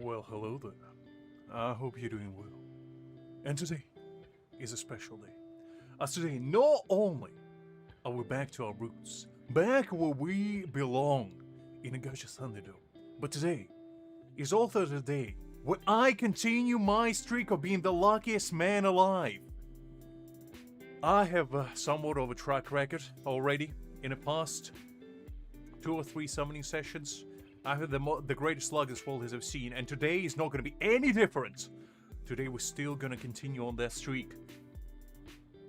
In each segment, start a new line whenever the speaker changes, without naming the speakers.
Well, hello there. I hope you're doing well. And today is a special day. As today, not only are we back to our roots, back where we belong, in a gorgeous Thunderdome, but today is also the day where I continue my streak of being the luckiest man alive. I have somewhat of a track record already in the past 2 or 3 summoning sessions. I have the greatest luck this world has ever seen, and today is not going to be any different. Today we're still going to continue on that streak.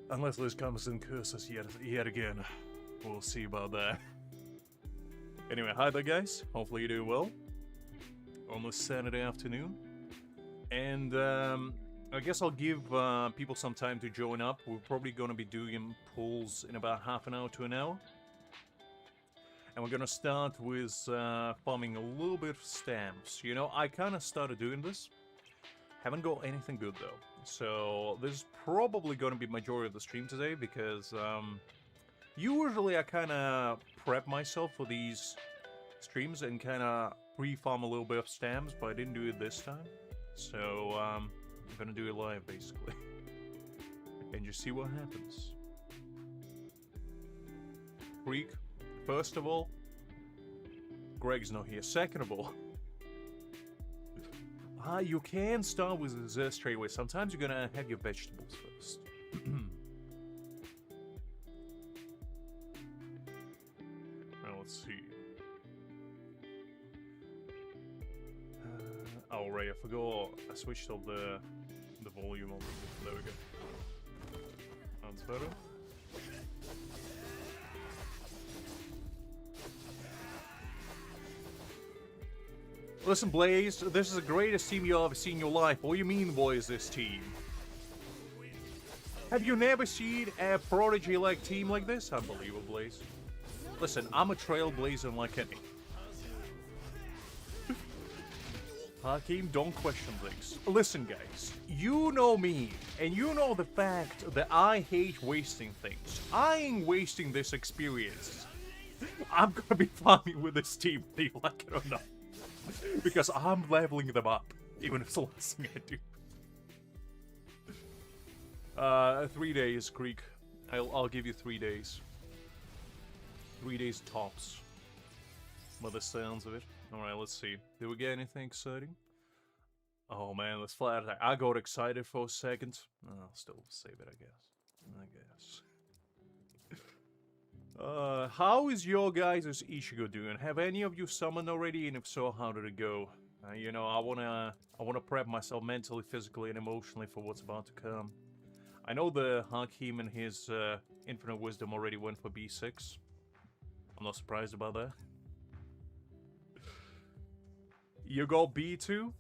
Unless Liz comes and curses yet again. We'll see about that. Anyway, hi there guys. Hopefully you're doing well. On this Saturday afternoon. And I guess I'll give people some time to join up. We're probably going to be doing pulls in about half an hour to an hour. And we're gonna start with farming a little bit of stamps. You know, I kind of started doing this. Haven't got anything good though. So this is probably gonna be majority of the stream today because usually I kind of prep myself for these streams and kind of pre-farm a little bit of stamps, but I didn't do it this time. So I'm gonna do it live basically. And just see what happens. Freak. First of all, Greg's not here. Second of all, you can start with dessert straight away. Sometimes you're gonna have your vegetables first. Now let's see. Oh right, I forgot. I switched off the volume on this. There we go. That's better. Listen, Blaze, this is the greatest team you'll ever seen in your life. What do you mean, boy, is this team? Have you never seen a Prodigy-like team like this? Unbelievable, Blaze. Listen, I'm a trailblazer like any. Hakim, don't question things. Listen, guys, you know me, and you know the fact that I hate wasting things. I ain't wasting this experience. I'm gonna be farming with this team, whether you like it or not. Because I'm leveling them up, even if it's the last thing I do. 3 days, Creek. I'll give you 3 days. 3 days tops. By the sounds of it. Alright, let's see. Did we get anything exciting? Oh man, let's flat attack. I got excited for a second. I'll still save it, I guess. How is your guys' Ichigo doing? Have any of you summoned already? And if so, how did it go? You know, I wanna prep myself mentally, physically, and emotionally for what's about to come. I know the Hakim and his Infinite Wisdom already went for B6. I'm not surprised about that. You got B2?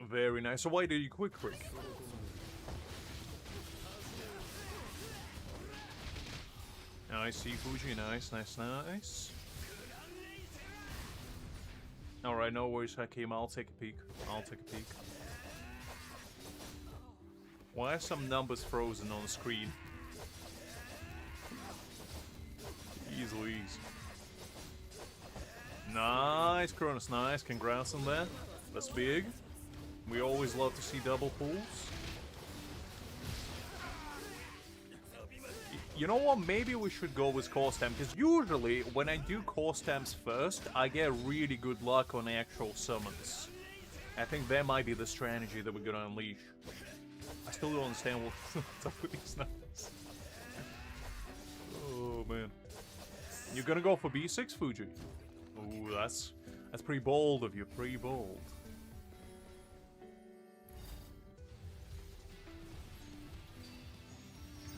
Very nice. So why did you quit quick? Nice, see Fuji, nice. Alright, no worries, Hakim, I'll take a peek. Why are some numbers frozen on the screen? Easily. Nice, Cronus, nice, congrats on that. That's big. We always love to see double pulls. You know what, maybe we should go with core stamp, because usually when I do core stamps first, I get really good luck on the actual summons. I think that might be the strategy that we're gonna unleash. I still don't understand what's up with these numbers. Oh man. You're gonna go for B6, Fuji? Ooh, that's pretty bold of you, pretty bold.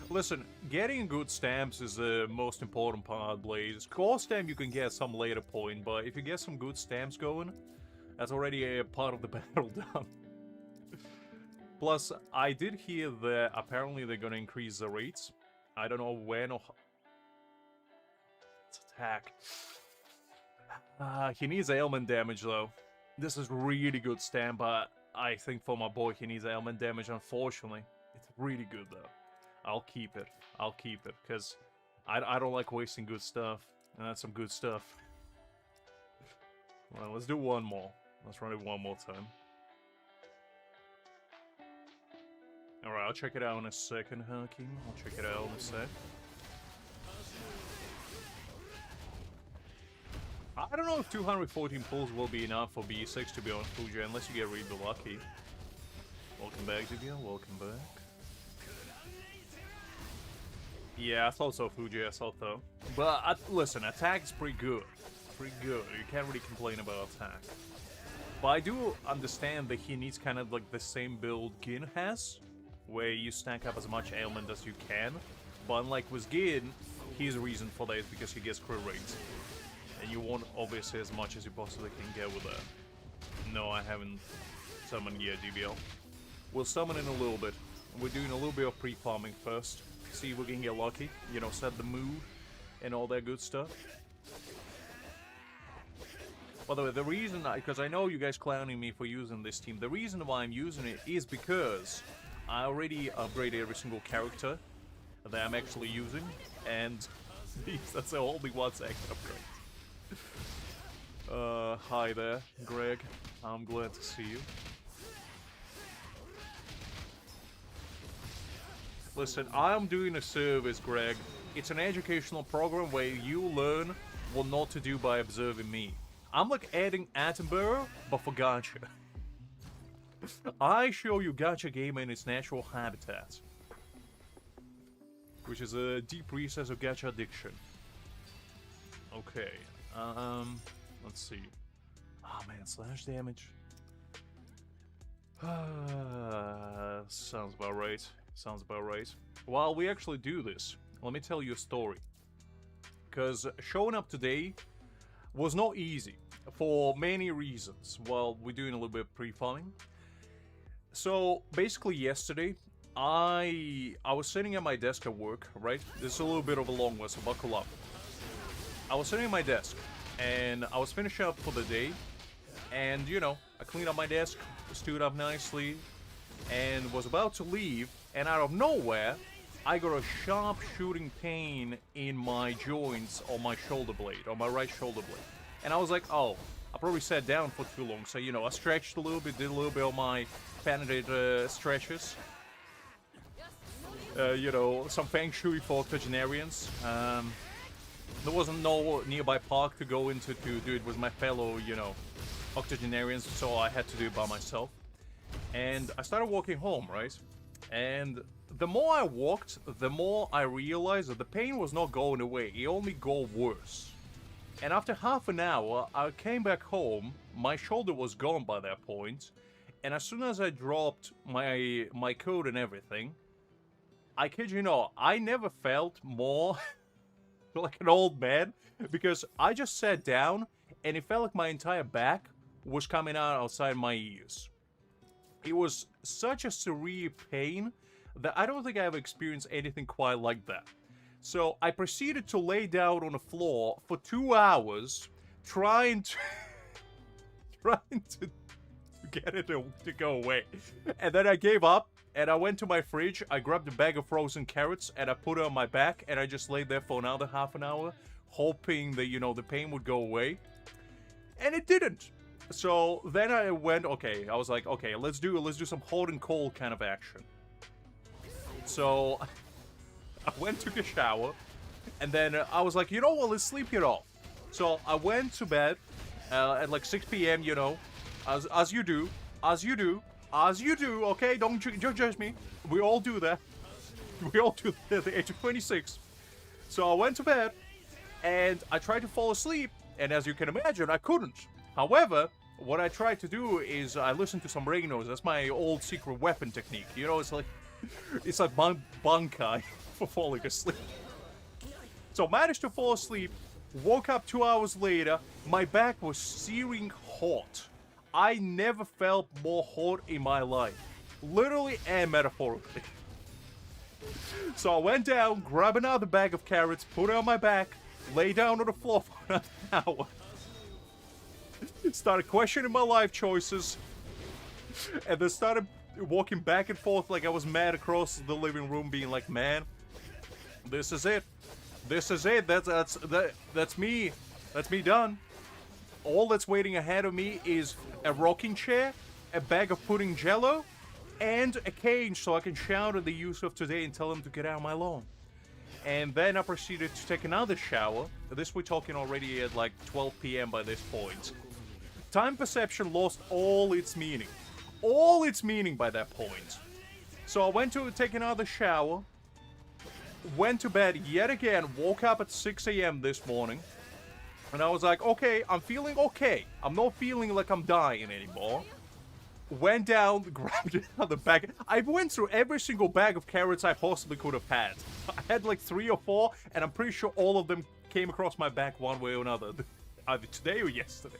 Listen, getting good stamps is the most important part, Blaze. Core stamp you can get some later point, but if you get some good stamps going, that's already a part of the battle done. Plus, I did hear that apparently they're gonna increase the rates. I don't know when or how. Let's attack. He needs ailment damage though. This is really good stamp, but I think for my boy he needs ailment damage, unfortunately. It's really good though. I'll keep it, because I don't like wasting good stuff, and that's some good stuff. Well, let's do one more. Let's run it one more time. Alright, I'll check it out in a second, Hakim. I'll check it out in a sec. I don't know if 214 pulls will be enough for B6 to be on Fuji, unless you get really lucky. Welcome back, Divya. Welcome back. Yeah, I thought so, Fuji. I thought so. But, listen, attack is pretty good. Pretty good. You can't really complain about attack. But I do understand that he needs kind of like the same build Gin has, where you stack up as much ailment as you can. But unlike with Gin, his reason for that is because he gets crit rates. And you want obviously as much as you possibly can get with that. No, I haven't summoned yet, DBL. We'll summon in a little bit. We're doing a little bit of pre-farming first. See if we can get lucky. You know, set the mood and all that good stuff. By the way, the reason, because I know you guys clowning me for using this team, the reason why I'm using it is because I already upgraded every single character that I'm actually using, and that's the only ones I can upgrade. Hi there, Greg. I'm glad to see you. Listen, I'm doing a service, Greg. It's an educational program where you learn what not to do by observing me. I'm like adding Attenborough, but for gacha. I show you gacha game in its natural habitat, which is a deep recess of gacha addiction. Okay, let's see. Oh man, slash damage. Sounds about right. Sounds about right. While we actually do this, let me tell you a story. Because showing up today was not easy for many reasons. Well, we're doing a little bit of pre-farming. So basically yesterday, I was sitting at my desk at work, right? This is a little bit of a long one, so buckle up. I was sitting at my desk, and I was finishing up for the day, and you know, I cleaned up my desk, stood up nicely, and was about to leave, and out of nowhere, I got a sharp shooting pain in my joints on my shoulder blade, on my right shoulder blade. And I was like, oh, I probably sat down for too long, so you know, I stretched a little bit, did a little bit of my patented stretches. You know, some feng shui for octogenarians. There wasn't no nearby park to go into to do it with my fellow, you know, octogenarians, so I had to do it by myself. And I started walking home, right? And the more I walked, the more I realized that the pain was not going away, it only got worse. And after half an hour, I came back home, my shoulder was gone by that point, and as soon as I dropped my coat and everything, I kid you not, I never felt more like an old man, because I just sat down and it felt like my entire back was coming out outside my ears. It was such a severe pain that I don't think I ever experienced anything quite like that. So I proceeded to lay down on the floor for 2 hours, trying to get it to go away. And then I gave up, and I went to my fridge, I grabbed a bag of frozen carrots, and I put it on my back, and I just laid there for another half an hour, hoping that, you know, the pain would go away. And it didn't. So then I went, okay, I was like, okay, let's do some hot and cold kind of action. So I went, took a shower, and then I was like, you know what, let's sleep it off. So I went to bed at like 6 p.m., you know, as you do, okay? Don't judge me. We all do that. We all do that at the age of 26. So I went to bed, and I tried to fall asleep, and as you can imagine, I couldn't. However, what I tried to do is I listened to some Reinos. That's my old secret weapon technique. You know, it's like bankai for falling asleep. So I managed to fall asleep, woke up 2 hours later, my back was searing hot. I never felt more hot in my life. Literally and metaphorically. So I went down, grabbed another bag of carrots, put it on my back, lay down on the floor for an hour. Started questioning my life choices, and then started walking back and forth like I was mad across the living room, being like, man, this is it. This is it. That's me. That's me done. all that's waiting ahead of me is a rocking chair, a bag of pudding jello, and a cage so I can shout at the use of today and tell him to get out of my lawn. And then I proceeded to take another shower. This we're talking already at like 12 p.m. by this point. Time perception lost all its meaning. All its meaning by that point. So I went to take another shower, went to bed yet again, woke up at 6 a.m. this morning, and I was like, okay, I'm feeling okay. I'm not feeling like I'm dying anymore. Went down, grabbed another bag. I went through every single bag of carrots I possibly could have had. I had like 3 or 4, and I'm pretty sure all of them came across my back one way or another. Either today or yesterday.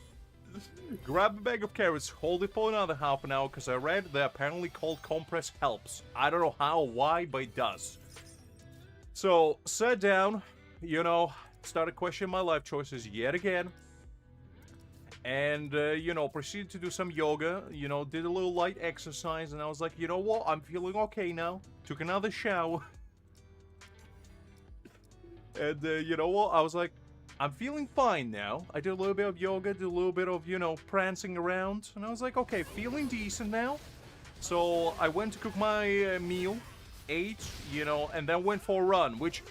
Grab a bag of carrots, hold it for another half an hour, because I read that apparently cold compress helps. I don't know how, why, but it does. So, sat down, you know, started questioning my life choices yet again. And, you know, proceeded to do some yoga, you know, did a little light exercise, and I was like, you know what, I'm feeling okay now. Took another shower. And, you know what, I was like, I'm feeling fine now. I did a little bit of yoga, did a little bit of, you know, prancing around. And I was like, okay, feeling decent now. So I went to cook my meal, ate, you know, and then went for a run. Which,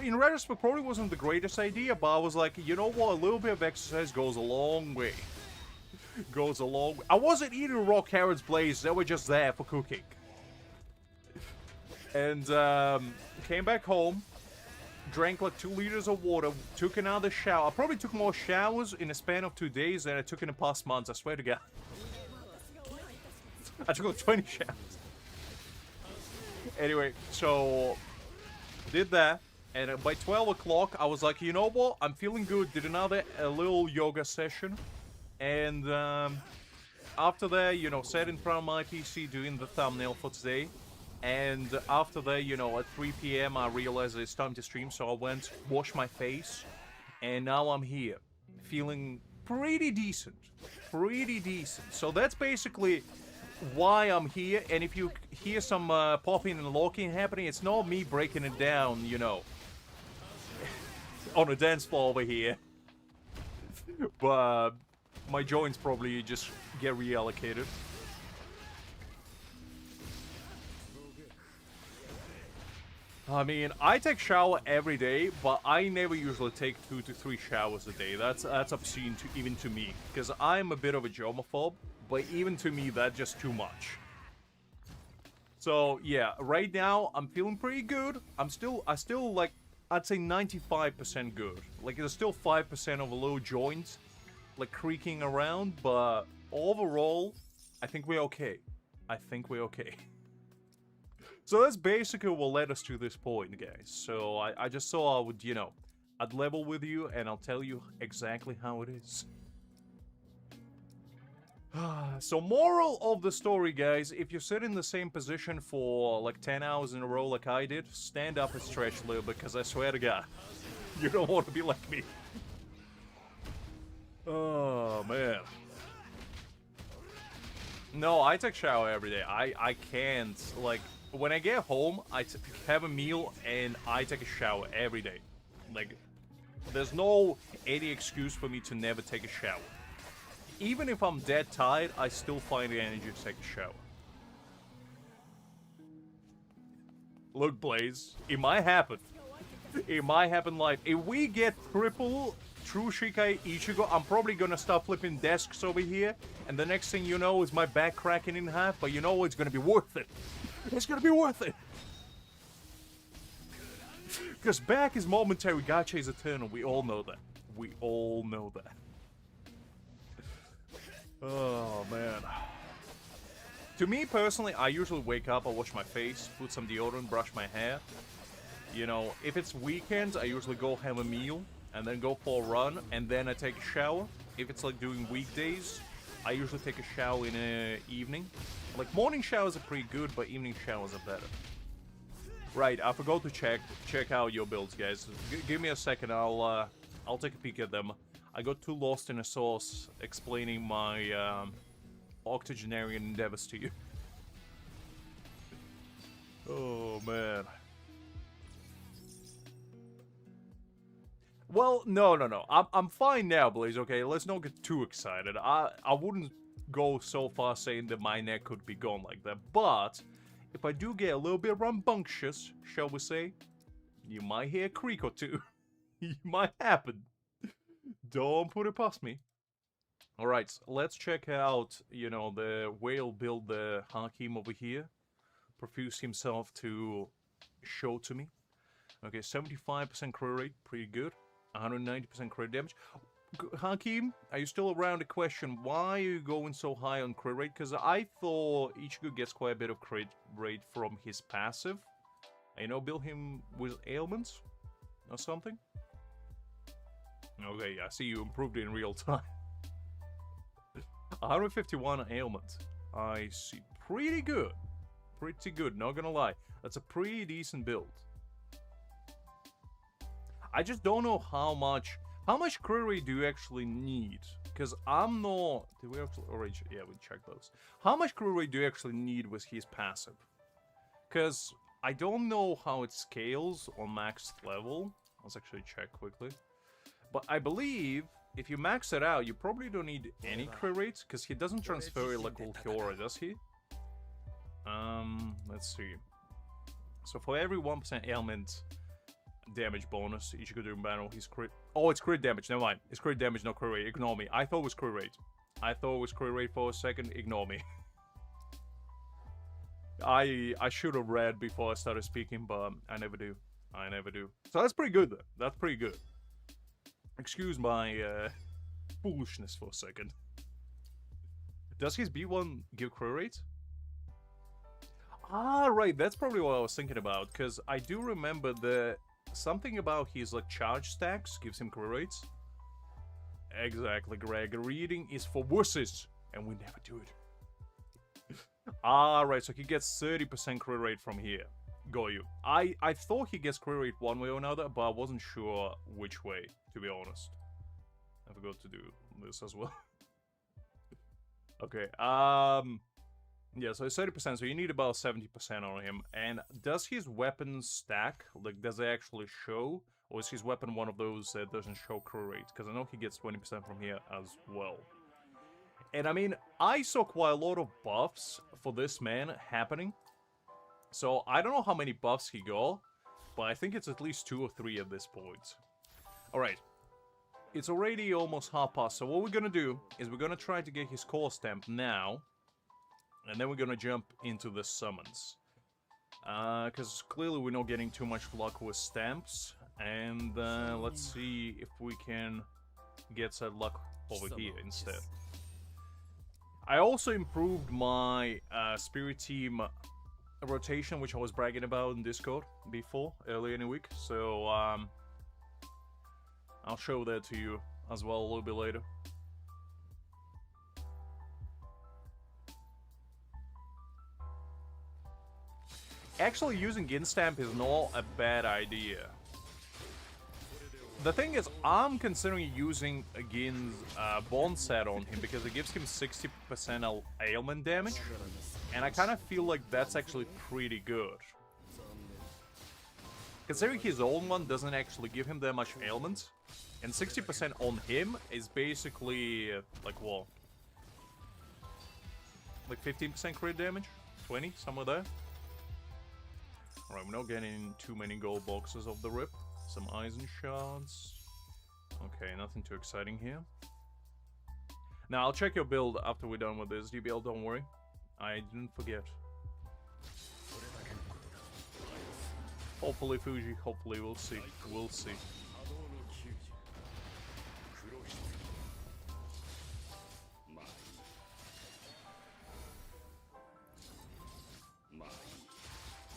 in retrospect, probably wasn't the greatest idea. But I was like, you know what, a little bit of exercise goes a long way. Goes a long way. I wasn't eating raw carrots, Blaze. They were just there for cooking. And came back home. Drank like 2 liters of water, took another shower. I probably took more showers in a span of 2 days than I took in the past months, I swear to God. I took like 20 showers. Anyway, so did that, and by 12 o'clock, I was like, you know what, I'm feeling good. Did another little yoga session, and after that, you know, sat in front of my PC doing the thumbnail for today. And after that, you know, at 3 p.m. I realized it's time to stream, so I went, washed my face, and now I'm here, feeling pretty decent. Pretty decent. So that's basically why I'm here, and if you hear some popping and locking happening, it's not me breaking it down, you know, on a dance floor over here. But my joints probably just get reallocated. I mean, I take shower every day, but I never usually take 2 to 3 showers a day. That's obscene even to me, because I'm a bit of a germaphobe, but even to me, that's just too much. So yeah, right now I'm feeling pretty good. I still like, I'd say 95% good. Like there's still 5% of a little joint, like creaking around, but overall, I think we're okay. I think we're okay. So that's basically what led us to this point, guys. So I just thought I would, you know, I'd level with you and I'll tell you exactly how it is. So moral of the story, guys, if you sit in the same position for like 10 hours in a row like I did, stand up and stretch a little bit, because I swear to God, you don't want to be like me. Oh, man. No, I take shower every day. I can't, like, when I get home, I have a meal and I take a shower every day. Like, there's no any excuse for me to never take a shower. Even if I'm dead tired, I still find the energy to take a shower. Look, Blaze, it might happen. It might happen live. If we get triple true Shikai Ichigo, I'm probably gonna start flipping desks over here, and the next thing you know is my back cracking in half, but you know it's gonna be worth it. It's gonna be worth it. Because back is momentary, gacha is eternal. We all know that. We all know that. Oh, man. To me, personally, I usually wake up, I wash my face, put some deodorant, brush my hair. You know, if it's weekends, I usually go have a meal, and then go for a run, and then I take a shower. If it's like doing weekdays, I usually take a shower in the evening. Like, morning showers are pretty good, but evening showers are better. Right, I forgot to check out your builds, guys. Give me a second, I'll take a peek at them. I got too lost in a sauce explaining my octogenarian endeavors to you. Oh, man. Well, no. I'm fine now, Blaze. Okay, let's not get too excited. I wouldn't go so far saying that my neck could be gone like that. But if I do get a little bit rambunctious, shall we say, you might hear a creak or two. It might happen. Don't put it past me. Alright, so let's check out, you know, the whale build the Hakim over here. Profuse himself to show to me. Okay, 75% crit rate, pretty good. 190% crit damage. Hakim, are you still around? The question, why are you going so high on crit rate? Because I thought Ichigo gets quite a bit of crit rate from his passive. You know, build him with ailments or something. Okay, I see you improved in real time. 151 ailment. I see. Pretty good. Pretty good, not gonna lie. That's a pretty decent build. I just don't know how much crit rate do you actually need? Because I'm not... Did we actually... Already, yeah, we checked those. How much crit rate do you actually need with his passive? Because I don't know how it scales on max level. Let's actually check quickly. But I believe if you max it out, you probably don't need any crit rates, because he doesn't transfer like Ulquiorra, does he? Let's see. So for every 1% ailment damage bonus, Ichigo during battle, he's crit... Oh, it's crit damage, never mind. It's crit damage, not crit rate. Ignore me. I thought it was crit rate. I thought it was crit rate for a second. Ignore me. I should have read before I started speaking, but I never do. I never do. So that's pretty good, though. That's pretty good. Excuse my foolishness for a second. Does his B1 give crit rate? Ah, right. That's probably what I was thinking about, because I do remember that something about his like charge stacks gives him crit rates. Exactly, Greg. Reading is for wusses, and we never do it. Ah, right. So he gets 30% crit rate from here. Got you. I thought he gets crit rate one way or another, but I wasn't sure which way, to be honest. I forgot to do this as well. Okay, yeah, so it's 30%, so you need about 70% on him. And does his weapon stack? Like, does it actually show? Or is his weapon one of those that doesn't show crit rate? Because I know he gets 20% from here as well. And I mean, I saw quite a lot of buffs for this man happening. So I don't know how many buffs he got, but I think it's at least 2 or 3 at this point. Alright. It's already almost half past, so what we're gonna do is we're gonna try to get his core stamp now. And then we're gonna jump into the summons. Because clearly we're not getting too much luck with stamps. And let's see if we can get some luck over here instead. I also improved my Spirit Team rotation, which I was bragging about in Discord before, earlier in the week. So, I'll show that to you as well a little bit later. Actually, using Gin Stamp is not a bad idea. The thing is, I'm considering using Gin's Bond set on him because it gives him 60% ailment damage. And I kind of feel like that's actually pretty good. Considering his own one doesn't actually give him that much ailments. And 60% on him is basically, like what? Like 15% crit damage? 20? Somewhere there? Alright, we're not getting too many gold boxes off the rip. Some Aizen shards. Okay, nothing too exciting here. Now, I'll check your build after we're done with this, DBL, don't worry. I didn't forget. Hopefully, Fuji, hopefully we'll see. We'll see.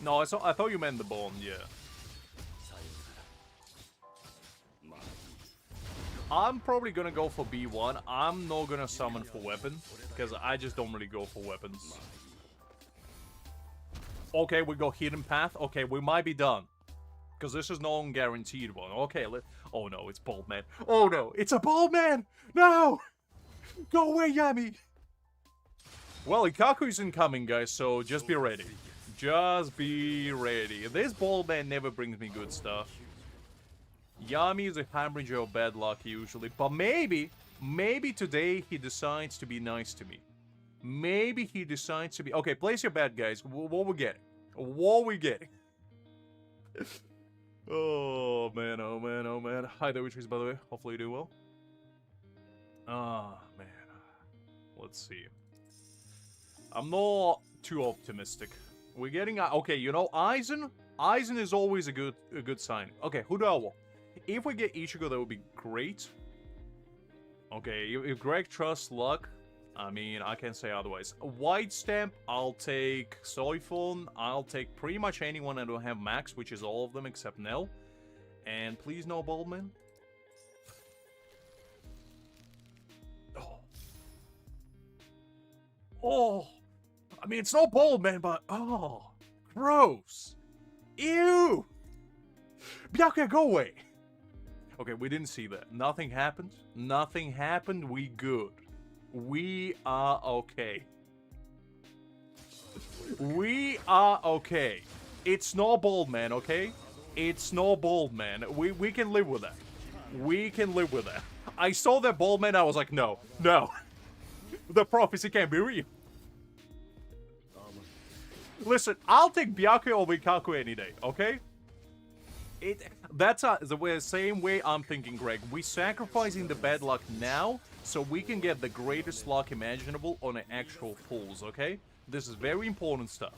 No, I thought you meant the bond, yeah. I'm probably gonna go for B1. I'm not gonna summon for weapon, because I just don't really go for weapons. Okay, we got Hidden Path. Okay, we might be done. Because this is no guaranteed one. Okay, oh no, it's Bald Man. Oh no, it's a Bald Man! No! Go away, Yami! Well, Ikaku's incoming, guys, so just be ready. Just be ready. This Bald Man never brings me good stuff. Yami is a harbinger of bad luck usually, but maybe today he decides to be nice to me. Maybe he decides to be... Okay, place your bet, guys. What we getting? What we getting? Oh, man, oh, man, oh, man. Hi there, Witcheries, by the way. Hopefully you do well. Ah, man. Let's see. I'm not too optimistic. We're getting... Okay, you know, Aizen? Aizen is always a good sign. Okay, who do I want? If we get Ichigo, that would be great. Okay, if Greg trusts luck, I mean, I can't say otherwise. White Stamp, I'll take Soifon. I'll take pretty much anyone I don't have max, which is all of them except Nell. And please no Baldman. Oh. Oh. I mean, it's no Baldman, but... Oh. Gross. Ew. Byakuya, go away. Okay, we didn't see that. Nothing happened. Nothing happened. We good. We are okay. We are okay. It's no bald man, okay? It's no bald man. We can live with that. We can live with that. I saw that bald man, I was like, no, no. The prophecy can't be real. Listen, I'll take Byakuya over Ikaku any day, okay? That's the same way I'm thinking, Greg. We sacrificing the bad luck now so we can get the greatest luck imaginable on the actual pulls, okay? This is very important stuff.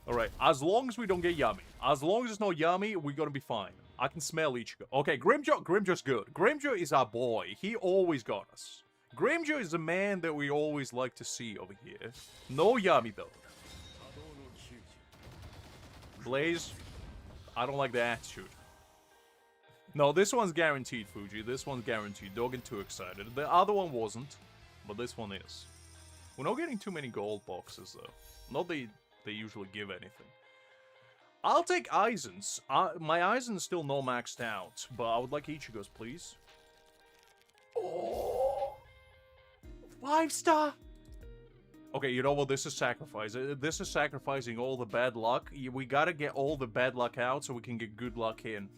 Alright, as long as we don't get Yami. As long as it's no Yami, we're gonna be fine. I can smell Ichigo. Okay, Grimmjow's good. Grimmjow is our boy. He always got us. Grimmjow is the man that we always like to see over here. No Yami, though. Blaze... I don't like the attitude. No, this one's guaranteed, Fuji. This one's guaranteed. Don't get too excited. The other one wasn't, but this one is. We're not getting too many gold boxes, though. Not they usually give anything. I'll take Aizen's. My Aizen's still not maxed out, but I would like Ichigo's, please. Oh! 5-star! Okay, you know what? This is sacrifice. This is sacrificing all the bad luck. We gotta get all the bad luck out so we can get good luck in.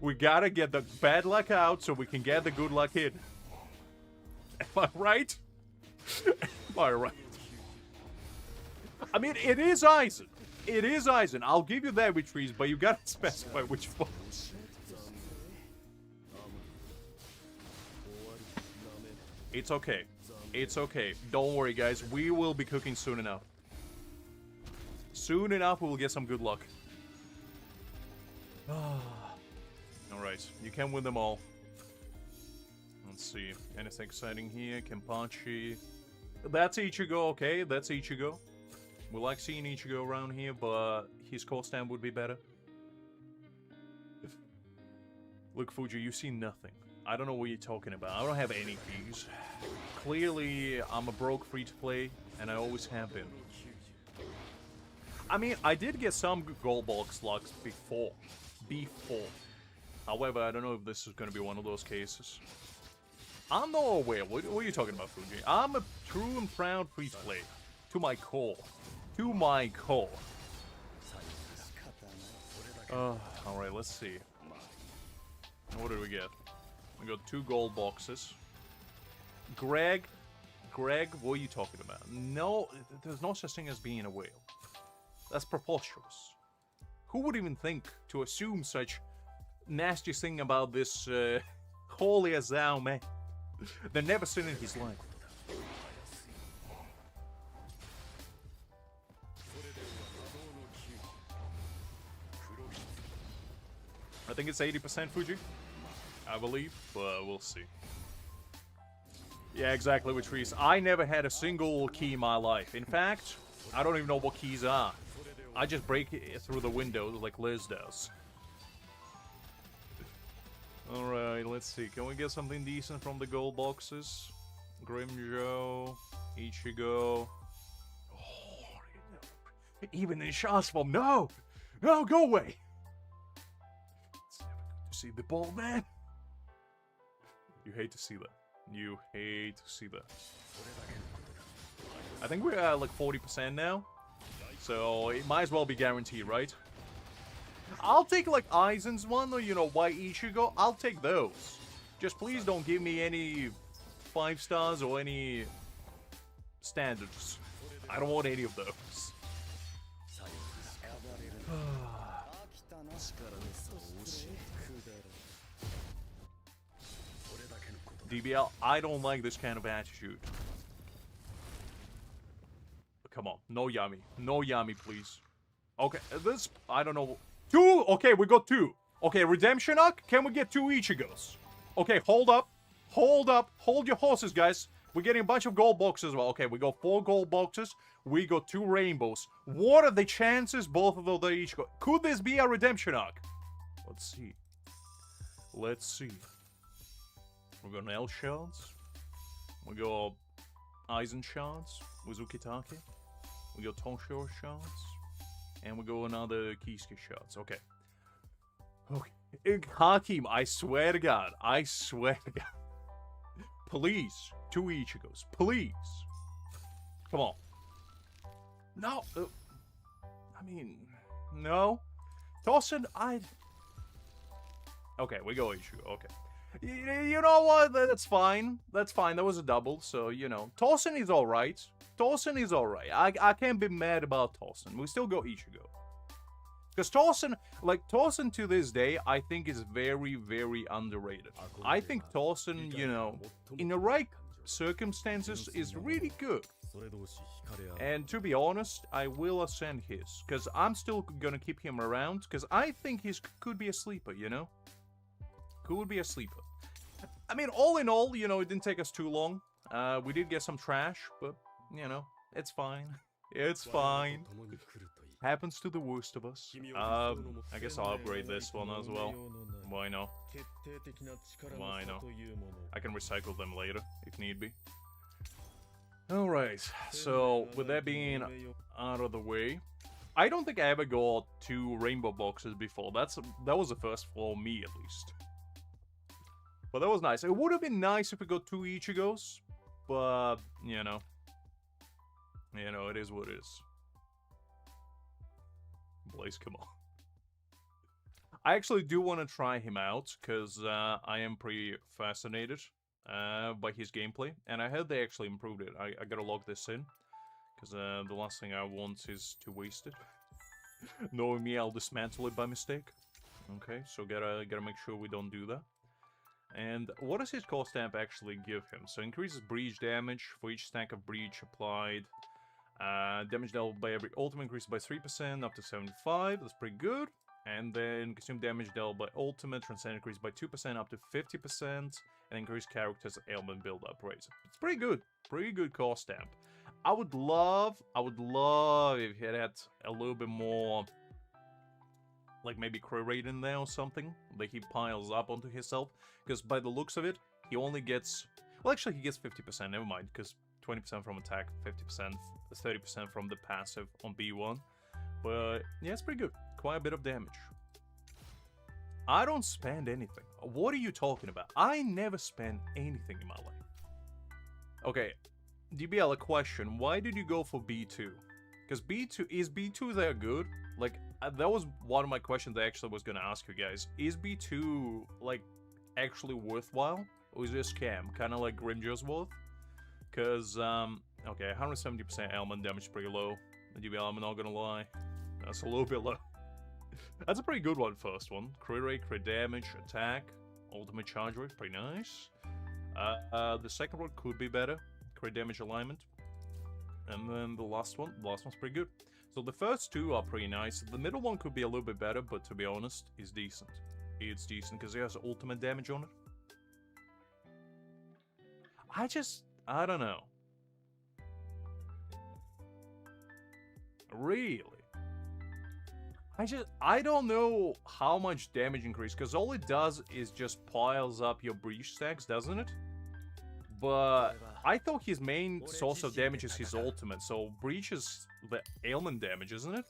We gotta get the bad luck out so we can get the good luck in. Am I right? Am I right? I mean, it is Aizen. It is Aizen. I'll give you that, Witcheries, but you gotta specify which one. It's okay. It's okay. Don't worry, guys. We will be cooking soon enough. Soon enough, we will get some good luck. Alright. You can win them all. Let's see. Anything exciting here? Kenpachi. That's Ichigo, okay? That's Ichigo. We like seeing Ichigo around here, but his core stand would be better. Look, Fuji, you see nothing. I don't know what you're talking about. I don't have any keys. Clearly, I'm a broke free-to-play, and I always have been. I mean, I did get some gold box locks before. However, I don't know if this is going to be one of those cases. I'm not aware. What are you talking about, Fuji? I'm a true and proud free-to-play. To my core. To my core. Alright, let's see. What did we get? We got 2 gold boxes. Greg, what are you talking about? No, there's no such thing as being a whale. That's preposterous. Who would even think to assume such nasty thing about this holy as thou man? They've never seen in his life. I think it's 80% Fuji. I believe, but we'll see. Yeah, exactly, Witcheries. I never had a single key in my life. In fact, I don't even know what keys are. I just break it through the window like Liz does. Alright, let's see. Can we get something decent from the gold boxes? Grimmjow, Ichigo. Oh, even in Shah's form. No! No, go away! It's never good to see the ball, man. You hate to see that. You hate to see that. I think we're at like 40% now. So it might as well be guaranteed, right? I'll take like Aizen's one, or you know, White Ichigo. I'll take those. Just please don't give me any 5 stars or any standards. I don't want any of those. DBL, I don't like this kind of attitude. Come on, no Yami. No Yami, please. Okay, this, I don't know. 2? Okay, we got 2. Okay, Redemption Arc, can we get 2 Ichigos? Okay, hold up. Hold up. Hold your horses, guys. We're getting a bunch of gold boxes as well. Okay, we got 4 gold boxes. We got 2 rainbows. What are the chances both of those Ichigo? Could this be a Redemption Arc? Let's see. Let's see. We got Nelliel shards. We got Aizen shards with Ukitake. We got Toshiro shards. And we got another Kisuke shards. Okay. Okay. Hakim, I swear to God. I swear to God. Please. 2 Ichigos. Please. Come on. No. I mean, no. Tosin, okay, we go Ichigo. Okay. You know what? That's fine. That's fine. That was a double, so, you know. Tosin is alright. Tosin is alright. I can't be mad about Tosin. We still go Ichigo. Because Tosin, like, Tosin to this day, I think is very, very underrated. I think Tosin, you know, in the right circumstances is really good. And to be honest, I will ascend his. Because I'm still gonna keep him around. Because I think he could be a sleeper, you know? Could be a sleeper. I mean, all in all, you know, it didn't take us too long. We did get some trash, but, you know, it's fine. It's fine. Happens to the worst of us. I guess I'll upgrade this one as well. Why not? Why not? I can recycle them later, if need be. Alright, so with that being out of the way, I don't think I ever got 2 rainbow boxes before. That was the first for me, at least. But that was nice. It would have been nice if we got 2 Ichigos, but, you know, it is what it is. Blaze, come on. I actually do want to try him out, because I am pretty fascinated by his gameplay. And I heard they actually improved it. I gotta log this in, because the last thing I want is to waste it. Knowing me, I'll dismantle it by mistake. Okay, so gotta make sure we don't do that. And what does his core stamp actually give him? So increases breach damage for each stack of breach applied. Damage dealt by every ultimate increases by 3% up to 75. That's pretty good. And then consume damage dealt by ultimate transcend increased by 2% up to 50%. And increase characters ailment build-up rates. It's pretty good. Pretty good core stamp. I would love if he had a little bit more, like maybe crit rate in there or something that he piles up onto himself. Because by the looks of it, he only gets, well, actually he gets 50%, never mind, because 20% from attack, 50%, 30% from the passive on B1. But yeah, it's pretty good. Quite a bit of damage. I don't spend anything. What are you talking about? I never spend anything in my life. Okay, DBL, a question. Why did you go for B2? Because is B2 there good? Like, that was one of my questions I actually was gonna ask you guys. Is B2, like, actually worthwhile? Or is it a scam? Kind of like Grimmjow's worth? Because, okay, 170% ailment damage is pretty low. DBL, I'm not gonna lie. That's a little bit low. That's a pretty good one, first one. Crit rate, crit damage, attack, ultimate charge rate, pretty nice. The second one could be better. Crit damage alignment. And then the last one's pretty good. So the first 2 are pretty nice. The middle one could be a little bit better, but to be honest, it's decent. It's decent because it has ultimate damage on it. I don't know. Really? I don't know how much damage increase, because all it does is just piles up your breach stacks, doesn't it? But I thought his main source of damage is his ultimate, so breach is the ailment damage, isn't it?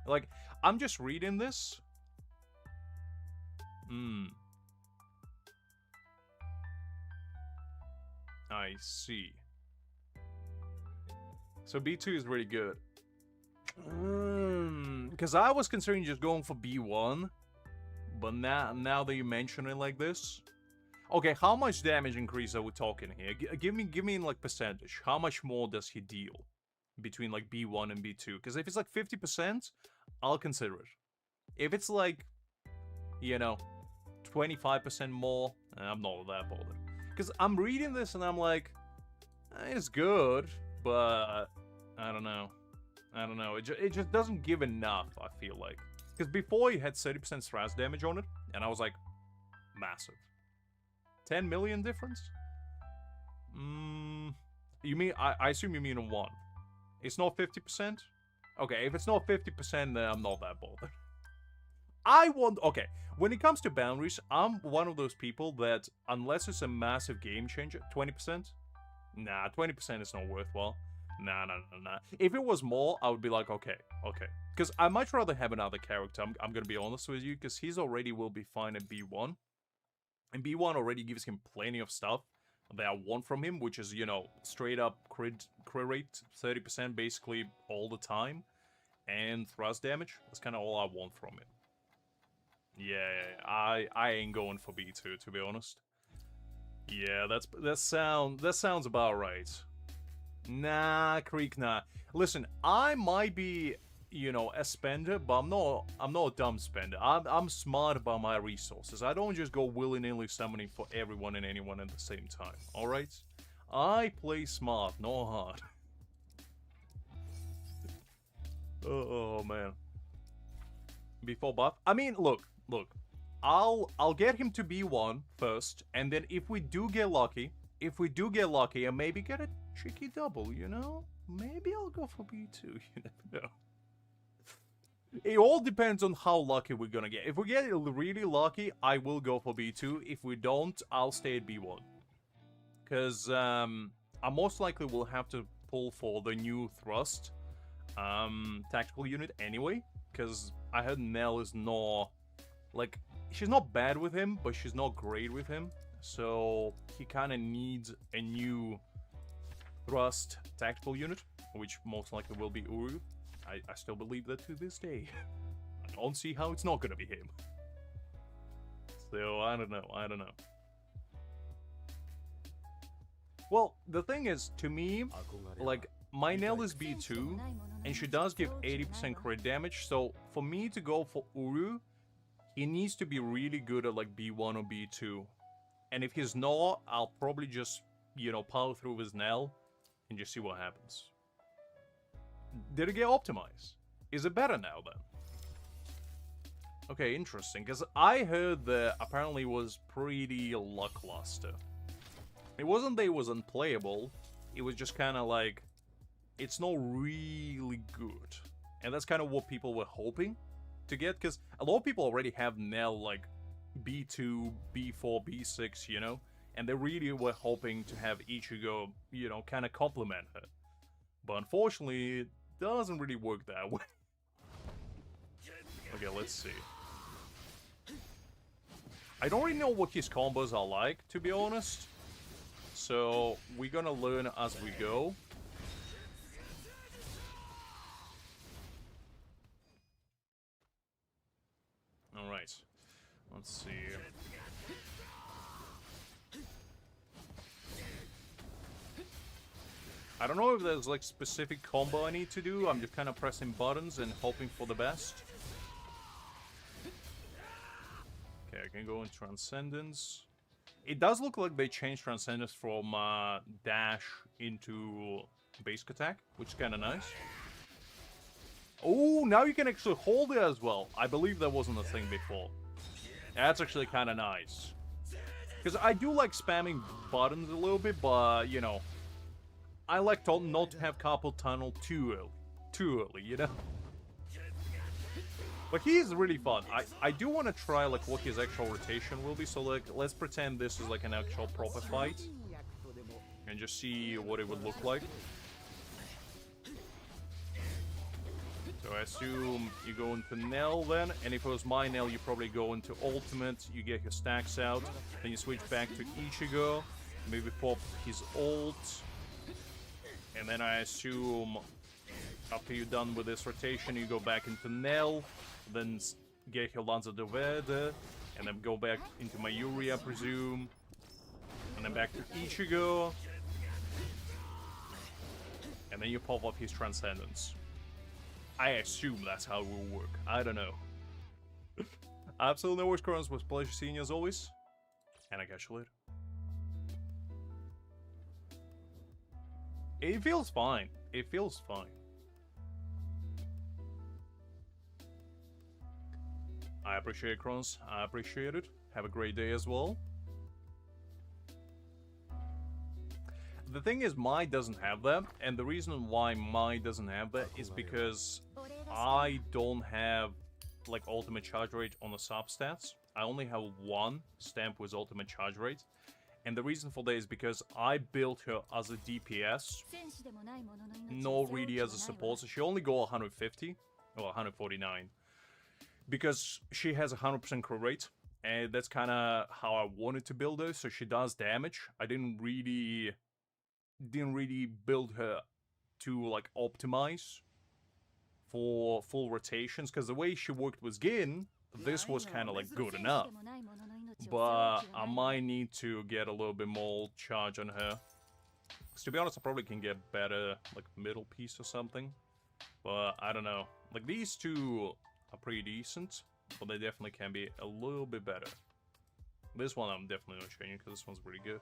Like, I'm just reading this. I see. So B2 is really good. Because I was considering just going for B1, but now that you mention it like this, okay, how much damage increase are we talking here? Give me in like percentage. How much more does he deal between like B1 and B2? Because if it's like 50%, I'll consider it. If it's like, you know, 25% more, I'm not that bothered. Because I'm reading this and I'm like, it's good, but I don't know. It just doesn't give enough, I feel like. Because before you had 30% thrash damage on it, and I was like, massive. 10 million difference? You mean, I assume you mean a 1. It's not 50%? Okay, if it's not 50%, then I'm not that bothered. Okay, when it comes to boundaries, I'm one of those people that, unless it's a massive game changer, 20%? Nah, 20% is not worthwhile. Nah. If it was more, I would be like, okay. Because I might rather have another character, I'm gonna be honest with you, because he's already will be fine at B1. And B1 already gives him plenty of stuff that I want from him, which is, you know, straight up crit rate, 30% basically all the time, and thrust damage. That's kind of all I want from him. Yeah, I ain't going for B2, to be honest. Yeah, that sounds about right. Nah, Creek, nah. Listen, I might be, you know, a spender, but I'm not a dumb spender. I'm smart about my resources. I don't just go willy-nilly summoning for everyone and anyone at the same time, alright? I play smart, not hard. Oh, man. Before buff? I mean, look. I'll get him to B1 first, and then if we do get lucky, and maybe get a tricky double, you know? Maybe I'll go for B2, you never know. It all depends on how lucky we're gonna get. If we get really lucky, I will go for B2. If we don't, I'll stay at B1. Because I most likely will have to pull for the new thrust tactical unit anyway. Because I heard Nell is not... Like, she's not bad with him, but she's not great with him. So he kind of needs a new thrust tactical unit, which most likely will be Uru. I still believe that to this day. I don't see how it's not gonna be him. So, I don't know. Well, the thing is, to me, like, my Nell is B2, and she does give 80% crit damage, so for me to go for Uru, he needs to be really good at, like, B1 or B2. And if he's not, I'll probably just, you know, power through his Nell and just see what happens. Did it get optimized? Is it better now, then? Okay, interesting, because I heard that apparently it was pretty lackluster. It wasn't that it was unplayable, it was just kind of like, it's not really good. And that's kind of what people were hoping to get, because a lot of people already have Nell, like, B2, B4, B6, you know? And they really were hoping to have Ichigo, you know, kind of complement her. But unfortunately, it doesn't really work that way. Okay, let's see. I don't really know what his combos are like, to be honest. So, we're gonna learn as we go. Alright. Let's see. I don't know if there's like specific combo I need to do. I'm just kind of pressing buttons and hoping for the best. Okay, I can go in Transcendence. It does look like they changed Transcendence from dash into basic attack, which is kind of nice. Oh, now you can actually hold it as well. I believe that wasn't a thing before. That's actually kind of nice. Because I do like spamming buttons a little bit, but, you know, I like to not to have carpal tunnel too early, you know? But he is really fun. I do want to try, like, what his actual rotation will be, so, like, let's pretend this is, like, an actual proper fight. And just see what it would look like. So I assume you go into Nell then, and if it was my Nell, you probably go into Ultimate, you get your stacks out, then you switch back to Ichigo, maybe pop his ult, and then I assume After you're done with this rotation, you go back into Nell, then get your Lanza de Verde, and then go back into Mayuri, I presume. And then back to Ichigo. And then you pop up his Transcendence. I assume that's how it will work. I don't know. Absolutely no worries, Granz. Was a pleasure seeing you as always. And I catch you later. It feels fine. It feels fine. I appreciate it, Granz. I appreciate it. Have a great day as well. The thing is, Mai doesn't have that, and the reason why Mai doesn't have that is because I don't have, like, ultimate charge rate on the substats. I only have one stamp with ultimate charge rate, and the reason for that is because I built her as a DPS, not really as a support, so she only go 150, or 149, because she has a 100% crit rate, and that's kind of how I wanted to build her, so she does damage. I didn't really build her to, like, optimize for full rotations, because the way she worked with Gin, this was kind of, like, good enough. But I might need to get a little bit more charge on her. Because to be honest, I probably can get better, like, middle piece or something. But I don't know. Like, these two are pretty decent, but they definitely can be a little bit better. This one I'm definitely not changing, because this one's pretty good.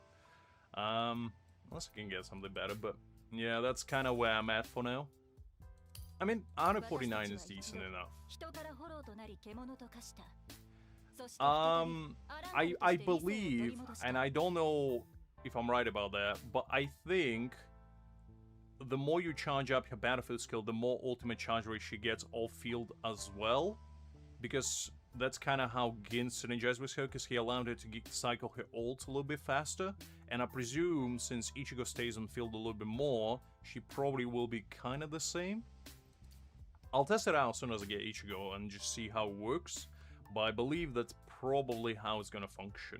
Unless I can get something better, but yeah, that's kind of where I'm at for now. I mean, 149 is decent enough. I believe, and I don't know if I'm right about that, but I think the more you charge up her battlefield skill, the more ultimate charge rate she gets off-field as well. Because that's kind of how Gin synergized with her, because he allowed her to cycle her ult a little bit faster. And I presume, since Ichigo stays on field a little bit more, she probably will be kind of the same. I'll test it out as soon as I get Ichigo and just see how it works. But I believe that's probably how it's gonna function,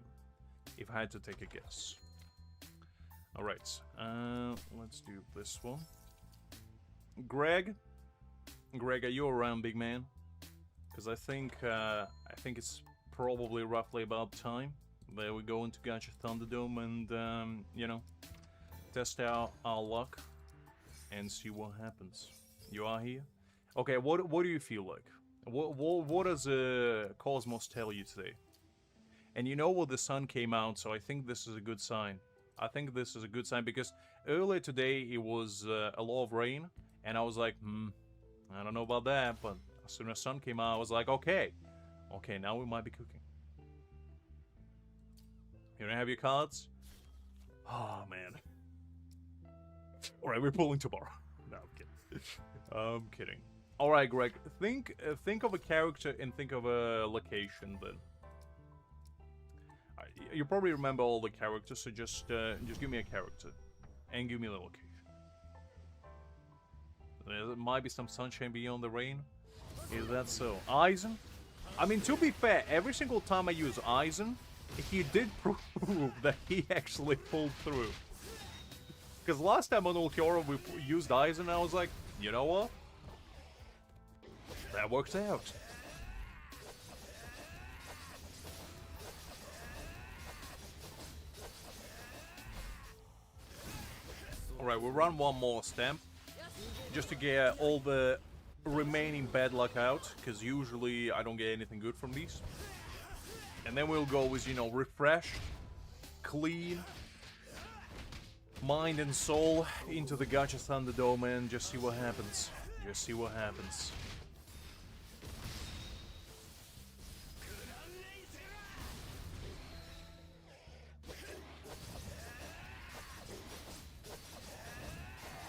if I had to take a guess. Alright, let's do this one. Greg, are you around, big man? Because I think it's probably roughly about time that we go into Gacha Thunderdome and, you know, test out our luck and see what happens. You are here? Okay, what do you feel like? What does Cosmos tell you today? And you know what, the sun came out, so I think this is a good sign. I think this is a good sign because earlier today it was a lot of rain, and I was like, I don't know about that, but as soon as sun came out, I was like, okay, now we might be cooking. You don't have your cards? Oh, man. Alright, we're pulling tomorrow. No, I'm kidding. I'm kidding. Alright, Greg, think of a character and think of a location, then. You probably remember all the characters, so just give me a character. And give me the location. There might be some sunshine beyond the rain. Is that so? Aizen? I mean, to be fair, every single time I use Aizen, he did prove that he actually pulled through. Because last time on Ulquiorra we used Aizen, and I was like, you know what? That works out. Alright, we'll run one more stamp. Just to get all the remaining bad luck out. Because usually I don't get anything good from these. And then we'll go with, you know, refreshed, clean, mind and soul into the Gacha Thunderdome and just see what happens. Just see what happens.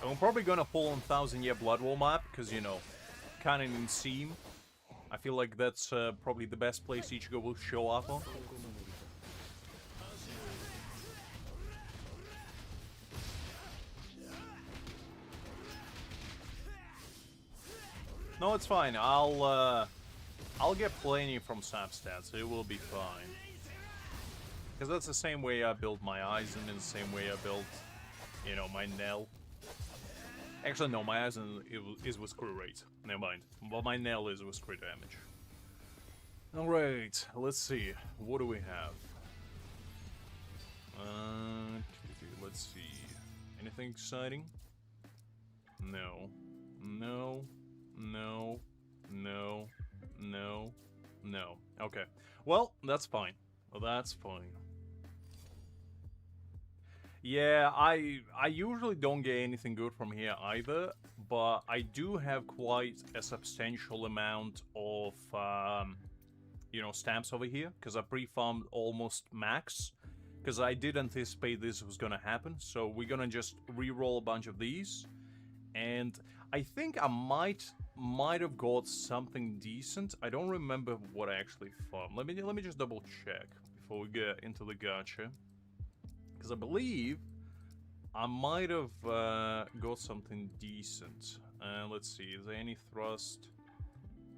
I'm probably gonna pull on 1000-Year Blood War map, because, you know, kind of in seam. I feel like that's probably the best place Ichigo will show up on. No, it's fine. I'll get plenty from substats. It will be fine. Because that's the same way I built my Aizen and the same way I built, you know, my Nell. Actually, no, my Aizen is with crit rate. Never mind. But my Nell is with crit damage. Alright, let's see. What do we have? Let's see. Anything exciting? No. No. No. No. No. No. Okay. Well, that's fine. That's fine. Yeah, I usually don't get anything good from here either, but I do have quite a substantial amount of, you know, stamps over here, because I pre-farmed almost max, because I did anticipate this was gonna happen, so we're gonna just re-roll a bunch of these, and I think I might have got something decent. I don't remember what I actually farmed. Let me just double check before we get into the gacha. Because I believe I might have got something decent. Let's see, is there any thrust?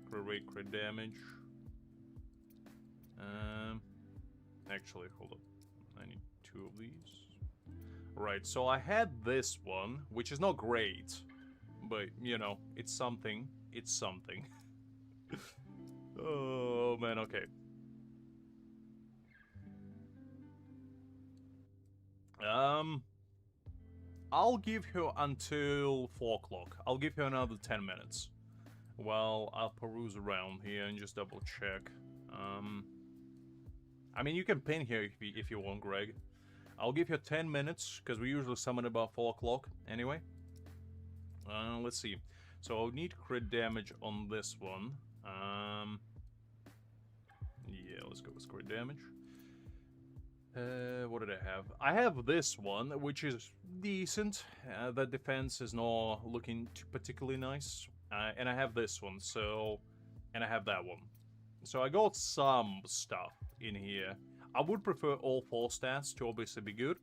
Crit rate, crit damage. Actually, hold up. I need 2 of these. Right, so I had this one, which is not great. But, you know, it's something. It's something. Oh, man, okay. I'll give you until 4 o'clock. I'll give you another 10 minutes. Well, I'll peruse around here and just double check. I mean, you can pin here if you want, Greg. I'll give you 10 minutes, because we usually summon about 4 o'clock anyway. Let's see. So I'll need crit damage on this one. Yeah, let's go with crit damage. What did I have? I have this one, which is decent. The defense is not looking too particularly nice. And I have this one, so... And I have that one. So I got some stuff in here. I would prefer all 4 stats to obviously be good.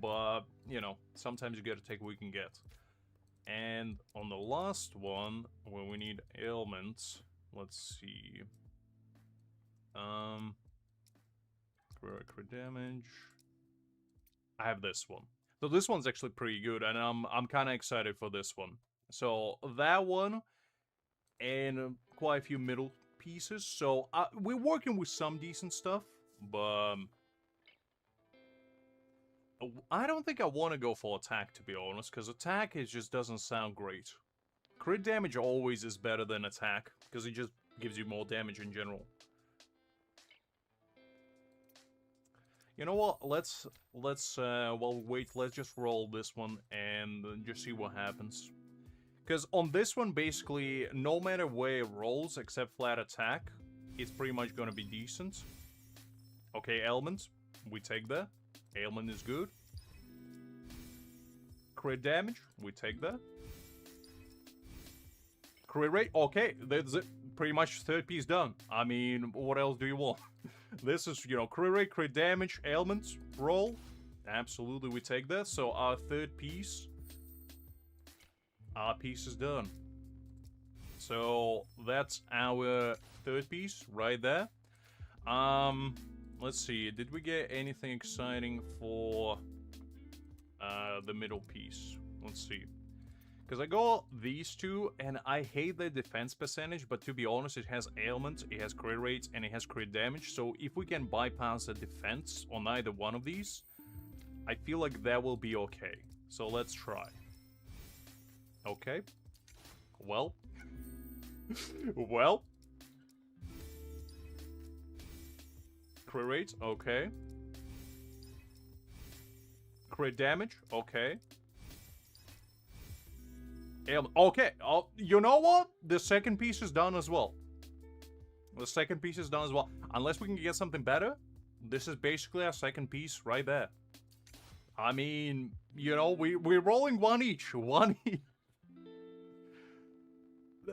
But, you know, sometimes you gotta take what you can get. And on the last one, where we need ailments, let's see. Crit damage. I have this one. So this one's actually pretty good, and I'm kind of excited for this one. So that one, and quite a few middle pieces. So we're working with some decent stuff, but I don't think I want to go for attack, to be honest, because attack just doesn't sound great. Crit damage always is better than attack, because it just gives you more damage in general. You know what? Let's wait. Let's just roll this one and just see what happens. Because on this one, basically, no matter where it rolls, except flat attack, it's pretty much gonna be decent. Okay, ailment, we take that. Ailment is good. Crit damage, we take that. Crit rate, okay, that's it. Pretty much 3rd piece done. I mean, what else do you want? This is, you know, crit rate, crit damage, ailments, roll. Absolutely, we take that. So our 3rd piece, is done. So that's our 3rd piece right there. Let's see, did we get anything exciting for the middle piece? Let's see. Because I got these 2, and I hate the defense percentage, but to be honest, it has ailment, it has crit rates, and it has crit damage, so if we can bypass the defense on either one of these, I feel like that will be okay. So let's try. Okay. Well. Well. Crit rate, okay. Crit damage, okay. Okay, you know what? The 2nd piece is done as well. The 2nd piece is done as well. Unless we can get something better, this is basically our 2nd piece right there. I mean, you know, we're rolling one each. One each.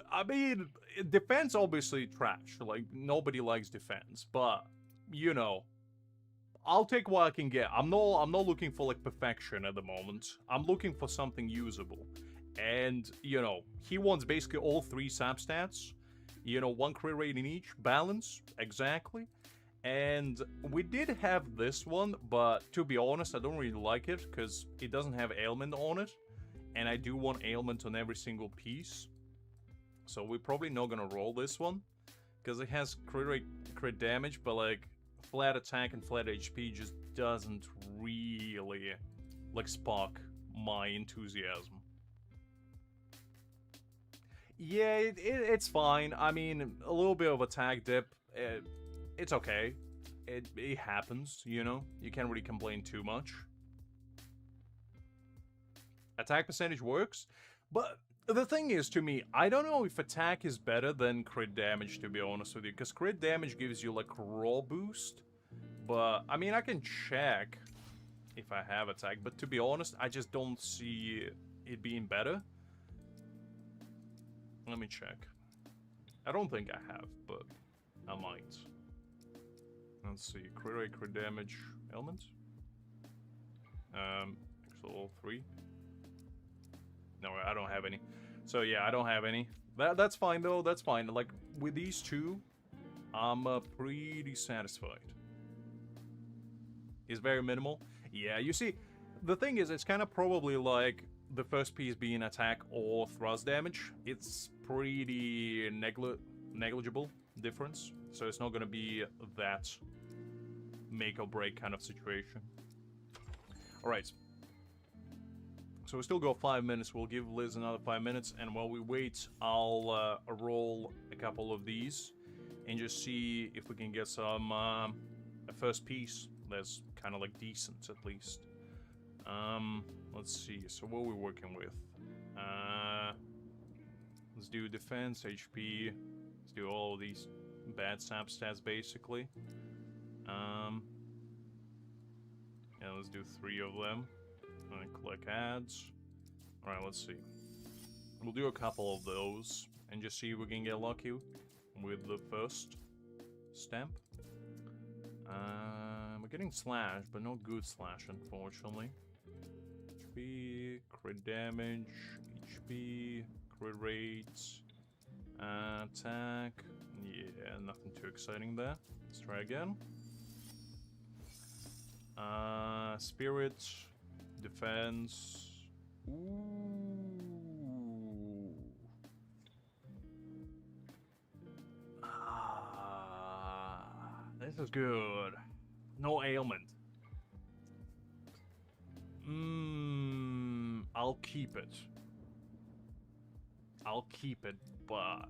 I mean, defense obviously trash. Like, nobody likes defense. But, you know, I'll take what I can get. I'm not looking for, like, perfection at the moment. I'm looking for something usable. And, you know, he wants basically all 3 sap stats. You know, 1 crit rate in each. Balance, exactly. And we did have this one, but to be honest, I don't really like it, because it doesn't have ailment on it. and I do want ailment on every single piece. So we're probably not gonna roll this one, because it has crit rate, crit damage, but like flat attack and flat HP just doesn't really like spark my enthusiasm. Yeah, it's fine. I mean, a little bit of attack dip, it's okay. It happens, you know? You can't really complain too much. Attack percentage works, but the thing is, to me, I don't know if attack is better than crit damage, to be honest with you, because crit damage gives you, like, raw boost, but, I mean, I can check if I have attack, but to be honest, I just don't see it being better. Let me check. I don't think I have, but I might. Let's see, crit rate, crit damage, elements? Actually, all 3. No, I don't have any. So yeah, I don't have any. That's fine though, that's fine. Like, with these 2, I'm pretty satisfied. It's very minimal. Yeah, you see, the thing is, it's kind of probably like the first piece being attack or thrust damage. It's pretty negligible difference. So it's not gonna be that make or break kind of situation. Alright. So we still got 5 minutes. We'll give Liz another 5 minutes, and while we wait, I'll roll a couple of these and just see if we can get some a first piece that's kind of like decent at least. Let's see. So what are we working with? Let's do defense, HP. Let's do all of these bad sap stats basically. Yeah, let's do 3 of them. And click ads. Alright, let's see. We'll do a couple of those and just see if we can get lucky with the first stamp. We're getting slash, but not good slash, unfortunately. HP, crit damage, HP, crit rates, attack. Yeah, nothing too exciting there. Let's try again. Spirit. Defense. Ooh. This is good. No ailment. I'll keep it. I'll keep it, but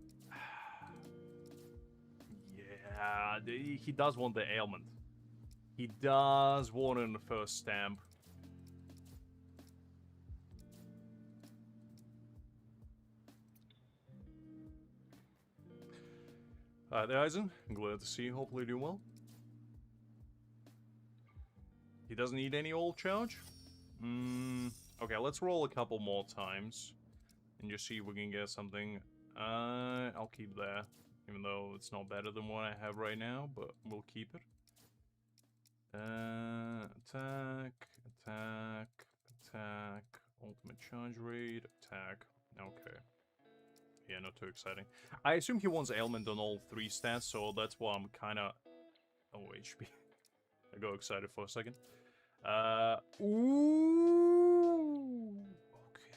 yeah, he does want the ailment. He does want it in the first stamp. Alright there, Aizen. I'm glad to see you. Hopefully doing well. He doesn't need any old charge? Okay, let's roll a couple more times. And just see if we can get something. I'll keep that. Even though it's not better than what I have right now, but we'll keep it. Attack, attack, attack. Ultimate charge rate, attack. Okay. Yeah, not too exciting. I assume he wants ailment on all 3 stats, so that's why I'm kind of... Oh, HP. I got excited for a second. Ooh!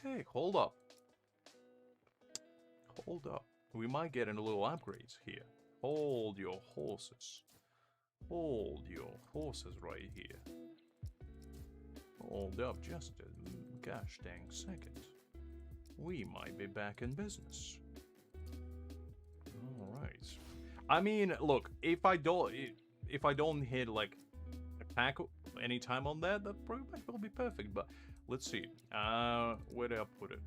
Okay, hold up. Hold up. We might get in a little upgrades here. Hold your horses. Hold your horses right here. Hold up just a gosh dang second. We might be back in business. Alright. I mean, look, if I don't hit, like, attack any time on that probably will be perfect, but let's see. Where did I put it?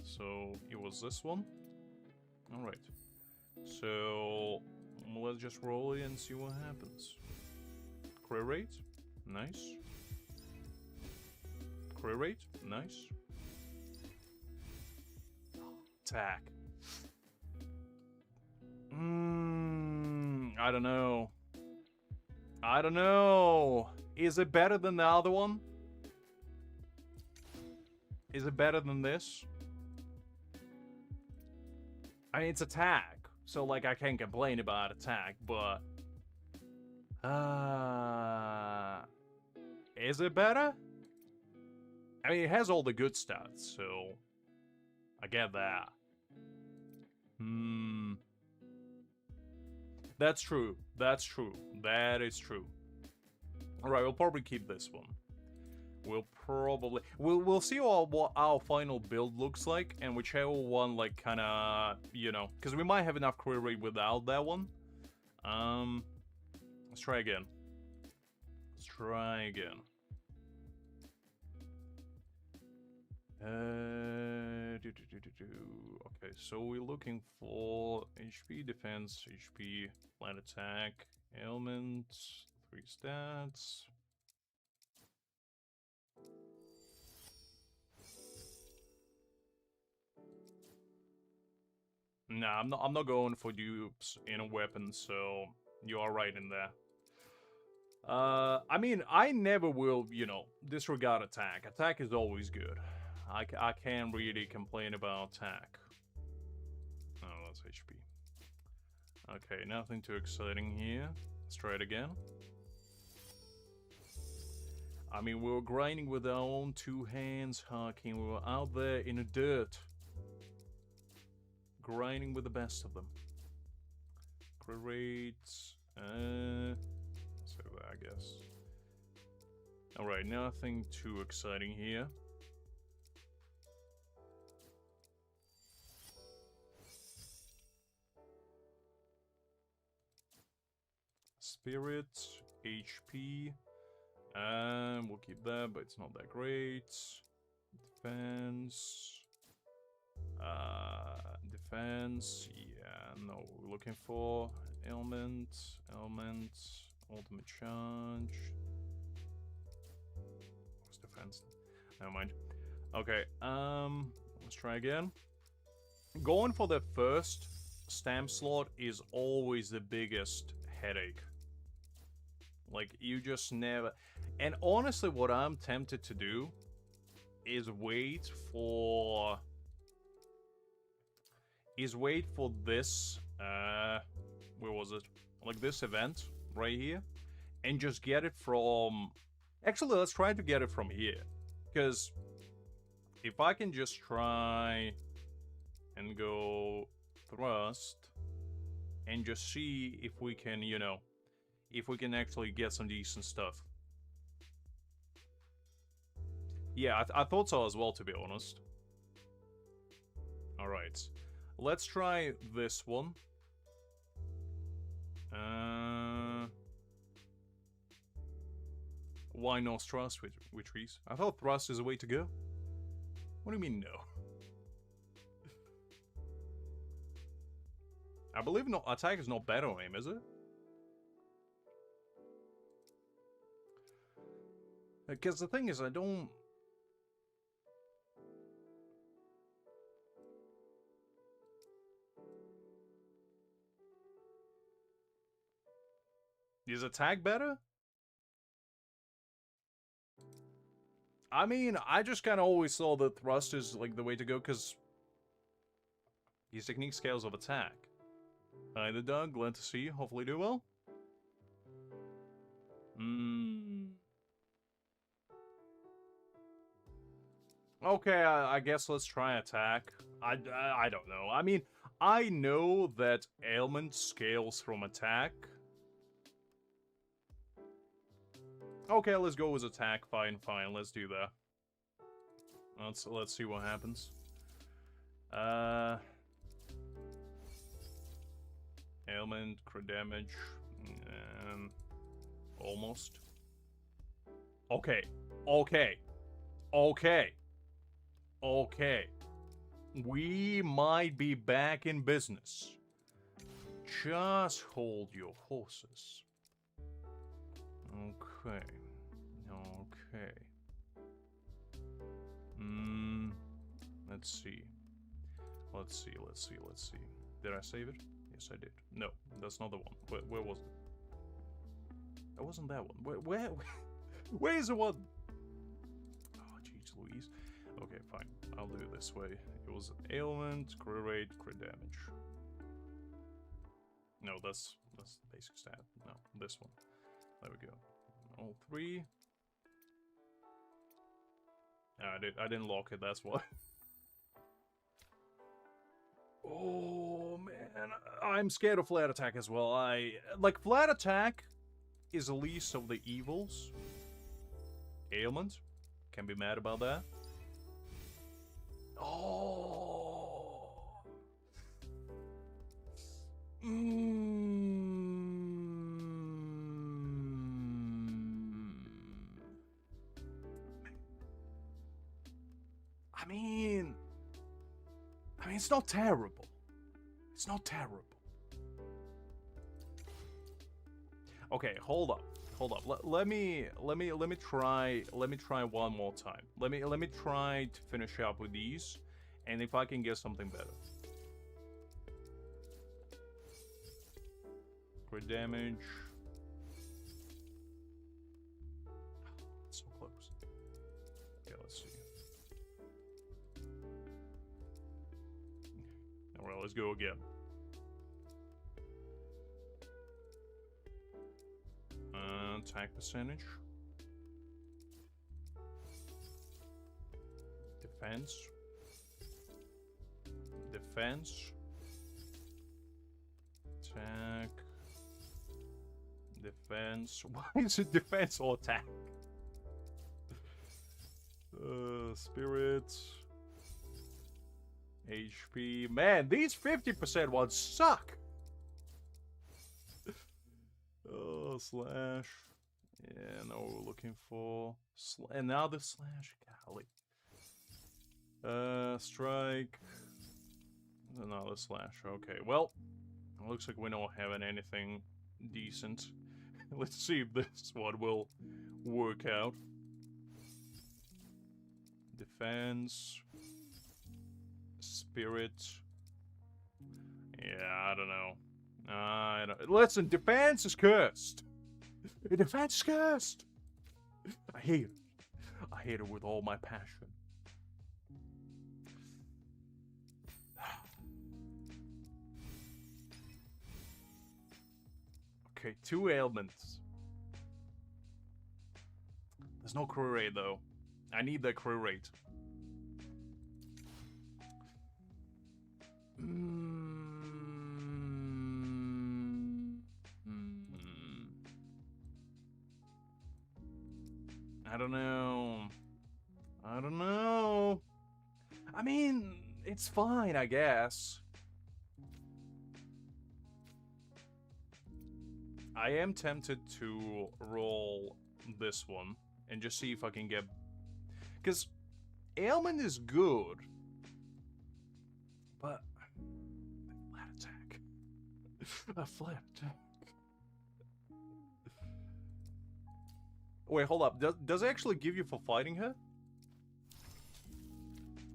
So, it was this one. Alright. So, let's just roll it and see what happens. Crit rate. Nice. Crit rate. Nice. Attack. I don't know. I don't know. Is it better than the other one? Is it better than this? I mean, it's attack. So, like, I can't complain about attack, but... is it better? I mean, it has all the good stats, so I get that. That's true. That's true. That is true. Alright, we'll probably keep this one. We'll see what our final build looks like, and whichever one, like, kinda, you know, because we might have enough career rate without that one. Let's try again. Let's try again. Okay, so we're looking for HP, defense, HP, flat attack, ailment, 3 stats. Nah, I'm not going for dupes in a weapon, so you are right in there. I mean, I never will, you know, disregard attack. Attack is always good. I can't really complain about attack. Oh, that's HP. Okay, nothing too exciting here. Let's try it again. I mean, we were grinding with our own 2 hands, Hakim. We were out there in the dirt. Grinding with the best of them. Great. Let's say that, I guess. Alright, nothing too exciting here. Spirit, HP, and we'll keep that, but it's not that great. Defense, yeah, no, we're looking for ailment, ultimate charge. What's defense? Never mind. Okay, let's try again. Going for the first stamp slot is always the biggest headache. Like, you just never... And honestly, what I'm tempted to do is wait for this, where was it? Like, this event right here. And just get it from... Actually, let's try to get it from here. Because if I can just try and go thrust and just see if we can, you know, if we can actually get some decent stuff. Yeah, I thought so as well, to be honest. Alright. Let's try this one. Why no thrust with trees? I thought thrust is a way to go. What do you mean no? I believe no attack is not better on him, is it? Because the thing is, I don't... Is attack better? I mean, I just kind of always saw that thrust is like the way to go, because his technique scales of attack. Hi there, Doug. Glad to see you. Hopefully do well. Okay, I guess let's try attack. I don't know. I mean, I know that ailment scales from attack. Okay, let's go with attack. Fine, let's do that. Let's see what happens. Ailment, crit damage, almost. Okay. We might be back in business. Just hold your horses. Okay. Let's see. Did I save it? Yes, I did. No, that's not the one. Where was it? That wasn't that one. Where is the one? Oh, jeez Louise. Okay, fine. I'll do it this way. It was ailment, crit rate, crit damage. No, that's basic stat. No, this one. There we go. All 3. I didn't lock it, that's why. Oh, man. I'm scared of flat attack as well. Like, flat attack is the least of the evils. Ailment. Can't be mad about that. Oh. I mean, it's not terrible. It's not terrible. Okay, hold up. Let me try one more time. Let me try to finish up with these, and if I can get something better. Crit damage. So close. Okay, let's see. Alright, let's go again. Attack percentage. Defense. Attack. Defense. Why is it defense or attack? Spirit. HP. Man, these 50% ones suck! Oh, slash. Yeah, no, we're looking for... And now the slash. Golly. Strike. Another slash. Okay, well. Looks like we don't have anything decent. Let's see if this one will work out. Defense. Spirit. Yeah, I don't know. Listen, defense is cursed. Defense is cursed. I hate it. I hate it with all my passion. Okay, 2 ailments. There's no crew rate though. I need the crew rate. I don't know. I mean, it's fine, I guess. I am tempted to roll this one and just see if I can get... Because ailment is good. But... flat attack. A flat attack. Wait, hold up. Does it actually give you for fighting her?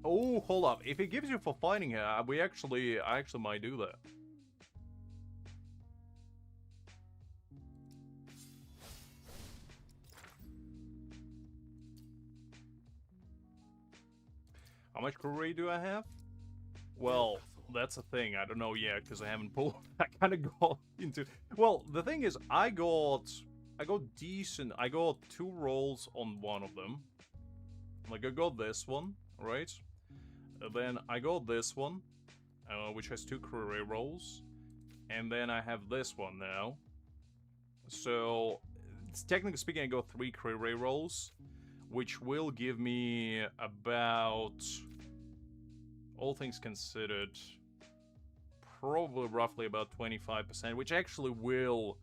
Oh, hold up. If it gives you for fighting her, I actually might do that. How much crew rate do I have? Well, that's the thing. I don't know yet because I haven't pulled. I kind of got into. Well, the thing is, I got decent. I got 2 rolls on one of them. Like I got this one, right? And then I got this one, which has 2 crew rate rolls, and then I have this one now. So, technically speaking, I got 3 crew rate rolls, which will give me about, all things considered, probably roughly about 25%, which actually will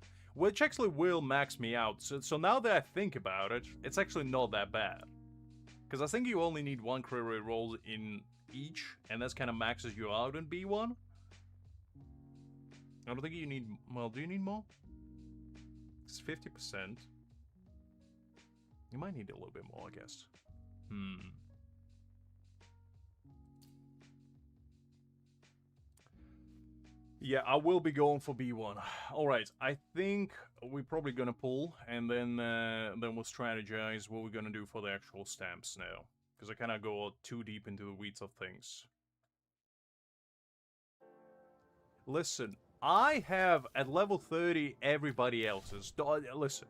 max me out. So now that I think about it, it's actually not that bad. Because I think you only need 1 crew rate roll in each, and that's kind of maxes you out in B1. I don't think you need, well, do you need more? It's 50%. You might need a little bit more, I guess. Yeah, I will be going for B1. Alright, I think we're probably gonna pull, and then we'll strategize what we're gonna do for the actual stamps now. Because I kind of go too deep into the weeds of things. Listen, I have, at level 30, everybody else's. Listen,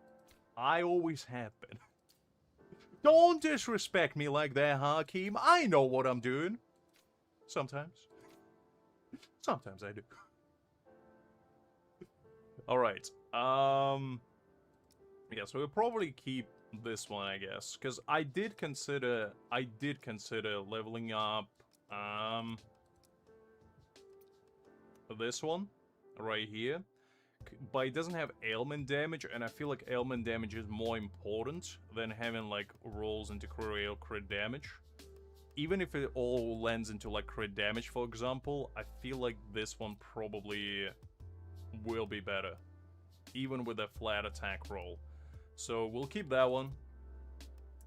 I always have been. Don't disrespect me like that, Hakeem. I know what I'm doing. Sometimes. Sometimes I do. Alright. Yeah, so we'll probably keep this one, I guess. Because I did consider leveling up this one right here. But it doesn't have ailment damage, and I feel like ailment damage is more important than having, like, rolls into crit damage. Even if it all lands into, like, crit damage, for example, I feel like this one probably will be better. Even with a flat attack roll. So, we'll keep that one.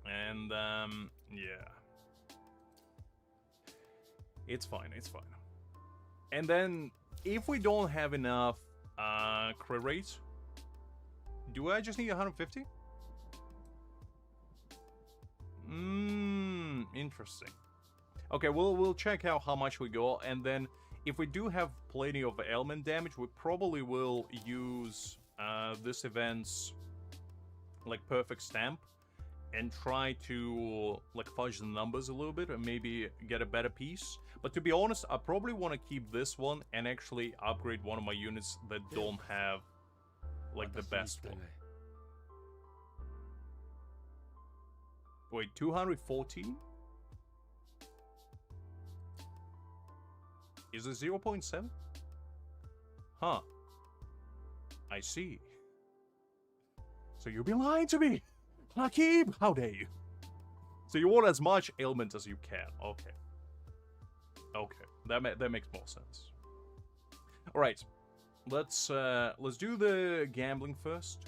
And, yeah. It's fine, it's fine. And then, if we don't have enough crit rate, do I just need 150? Interesting. Okay, we'll check out how much we go, and then if we do have plenty of ailment damage, we probably will use this event's like perfect stamp and try to like fudge the numbers a little bit and maybe get a better piece. But to be honest, I probably want to keep this one and actually upgrade one of my units that don't have like the best one. Wait, 214? Is it 0.7? Huh. I see. So you've been lying to me! Hakeem! How dare you? So you want as much ailment as you can. Okay. Okay. That makes more sense. Alright. Let's do the gambling first.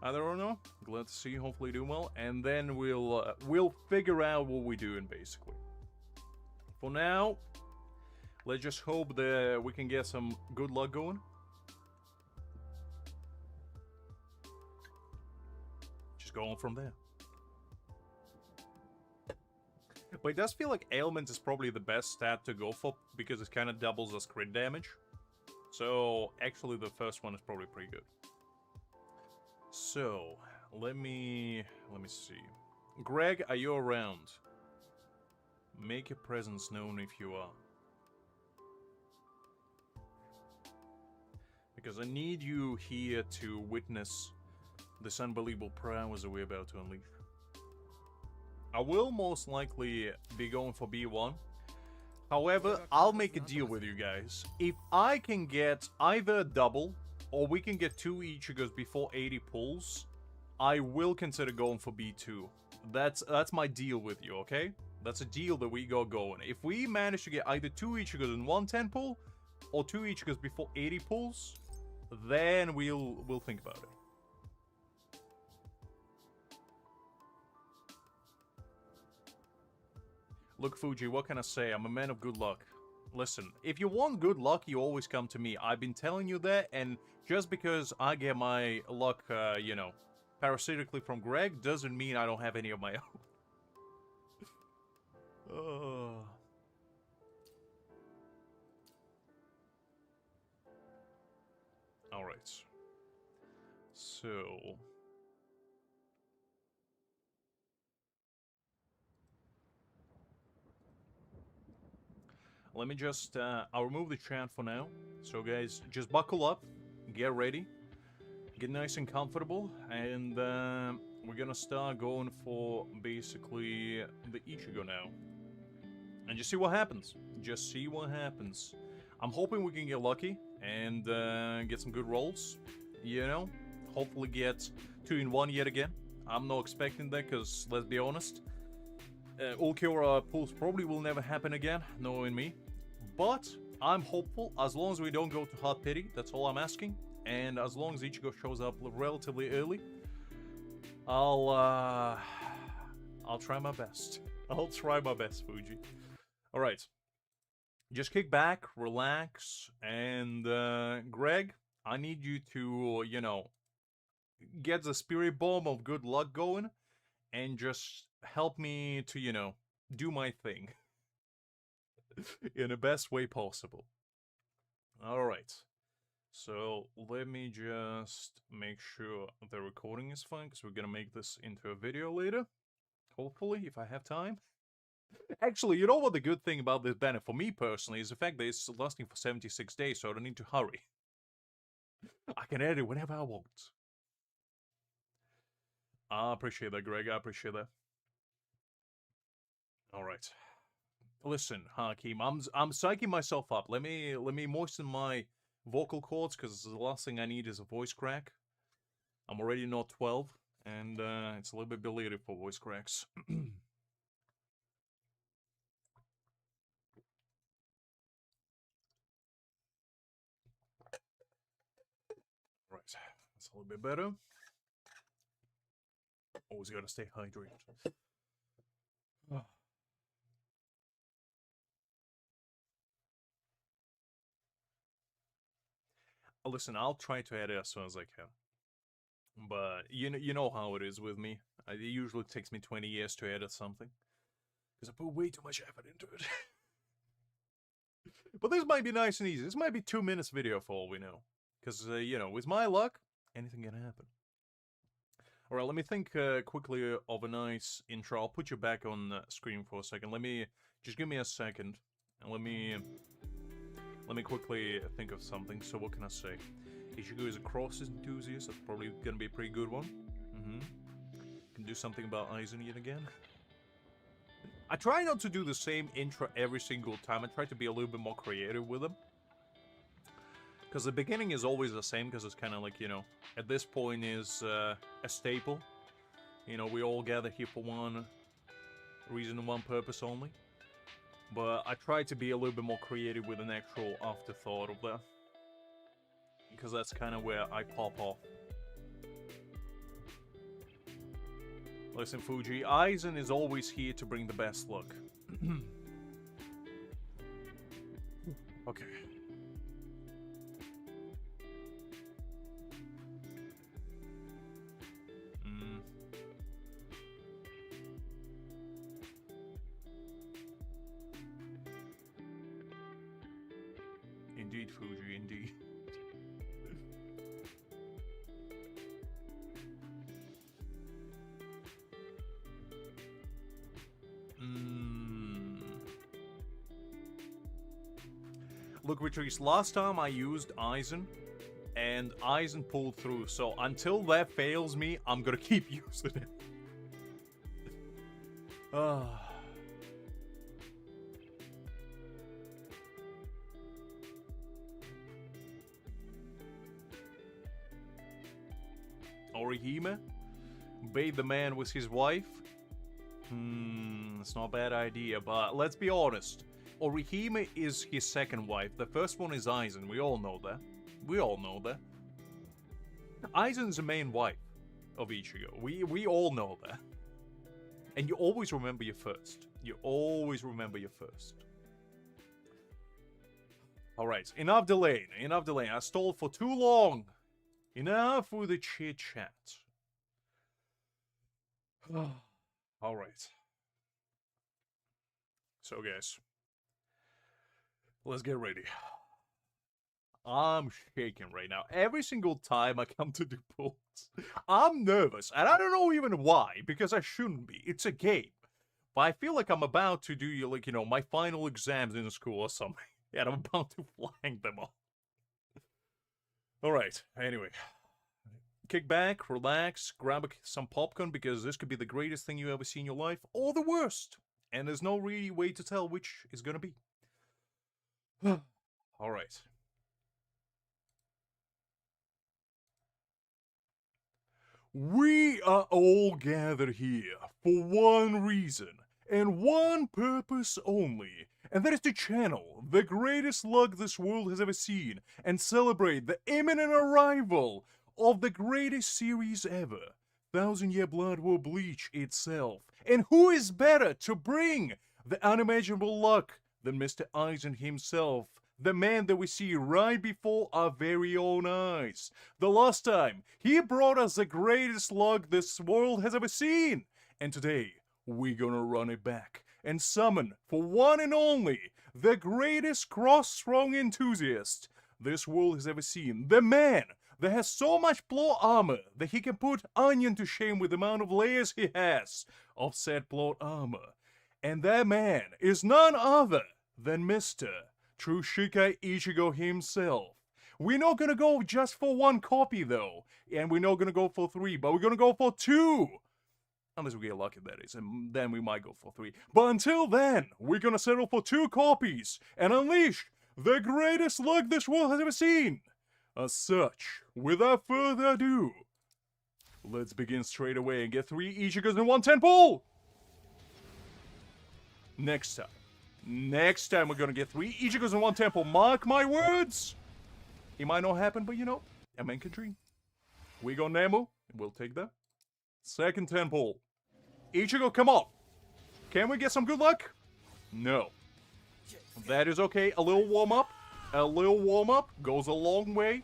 I don't know. Glad to see you. Hopefully doing well. And then we'll figure out what we're doing, basically. For now, let's just hope that we can get some good luck going. Just go on from there. But it does feel like ailment is probably the best stat to go for because it kind of doubles as crit damage. So actually the first one is probably pretty good. So let me see. Greg, are you around? Make your presence known if you are. Because I need you here to witness this unbelievable prowess that we're about to unleash. I will most likely be going for B1. However, I'll make a deal with you guys. If I can get either a double, or we can get 2 Ichigos before 80 pulls, I will consider going for B2. That's my deal with you, okay? That's a deal that we got going. If we manage to get either 2 Ichigos in 110 pull, or 2 Ichigos before 80 pulls, then we'll think about it. Look, Fuji, what can I say? I'm a man of good luck. Listen, if you want good luck, you always come to me. I've been telling you that, and just because I get my luck, you know, parasitically from Greg, doesn't mean I don't have any of my own. Alright. So... let me just, I'll remove the chat for now. So guys, just buckle up, get ready, get nice and comfortable, and we're gonna start going for basically the Ichigo now. And just see what happens. Just see what happens. I'm hoping we can get lucky and get some good rolls, you know? Hopefully get 2 in 1 yet again. I'm not expecting that because, let's be honest, Ulquiorra pulls probably will never happen again, knowing me. But I'm hopeful, as long as we don't go to hot pity, that's all I'm asking. And as long as Ichigo shows up relatively early, I'll try my best. I'll try my best, Fuji. Alright. Just kick back, relax, and Greg, I need you to, you know, get the spirit bomb of good luck going, and just help me to, you know, do my thing. In the best way possible. Alright. So, let me just make sure the recording is fine, because we're gonna make this into a video later. hopefully, if I have time. Actually, you know what the good thing about this banner for me personally is the fact that it's lasting for 76 days, so I don't need to hurry. I can edit whenever I want. I appreciate that, Greg. I appreciate that. All right. Listen, Hakeem, I'm psyching myself up. Let me moisten my vocal cords because the last thing I need is a voice crack. I'm already not 12, and it's a little bit belated for voice cracks. Right, that's a little bit better. Always gotta stay hydrated. Listen, I'll try to edit as soon as I can. But you know how it is with me. It usually takes me 20 years to edit something. Because I put way too much effort into it. But this might be nice and easy. This might be 2 minutes video for all we know. Because, you know, with my luck, anything can happen. Alright, let me think quickly of a nice intro. I'll put you back on screen for a second. Just give me a second. And let me quickly think of something. So what can I say? Ichigo is a cross enthusiast. That's probably gonna be a pretty good one. Can do something about Aizen yet again. I try not to do the same intro every single time. I try to be a little bit more creative with them. Because the beginning is always the same, because it's kind of like, you know, at this point is a staple. You know, we all gather here for one reason and one purpose only. But I try to be a little bit more creative with an actual afterthought of that. Because that's kind of where I pop off. Listen, Fuji, Aizen is always here to bring the best luck. Okay. Indeed, Fuji, indeed. Look, Retrice, last time I used Aizen, and Aizen pulled through, so until that fails me, I'm gonna keep using it. Orihime? Bathe the man with his wife? It's not a bad idea, but let's be honest. Orihime is his second wife. The first one is Aizen. We all know that. We all know that. Aizen's the main wife of Ichigo. We all know that. And you always remember your first. You always remember your first. Alright, enough delaying. Enough delaying. I stalled for too long. Enough with the chit-chat. Alright. So, guys. Let's get ready. I'm shaking right now. Every single time I come to do polls, I'm nervous. And I don't know even why, because I shouldn't be. It's a game. But I feel like I'm about to do, like, you know, my final exams in school or something. And I'm about to flank them all. Alright, anyway. Kick back, relax, grab some popcorn, because this could be the greatest thing you ever see in your life, or the worst. And there's no really way to tell which is gonna be. Alright. We are all gathered here for one reason, and one purpose only, and that is to channel the greatest luck this world has ever seen, and celebrate the imminent arrival of the greatest series ever, 1000-Year Blood War Bleach itself. And who is better to bring the unimaginable luck than Mr. Aizen himself, the man that we see right before our very own eyes. The last time, he brought us the greatest luck this world has ever seen. And today, we're gonna run it back and summon, for one and only, the greatest cross-strong enthusiast this world has ever seen. The man, that has so much plot armor that he can put Onion to shame with the amount of layers he has of said plot armor. And that man is none other than Mr. True Shikai Ichigo himself. We're not gonna go just for one copy though, and we're not gonna go for 3, but we're gonna go for 2! Unless we get lucky, that is, and then we might go for 3. But until then, we're gonna settle for 2 copies and unleash the greatest luck this world has ever seen! As such, without further ado, let's begin straight away and get 3 Ichigos in 1 temple! Next time we're gonna get 3 Ichigos in 1 temple, mark my words! It might not happen, but you know, a man can dream. We go Nemu, we'll take that. Second temple. Ichigo, come on! Can we get some good luck? No. That is okay, a little warm-up. A little warm-up goes a long way.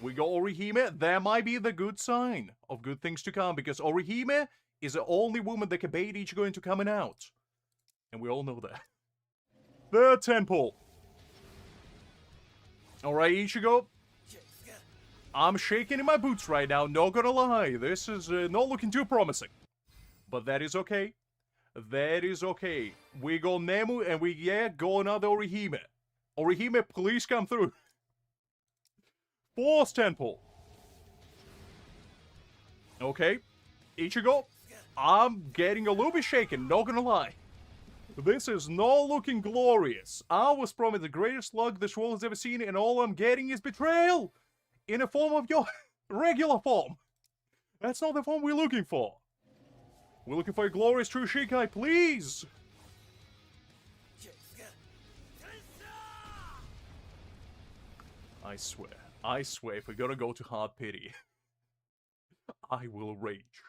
We go Orihime, that might be the good sign of good things to come, because Orihime is the only woman that can bait Ichigo into coming out. And we all know that. Third temple. Alright, Ichigo. I'm shaking in my boots right now, not gonna lie. This is not looking too promising. But that is okay. That is okay. We go Nemu and we go another Orihime. Orihime, please come through. Fourth temple. Okay. Ichigo, I'm getting a little bit shaken, not gonna lie. This is not looking glorious. I was promised the greatest luck this world has ever seen, and all I'm getting is betrayal! In a form of your regular form. That's not the form we're looking for. We're looking for a glorious true Shikai, please! I swear, if we're gonna go to hard pity, I will rage.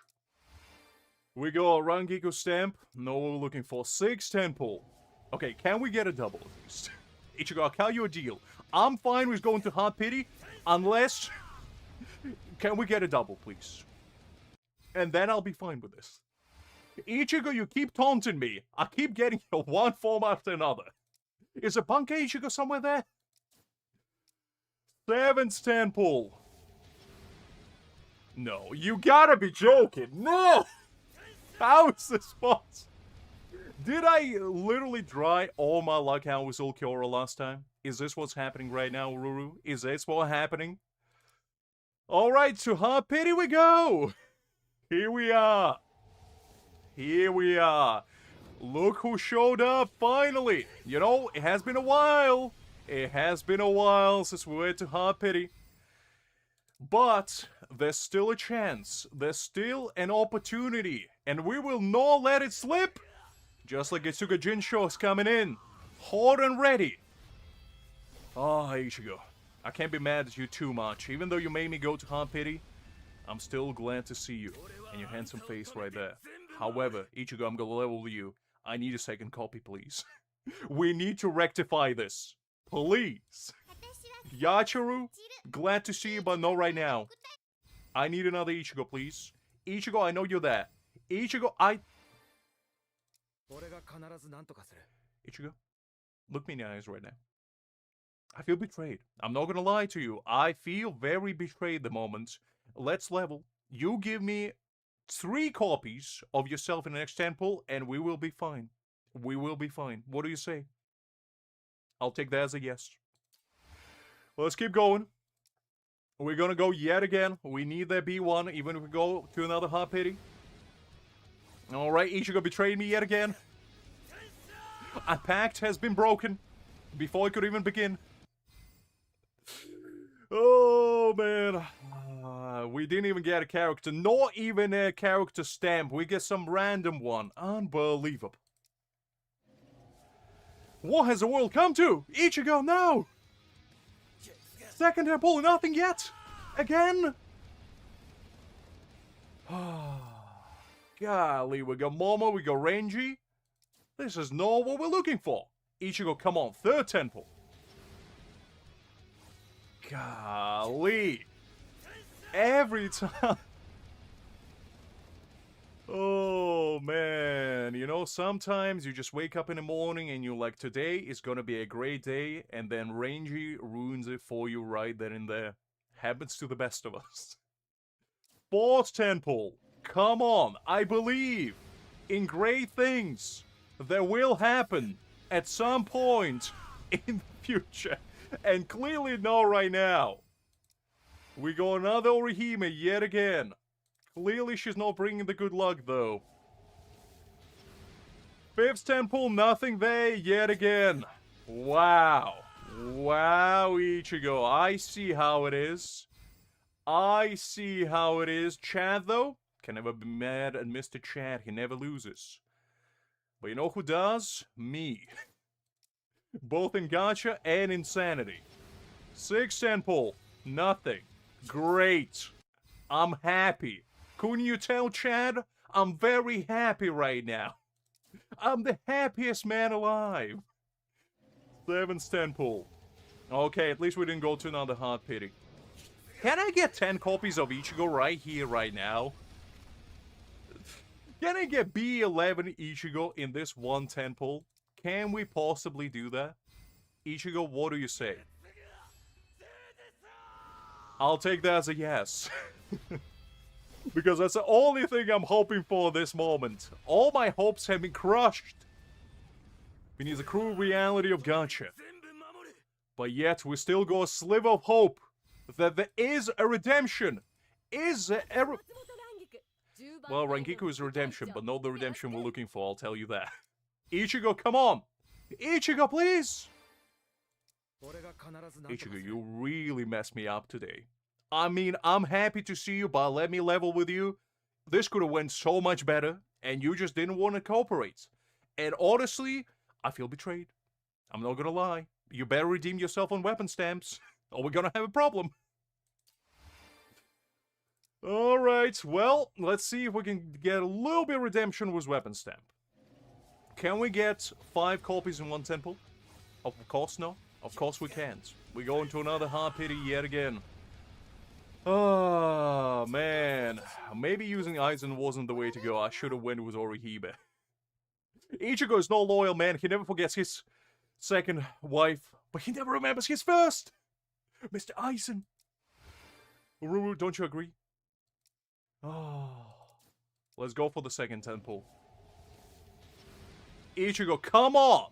We go a Rangiku stamp. No, we're looking for 6 temple. Okay, can we get a double at least? Ichigo, I'll tell you a deal. I'm fine with going to hard pity, unless... Can we get a double, please? And then I'll be fine with this. Ichigo, you keep taunting me. I keep getting one form after another. Is a bankai Ichigo somewhere there? 7th temple. No, you gotta be joking. No! How is this possible? Did I literally dry all my luck out with Ulquiorra last time? Is this what's happening right now, Ruru? Is this what's happening? Alright, to hard pity we go! Here we are. Here we are. Look who showed up, finally! You know, it has been a while. It has been a while since we went to hard pity. But there's still a chance. There's still an opportunity. And we will not let it slip! Just like Itsuka Jinsho is coming in. Hot and ready. Ah, Ichigo. I can't be mad at you too much. Even though you made me go to hard pity, I'm still glad to see you. And your handsome face right there. However, Ichigo, I'm gonna level you. I need a second copy, please. We need to rectify this. Please. Yachiru, glad to see you, but not right now. I need another Ichigo, please. Ichigo, I know you're there. Ichigo, Ichigo, look me in the eyes right now. I feel betrayed. I'm not gonna lie to you. I feel very betrayed at the moment. Let's level. You give me 3 copies of yourself in the next temple, and we will be fine. We will be fine. What do you say? I'll take that as a yes. Let's keep going. We're gonna go yet again. We need that B1, even if we go to another hard pity. Alright, Ichigo betrayed me yet again. A pact has been broken before it could even begin. Oh, man. We didn't even get a character. Not even a character stamp. We get some random one. Unbelievable. What has the world come to? Ichigo, no! Second temple, nothing yet! Again? Golly, we got Momo, we got Renji. This is not what we're looking for. Ichigo, come on, 3rd temple. Golly. Every time. Oh man, you know, sometimes you just wake up in the morning and you're like, today is gonna be a great day, and then Rangy ruins it for you right then and there. Happens to the best of us. Fourth temple, come on, I believe in great things that will happen at some point in the future, and clearly not right now. We got another Orihime yet again. Clearly she's not bringing the good luck, though. Fifth temple, nothing there yet again. Wow. Wow, Ichigo. I see how it is. I see how it is. Chad, though, can never be mad at Mr. Chad. He never loses. But you know who does? Me. Both in gacha and insanity. Sixth temple, nothing. Great. I'm happy. Couldn't you tell, Chad? I'm very happy right now. I'm the happiest man alive. Seventh temple. Okay, at least we didn't go to another hard pity. Can I get 10 copies of Ichigo right here, right now? Can I get B11 Ichigo in this one temple? Can we possibly do that? Ichigo, what do you say? I'll take that as a yes. Because that's the only thing I'm hoping for this moment. All my hopes have been crushed beneath the cruel reality of gacha. But yet, we still got a sliver of hope that there is a redemption. Well, Rangiku is a redemption, but not the redemption we're looking for, I'll tell you that. Ichigo, come on! Ichigo, please! Ichigo, you really messed me up today. I mean, I'm happy to see you, but let me level with you. This could have went so much better, and you just didn't want to cooperate. And honestly, I feel betrayed. I'm not gonna lie. You better redeem yourself on weapon stamps, or we're gonna have a problem. Alright, well, let's see if we can get a little bit of redemption with weapon stamp. Can we get 5 copies in one temple? Of course no. Of course we can't. We go into another hard pity yet again. Oh, man. Maybe using Aizen wasn't the way to go. I should have went with Orihime. Ichigo is no loyal man. He never forgets his second wife, but he never remembers his first. Mr. Aizen. Ururu, don't you agree? Oh. Let's go for the second temple. Ichigo, come on!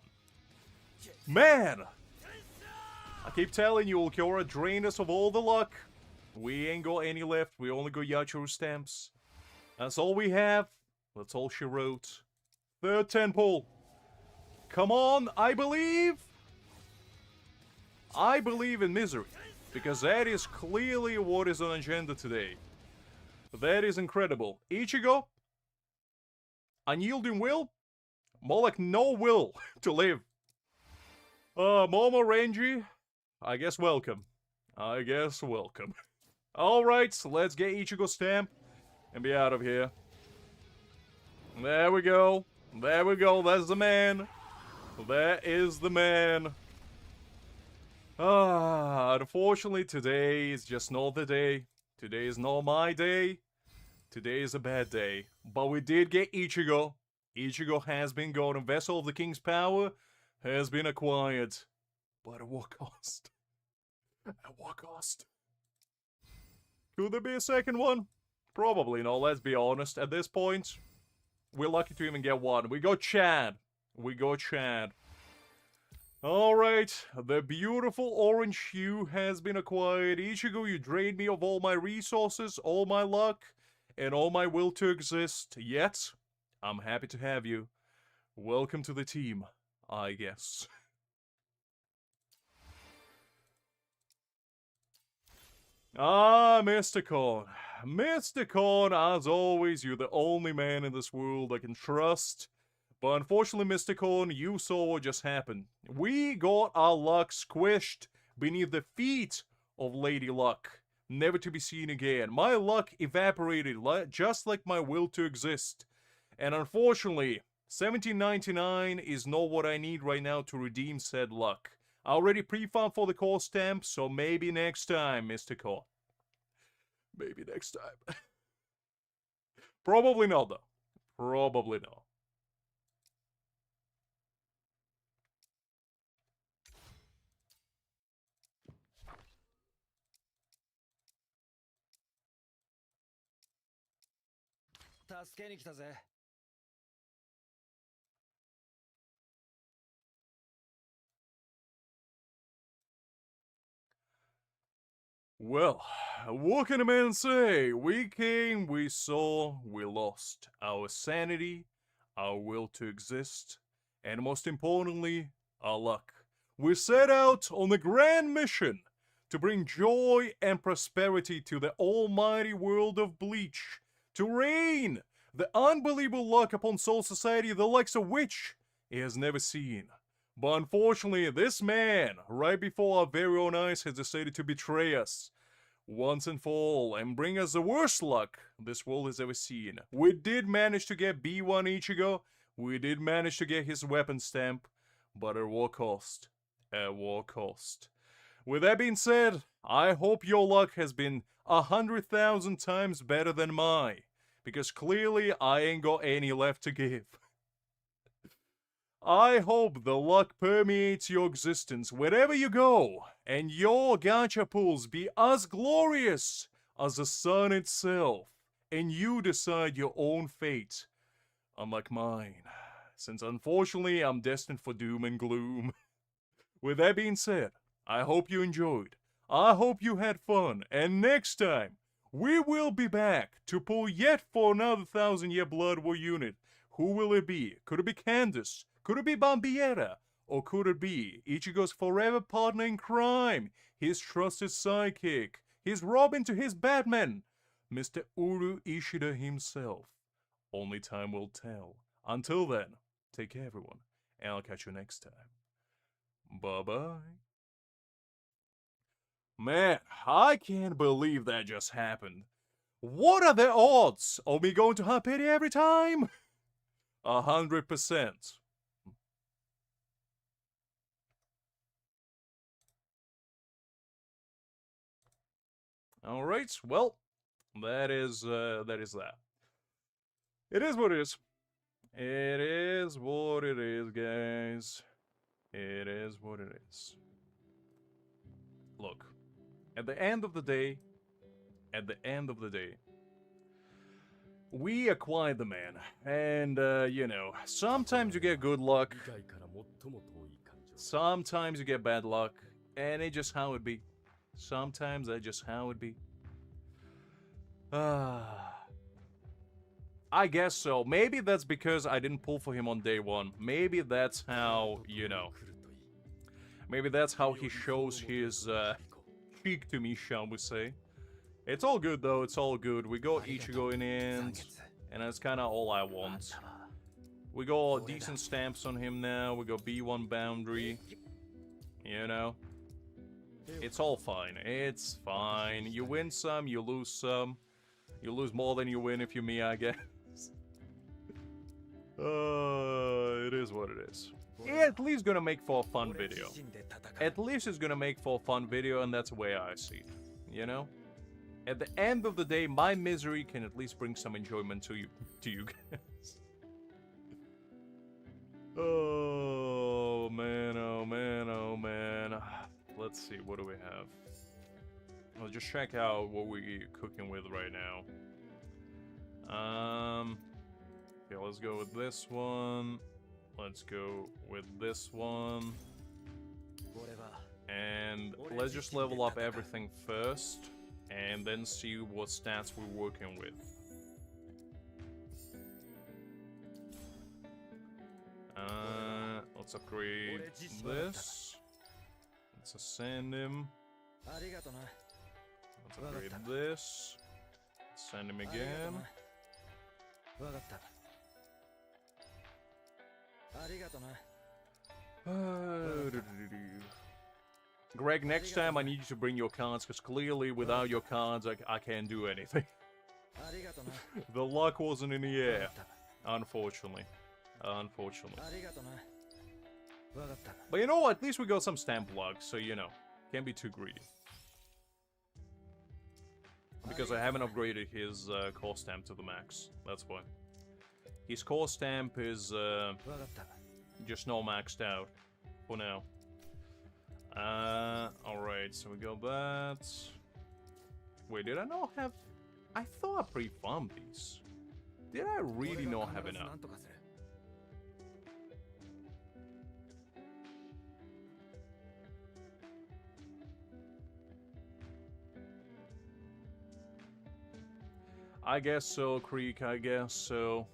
Man! I keep telling you, Ulquiorra drained us of all the luck. We ain't got any left. We only got Yachiru stamps. That's all we have. That's all she wrote. Third temple. Come on, I believe. I believe in misery. Because that is clearly what is on agenda today. That is incredible. Ichigo. Unyielding will. More like no will to live. Momo Renji. I guess welcome. I guess welcome. Alright, so let's get Ichigo stamp and be out of here. There we go. There we go. That's the man. That is the man. Unfortunately, today is just not the day. Today is not my day. Today is a bad day. But we did get Ichigo. Ichigo has been gone. A vessel of the king's power has been acquired. But at what cost? At what cost? Could there be a second one? Probably not, let's be honest. At this point, we're lucky to even get one. We got Chad. We got Chad. Alright, the beautiful orange hue has been acquired. Ichigo, you drained me of all my resources, all my luck, and all my will to exist. Yet, I'm happy to have you. Welcome to the team, I guess. Ah, Mr. Korn. Mr. Korn, as always, you're the only man in this world I can trust. But unfortunately, Mr. Korn, you saw what just happened. We got our luck squished beneath the feet of Lady Luck, never to be seen again. My luck evaporated just like my will to exist. And unfortunately, 1799 is not what I need right now to redeem said luck. I already pre-farmed for the core stamp, so maybe next time, Mr. Core. Maybe next time. Probably not, though. Probably not. Well, what can a man say? We came, we saw, we lost our sanity, our will to exist, and most importantly, our luck. We set out on the grand mission to bring joy and prosperity to the almighty world of Bleach, to rain the unbelievable luck upon Soul Society, the likes of which he has never seen. But unfortunately, this man, right before our very own eyes, has decided to betray us once and for all and bring us the worst luck this world has ever seen. We did manage to get B1 Ichigo, we did manage to get his weapon stamp, but at what cost? At what cost? With that being said, I hope your luck has been 100,000 times better than mine, because clearly I ain't got any left to give. I hope the luck permeates your existence wherever you go, and your gacha pools be as glorious as the sun itself, and you decide your own fate, unlike mine, since unfortunately I'm destined for doom and gloom. With that being said, I hope you enjoyed, I hope you had fun, and next time, we will be back to pull yet for another 1,000-year Blood War unit. Who will it be? Could it be Candace? Could it be Bambiera? Or could it be Ichigo's forever partner in crime, his trusted sidekick, his Robin to his Batman, Mr. Uru Ishida himself? Only time will tell. Until then, take care everyone, and I'll catch you next time. Bye-bye. Man, I can't believe that just happened. What are the odds of me going to have pity every time? 100%. All right, well, that is that. It is what it is. It is what it is, guys. It is what it is. Look, at the end of the day, we acquired the man, and you know, sometimes you get good luck, sometimes you get bad luck, and it's just how it be. Sometimes that's just how it be. I guess so. Maybe that's because I didn't pull for him on day one. Maybe that's how, you know. Maybe that's how he shows his cheek to me, shall we say. It's all good though, it's all good. We got Ichigo in the end, and that's kinda all I want. We got decent stamps on him now, we got B1 boundary, you know. It's all fine, it's fine. You win some, you lose some. You lose more than you win if you're me, I guess. It is what it is. At least gonna make for a fun video. At least it's gonna make for a fun video, and that's the way I see it, you know? At the end of the day, my misery can at least bring some enjoyment to you guys. Oh man, oh man, oh man. Let's see, what do we have? I'll just check out what we're cooking with right now. Okay, let's go with this one. Let's go with this one. And let's just level up everything first, and then see what stats we're working with. Let's upgrade this. Let's ascend him. Let's upgrade this. Send him again. Greg, next time I need you to bring your cards, because clearly without your cards I can't do anything. The luck wasn't in the air, unfortunately. But you know what, at least we got some stamp luck, so you know, can't be too greedy. Because I haven't upgraded his core stamp to the max, that's why. His core stamp is just not maxed out for now. Alright, so we got that. Wait, did I not have... I thought I pre-farmed these. Did I really not have enough? I guess so, Creek, I guess so.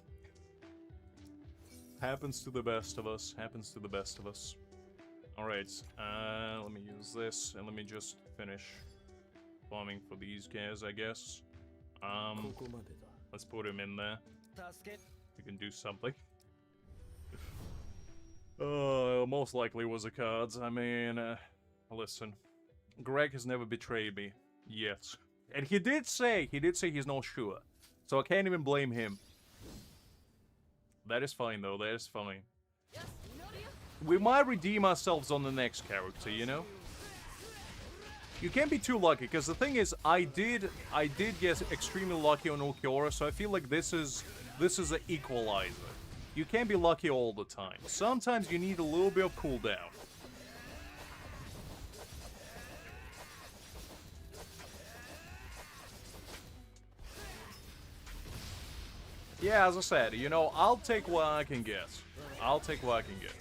Happens to the best of us. Happens to the best of us. Alright, let me use this, and let me just finish farming for these guys, I guess. Let's put him in there. We can do something. Most likely was the cards. I mean, listen. Greg has never betrayed me. Yet. And he did say he's not sure. So I can't even blame him. That is fine, though. That is fine. We might redeem ourselves on the next character, you know? You can't be too lucky, because the thing is, I did get extremely lucky on Ulquiorra, so I feel like this is an equalizer. You can't be lucky all the time. Sometimes you need a little bit of cooldown. Yeah, as I said, you know, I'll take what I can get. I'll take what I can get.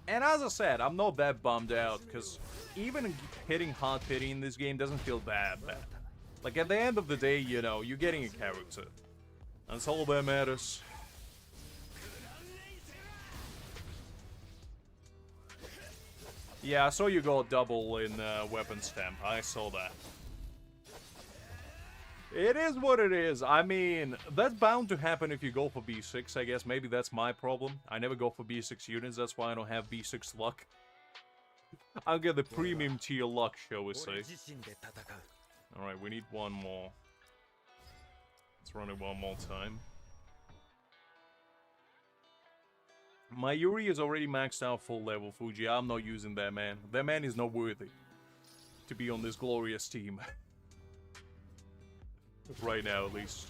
And as I said, I'm not that bummed out, because even hitting hard pity in this game doesn't feel that bad. Like, at the end of the day, you know, you're getting a character. That's all that matters. Yeah, I saw you go double in weapon stamp. I saw that. It is what it is. I mean, that's bound to happen if you go for B6, I guess. Maybe that's my problem. I never go for B6 units, that's why I don't have B6 luck. I'll get the premium tier luck, shall we say. Alright, we need one more. Let's run it one more time. Mayuri is already maxed out full level, Fuji. I'm not using that man. That man is not worthy to be on this glorious team. Right now, at least.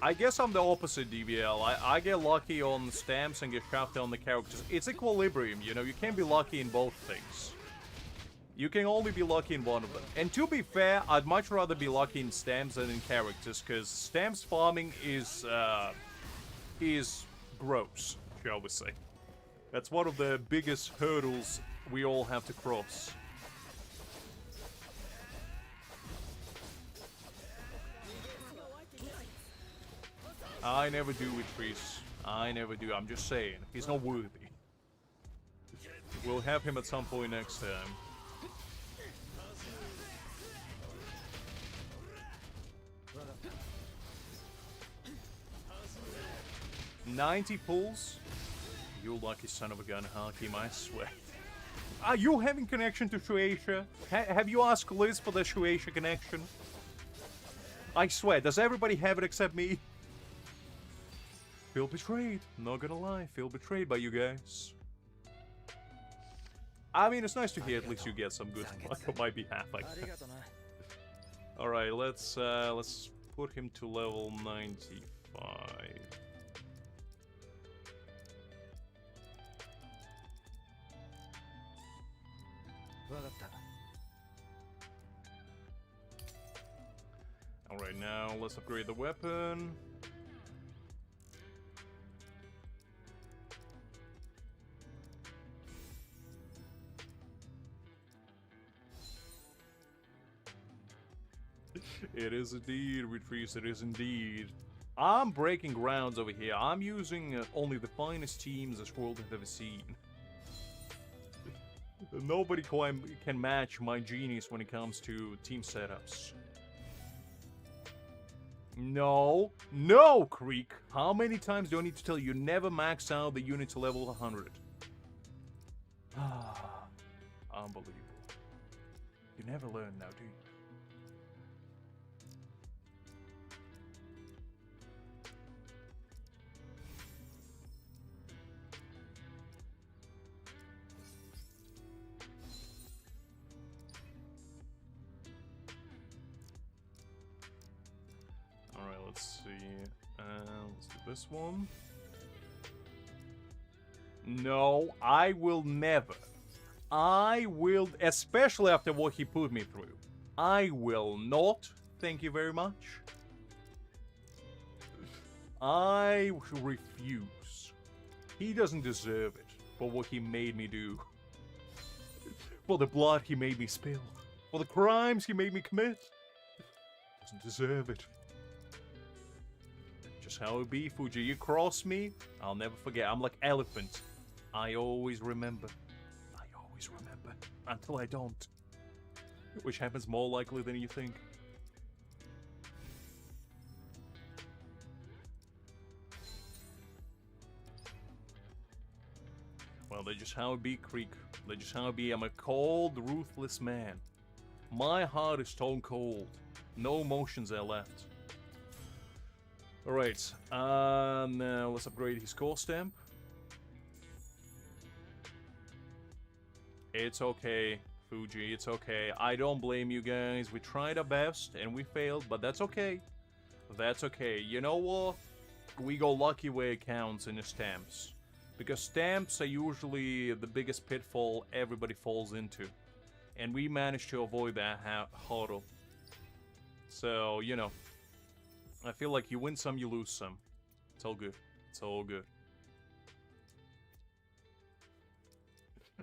I guess I'm the opposite, DVL. I get lucky on stamps and get shafted on the characters. It's equilibrium, you know? You can't be lucky in both things. You can only be lucky in one of them. And to be fair, I'd much rather be lucky in stamps than in characters, because stamps farming is gross, shall we say. That's one of the biggest hurdles we all have to cross. I never do with Trees. I never do. I'm just saying. He's not worthy. We'll have him at some point next time. $90 pulls? You lucky son of a gun, Hakim, I swear. Are you having connection to Shueisha? Have you asked Liz for the Shueisha connection? I swear, does everybody have it except me? Feel betrayed. Not gonna lie, feel betrayed by you guys. I mean, it's nice to hear at least you get some good luck on my behalf, I guess. Alright, let's put him to level 95. Alright, now let's upgrade the weapon. It is indeed, Retrice, it is indeed. I'm breaking grounds over here. I'm using only the finest teams this world has ever seen. Nobody can match my genius when it comes to team setups. No, no, Creek. How many times do I need to tell you never max out the unit to level 100? Unbelievable. You never learn now, do you? let's see. Let's do this one. No, I will never. I will, especially after what he put me through. I will not. Thank you very much. I refuse. He doesn't deserve it for what he made me do. For the blood he made me spill. For the crimes he made me commit. Doesn't deserve it. Just how it be, Fuji. You cross me, I'll never forget. I'm like elephant. I always remember. I always remember. Until I don't. Which happens more likely than you think. Well, that's just how it be, Creek. That's just how it be. I'm a cold, ruthless man. My heart is stone cold. No emotions are left. Alright, now let's upgrade his core stamp. It's okay, Fuji, it's okay. I don't blame you guys. We tried our best and we failed, but that's okay. That's okay. You know what? We go lucky where it counts in the stamps. Because stamps are usually the biggest pitfall everybody falls into. And we managed to avoid that hurdle. So, you know. I feel like you win some, you lose some. It's all good. It's all good.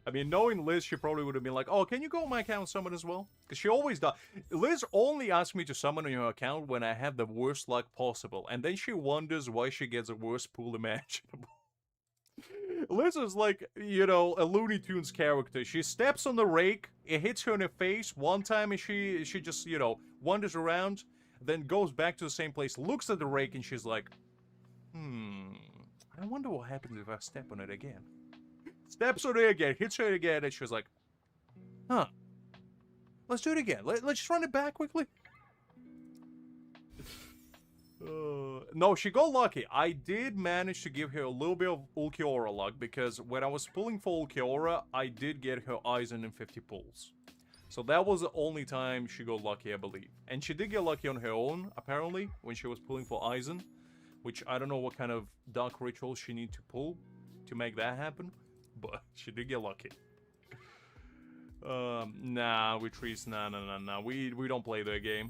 I mean, knowing Liz, she probably would have been like, oh, can you go on my account and summon as well? Because she always does. Liz only asks me to summon on your account when I have the worst luck possible. And then she wonders why she gets the worst pool imaginable. Liz is like, you know, a Looney Tunes character. She steps on the rake, it hits her in the face one time, and she just, you know, wanders around, then goes back to the same place, looks at the rake, and she's like, I wonder what happens if I step on it again. Steps on it again, hits her again, and she's like, huh. Let's do it again. Let's just run it back quickly. No, she got lucky. I did manage to give her a little bit of Ulquiorra luck, because when I was pulling for Ulquiorra, I did get her Aizen in 50 pulls. So that was the only time she got lucky, I believe. And she did get lucky on her own, apparently, when she was pulling for Aizen, which I don't know what kind of dark ritual she need to pull to make that happen, but she did get lucky. Nah, retreats, nah. We don't play that game.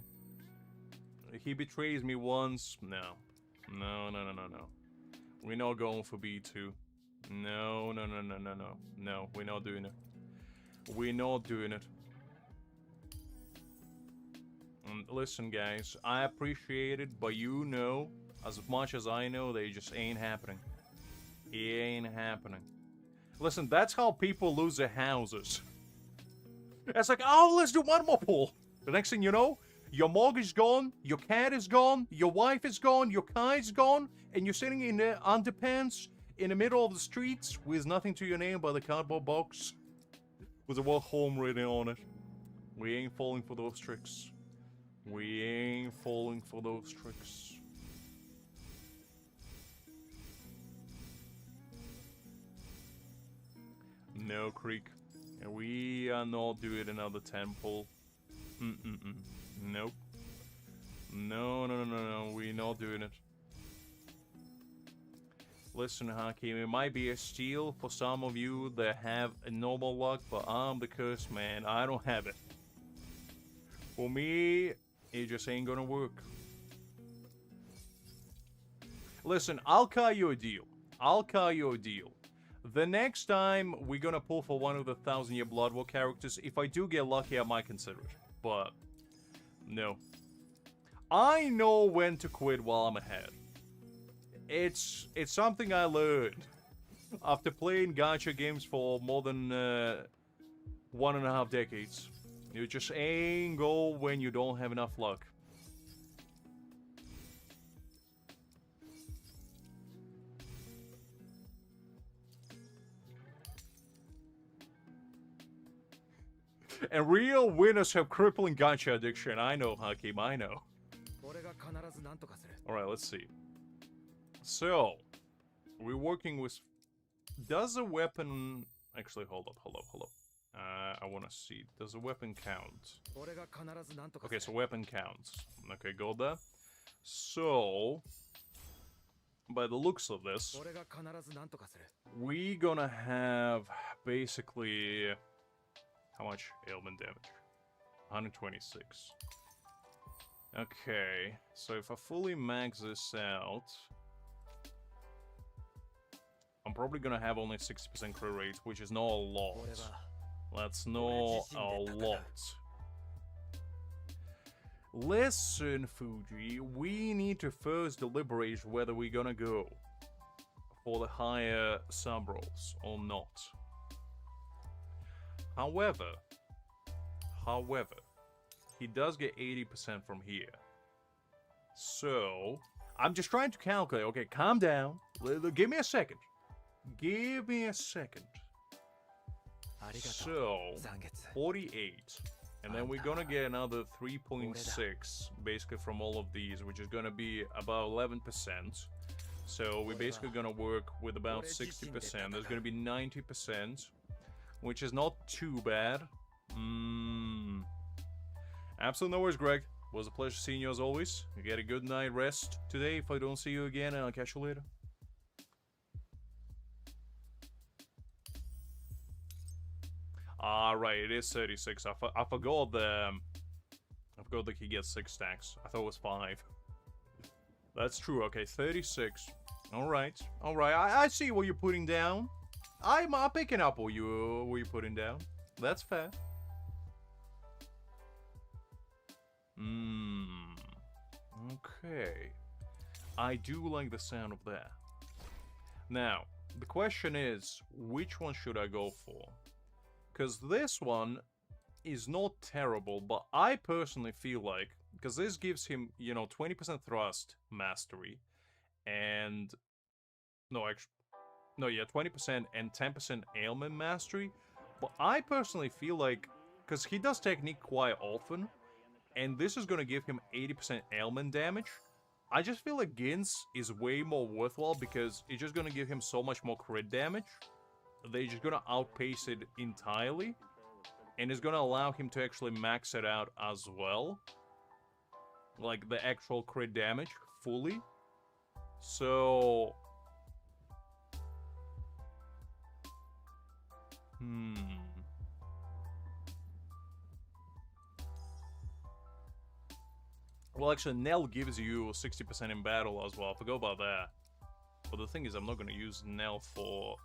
He betrays me once. No. We're not going for B2. No. No, we're not doing it. We're not doing it. And listen, guys, I appreciate it, but you know, as much as I know, they just ain't happening. It ain't happening. Listen, that's how people lose their houses. It's like, oh, let's do one more pull. The next thing you know, your mortgage is gone, your cat is gone, your wife is gone, your car is gone, and you're sitting in the underpants in the middle of the streets with nothing to your name but a cardboard box with the word home written on it. We ain't falling for those tricks. We ain't falling for those tricks. No, Creek. And we are not doing another temple. Nope. No. We're not doing it. Listen, Hakim, it might be a steal for some of you that have a normal luck, but I'm the cursed man. I don't have it. For me, it just ain't gonna work. Listen, I'll cut you a deal. The next time we're gonna pull for one of the 1000-year Blood War characters, if I do get lucky, I might consider it. But no. I know when to quit while I'm ahead. It's something I learned after playing gacha games for more than 1.5 decades. You just ain't go when you don't have enough luck. And real winners have crippling gacha addiction. I know, Hakim, I know. Alright, let's see. So, we're working with... Does a weapon... Actually, hold up. I want to see. Does a weapon count? Okay, so weapon counts. Okay, go there. So, by the looks of this, we gonna have basically how much ailment damage? 126. Okay, so if I fully max this out, I'm probably gonna have only 60% crit rate, which is not a lot. That's not a lot. Listen, Fuji, we need to first deliberate whether we're gonna go for the higher sub rolls or not. However, he does get 80% from here. So, I'm just trying to calculate. Okay, calm down. Give me a second. Give me a second. So, 48. And then we're gonna get another 3.6, basically from all of these, which is gonna be about 11%. So we're basically gonna work with about 60%. There's gonna be 90%, which is not too bad. Absolutely no worries, Greg. Was a pleasure seeing you as always. You get a good night rest today if I don't see you again, and I'll catch you later. Right, it is 36. I forgot that he gets 6 stacks. I thought it was 5. That's true. Okay, 36. Alright. I see what you're putting down. I'm picking up what you're putting down. That's fair. Okay. I do like the sound of that. Now, the question is, which one should I go for? Because this one is not terrible, but I personally feel like, because this gives him, 20% thrust mastery, and 20% and 10% ailment mastery. But I personally feel like, because he does technique quite often, and this is going to give him 80% ailment damage, I just feel like Gin's is way more worthwhile because it's just going to give him so much more crit damage. They're just going to outpace it entirely, and it's going to allow him to actually max it out as well. Like, the actual crit damage fully. So... Well, actually, Nell gives you 60% in battle as well. I forgot about that. But the thing is, I'm not going to use Nell for...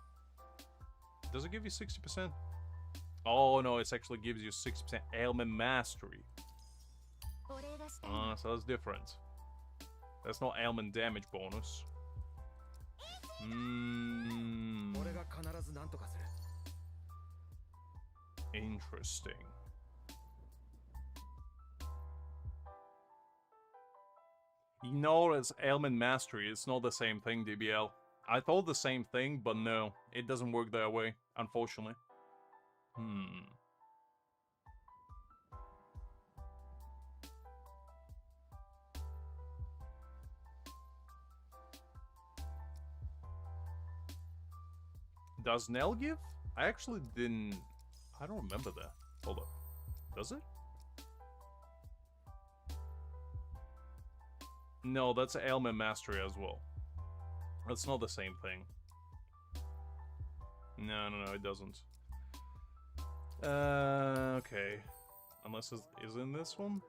Does it give you 60%? Oh, no, it actually gives you 6% ailment mastery. So that's different. That's not ailment damage bonus. Interesting. You know, it's ailment mastery. It's not the same thing, DBL. I thought the same thing, but no. It doesn't work that way, unfortunately. Does Nell give? I actually didn't... I don't remember that. Hold up. Does it? No, that's ailment mastery as well. That's not the same thing. No, it doesn't. Okay. Unless it is in this one?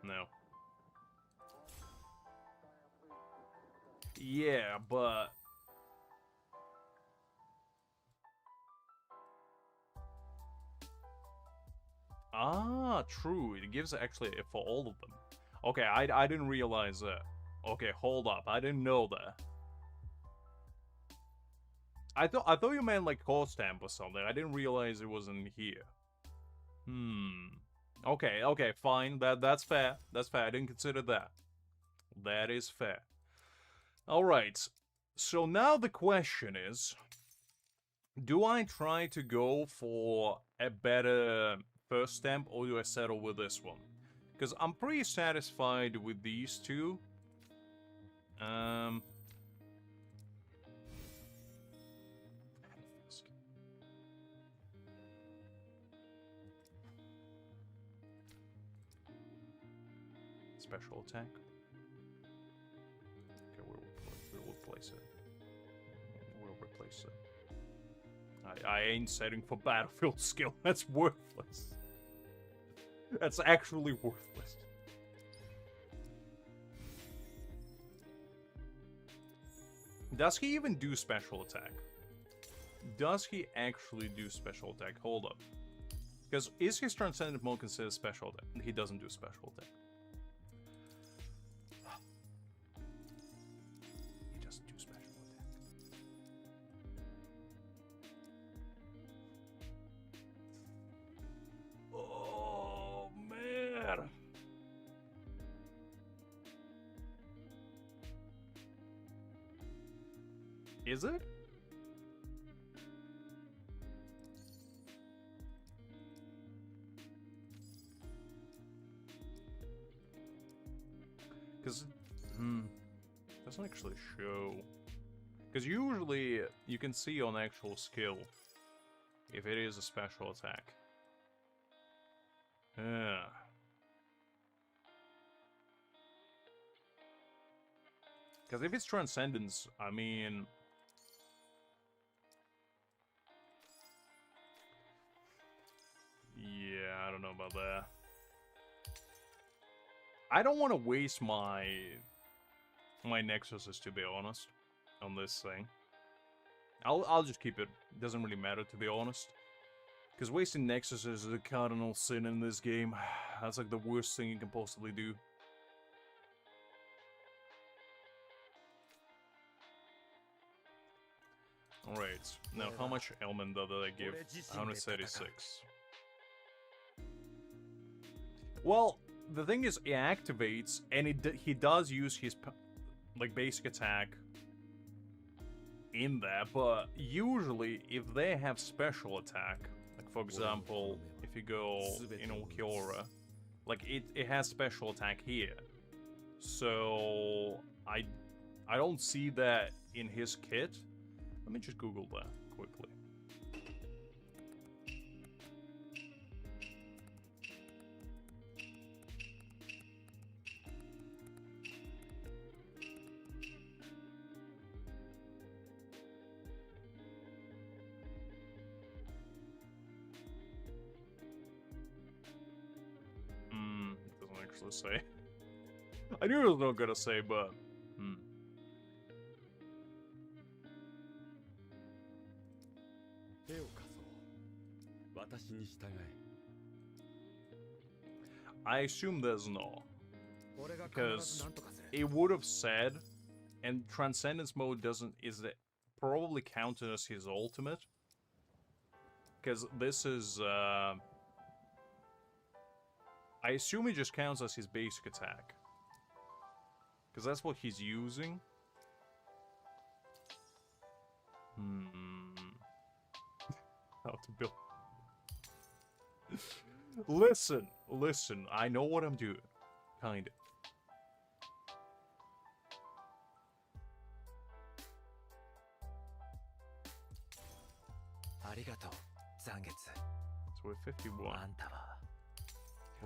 No. Yeah, but... Ah, true. It gives actually for all of them. Okay, I didn't realize that. Okay, hold up. I didn't know that. I thought you meant like core stamp or something. I didn't realize it was in here. Okay, fine. That's fair. That's fair. I didn't consider that. That is fair. Alright. So now the question is, do I try to go for a better first stamp, or do I settle with this one? Because I'm pretty satisfied with these two. Special attack. replace it. We'll replace it. I ain't setting for battlefield skill. That's worthless. That's actually worthless. Does he even do special attack? Does he actually do special attack? Hold up. Because is his Transcendent mode considered special attack? He doesn't do special attack. He doesn't do special attack. Oh, man. Is it? Because, doesn't actually show. Because usually you can see on actual skill if it is a special attack. Yeah. Because if it's Transcendence, I mean... Yeah, I don't know about that. I don't want to waste my Nexuses, to be honest, on this thing. I'll just keep it. Doesn't really matter, to be honest. Because wasting Nexuses is a cardinal sin in this game. That's like the worst thing you can possibly do. Alright, now how much ailment did I give? 136. Well, the thing is, it activates, and he does use his like basic attack in that, but usually if they have special attack, like for example, if you go in Ulquiorra, like it has special attack here. So I don't see that in his kit. Let me just Google that quickly. Doesn't actually say. I knew it was not gonna say, but I assume there's no. Because it would have said, and Transcendence mode is it probably counted as his ultimate? Because this is, I assume it just counts as his basic attack. Because that's what he's using. How to build... Listen, I know what I'm doing. Kinda. So we're 51.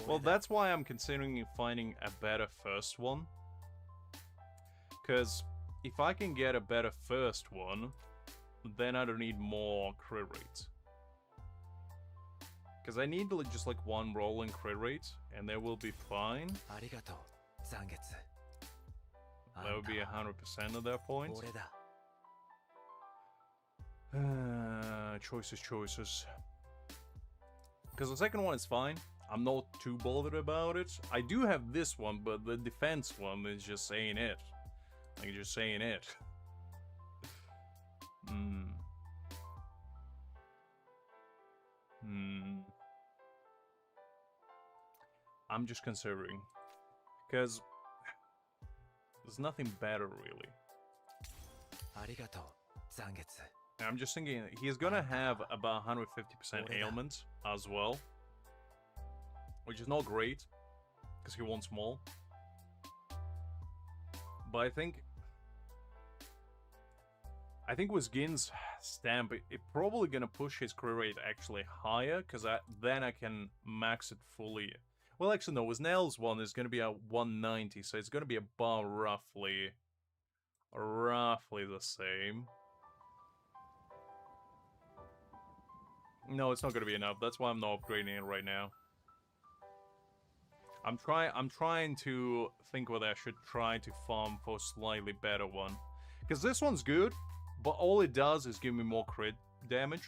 Well, that's why I'm considering finding a better first one. Because if I can get a better first one, then I don't need more crit rate. Because I need just like one rolling crit rate, and they will be fine. That would be 100% at that point. Choices. Because the second one is fine. I'm not too bothered about it. I do have this one, but the defense one is just saying it. Like, just saying it. I'm just considering. Because there's nothing better, really. I'm just thinking, he's gonna have about 150% ailment as well. Which is not great, because he wants more. But I think with Gin's stamp, it's probably gonna push his crit rate actually higher, because then I can max it fully. Well, actually, no, with Nell's one is gonna be at 190, so it's gonna be about roughly roughly the same. No, it's not gonna be enough. That's why I'm not upgrading it right now. I'm trying to think whether I should try to farm for a slightly better one. Because this one's good, but all it does is give me more crit damage.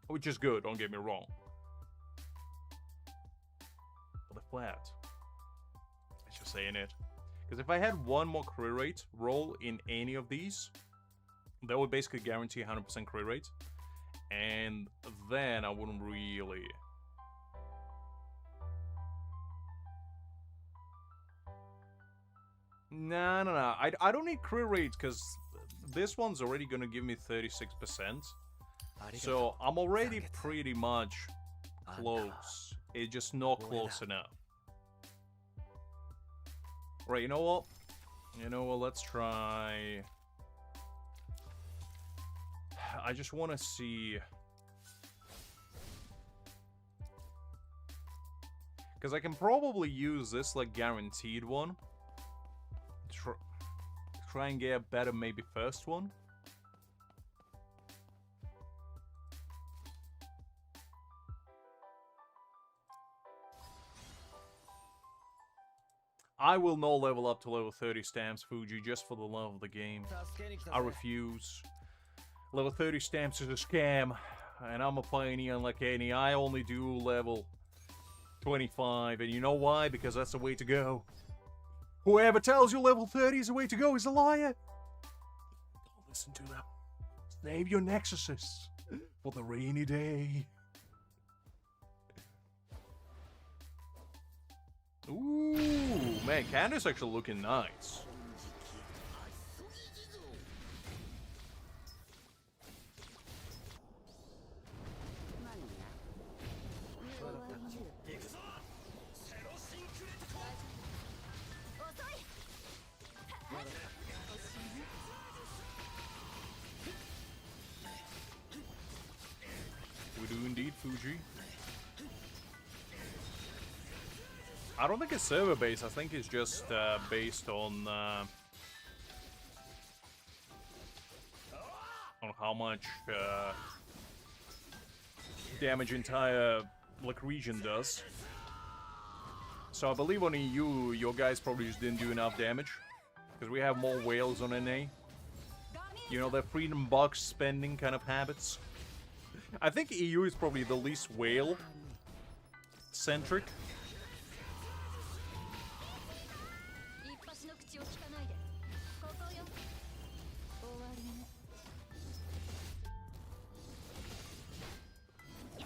Which is good, don't get me wrong. But the flat. It's just saying it. Because if I had one more crit rate roll in any of these, that would basically guarantee 100% crit rate. And then I wouldn't really... No. I don't need crit rates because this one's already going to give me 36%. So I'm already pretty much close. It's just not close enough. Right, you know what? Let's try... I just want to see... Because I can probably use this, like, guaranteed one. Try and get a better, maybe, first one. I will not level up to level 30 stamps, Fuji, just for the love of the game. I refuse. Level 30 stamps is a scam, and I'm a pioneer like any. I only do level 25, and you know why? Because that's the way to go. Whoever tells you level 30 is the way to go is a liar. Don't listen to them. Save your Nexuses for the rainy day. Ooh, man, Candace actually looking nice. We do indeed, Fuji. I don't think it's server based. I think it's just based on how much damage entire like region does. So I believe on EU, your guys probably just didn't do enough damage because we have more whales on NA. You know, their freedom box spending kind of habits. I think EU is probably the least whale centric.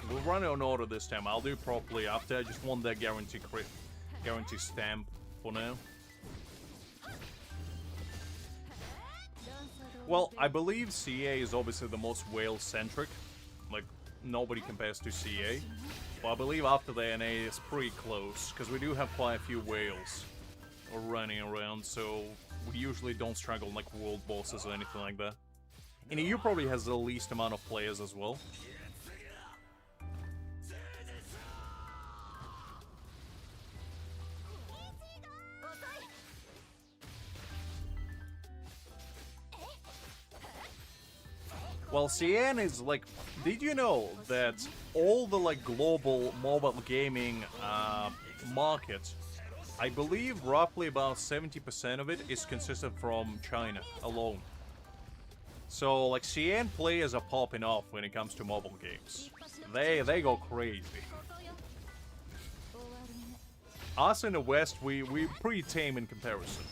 We'll run it on order this time. I'll do it properly after. I just want that guarantee crit, guarantee stamp for now. Well, I believe CA is obviously the most whale-centric. Like, nobody compares to CA. But I believe after the NA is pretty close, because we do have quite a few whales running around, so we usually don't struggle like world bosses or anything like that. And EU probably has the least amount of players as well. Well, CN is like, did you know that all the like global mobile gaming market, I believe roughly about 70% of it is consisted from China alone. So like CN players are popping off when it comes to mobile games. They go crazy. Us in the West, we're pretty tame in comparison.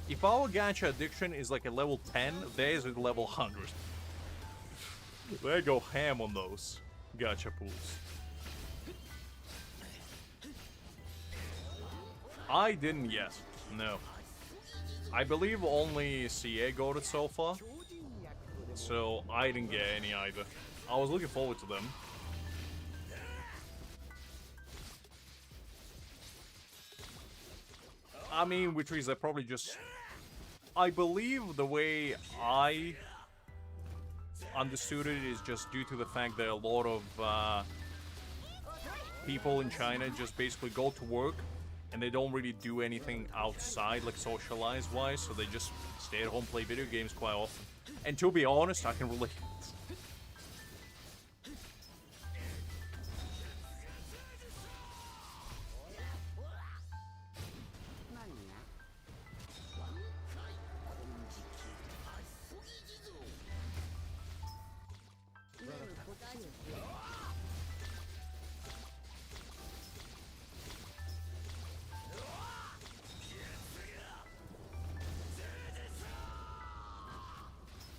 If our gacha addiction is like a level 10, theirs is level 100. They go ham on those gacha pools. I didn't yet, no. I believe only CA got it so far, so I didn't get any either. I was looking forward to them. I mean, which is probably just... I believe the way I understood it is just due to the fact that a lot of people in China just basically go to work and they don't really do anything outside, like socialize-wise, so they just stay at home, play video games quite often. And to be honest, I can relate.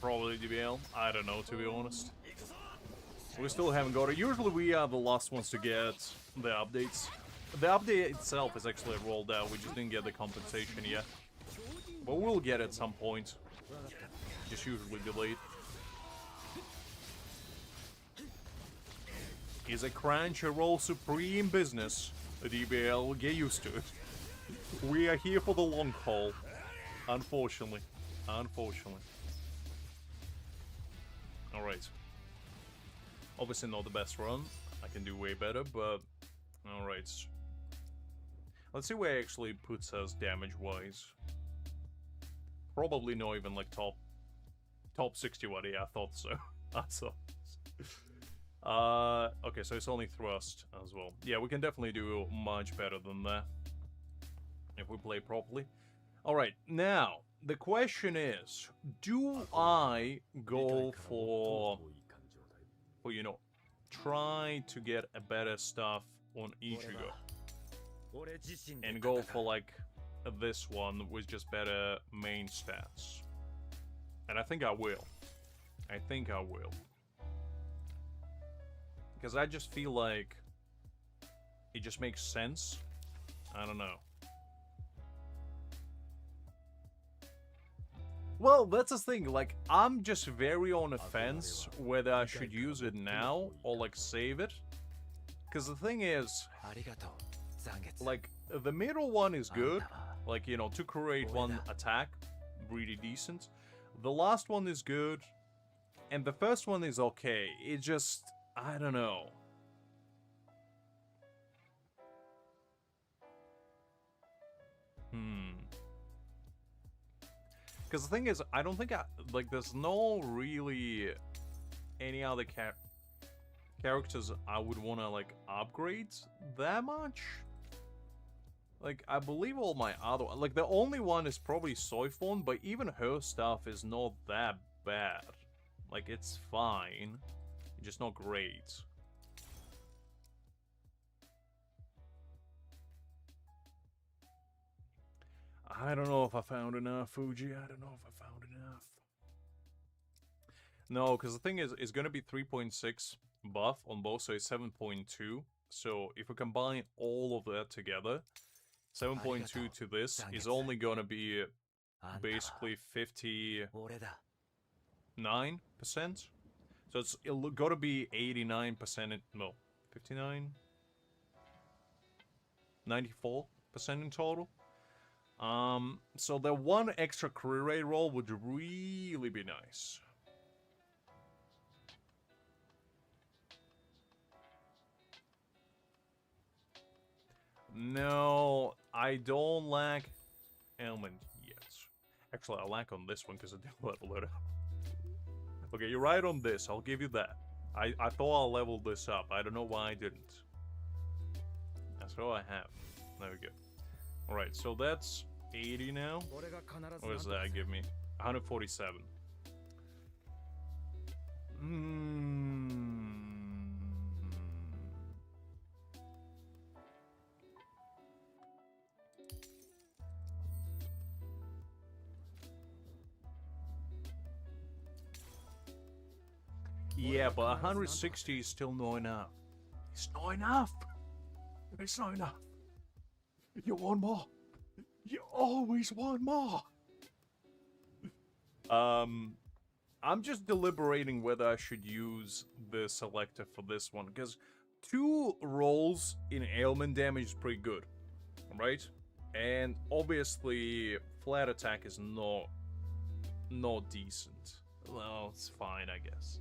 Probably DBL. I don't know, to be honest. We still haven't got it. Usually we are the last ones to get the updates. The update itself is actually rolled out. We just didn't get the compensation yet. But we'll get it at some point. Just usually delayed. Is a Crunchyroll supreme business. The DBL will get used to it. We are here for the long haul. Unfortunately. Unfortunately. Alright. Obviously not the best run. I can do way better, but... Alright. Let's see where it actually puts us damage-wise. Probably not even like top 61. Yeah, I thought so. I thought so. Okay, so it's only thrust as well. Yeah, we can definitely do much better than that. If we play properly. Alright, now... The question is, do I go for, you know, try to get a better stuff on Ichigo and go for, like, this one with just better main stats? And I think I will. I think I will. Because I just feel like it just makes sense. I don't know. Well, that's the thing, like, I'm just very on the fence whether I should use it now or, like, save it. Because the thing is, like, the middle one is good, like, you know, to create one attack, really decent. The last one is good, and the first one is okay. It just, I don't know. Because the thing is, I don't think like, there's no really any other characters I would want to, like, upgrade that much. Like, I believe all my other... Like, the only one is probably Soifon, but even her stuff is not that bad. Like, it's fine. Just not great. I don't know if I found enough, Fuji. I don't know if I found enough. No, because the thing is, it's going to be 3.6 buff on both, so it's 7.2. So if we combine all of that together, 7.2 to this is only going to be basically 59%. So it's got to be 89%, no, 59? 94% in total. So the one extra career rate roll would really be nice. No, I don't lack ailment yet. Actually, I lack on this one because I didn't level it up. Okay, you're right on this. I'll give you that. I thought I leveled this up. I don't know why I didn't. That's all I have. There we go. Alright, so that's 80 now. What does that give me? 147. Yeah, but 160 is still not enough. It's not enough. It's not enough. You want more. You always want more. I'm just deliberating whether I should use the selector for this one, because 2 rolls in ailment damage is pretty good, right? And obviously, flat attack is not decent. Well, it's fine, I guess.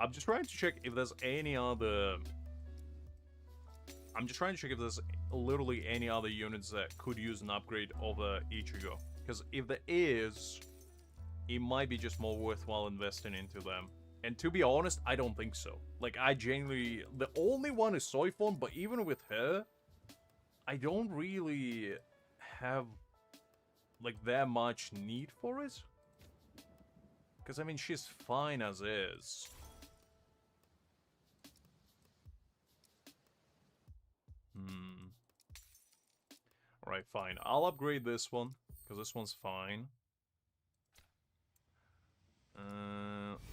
I'm just trying to check if there's any other... I'm just trying to check if there's literally any other units that could use an upgrade over Ichigo. Because if there is, it might be just more worthwhile investing into them. And to be honest, I don't think so. Like, I genuinely... The only one is Soifon, but even with her, I don't really have, like, that much need for it. Because, I mean, she's fine as is. Alright, fine. I'll upgrade this one, because this one's fine.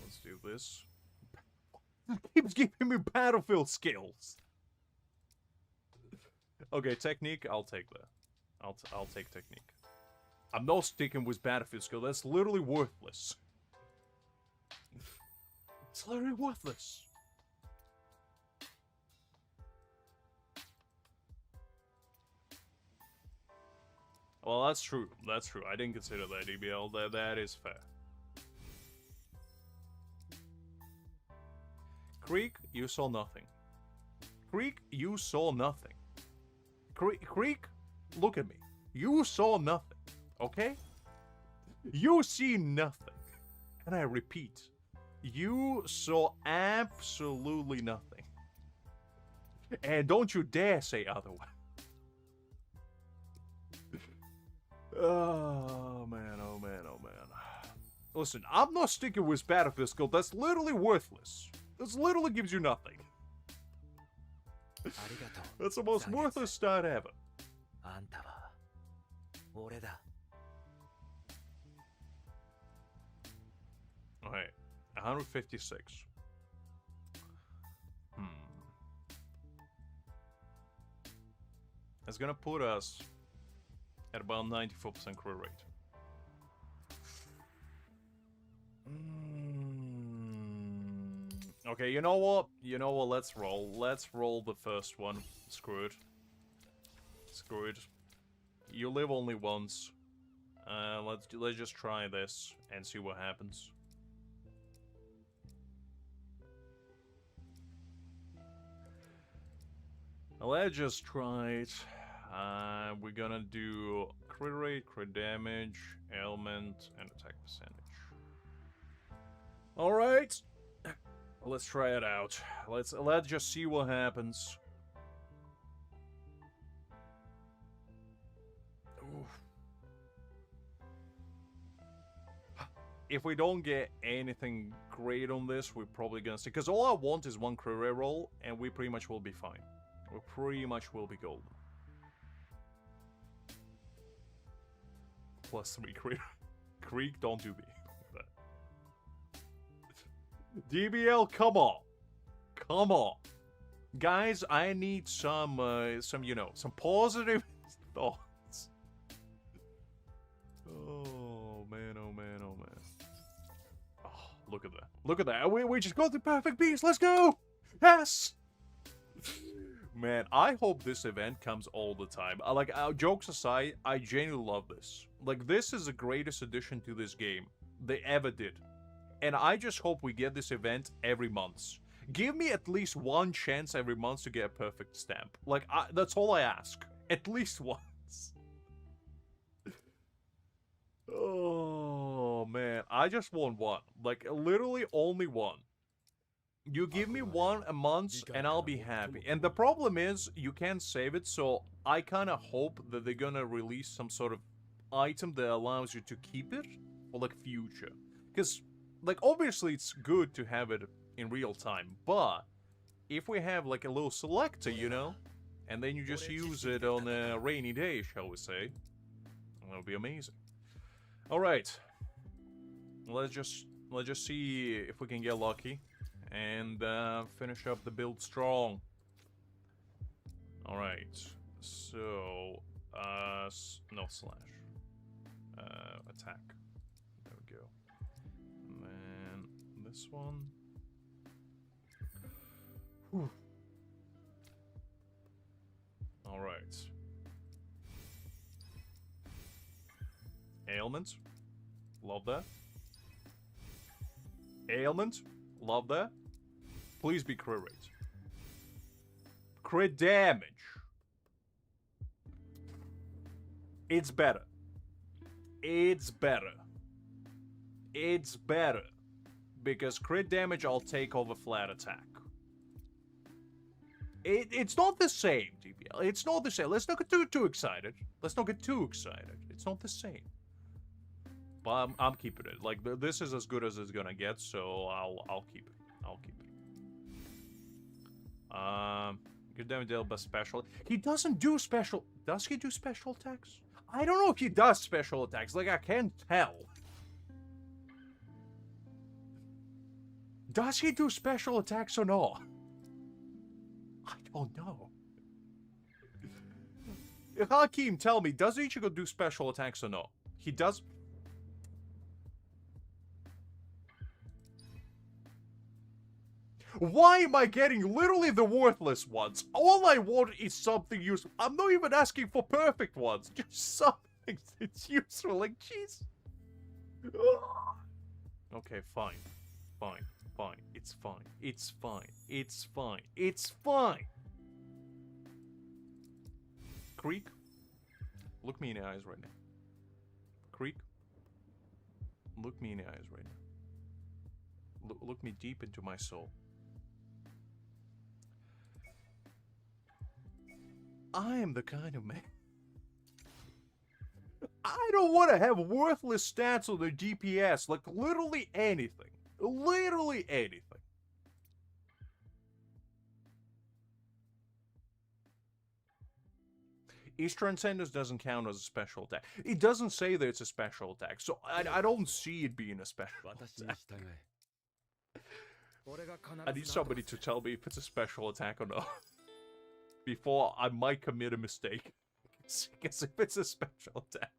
Let's do this. It keeps giving me battlefield skills. Okay, technique, I'll take that. I'll take technique. I'm not sticking with battlefield skill. That's literally worthless. It's literally worthless. Well, that's true. That's true. I didn't consider that, EBL. That is fair. Creek, you saw nothing. Creek, you saw nothing. Creek, look at me. You saw nothing, okay? You see nothing. And I repeat, you saw absolutely nothing. And don't you dare say otherwise. Oh man, oh man, oh man. Listen, I'm not sticking with battlefield skill. That's literally worthless. This literally gives you nothing. That's the most worthless stat ever. Alright, 156. That's gonna put us at about 94% crew rate. Okay, you know what? You know what? Let's roll. Let's roll the first one. Screw it. Screw it. You live only once. Let's just try this and see what happens. Let's just try it. We're gonna do crit rate, crit damage, ailment, and attack percentage. Alright. Let's try it out. Let's just see what happens. Oof. If we don't get anything great on this, we're probably gonna stick. Because all I want is one crit rate roll, and we pretty much will be fine. We pretty much will be golden. +3 crit. Creek, don't do me. DBL, come on. Come on. Guys, I need some, you know, some positive thoughts. Oh, man, oh, man, oh, man. Oh, look at that. Look at that. We just got the perfect piece. Let's go. Yes. Man, I hope this event comes all the time. Like, jokes aside, I genuinely love this. Like, this is the greatest addition to this game they ever did. And I just hope we get this event every month. Give me at least one chance every month to get a perfect stamp. Like, that's all I ask. At least once. Oh, man. I just want one. Like, literally only one. You give me one a month and I'll be happy. And the problem is, you can't save it, so I kind of hope that they're gonna release some sort of item that allows you to keep it for, like, future. Because, like, obviously it's good to have it in real time, but if we have, like, a little selector, you know, and then you just use it on a rainy day, shall we say, that would be amazing. Alright. Let's just see if we can get lucky and finish up the build strong. Alright. So, no slash. Attack. There we go. And this one. Whew. All right. Ailment. Love that. Ailment. Love that. Please be crit rate. Crit damage. It's better. It's better. It's better. Because crit damage I'll take over flat attack. It's not the same, DBL. It's not the same. Let's not get too excited. Let's not get too excited. It's not the same. But I'm keeping it. Like, this is as good as it's gonna get, so I'll keep it. I'll keep it. Good damage dealt by special. He doesn't do special. Does he do special attacks? I don't know if he does special attacks. Like, I can't tell. Does he do special attacks or not? I don't know. Hakeem, tell me, does Ichigo do special attacks or not? He does. Why am I getting literally the worthless ones? All I want is something useful. I'm not even asking for perfect ones. Just something that's useful. Like, jeez. Okay, fine. Fine. Fine. It's fine. It's fine. It's fine. It's fine. Creek, look me in the eyes right now. Creek, look me in the eyes right now. Look me deep into my soul. I am the kind of man. I don't want to have worthless stats on the DPS. Like, literally anything. Literally anything. East Transcendence doesn't count as a special attack. It doesn't say that it's a special attack, so I don't see it being a special attack. I need somebody to tell me if it's a special attack or not. Before I might commit a mistake. Because if it's a special attack,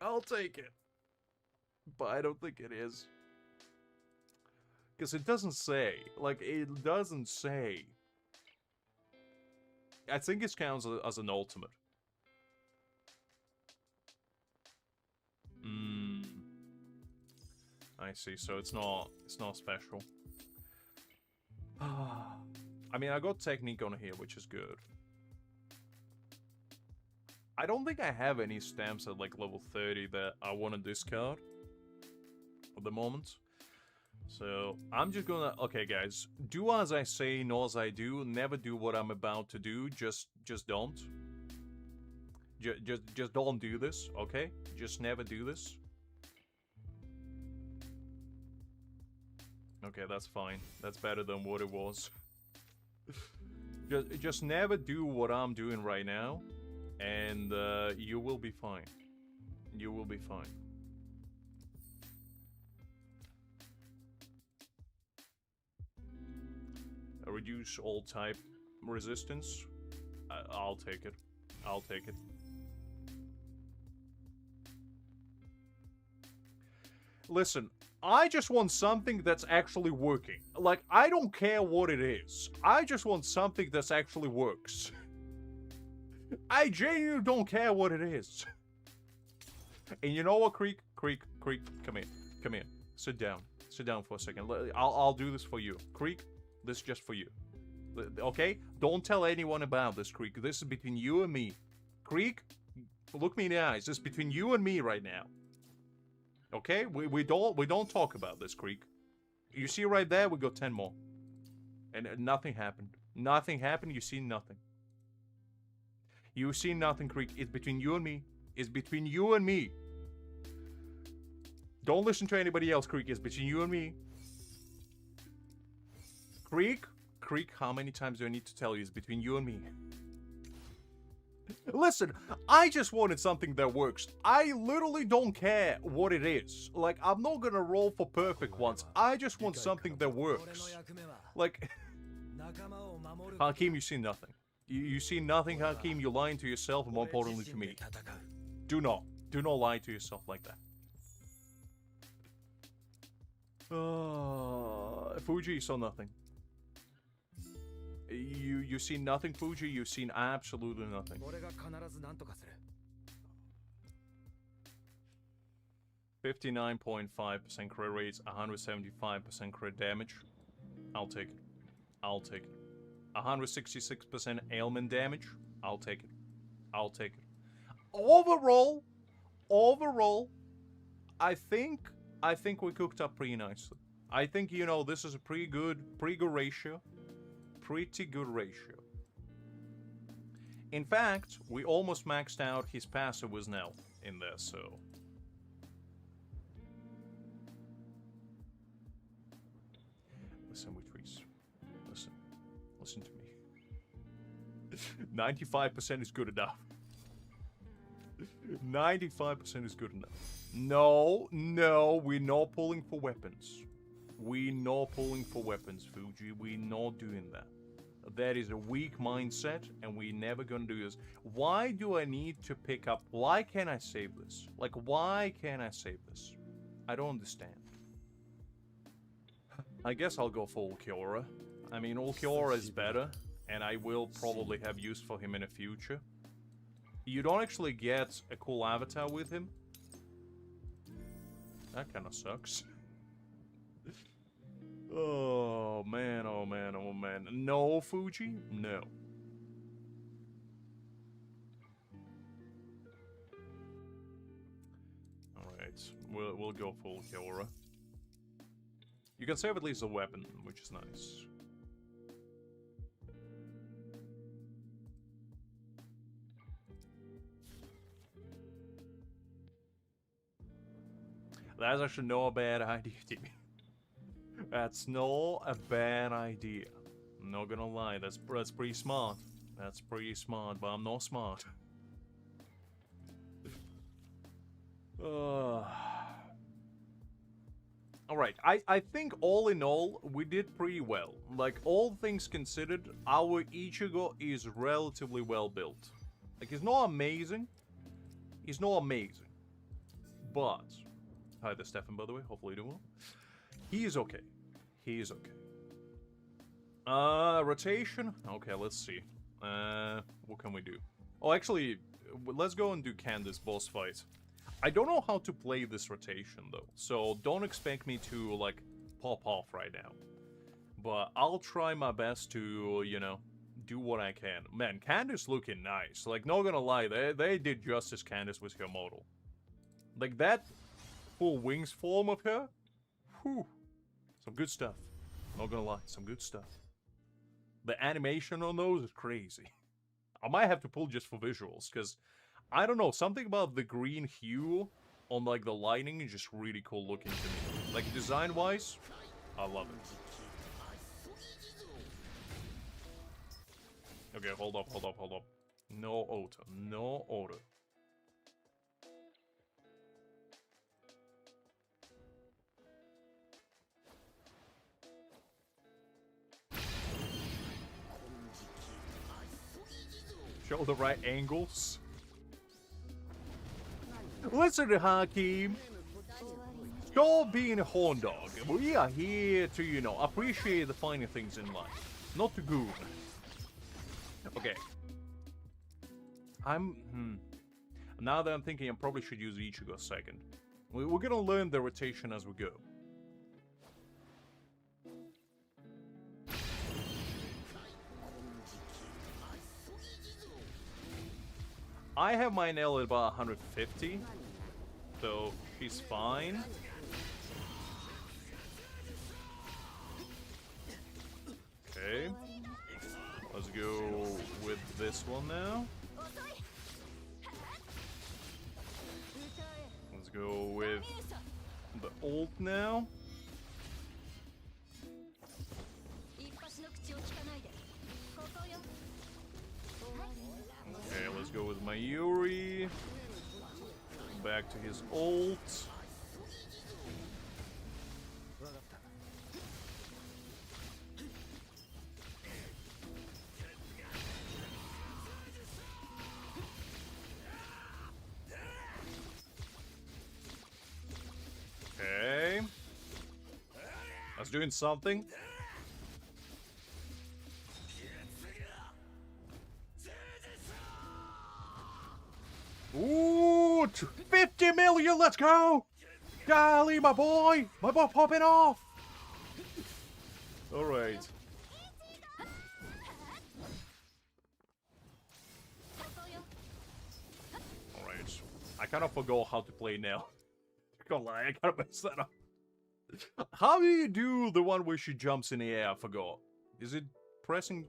I'll take it. But I don't think it is. Because it doesn't say. Like, it doesn't say. I think it counts as an ultimate. I see, so it's not special. I mean, I got technique on here, which is good. I don't think I have any stamps at like level 30 that I want to discard at the moment. So, I'm just gonna... Okay, guys. Do as I say, not as I do. Never do what I'm about to do. Just don't. Just don't do this, okay? Just never do this. Okay, that's fine. That's better than what it was. Just never do what I'm doing right now. And, you will be fine. You will be fine. Reduce all type resistance. I'll take it. I'll take it. Listen, I just want something that's actually working. Like, I don't care what it is. I just want something that's actually works. I genuinely don't care what it is. And you know what, Creek, come here. Come here. Sit down. Sit down for a second. I'll do this for you. Creek, this is just for you. Okay? Don't tell anyone about this, Creek. This is between you and me. Creek, look me in the eyes. This is between you and me right now. Okay? We don't talk about this, Creek. You see right there, we got 10 more. And nothing happened. Nothing happened. You see nothing. You see nothing, Creek. It's between you and me. It's between you and me. Don't listen to anybody else, Creek. It's between you and me. Creek, how many times do I need to tell you? It's between you and me. Listen, I just wanted something that works. I literally don't care what it is. Like, I'm not gonna roll for perfect ones. I just want something that works. Like, Hakeem, you see nothing. You see nothing, Hakeem. You're lying to yourself and more importantly to me. Do not lie to yourself like that. Fuji, you saw nothing. You see nothing, Fuji? You've seen absolutely nothing. 59.5% crit rates, 175% crit damage. I'll take it. I'll take it. 166% ailment damage. I'll take it. I'll take it. Overall, I think we cooked up pretty nicely. I think, you know, this is a pretty good ratio. Pretty good ratio. In fact, we almost maxed out his passive with Nell in there, so... Listen, Witrees. Listen. Listen to me. 95% is good enough. 95% is good enough. No, we're not pulling for weapons. We're not pulling for weapons, Fuji. We're not doing that. That is a weak mindset, and we're never gonna do this. Why do I need to pick up... Why can't I save this? Like, why can't I save this? I don't understand. I guess I'll go for Ulquiorra. I mean, Ulquiorra is better, and I will probably have use for him in the future. You don't actually get a cool avatar with him. That kind of sucks. Oh man, oh man, oh man. No, Fuji? No. Alright, we'll go full Ulquiorra. You can save at least a weapon, which is nice. That's actually not a bad idea, Timmy. That's not a bad idea. I'm not gonna lie, that's pretty smart. That's pretty smart, but I'm not smart. Alright, I think all in all, we did pretty well. Like, all things considered, our Ichigo is relatively well built. Like, he's not amazing. He's not amazing. But... Hi there, Stefan, by the way. Hopefully you're doing well. He is okay. He is okay. Rotation? Okay, let's see. What can we do? Oh, actually, let's go and do Candace boss fight. I don't know how to play this rotation, though. So, don't expect me to, like, pop off right now. But I'll try my best to, you know, do what I can. Man, Candace looking nice. Like, not gonna lie, they did justice Candace with her model. Like, that... full wings form of her? Whew. Some good stuff. Not gonna lie, some good stuff. The animation on those is crazy. I might have to pull just for visuals, because, I don't know, something about the green hue on, like, the lighting is just really cool looking to me. Like, design-wise, I love it. Okay, hold up. No auto, no auto. Show the right angles. Listen, Hakim. Stop being a horn dog. We are here to, you know, appreciate the finer things in life. Not to goon. Okay. Now that I'm thinking, I probably should use Ichigo second. We're gonna learn the rotation as we go. I have my Nell at about 150, so she's fine. Okay, let's go with this one now. Let's go with the ult now. Okay, let's go with Mayuri. Back to his ult. Okay. That's doing something. Ooh, 50 million, let's go! Golly, my boy popping off! Alright. Alright. I kind of forgot how to play now. I can't lie, I kind of messed that up. How do you do the one where she jumps in the air? I forgot. Is it pressing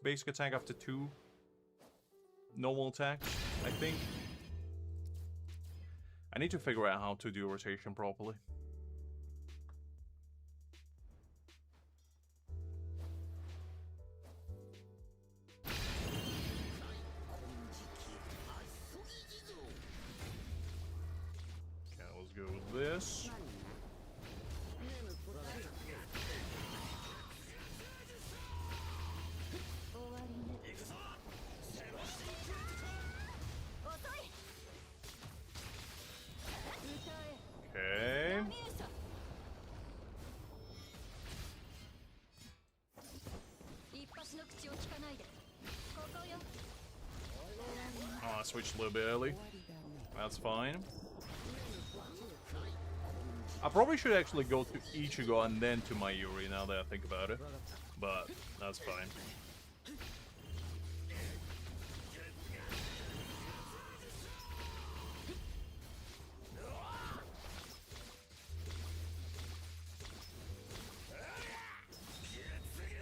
basic attack after 2 normal attacks? I think. I need to figure out how to do rotation properly. Okay, let's go with this. Okay. Oh, I switched a little bit early. That's fine. I probably should actually go to Ichigo and then to Mayuri now that I think about it. But that's fine.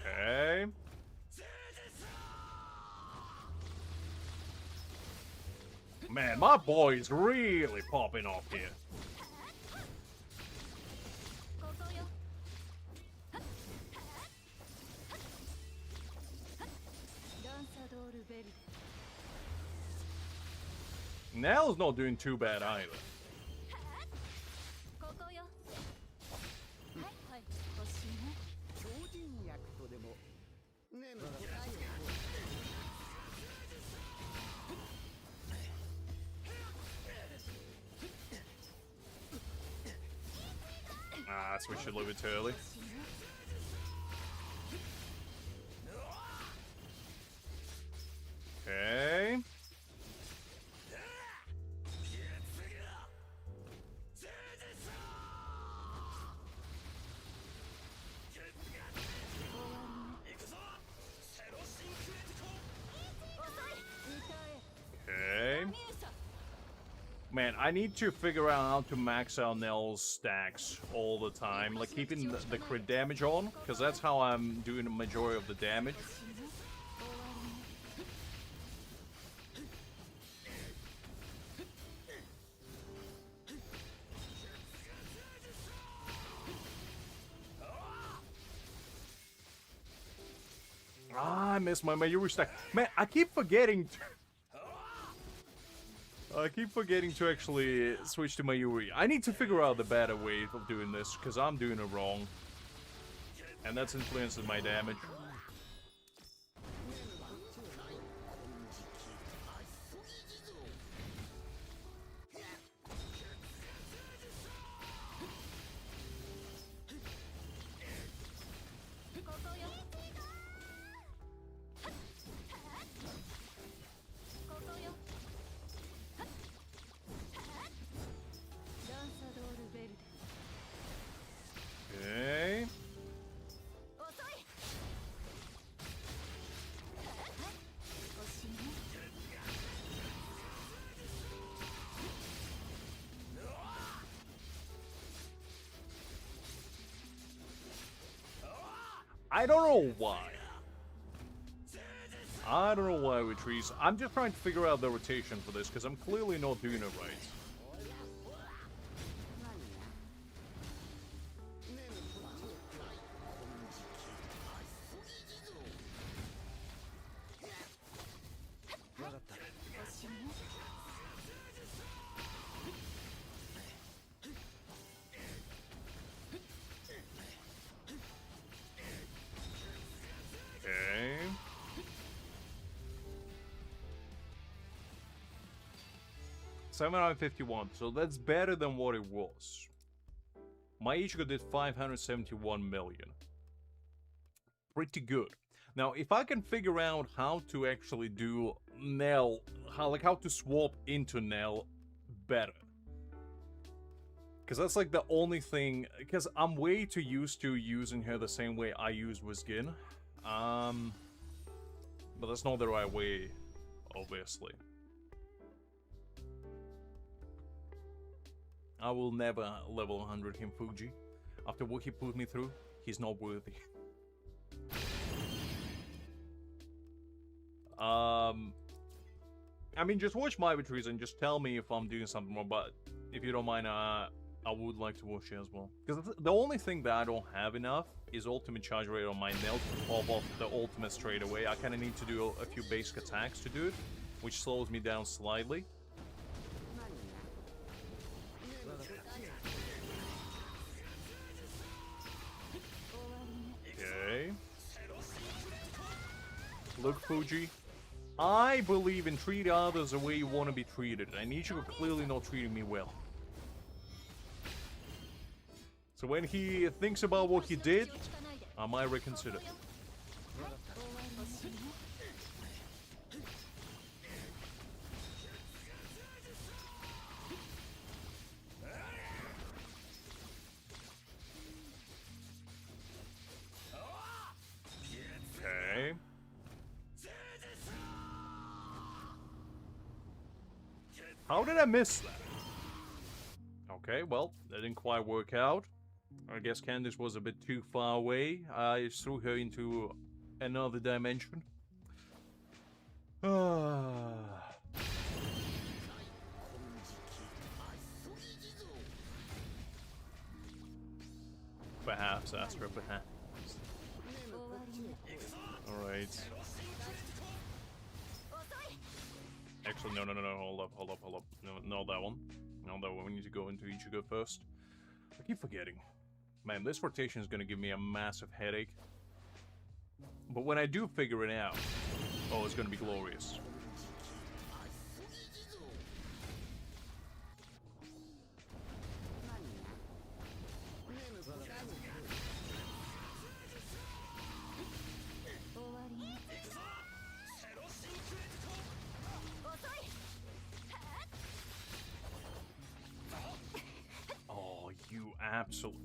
Okay. Man, my boy is really popping off here. Nell's not doing too bad either. Ah, I switched a little bit too early. Okay. Okay. Man, I need to figure out how to max out Nell's stacks all the time. Like, keeping the crit damage on, because that's how I'm doing the majority of the damage. Ah, I missed my Mayuri stack. Man, I keep forgetting to actually switch to Mayuri. I need to figure out the better way of doing this, because I'm doing it wrong. And that's influencing my damage. Okay. I don't know why. I don't know why we trees. I'm just trying to figure out the rotation for this, because I'm clearly not doing it right. Okay. $751, so that's better than what it was. My Ichigo did 571 million. Pretty good. Now, if I can figure out how to actually do Nell, how to swap into Nell better. Because that's like the only thing. Because I'm way too used to using her the same way I use with Gin. But that's not the right way, obviously. I will never level 100 him, Fuji. After what he put me through, he's not worthy. I mean, just watch my victories and just tell me if I'm doing something wrong, but if you don't mind, I would like to watch it as well. Because the only thing that I don't have enough is ultimate charge rate on my Nelliel to pop off the ultimate straight away. I kind of need to do a few basic attacks to do it, which slows me down slightly. Okay. Look, Fuji. I believe in treat others the way you want to be treated, and Ichigo clearly not treating me well. So when he thinks about what he did, I might reconsider. Okay. How did I miss that? Okay, well, that didn't quite work out. I guess Candace was a bit too far away. I threw her into another dimension. Perhaps, Astra, perhaps. Alright. Actually, no, hold up. No, not that one. Not that one, we need to go into Ichigo first. I keep forgetting. Man, this rotation is gonna give me a massive headache. But when I do figure it out, oh, it's gonna be glorious. Oh, you absolute...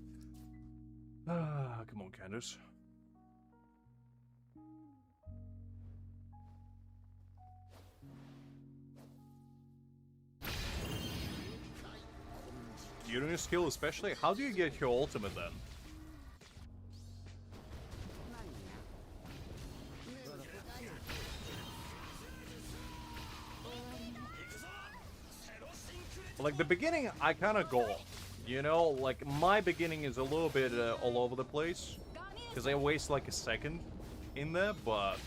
come on, Candace. Using your skill especially? How do you get your ultimate then? Like, the beginning, I kind of go, you know? Like, my beginning is a little bit all over the place. Because I waste, like, a second in there, but...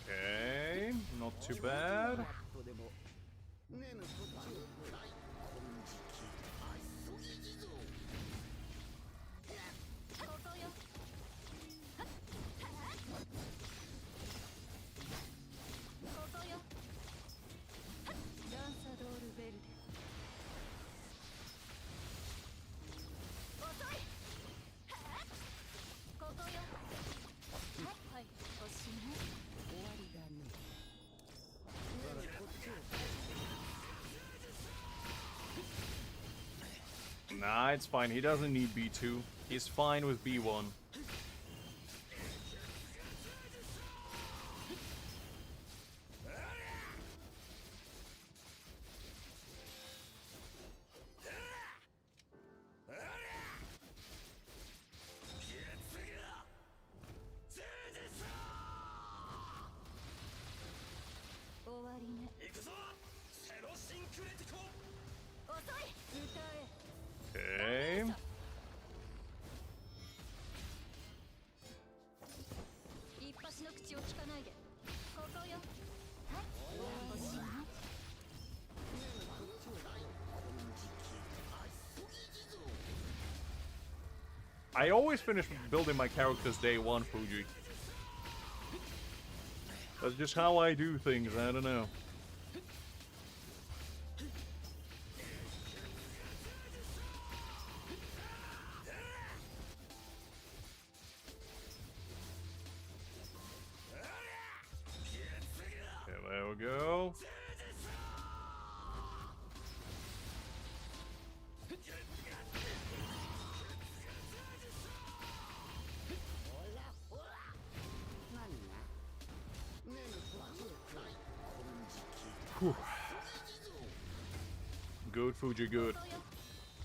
Okay, not too bad. Nah, it's fine. He doesn't need B2. He's fine with B1. Okay. I always finish building my characters day one, Fuji. That's just how I do things, I don't know. Okay, there we go. Whew. Good, Fuji, good.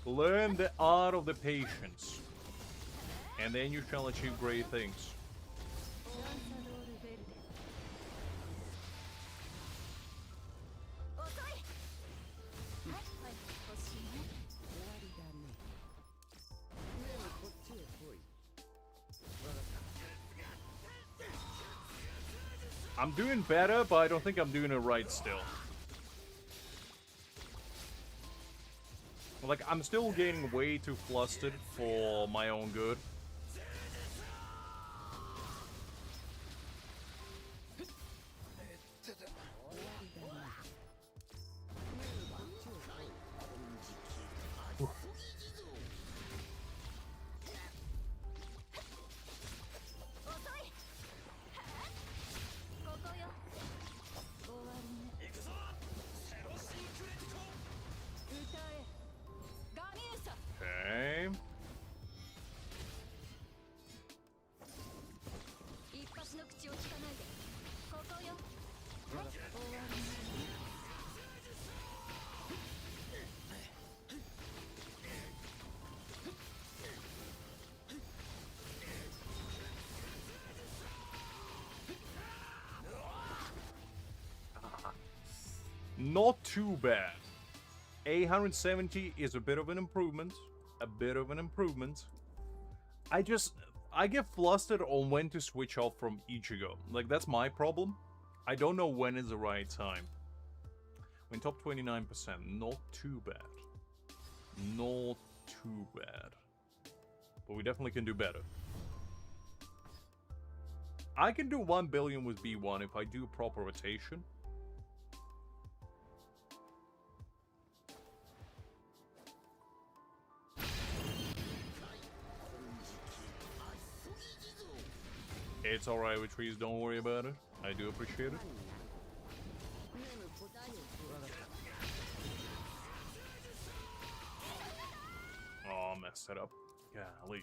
Learn the art of the patience, and then you shall achieve great things. I'm doing better, but I don't think I'm doing it right still. Like, I'm still getting way too flustered for my own good. Not too bad. 870 is a bit of an improvement. A bit of an improvement. I get flustered on when to switch off from Ichigo. Like, that's my problem. I don't know when is the right time. When top 29%, not too bad. Not too bad. But we definitely can do better. I can do 1 billion with B1 if I do proper rotation. It's alright with trees, don't worry about it. I do appreciate it. Oh, messed it up. Golly.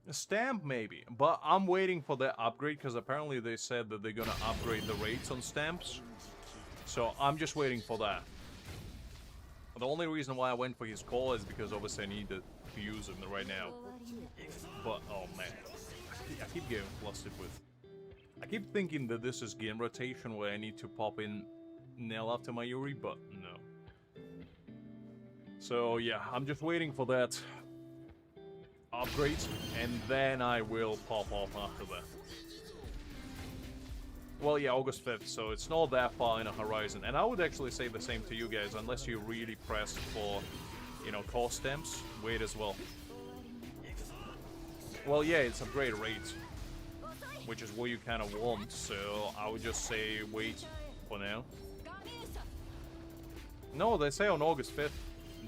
A stamp maybe, but I'm waiting for that upgrade because apparently they said that they're gonna upgrade the rates on stamps. So I'm just waiting for that. The only reason why I went for his call is because obviously I need to use him right now. But, oh man. I keep getting flustered with... I keep thinking that this is game rotation where I need to pop in Nell after Mayuri, but no. So yeah, I'm just waiting for that upgrade, and then I will pop off after that. Well, yeah, August 5th, so it's not that far in a horizon. And I would actually say the same to you guys, unless you really pressed for, you know, core stamps, wait as well. Well, yeah, it's a great rate, which is what you kind of want, so I would just say wait for now. No, they say on August 5th,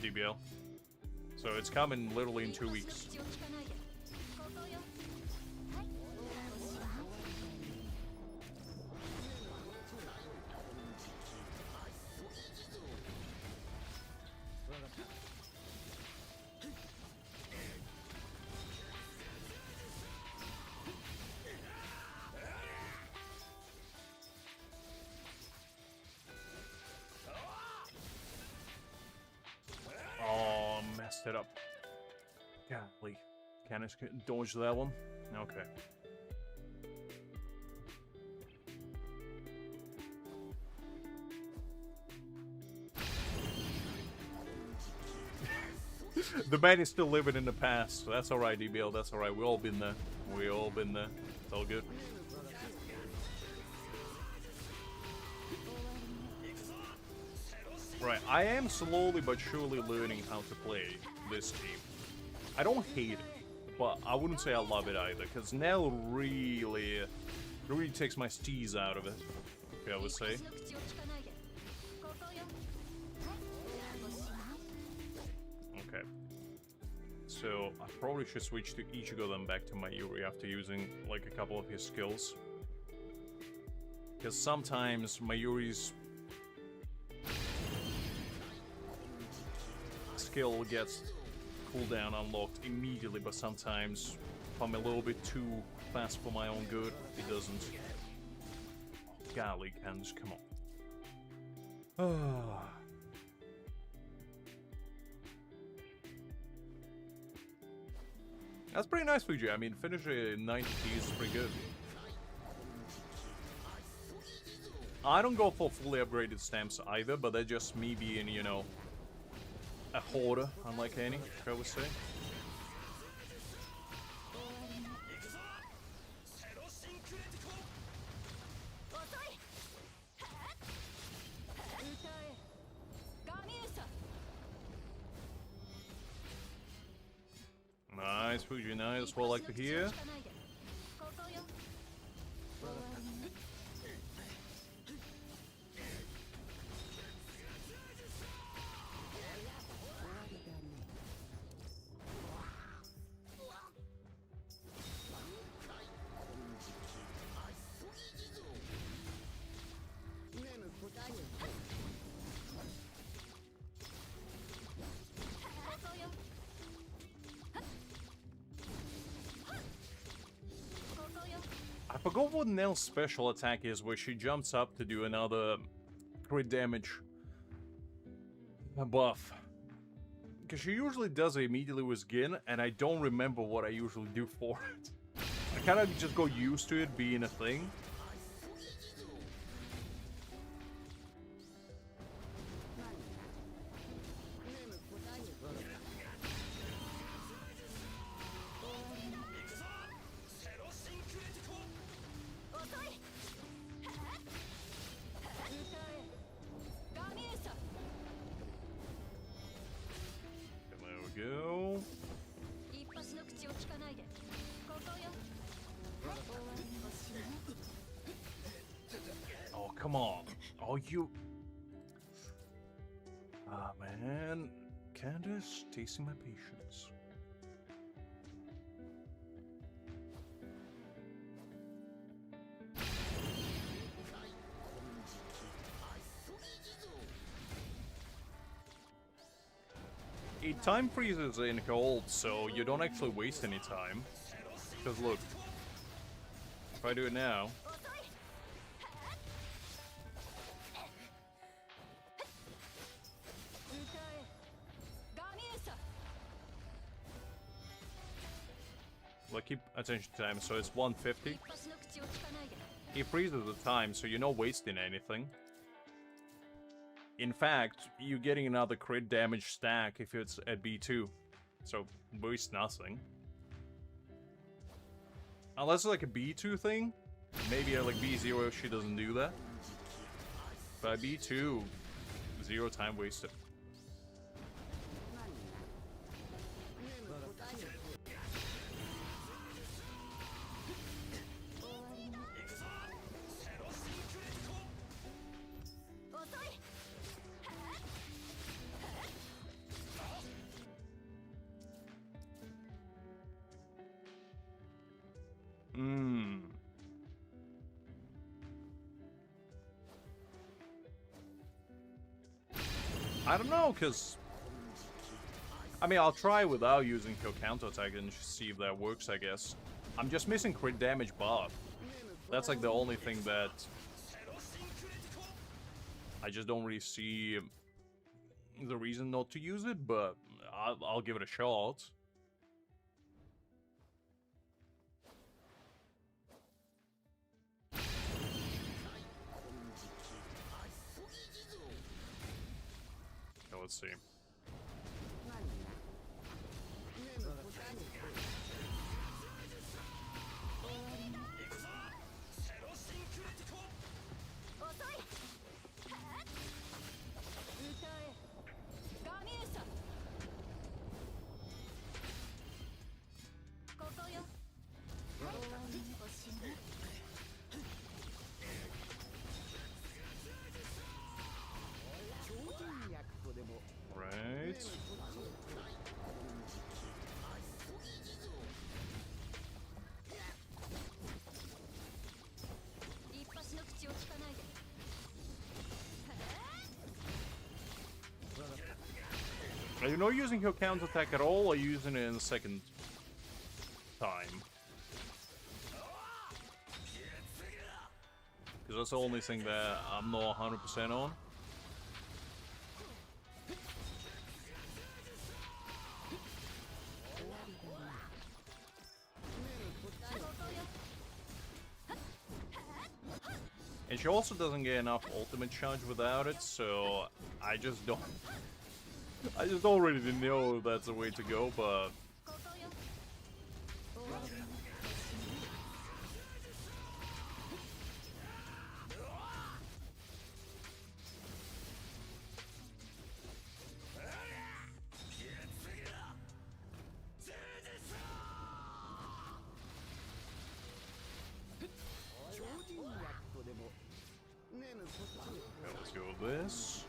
DBL. So it's coming literally in 2 weeks. It up. Golly. Can I dodge that one? Okay. The man is still living in the past, so that's alright, DBL, that's alright. We all been there. We all been there. It's all good. Right, I am slowly but surely learning how to play this team. I don't hate it, but I wouldn't say I love it either, because Nell really takes my steez out of it, okay, I would say. Okay. So, I probably should switch to Ichigo then back to Mayuri after using, like, a couple of his skills. Because sometimes Mayuri's skill gets cooldown unlocked immediately, but sometimes if I'm a little bit too fast for my own good, it doesn't. Oh, golly, Candace, come on. That's pretty nice, Fuji. I mean, finishing 90 is pretty good. I don't go for fully upgraded stamps either, but that's just me being, you know, a hoarder, unlike Annie, I would say. Nice, Fuji, nice. That's what I like to hear. I forgot what Nell's special attack is, where she jumps up to do another crit damage buff. Because she usually does it immediately with Gin, and I don't remember what I usually do for it. I kind of just go used to it being a thing. Go. Oh, come on. Oh, you... Ah, man. Candace, tasting my patience. It time freezes in gold, so you don't actually waste any time. Because look, if I do it now... Like, keep attention to time, so it's 150. It freezes the time, so you're not wasting anything. In fact, you're getting another crit damage stack if it's at B2. So, waste nothing. Unless it's like a B2 thing. Maybe at like B0 she doesn't do that. But B2, 0 time wasted. I don't know, because... I mean, I'll try without using her counterattack and see if that works, I guess. I'm just missing crit damage buff. That's like the only thing that... I just don't really see the reason not to use it, but I'll give it a shot. Let's see. Are you not using your counterattack at all, or using it in the second time? Because that's the only thing that I'm not 100% on. And she also doesn't get enough ultimate charge without it, so I just don't really know if that's the way to go, but okay, let's go with this.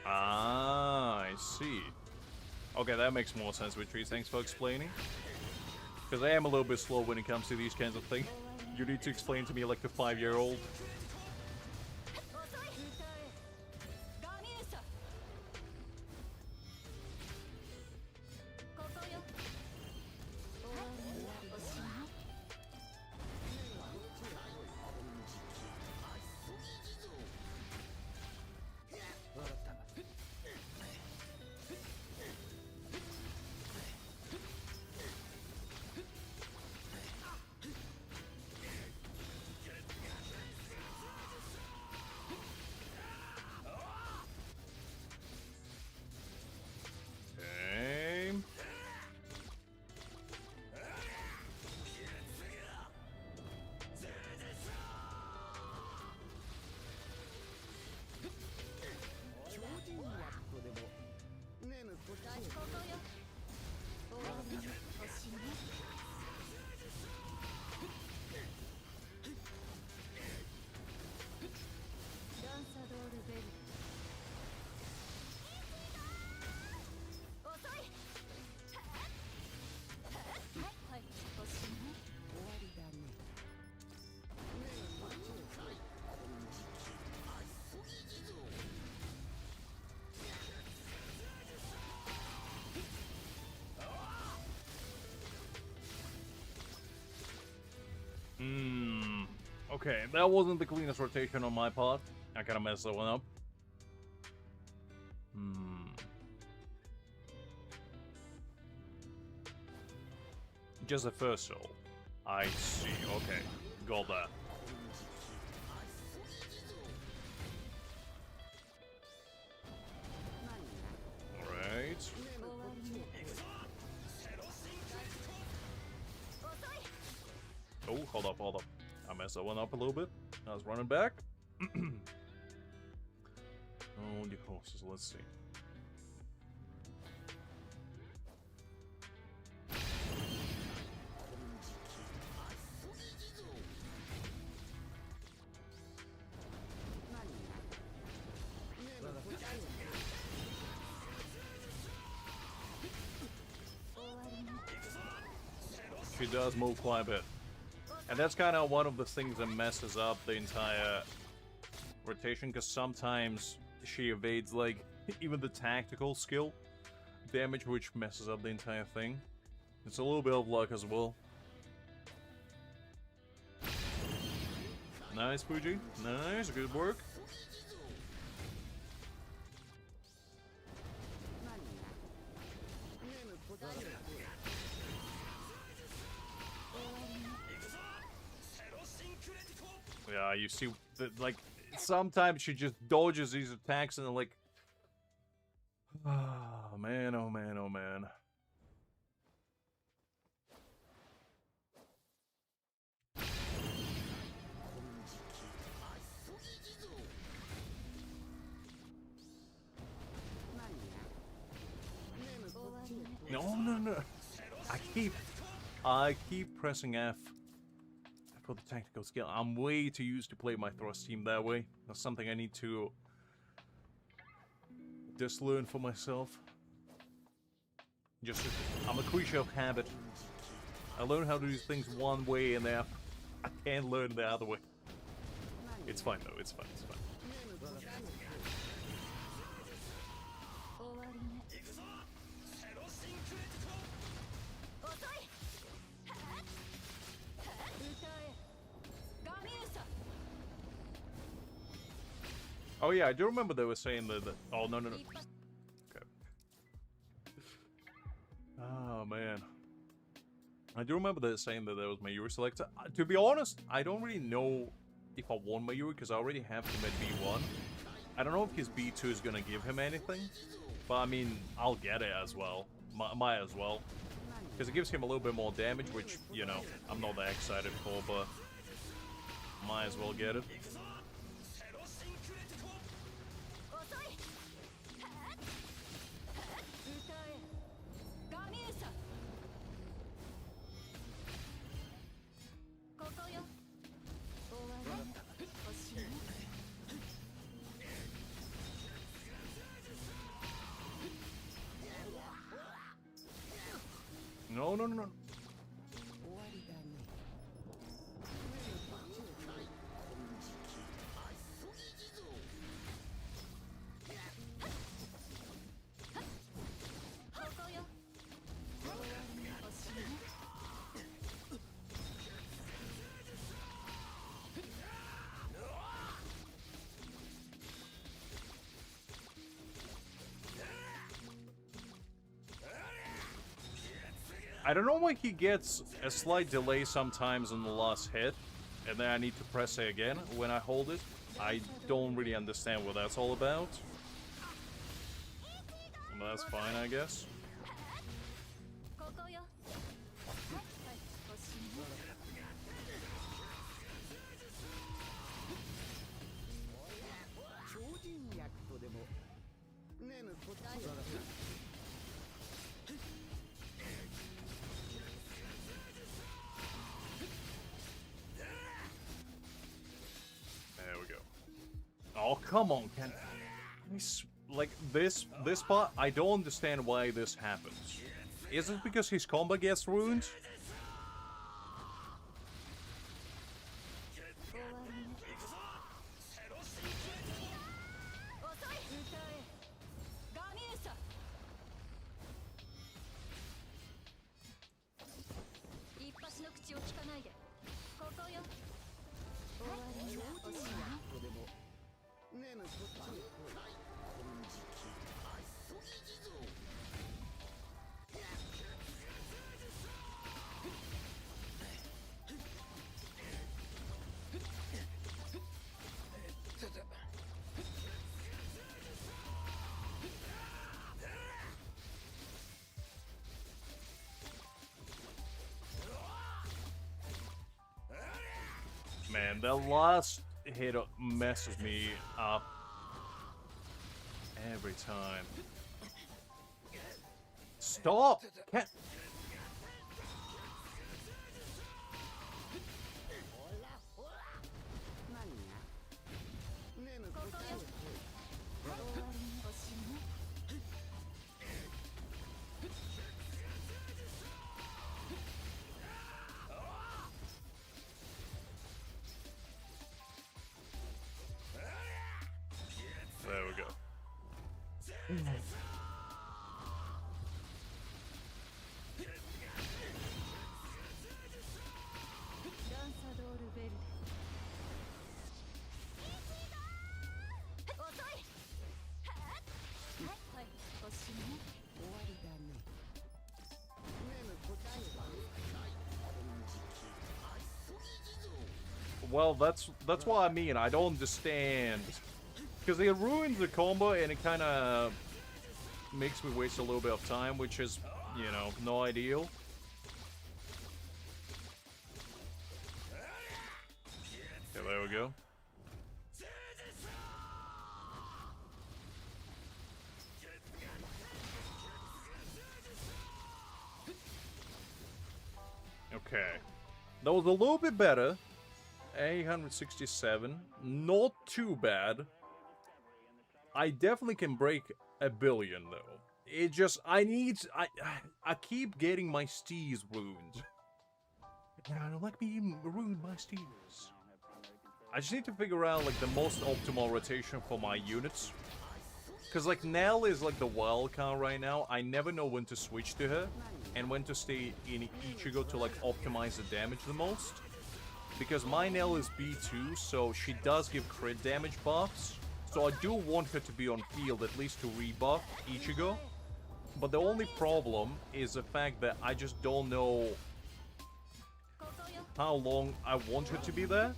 Ah, I see. Okay, that makes more sense with trees. Thanks for explaining. Because I am a little bit slow when it comes to these kinds of things. You need to explain to me like a 5-year-old. Okay, that wasn't the cleanest rotation on my part. I kind of messed that one up. Just a first soul. I see, okay. Got that. Alright. Oh, hold up. I messed that one up a little bit. I was running back. Oh, the horses, let's see. She does move quite a bit. And that's kind of one of the things that messes up the entire rotation, because sometimes she evades, like, even the tactical skill damage, which messes up the entire thing. It's a little bit of luck as well. Nice, Fuji. Nice, good work. Yeah, you see, like, sometimes she just dodges these attacks and, like, oh man, oh man, oh man. I keep pressing F for the tactical skill. I'm way too used to play my thrust team that way. That's something I need to just learn for myself. I'm a creature of habit. I learn how to do things one way and then I can't learn the other way. It's fine though, it's fine, it's fine. Oh yeah, I do remember they were saying that. Oh no. Okay. Oh man, I do remember they were saying that there was Mayuri selector. To be honest, I don't really know if I want Mayuri because I already have him at B1. I don't know if his B2 is gonna give him anything, but I mean, I'll get it as well. Might as well, because it gives him a little bit more damage, which you know I'm not that excited for, but might as well get it. No. I don't know why he gets a slight delay sometimes on the last hit, and then I need to press A again when I hold it. I don't really understand what that's all about. But that's fine, I guess. Oh, come on, can like this part, I don't understand why this happens. Is it because his combo gets ruined? Man, that last hit messes me up every time. Stop! Can't... There we go. Well, that's what I mean. I don't understand. Because it ruins the combo and it kind of makes me waste a little bit of time, which is, you know, no ideal. Okay, there we go. That was a little bit better. 867. Not too bad. I definitely can break a billion, though. It just... I keep getting my steez ruined. Don't let me ruin my steez. I just need to figure out, like, the most optimal rotation for my units. Because, like, Nell is, like, the wild card right now. I never know when to switch to her. And when to stay in Ichigo to, like, optimize the damage the most. Because my Nell is B2, so she does give crit damage buffs. So I do want her to be on field, at least to rebuff Ichigo. But the only problem is the fact that I just don't know how long I want her to be there.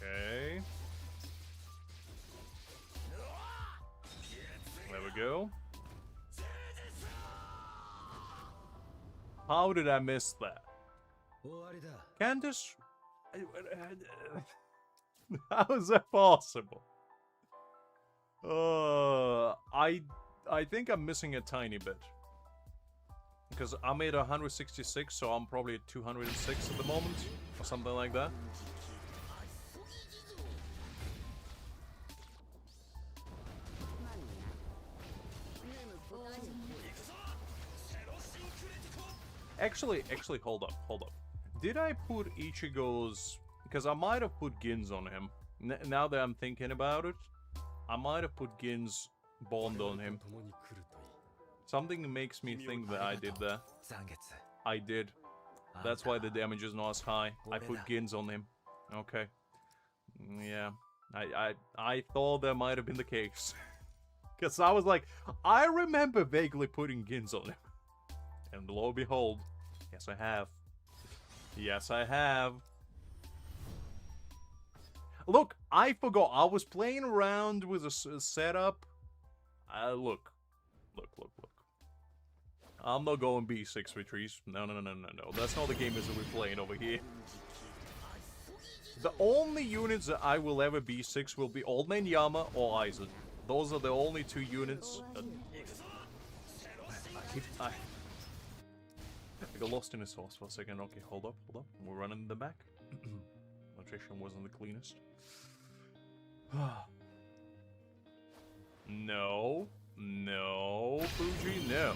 Okay. There we go. How did I miss that? Candace? How is that possible? I think I'm missing a tiny bit. Because I'm at 166, so I'm probably at 206 at the moment. Or something like that. Actually, hold up. Did I put Ichigo's... Because I might have put Gin's on him. Now that I'm thinking about it, I might have put Gin's bond on him. Something makes me think that I did that. I did. That's why the damage is not as high. I put Gin's on him. Okay. Yeah. I thought that might have been the case. Because I was like, I remember vaguely putting Gin's on him. And lo and behold, yes I have. Yes I have. Look, I forgot. I was playing around with a setup. Look. I'm not going B6 retreats. No. That's not the game as we're playing over here. The only units that I will ever B6 will be Old Man Yama or Aizen. Those are the only two units. I got lost in the sauce for a second. Okay, hold up. We're running in the back. Nutrition wasn't the cleanest. No, Fuji, no.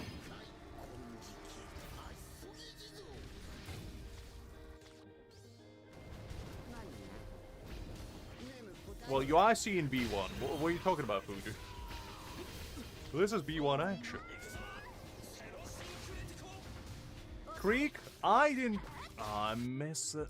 Well, you are seeing B1. What are you talking about, Fuji? This is B1 action. Creek, I didn't... I miss it.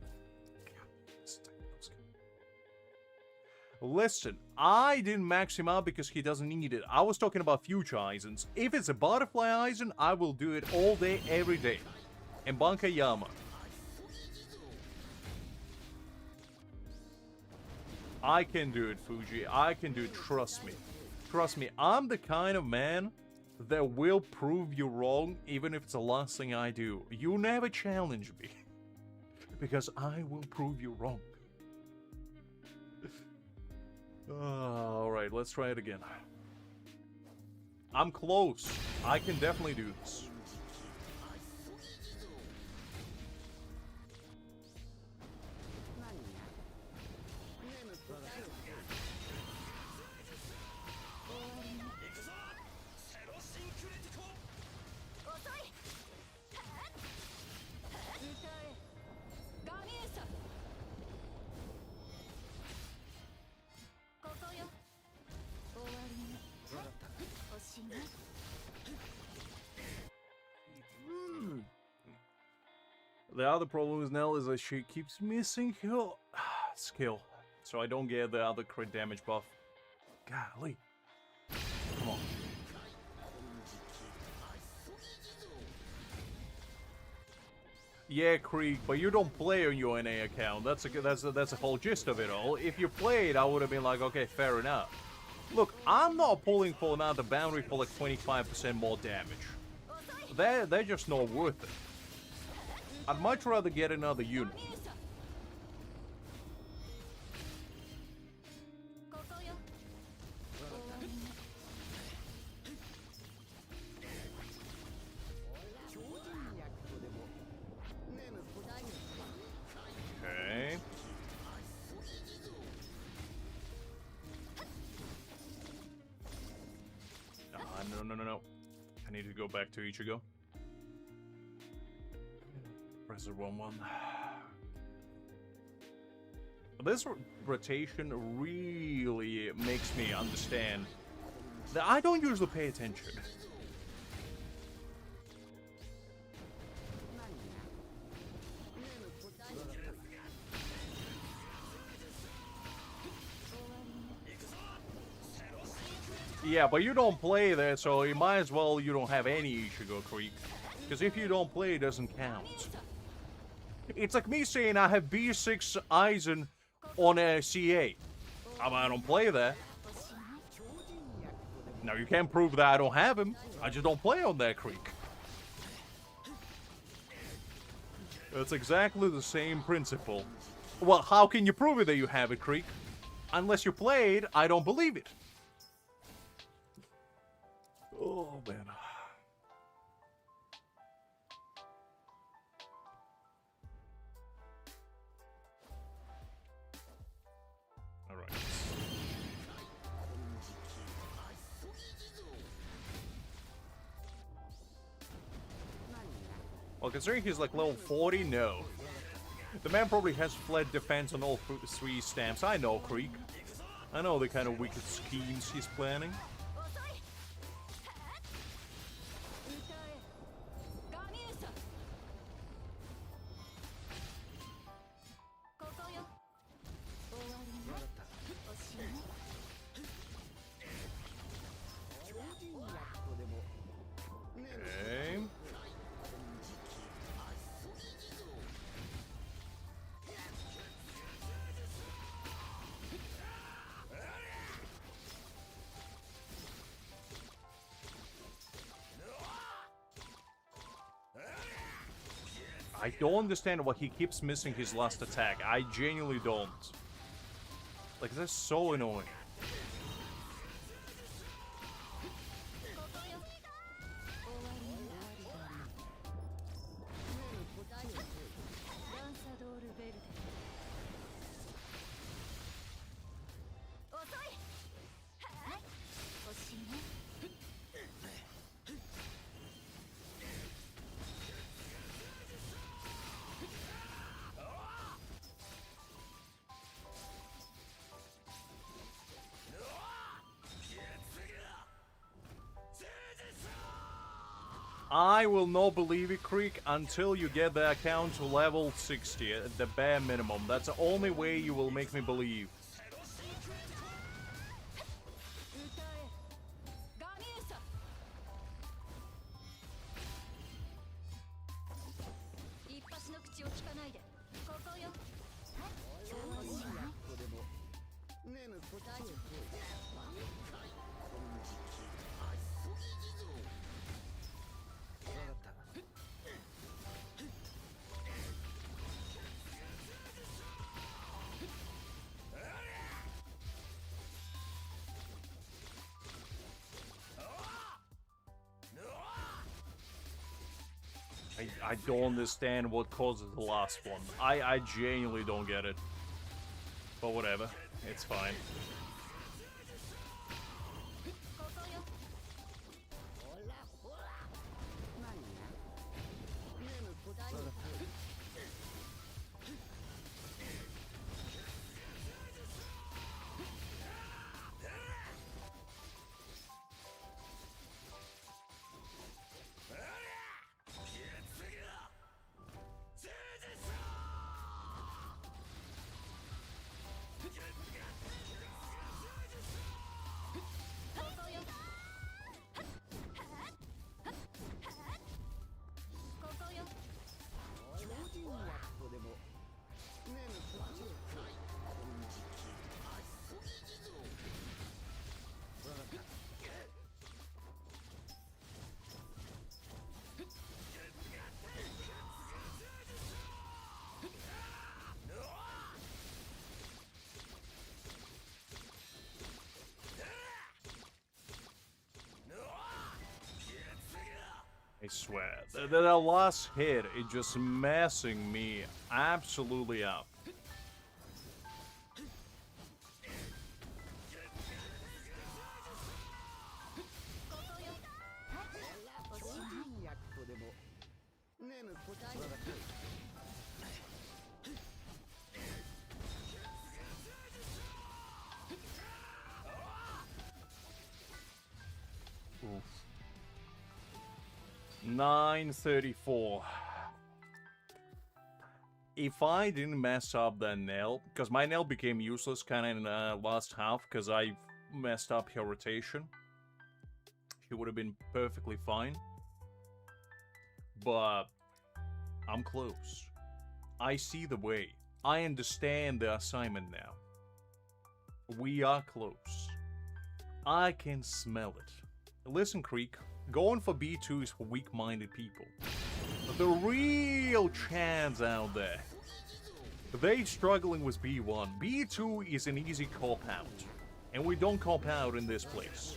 Listen, I didn't max him out because he doesn't need it. I was talking about future Aizens. If it's a butterfly Aizen, I will do it all day, every day. And Bankai Yama. I can do it, Fuji. I can do it, trust me. Trust me, I'm the kind of man that will prove you wrong, even if it's the last thing I do. You never challenge me. Because I will prove you wrong. Alright, let's try it again. I'm close. I can definitely do this. The other problem with Nell is that she keeps missing her skill, so I don't get the other crit damage buff. Golly. Come on. Yeah, Krieg, but you don't play on your NA account. That's a whole gist of it all. If you played, I would have been like, okay, fair enough. Look, I'm not pulling for another boundary for like 25% more damage. They're just not worth it. I'd much rather get another unit. no. I need to go back to Ichigo. Press the wrong one. This rotation really makes me understand that I don't usually pay attention. Yeah, but you don't play there, so you might as well you don't have any Ichigo Creek. Because if you don't play, it doesn't count. It's like me saying I have B6 Aizen on a CA. I don't play there. Now, you can't prove that I don't have him. I just don't play on that creek. That's exactly the same principle. Well, how can you prove it that you have it, creek? Unless you played, I don't believe it. Oh, man. Alright. Well, considering he's like level 40, no. The man probably has fled defense on all three stamps. I know, Creek. I know the kind of wicked schemes he's planning. I don't understand why he keeps missing his last attack. I genuinely don't. Like, that's so annoying. I will not believe it, Creek, until you get the account to level 60 at the bare minimum. That's the only way you will make me believe. I don't understand what causes the last one. I genuinely don't get it. But whatever. It's fine. I swear, that last hit is just messing me absolutely up. 934. If I didn't mess up that nail, because my nail became useless kind of in the last half because I messed up her rotation, she would have been perfectly fine. But I'm close. I see the way. I understand the assignment now. We are close. I can smell it. Listen, Creek, going for B2 is for weak-minded people. The real chance out there. They struggling with B1. B2 is an easy cop-out. And we don't cop-out in this place.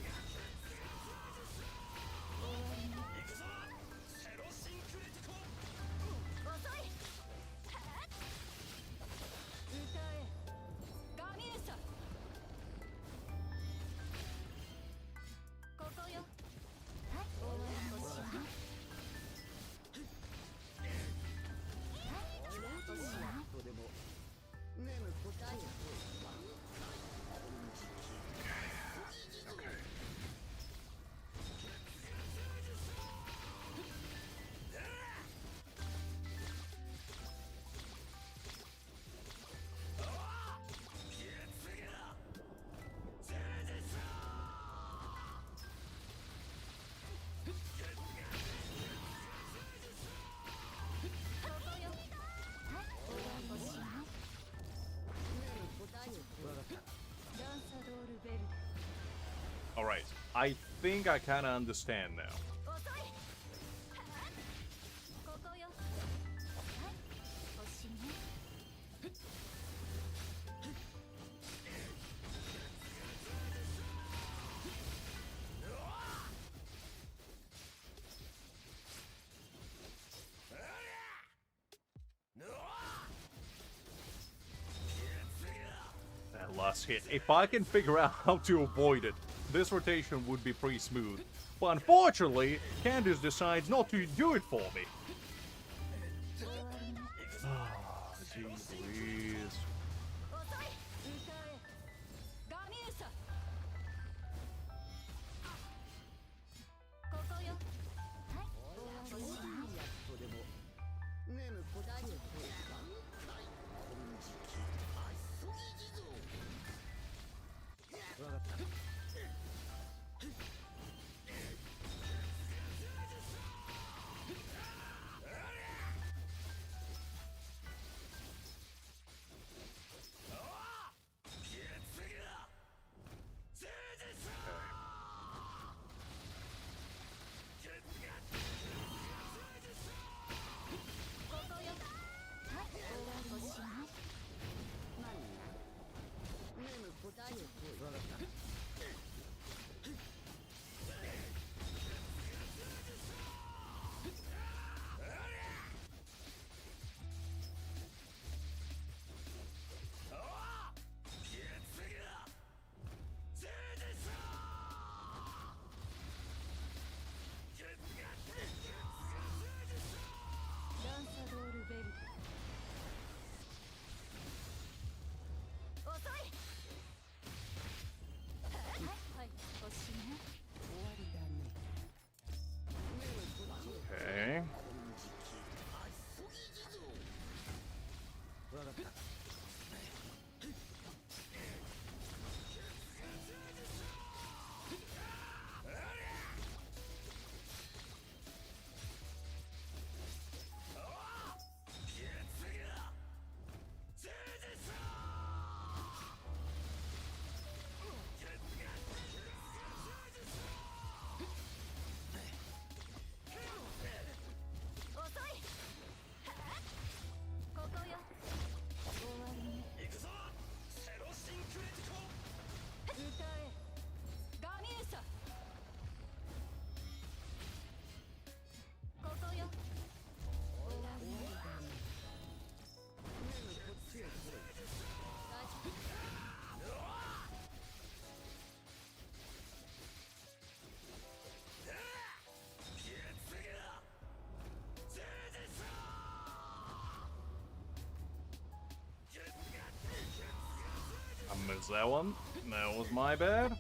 Alright, I think I kinda understand now. That last hit. If I can figure out how to avoid it, this rotation would be pretty smooth. But unfortunately, Candice decides not to do it for me. Oh, gee, please. Okay. I missed that one. That was my bad.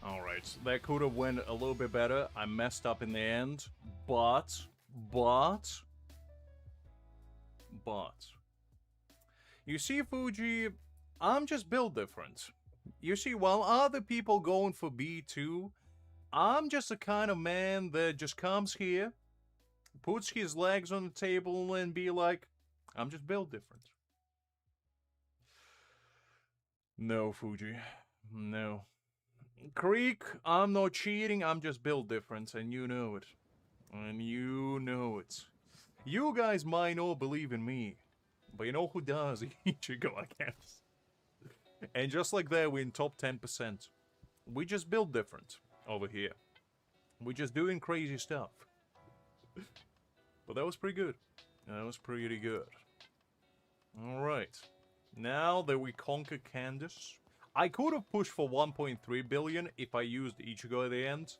Alright, that could have went a little bit better. I messed up in the end. But... You see, Fuji, I'm just built different. You see, while other people going for B2, I'm just the kind of man that just comes here, puts his legs on the table and be like, I'm just built different. No, Fuji. No. Creek, I'm not cheating, I'm just built different, and you know it. And you know it. You guys might not believe in me, but you know who does? Ichigo, I guess. And just like that, we're in top 10%. We just build different over here. We're just doing crazy stuff. But that was pretty good. That was pretty good. Alright. Now that we conquer Candace, I could have pushed for 1.3 billion if I used Ichigo at the end.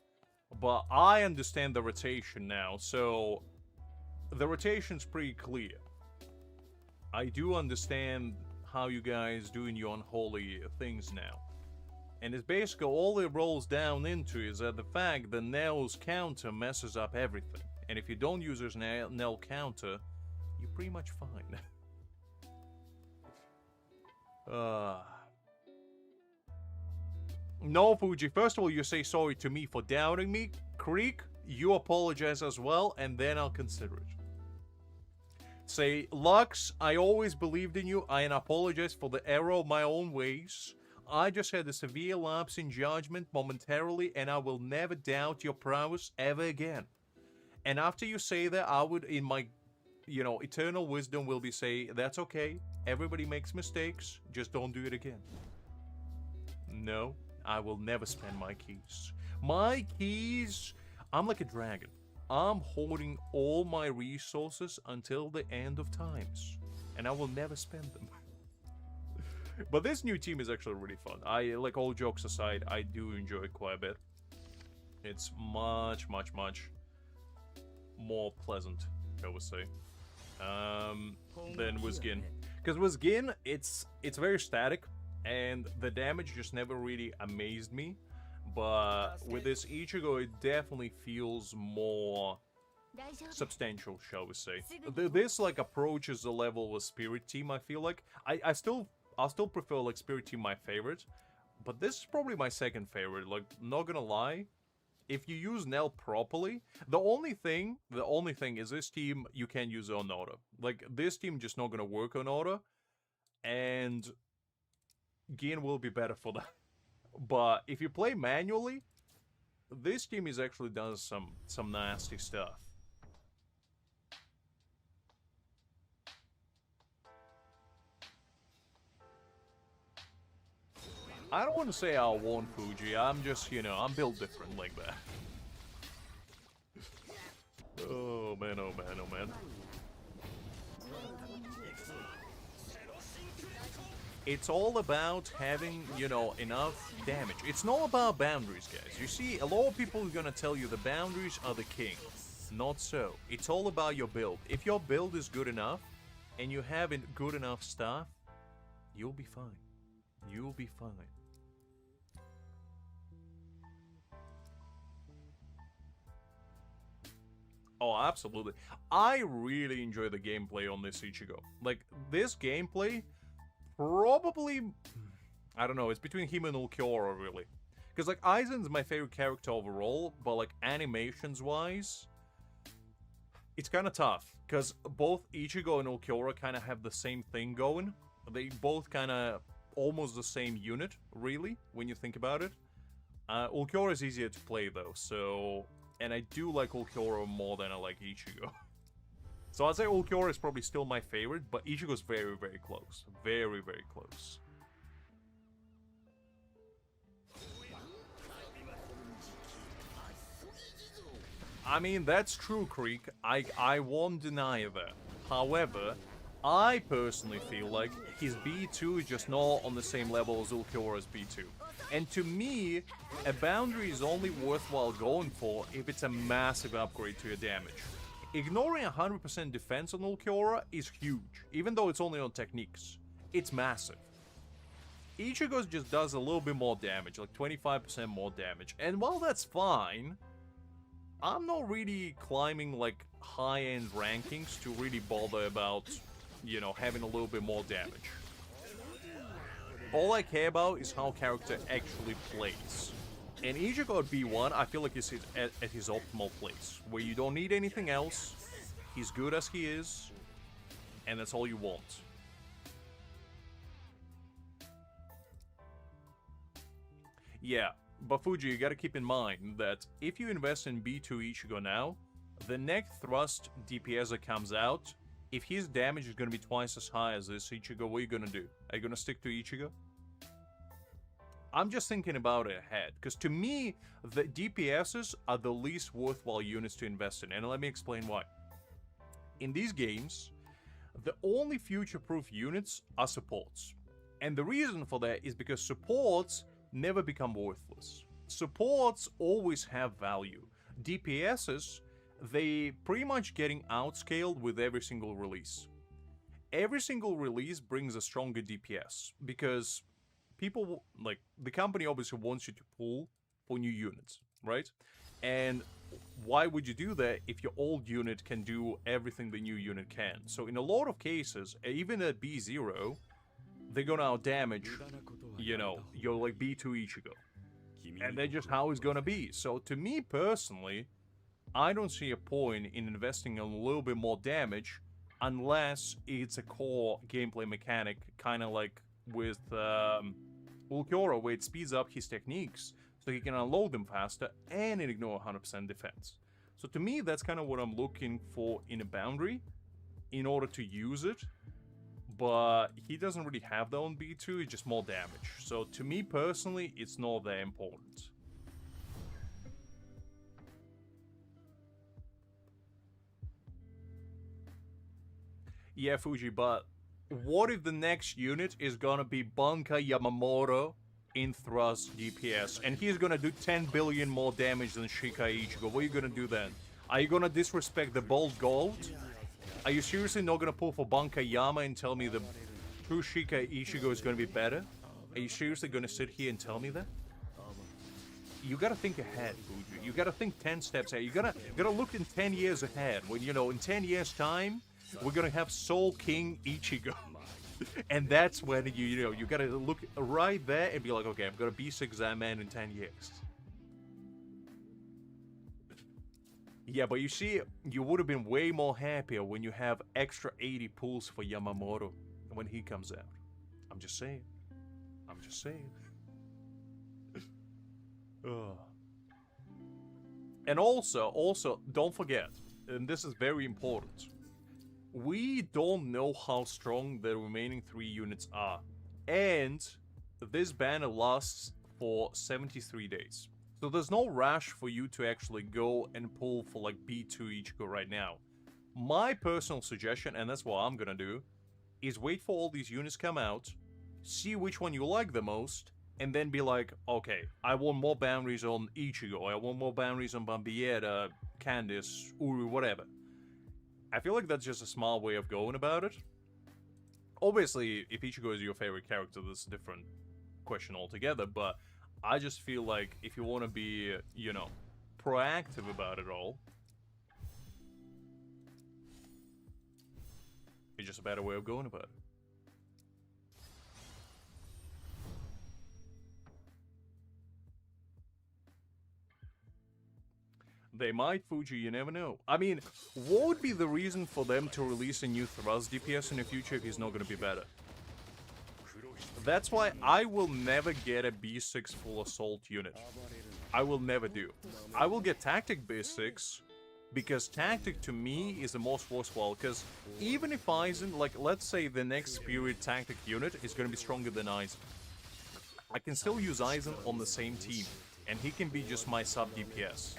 But I understand the rotation now, so the rotation's pretty clear. I do understand how you guys doing your unholy things now. And it's basically all it rolls down into is that the fact that Nell's counter messes up everything. And if you don't use his Nell counter, you're pretty much fine. No, Fuji, first of all, you say sorry to me for doubting me. Creek, you apologize as well, and then I'll consider it. Say, Lux, I always believed in you, and apologize for the error of my own ways. I just had a severe lapse in judgment momentarily, and I will never doubt your prowess ever again. And after you say that, I would, in my, eternal wisdom, will be say, that's okay, everybody makes mistakes, just don't do it again. No. I will never spend my keys. My keys, I'm like a dragon. I'm holding all my resources until the end of times. And I will never spend them. But this new team is actually really fun. Like, all jokes aside, I do enjoy it quite a bit. It's much more pleasant, I would say, than Wizgin. Because Wizgin, it's very static. And the damage just never really amazed me. But with this Ichigo, it definitely feels more substantial, shall we say. This, like, approaches the level of Spirit Team, I feel like. I'll still prefer, like, Spirit Team my favorite. But this is probably my second favorite, like, not gonna lie. If you use Nell properly, the only thing is this team, you can't use it on auto. Like, this team just not gonna work on auto. And Gin will be better for that. But if you play manually, this team is actually does some nasty stuff. I don't want to say I want Fuji, I'm just, I'm built different like that. Oh man, oh man, oh man. It's all about having, enough damage. It's not about boundaries, guys. You see, a lot of people are gonna tell you the boundaries are the king. Not so. It's all about your build. If your build is good enough, and you have good enough stuff, you'll be fine. You'll be fine. Oh, absolutely. I really enjoy the gameplay on this Ichigo. Like, this gameplay... Probably, I don't know, it's between him and Ulquiorra, really. Because, like, Aizen's my favorite character overall, but, like, animations-wise, it's kind of tough. Because both Ichigo and Ulquiorra kind of have the same thing going. They both kind of almost the same unit, really, when you think about it. Ulquiorra is easier to play, though, so... And I do like Ulquiorra more than I like Ichigo. So I'd say Ulquiorra is probably still my favorite, but Ichigo's very, very close. Very, very close. I mean, that's true, Creek. I won't deny that. However, I personally feel like his B2 is just not on the same level as Ulquiorra's B2. And to me, a boundary is only worthwhile going for if it's a massive upgrade to your damage. Ignoring 100% defense on Ulquiorra is huge, even though it's only on techniques. It's massive. Ichigo just does a little bit more damage, like 25% more damage. And while that's fine, I'm not really climbing like high-end rankings to really bother about, you know, having a little bit more damage. All I care about is how character actually plays. And Ichigo at B1, I feel like he's at his optimal place, where you don't need anything else, he's good as he is, and that's all you want. Yeah, but Fuji, you gotta keep in mind that if you invest in B2 Ichigo now, the next thrust DPS that comes out, if his damage is gonna be twice as high as this Ichigo, what are you gonna do? Are you gonna stick to Ichigo? I'm just thinking about it ahead, because to me, the DPSs are the least worthwhile units to invest in, and let me explain why. In these games, the only future-proof units are supports. And the reason for that is because supports never become worthless. Supports always have value. DPSs, they pretty much getting outscaled with every single release. Every single release brings a stronger DPS, because people, like, the company obviously wants you to pull for new units, right? And why would you do that if your old unit can do everything the new unit can? So in a lot of cases, even at B0, they're gonna outdamage, you know, your like B2 Ichigo. And that's just how it's gonna be. So to me personally, I don't see a point in investing a little bit more damage unless it's a core gameplay mechanic, kind of like with Ulquiorra, where it speeds up his techniques so he can unload them faster and ignore 100% defense. So to me, that's kind of what I'm looking for in a boundary in order to use it. But he doesn't really have that on B2, it's just more damage. So to me personally, it's not that important. Yeah, Fuji, but what if the next unit is gonna be Bankai Yamamoto in thrust DPS, and he's gonna do 10 billion more damage than Shikai Ichigo? What are you gonna do then? Are you gonna disrespect the bold gold? Are you seriously not gonna pull for Bankai Yama and tell me the true Shikai Ichigo is gonna be better? Are you seriously gonna sit here and tell me that? You gotta think ahead, Fuji. You gotta think 10 steps ahead. You gotta look in 10 years ahead. When, you know, in 10 years' time, we're gonna have Soul King Ichigo. And that's when you know, you gotta look right there and be like, okay, I'm gonna be B6 man in 10 years. Yeah, but you see, you would have been way more happier when you have extra 80 pulls for Yamamoto when he comes out. I'm just saying. I'm just saying. Ugh. And also, don't forget, and this is very important, we don't know how strong the remaining 3 units are. And this banner lasts for 73 days. So there's no rush for you to actually go and pull for like B2 Ichigo right now. My personal suggestion, and that's what I'm gonna do, is wait for all these units come out, see which one you like the most, and then be like, okay, I want more boundaries on Ichigo, I want more boundaries on Bambietta, Candice, Uru, whatever. I feel like that's just a smart way of going about it. Obviously, if Ichigo is your favorite character, that's a different question altogether, but I just feel like if you want to be, you know, proactive about it all, it's just a better way of going about it. They might, Fuji, you never know. I mean, what would be the reason for them to release a new thrust DPS in the future if he's not going to be better? That's why I will never get a B6 full assault unit. I will never do. I will get tactic B6, because tactic to me is the most worthwhile, because even if Aizen, like, let's say the next Spirit tactic unit is going to be stronger than Aizen, I can still use Aizen on the same team, and he can be just my sub DPS.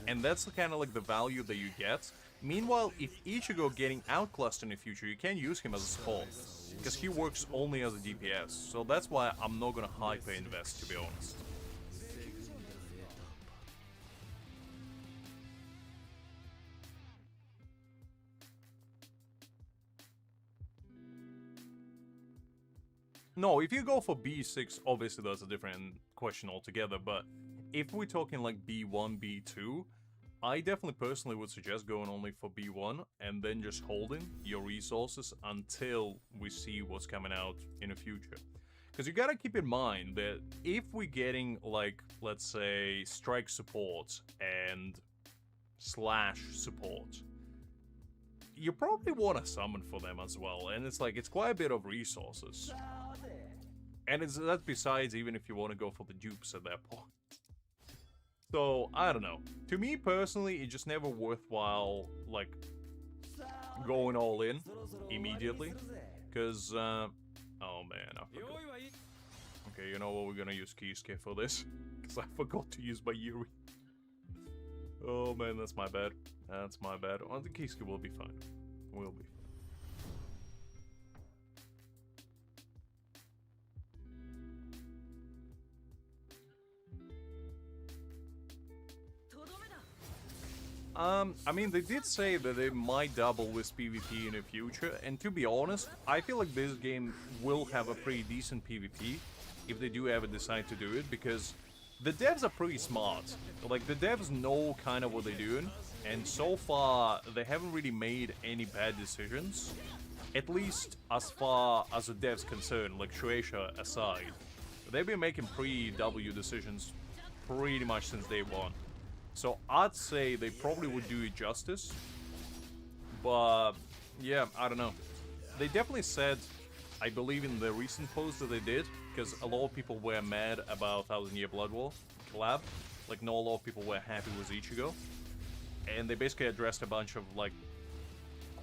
And that's kind of like the value that you get. Meanwhile, if Ichigo getting outclassed in the future, you can use him as a support, because he works only as a DPS. So that's why I'm not gonna hyper invest, to be honest. No, if you go for B6, obviously that's a different question altogether, but if we're talking like B1, B2, I definitely personally would suggest going only for B1 and then just holding your resources until we see what's coming out in the future. Because you gotta keep in mind that if we're getting, like, let's say, strike support and slash support, you probably want to summon for them as well, and it's like, it's quite a bit of resources. And that's besides even if you want to go for the dupes at that point. So, I don't know. To me personally, it's just never worthwhile, like, going all in immediately. Because, oh man, I forgot. Okay, you know what, we're gonna use Kisuke for this. Because I forgot to use Mayuri. Oh man, that's my bad. That's my bad. Oh, the Kisuke will be fine. Will be fine. I mean, they did say that they might double with PvP in the future, and to be honest, I feel like this game will have a pretty decent PvP if they do ever decide to do it, because the devs are pretty smart. Like, the devs know kind of what they're doing, and so far, they haven't really made any bad decisions, at least as far as the devs concerned, like Shueisha aside. They've been making pre-W decisions pretty much since day one. So I'd say they probably would do it justice, but yeah, I don't know. They definitely said, I believe in the recent post that they did, because a lot of people were mad about 1000 Year Blood War collab, like not a lot of people were happy with Ichigo, and they basically addressed a bunch of like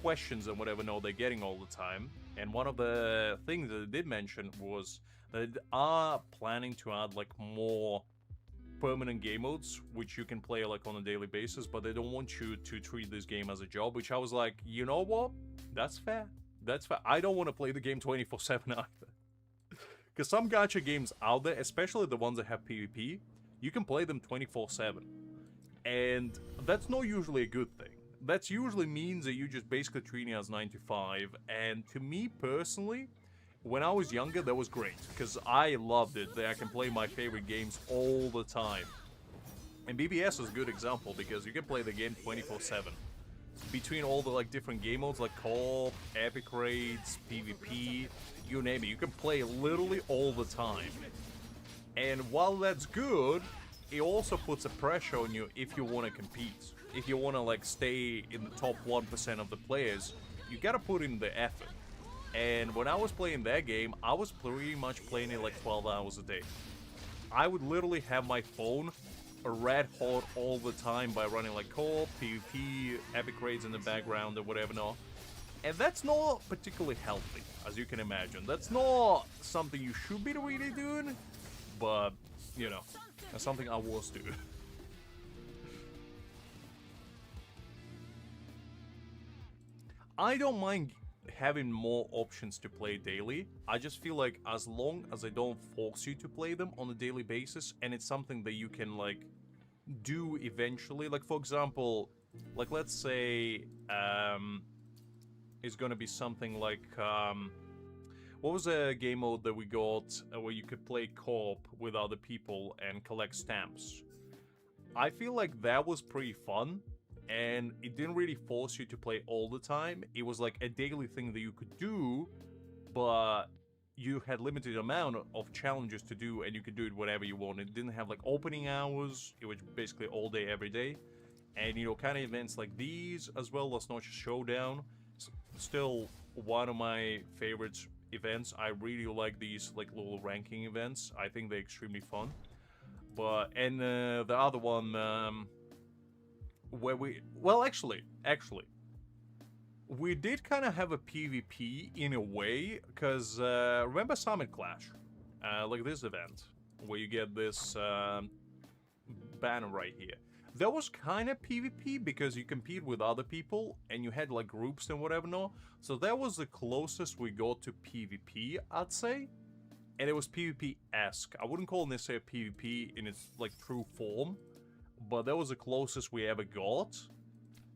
questions and whatever no they're getting all the time, and one of the things that they did mention was that they are planning to add like more permanent game modes, which you can play like on a daily basis, but they don't want you to treat this game as a job, which I was like, you know what? That's fair. That's fair. I don't want to play the game 24/7 either. Because some gacha games out there, especially the ones that have PvP, you can play them 24/7. And that's not usually a good thing. That usually means that you just basically treating it as 9 to 5. And to me personally, when I was younger, that was great, because I loved it, that I can play my favorite games all the time. And BBS is a good example, because you can play the game 24/7. Between all the like different game modes, like co-op, epic raids, PvP, you name it, you can play literally all the time. And while that's good, it also puts a pressure on you if you want to compete. If you want to like stay in the top 1% of the players, you gotta put in the effort. And when I was playing that game, I was pretty much playing it like 12 hours a day. I would literally have my phone red hot all the time by running like co-op, PvP, epic raids in the background or whatever not. And that's not particularly healthy, as you can imagine. That's not something you should be really doing, but, you know, that's something I was doing. I don't mind having more options to play daily. I just feel like as long as I don't force you to play them on a daily basis, and it's something that you can like do eventually, like for example, like let's say it's gonna be something like what was a game mode that we got where you could play co-op with other people and collect stamps? I feel like that was pretty fun, and it didn't really force you to play all the time. It was like a daily thing that you could do, but you had limited amount of challenges to do, and you could do it whenever you want. It didn't have like opening hours. It was basically all day, every day. And you know, kind of events like these, as well as Notch Showdown, still one of my favorite events. I really like these like little ranking events. I think they're extremely fun. But and the other one. Where well, actually, we did kind of have a PvP in a way, because remember Summit Clash? Like this event, where you get this banner right here. That was kind of PvP, because you compete with other people, and you had like groups and whatever not. So that was the closest we got to PvP, I'd say. And it was PvP-esque. I wouldn't call it necessarily PvP in its like true form, but that was the closest we ever got.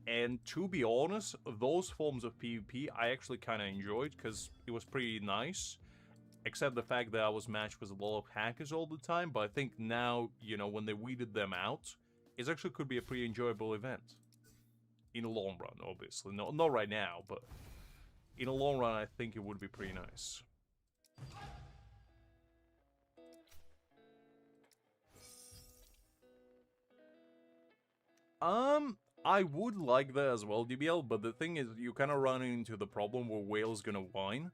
And to be honest, those forms of PvP I actually kind of enjoyed, because it was pretty nice. except the fact that I was matched with a lot of hackers all the time. But I think now, you know, when they weeded them out, it actually could be a pretty enjoyable event. In the long run, obviously. Not right now, but in the long run, I think it would be pretty nice. I would like that as well, DBL, but the thing is, you kind of run into the problem where whale's gonna whine,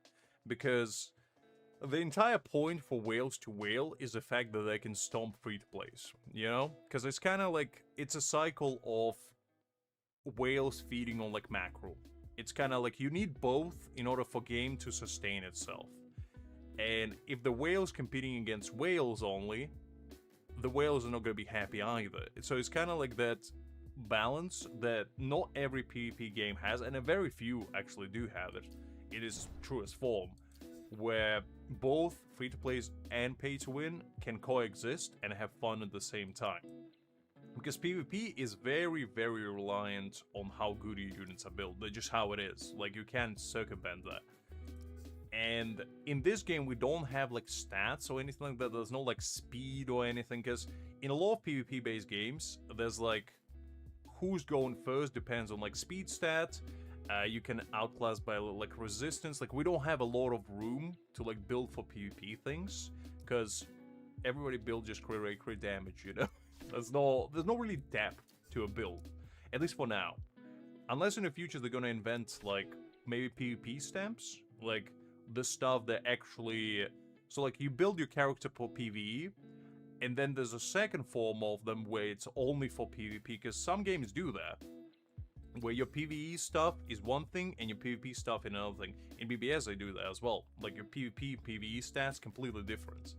because the entire point for whales to whale is the fact that they can stomp free-to-plays, you know? Because it's kind of like, it's a cycle of whales feeding on, like, mackerel. It's kind of like, you need both in order for game to sustain itself. And if the whale's competing against whales only, the whales are not going to be happy either. So it's kind of like that balance that not every PvP game has, and a very few actually do have it. It is truest form, where both free-to-plays and pay-to-win can coexist and have fun at the same time. Because PvP is very, very reliant on how good your units are built. That's just how it is. Like, you can't circumvent that. And in this game, we don't have, like, stats or anything like that. There's no, like, speed or anything. Because in a lot of PvP-based games, there's, like, who's going first depends on, like, speed stat. You can outclass by, like, resistance. Like, we don't have a lot of room to, like, build for PvP things. Because everybody builds just crit rate, crit damage, you know? There's no really depth to a build. At least for now. Unless in the future they're gonna invent, like, maybe PvP stamps? Like, the stuff that actually... So, like, you build your character for PvE, and then there's a second form of them where it's only for PvP, because some games do that. Where your PvE stuff is one thing, and your PvP stuff is another thing. In BBS they do that as well. Like, your PvP, PvE stats completely different.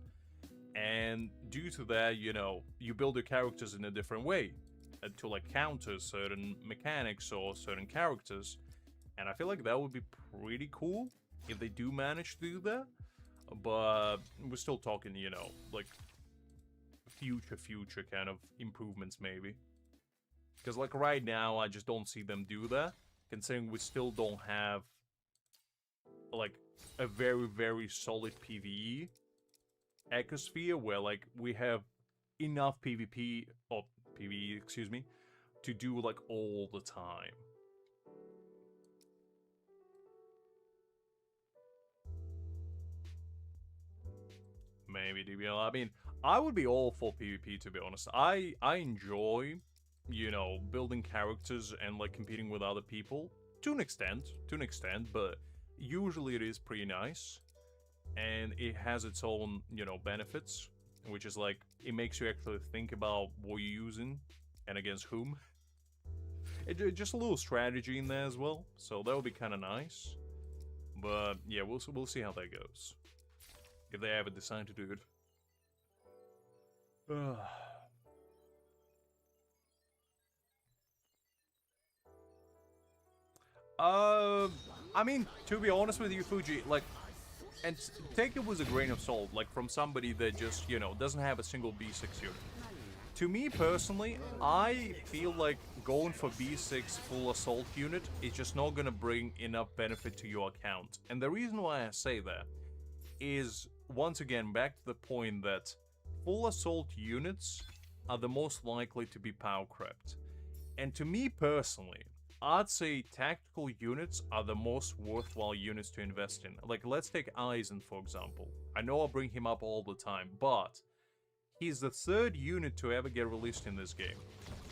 And due to that, you know, you build your characters in a different way to, like, counter certain mechanics or certain characters. And I feel like that would be pretty cool if they do manage to do that. But we're still talking, you know, like, future kind of improvements, maybe. Because, like, right now, I just don't see them do that. Considering we still don't have, like, a very, very solid PvE ecosphere where, like, we have enough PvP, or PvE, excuse me, to do, like, all the time. Maybe DBL. I mean, I would be all for PvP, to be honest. I enjoy, you know, building characters and, like, competing with other people to an extent, but usually it is pretty nice. And it has its own, you know, benefits, which is, like, it makes you actually think about what you're using and against whom. Just a little strategy in there as well, so that would be kind of nice. But yeah, we'll see how that goes, if they ever decide to do it. I mean, to be honest with you, Fuji, like, and take it with a grain of salt, like, from somebody that just, you know, doesn't have a single B6 unit. To me, personally, I feel like going for B6 full assault unit is just not gonna bring enough benefit to your account. And the reason why I say that is, once again, back to the point that full assault units are the most likely to be power crept. And to me, personally, I'd say tactical units are the most worthwhile units to invest in. Like, let's take Aizen, for example. I know I bring him up all the time, but he's the third unit to ever get released in this game.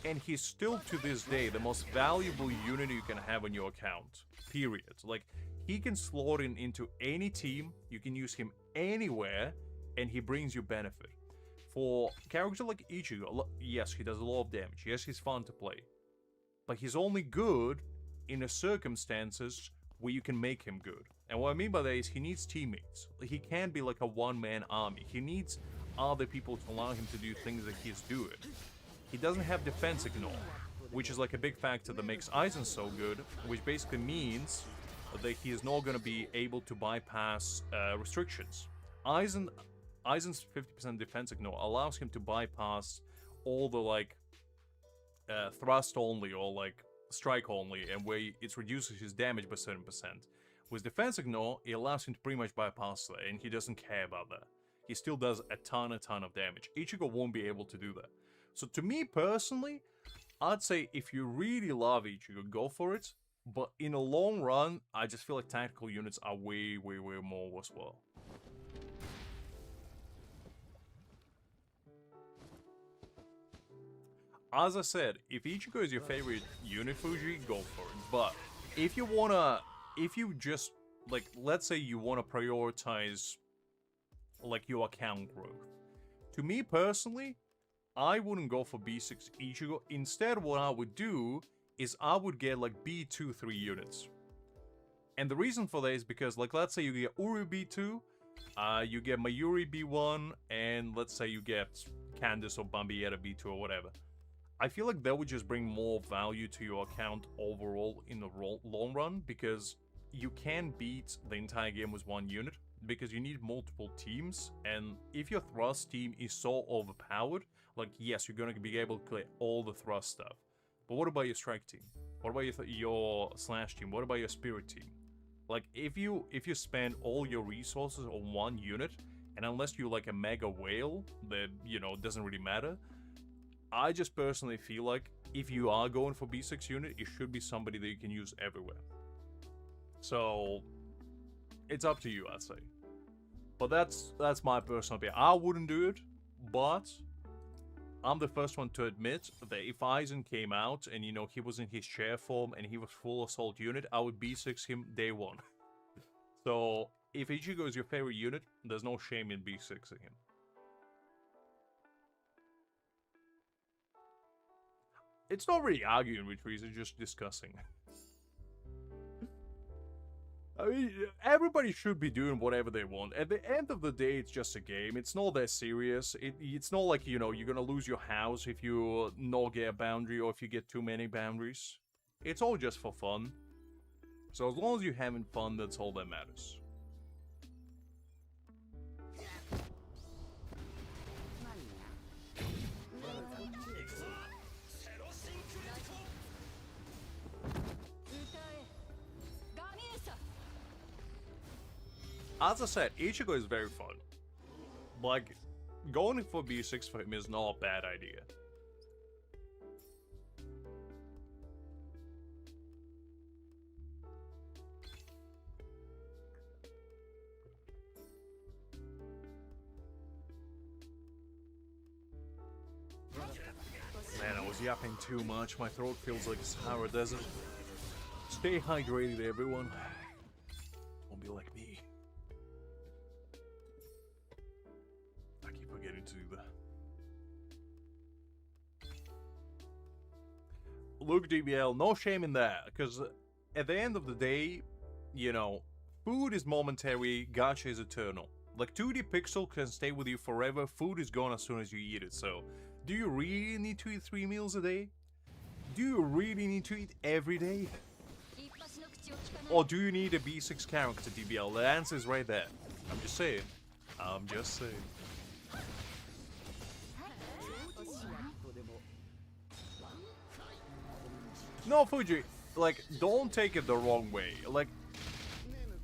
And he's still, to this day, the most valuable unit you can have on your account. Period. Like, he can slot in into any team, you can use him anywhere, and he brings you benefit. For a character like Ichigo, yes, he does a lot of damage. Yes, he's fun to play. But he's only good in the circumstances where you can make him good. And what I mean by that is he needs teammates. He can't be like a one-man army. He needs other people to allow him to do things that he's doing. He doesn't have defense ignore, which is like a big factor that makes Aizen so good, which basically means that he is not going to be able to bypass restrictions. Aizen's 50% defense ignore allows him to bypass all the, like, thrust only or, like, strike only, and where it reduces his damage by 7%. With defense ignore, it allows him to pretty much bypass that, and he doesn't care about that. He still does a ton of damage. Ichigo won't be able to do that. So to me personally, I'd say if you really love Ichigo, go for it. But in the long run, I just feel like tactical units are way more worthwhile. As I said, if Ichigo is your favorite unit, Fuji, go for it. But if you just, like, let's say you wanna prioritize, like, your account growth. To me personally, I wouldn't go for B6 Ichigo. Instead, what I would do is I would get, like, B2 3 units. And the reason for that is because, like, let's say you get Uru B2, you get Mayuri B1, and let's say you get Candice or Bambietta B2 or whatever. I feel like that would just bring more value to your account overall in the long run, because you can beat the entire game with one unit, because you need multiple teams, and if your thrust team is so overpowered, like, yes, you're gonna be able to clear all the thrust stuff, but what about your strike team? What about your slash team? What about your spirit team? Like, if you spend all your resources on one unit, and unless you're like a mega whale, that, you know, doesn't really matter, I just personally feel like if you are going for B6 unit, it should be somebody that you can use everywhere. So it's up to you, I'd say. But that's my personal opinion. I wouldn't do it, but I'm the first one to admit that if Aizen came out and, you know, he was in his chair form and he was full assault unit, I would B6 him day one. So if Ichigo is your favorite unit, there's no shame in B6ing him. It's not really arguing with Reese, it's just discussing. I mean, everybody should be doing whatever they want. At the end of the day, it's just a game. It's not that serious. It's not like, you know, you're gonna lose your house if you not get a boundary or if you get too many boundaries. It's all just for fun. So as long as you're having fun, that's all that matters. As I said, Ichigo is very fun. Like, going for B6 for him is not a bad idea. Man, I was yapping too much. My throat feels like a Sahara Desert. Stay hydrated, everyone. Don't be like me. I keep forgetting to do that. Look, DBL, no shame in that, because at the end of the day, you know, food is momentary, gacha is eternal. Like, 2D Pixel can stay with you forever, food is gone as soon as you eat it, so do you really need to eat 3 meals a day? Do you really need to eat every day? Or do you need a B6 character, DBL? The answer is right there. I'm just saying. I'm just saying. No, Fuji, like, don't take it the wrong way. Like,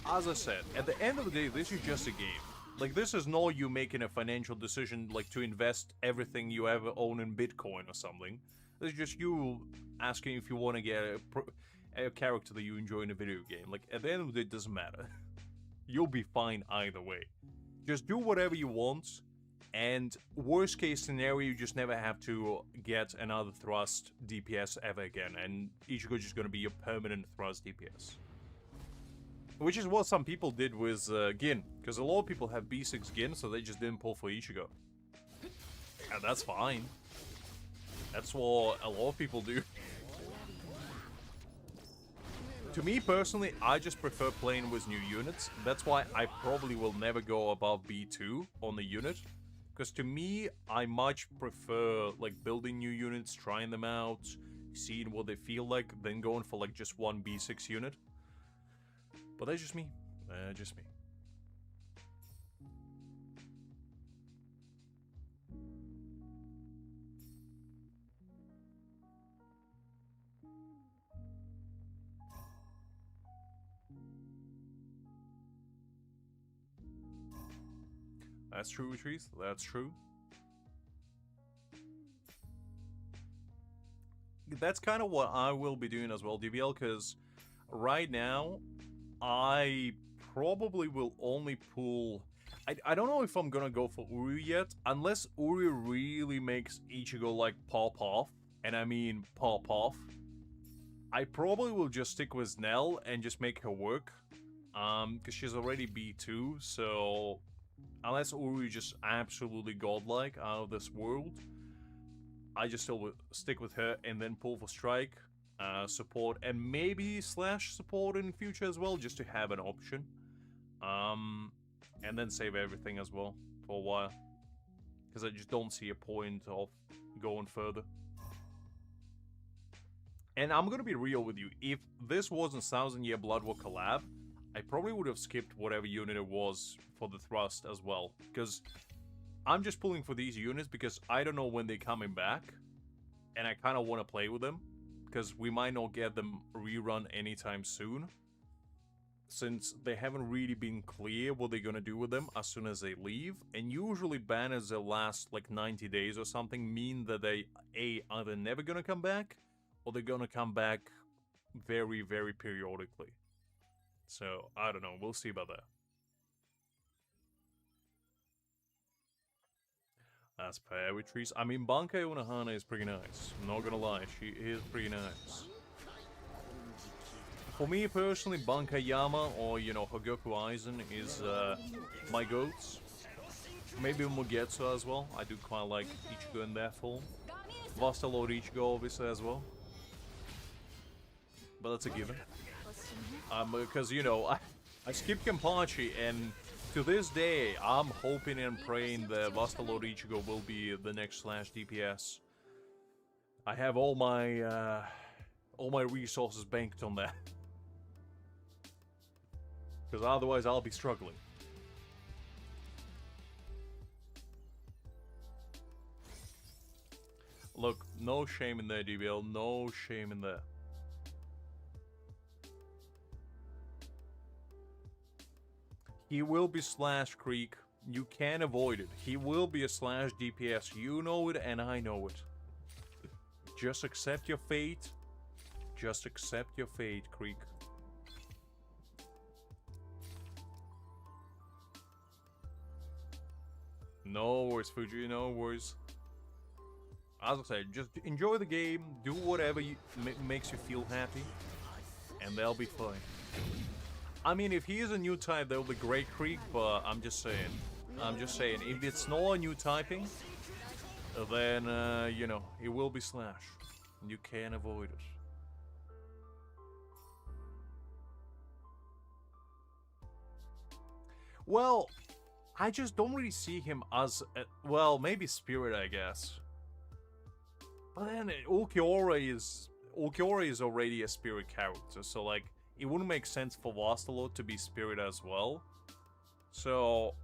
as I said, at the end of the day, this is just a game. Like, this is not you making a financial decision, like, to invest everything you ever own in Bitcoin or something. This is just you asking if you want to get a character that you enjoy in a video game. Like, at the end of the day, it doesn't matter. You'll be fine either way. Just do whatever you want, and worst case scenario, you just never have to get another thrust DPS ever again, and Ichigo is just gonna be your permanent thrust DPS. Which is what some people did with Gin, because a lot of people have B6 Gin, so they just didn't pull for Ichigo. And that's fine. That's what a lot of people do. To me personally, I just prefer playing with new units. That's why I probably will never go above B2 on the unit. Because to me, I much prefer like building new units, trying them out, seeing what they feel like, than going for like just one B6 unit. But that's just me. Just me. That's true, Retrice. That's true. That's kind of what I will be doing as well, DBL, because right now, I probably will only pull... I don't know if I'm gonna go for Uri yet, unless Uri really makes Ichigo, like, pop off. And I mean pop off. I probably will just stick with Nell and just make her work. Because she's already B2, so... Unless Uri just absolutely godlike, out of this world, I just still would stick with her and then pull for strike, support, and maybe slash support in future as well, just to have an option. And then save everything as well for a while, because I just don't see a point of going further. And I'm gonna be real with you, if this wasn't 1000 Year Blood War collab, I probably would have skipped whatever unit it was for the thrust as well, because I'm just pulling for these units because I don't know when they're coming back, and I kind of want to play with them, because we might not get them rerun anytime soon, since they haven't really been clear what they're gonna do with them as soon as they leave, and usually banners that last like 90 days or something mean that they either never gonna come back, or they're gonna come back very, very periodically. So, I don't know, we'll see about that. That's fair with Trees. I mean, Bankai Unohana is pretty nice. I'm not gonna lie, she is pretty nice. For me personally, Bankai Yama or, you know, Hogoku Aizen is my goats. Maybe Mugetsu as well. I do quite like Ichigo in that form. Vaster Lord Ichigo obviously as well. But that's a given. Because, you know, I skipped Kenpachi, and to this day, I'm hoping and praying that Vaster Lord Ichigo will be the next slash DPS. I have all my resources banked on that. Because otherwise I'll be struggling. Look, no shame in there, DBL. No shame in there. He will be slash Creek. You can't avoid it. He will be a slash DPS. You know it and I know it. Just accept your fate. Just accept your fate, Creek. No worries, Fuji, no worries. As I said, just enjoy the game, do whatever makes you feel happy, and they'll be fine. I mean, if he is a new type, that'll be great, Creek, but I'm just saying, if it's not a new typing, then, you know, it will be slash. You can't avoid it. Well, I just don't really see him as, well, maybe Spirit, I guess. But then Ulquiorra is already a Spirit character, so like, it wouldn't make sense for Vaster to be Spirit as well. So,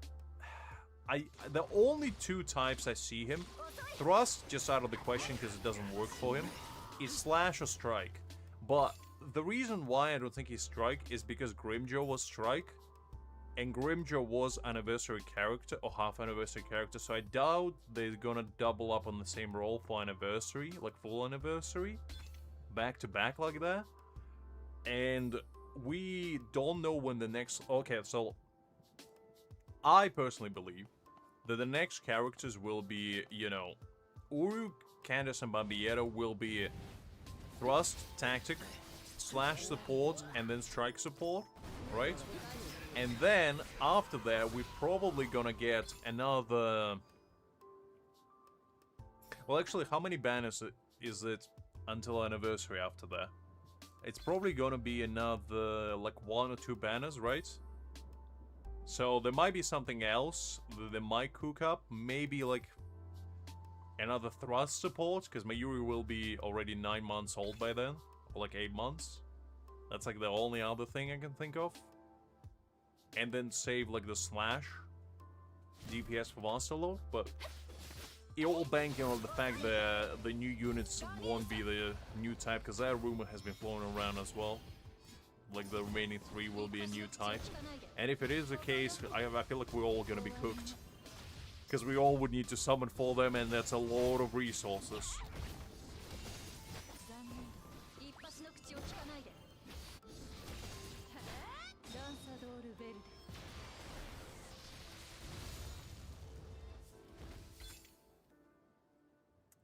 the only two types I see him, Thrust, just out of the question because it doesn't work for him, is Slash or Strike. But the reason why I don't think he's Strike is because Grimmjow was Strike, and Grimmjow was anniversary character, or half anniversary character, so I doubt they're gonna double up on the same role for anniversary, like full anniversary, back to back like that. And we don't know when the next... Okay, so I personally believe that the next characters will be, you know, Uru, Candace, and Bambietta will be Thrust, Tactic, Slash support, and then Strike support, right? And then, after that, we're probably gonna get another... Well, actually, how many banners is it until anniversary after that? It's probably gonna be another, like, 1 or 2 banners, right? So, there might be something else that they might cook up. Maybe, like, another Thrust support, because Mayuri will be already 9 months old by then. Or, like, 8 months. That's, like, the only other thing I can think of. And then save, like, the Slash DPS for Vaster, but it all banking on the fact that the new units won't be the new type, because that rumor has been flown around as well. Like, the remaining 3 will be a new type. And if it is the case, I feel like we're all gonna be cooked. Because we all would need to summon for them, and that's a lot of resources.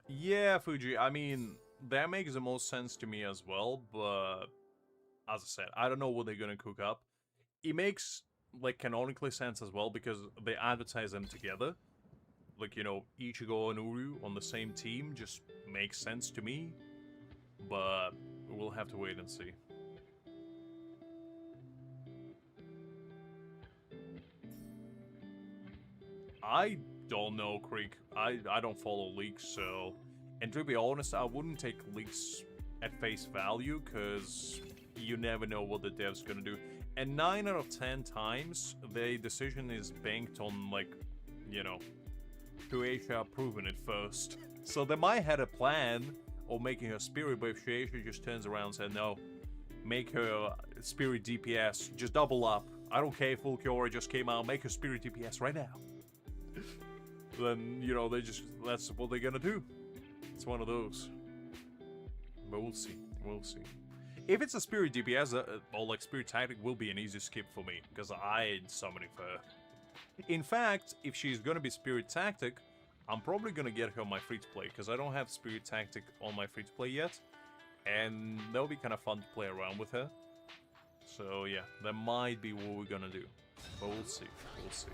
Yeah, Fuji, I mean, that makes the most sense to me as well, but as I said, I don't know what they're gonna cook up. It makes, like, canonically sense as well, because they advertise them together. Like, you know, Ichigo and Uru on the same team just makes sense to me, but we'll have to wait and see. I don't know, Creek. I don't follow leaks, so... And to be honest, I wouldn't take leaks at face value, because you never know what the dev's gonna do. And 9 out of 10 times, the decision is banked on, like, you know, Shueisha proving it first. So they might have a plan of making her spirit, but if Shueisha just turns around and says, no, make her spirit DPS, just double up. I don't care if Ulquiorra just came out, make her spirit DPS right now. Then, you know, that's what they're gonna do. It's one of those. But we'll see, we'll see. If it's a spirit DPS, or like spirit tactic, will be an easy skip for me, because I ain't summoning for her. In fact, if she's gonna be spirit tactic, I'm probably gonna get her on my free-to-play, because I don't have spirit tactic on my free-to-play yet, and that'll be kind of fun to play around with her. So yeah, that might be what we're gonna do, but we'll see, we'll see.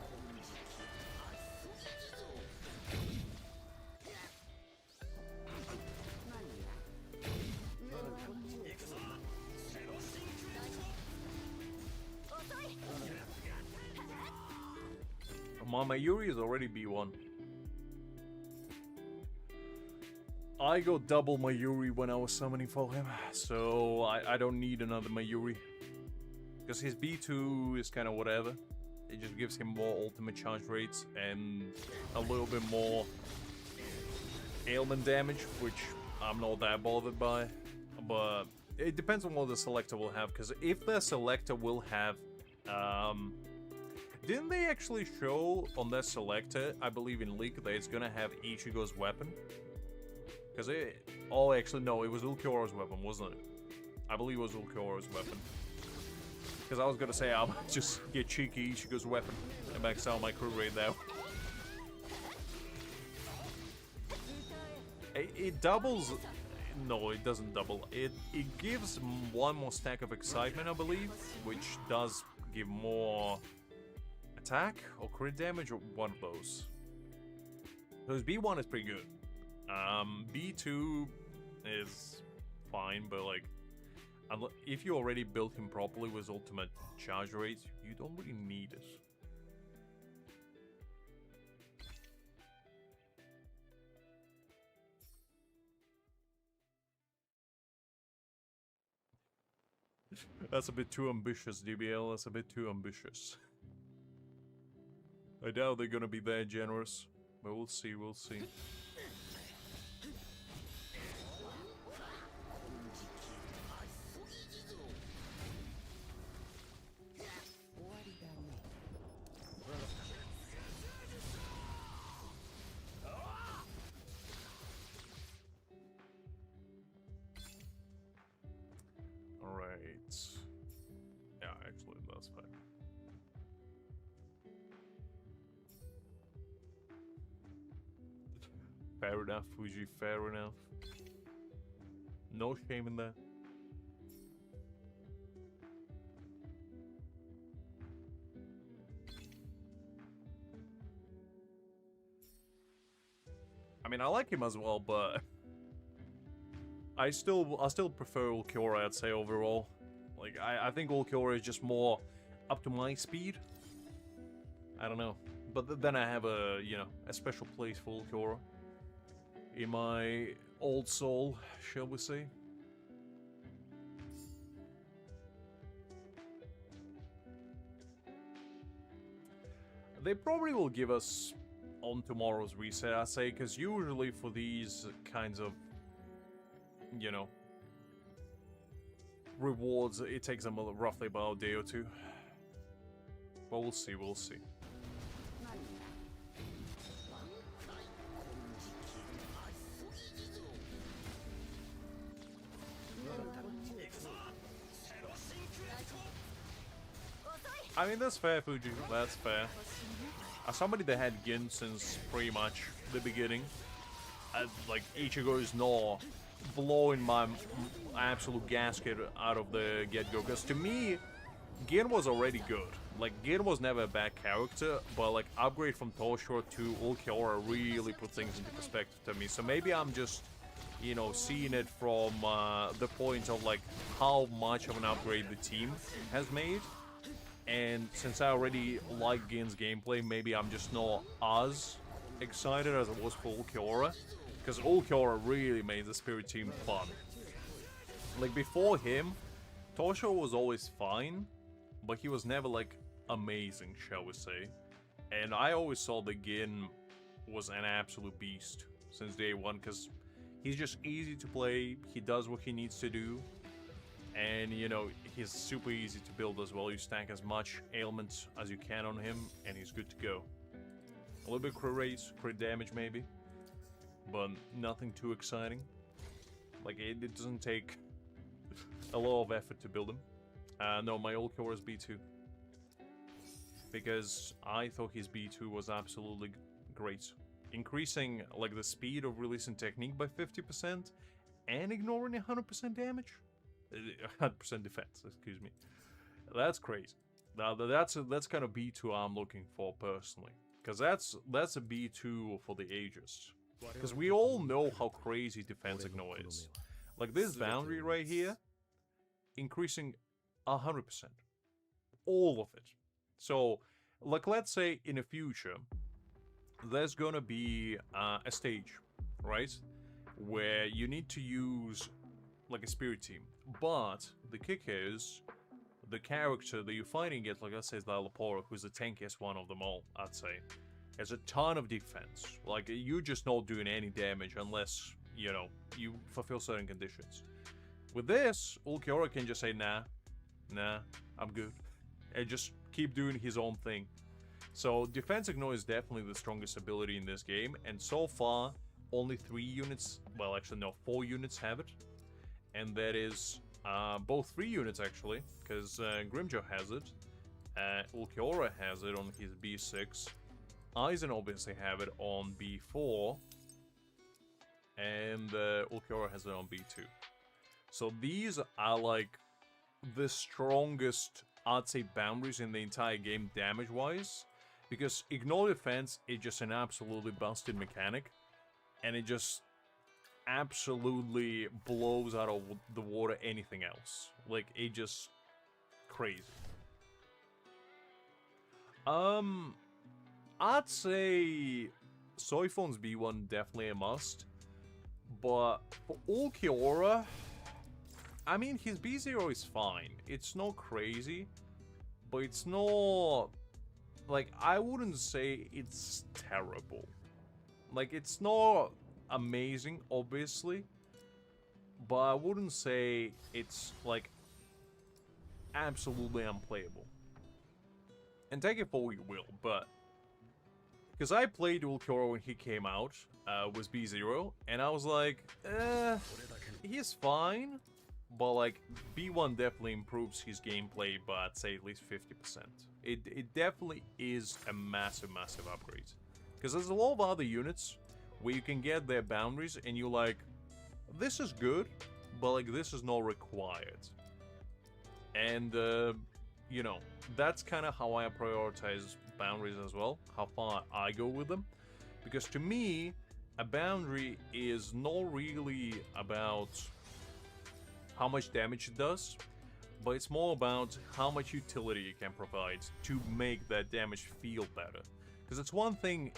My Mayuri is already B1. I got double Mayuri when I was summoning for him, so I don't need another Mayuri. Because his B2 is kind of whatever. It just gives him more ultimate charge rates and a little bit more ailment damage, which I'm not that bothered by. But it depends on what the selector will have, because if the selector will have... didn't they actually show on their selector, I believe in League, that it's gonna have Ichigo's weapon? Because it... Oh, actually, no, it was Ulquiorra's weapon, wasn't it? I believe it was Ulquiorra's weapon. Because I was gonna say, I might just get cheeky Ichigo's weapon and max out my crew rate now. It doubles... No, it doesn't double. It gives one more stack of excitement, I believe, which does give more... attack or crit damage, or one of those. Because B1 is pretty good. B2 is fine, but like, if you already built him properly with ultimate charge rates, you don't really need it. That's a bit too ambitious, DBL. That's a bit too ambitious. I doubt they're gonna be that generous, but we'll see, we'll see. Alright. Yeah, actually, that's fine. Fair enough, Fuji, fair enough. No shame in that. I mean, I like him as well, but I still prefer Ulquiorra, I'd say, overall. Like, I think Ulquiorra is just more up to my speed. I don't know. But then I have a, you know, a special place for Ulquiorra in my old soul, shall we say. They probably will give us on tomorrow's reset, I say, because usually for these kinds of, you know, rewards, it takes them roughly about a day or two. But we'll see, we'll see. I mean, that's fair, Fuji. That's fair. As somebody that had Gin since pretty much the beginning, like, Ichigo is not blowing my absolute gasket out of the get-go. Because to me, Gin was already good. Like, Gin was never a bad character, but, like, upgrade from Toshiro to Ulquiorra really put things into perspective to me. So maybe I'm just, you know, seeing it from the point of, like, how much of an upgrade the team has made. And since I already like Gin's gameplay, maybe I'm just not as excited as I was for Ulquiorra. Because Ulquiorra really made the Spirit team fun. Like, before him, Toshiro was always fine, but he was never, like, amazing, shall we say. And I always saw that Gin was an absolute beast since day one, because he's just easy to play, he does what he needs to do, and, you know, he's super easy to build as well. You stack as much ailments as you can on him, and he's good to go. A little bit crit raise, crit damage maybe, but nothing too exciting. Like, it doesn't take a lot of effort to build him. No, my Ulquiorra is B2. Because I thought his B2 was absolutely great. Increasing, like, the speed of releasing technique by 50% and ignoring 100% damage? 100% defense, excuse me. That's crazy. Now, that's kind of B2 I'm looking for personally. Because that's a B2 for the ages. Because we all know how crazy defense ignore is. Like, this boundary right here, increasing 100%. All of it. So, like, let's say in the future, there's gonna be a stage, right? Where you need to use, like, a spirit team. But the kick is, the character that you're fighting against, like, let's say Szayelaporro, who's the tankiest one of them all, I'd say, has a ton of defense. Like, you're just not doing any damage unless, you know, you fulfill certain conditions. With this, Ulquiorra can just say, nah, I'm good. And just keep doing his own thing. So, defense ignore is definitely the strongest ability in this game, and so far, only 3 units, well, actually, no, 4 units have it. And that is, both 3 units, actually, because Grimmjow has it, Ulquiorra has it on his B6, Aizen obviously have it on B4, and Ulquiorra has it on B2. So these are, like, the strongest, I'd say, boundaries in the entire game damage-wise, because ignore defense is just an absolutely busted mechanic, and it just absolutely blows out of the water anything else. Like, it just crazy. I'd say Soifon's B1 definitely a must, but for Ulquiorra, I mean, his B0 is fine. It's not crazy, but it's not, like, I wouldn't say it's terrible. Like, it's not amazing, obviously, but I wouldn't say it's, like, absolutely unplayable. And take it for what you will, but because I played Ulquiorra when he came out, was B0, and I was like, he's fine, but, like, B1 definitely improves his gameplay by, I'd say, at least 50%. It definitely is a massive, massive upgrade. Because there's a lot of other units where you can get their boundaries and you're like, this is good, but, like, this is not required. And, you know, that's kind of how I prioritize boundaries as well, how far I go with them. Because to me, a boundary is not really about how much damage it does, but it's more about how much utility it can provide to make that damage feel better. Because it's one thing,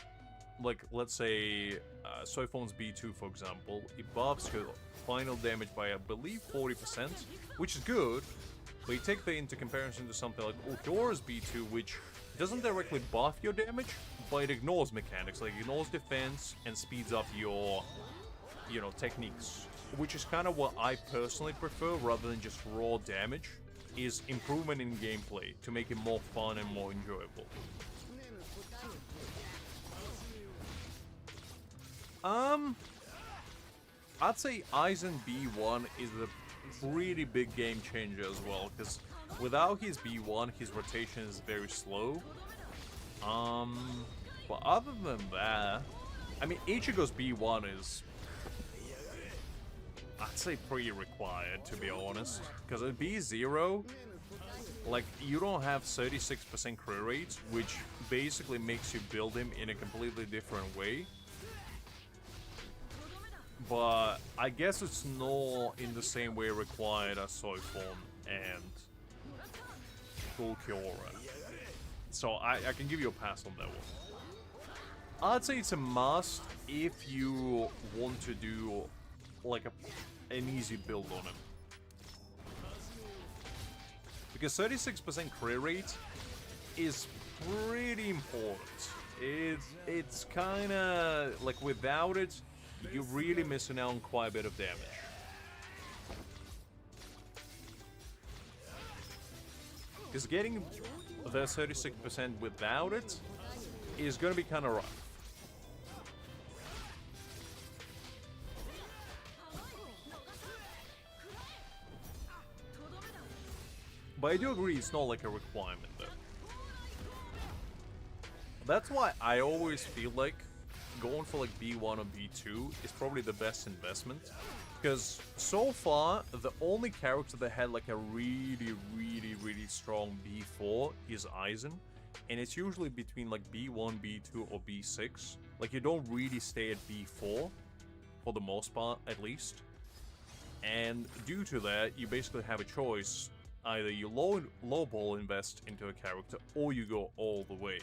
like, let's say, Soifon's B2, for example, it buffs your final damage by, I believe, 40%, which is good, but you take that into comparison to something like Ulquiorra's B2, which doesn't directly buff your damage, but it ignores mechanics, like, it ignores defense and speeds up your, you know, techniques. Which is kind of what I personally prefer, rather than just raw damage, is improvement in gameplay to make it more fun and more enjoyable. I'd say Aizen B1 is a pretty big game changer as well, because without his B1, his rotation is very slow. But other than that, I mean, Ichigo's B1 is, I'd say, pretty required, to be honest. Because at B0, like, you don't have 36% crit rate, which basically makes you build him in a completely different way. But I guess it's not in the same way required as Soy Form and Ulquiorra. So I can give you a pass on that one. I'd say it's a must if you want to do like an easy build on him. Because 36% crit rate is pretty important. It's kind of like, without it, you're really missing out on quite a bit of damage. Because getting the 36% without it is going to be kind of rough. But I do agree it's not like a requirement though. That's why I always feel like going for like B1 or B2 is probably the best investment. Because so far, the only character that had like a really strong B4 is Aizen. And it's usually between like B1, B2 or B6. Like, you don't really stay at B4, for the most part at least. And due to that, you basically have a choice. Either you lowball invest into a character, or you go all the way.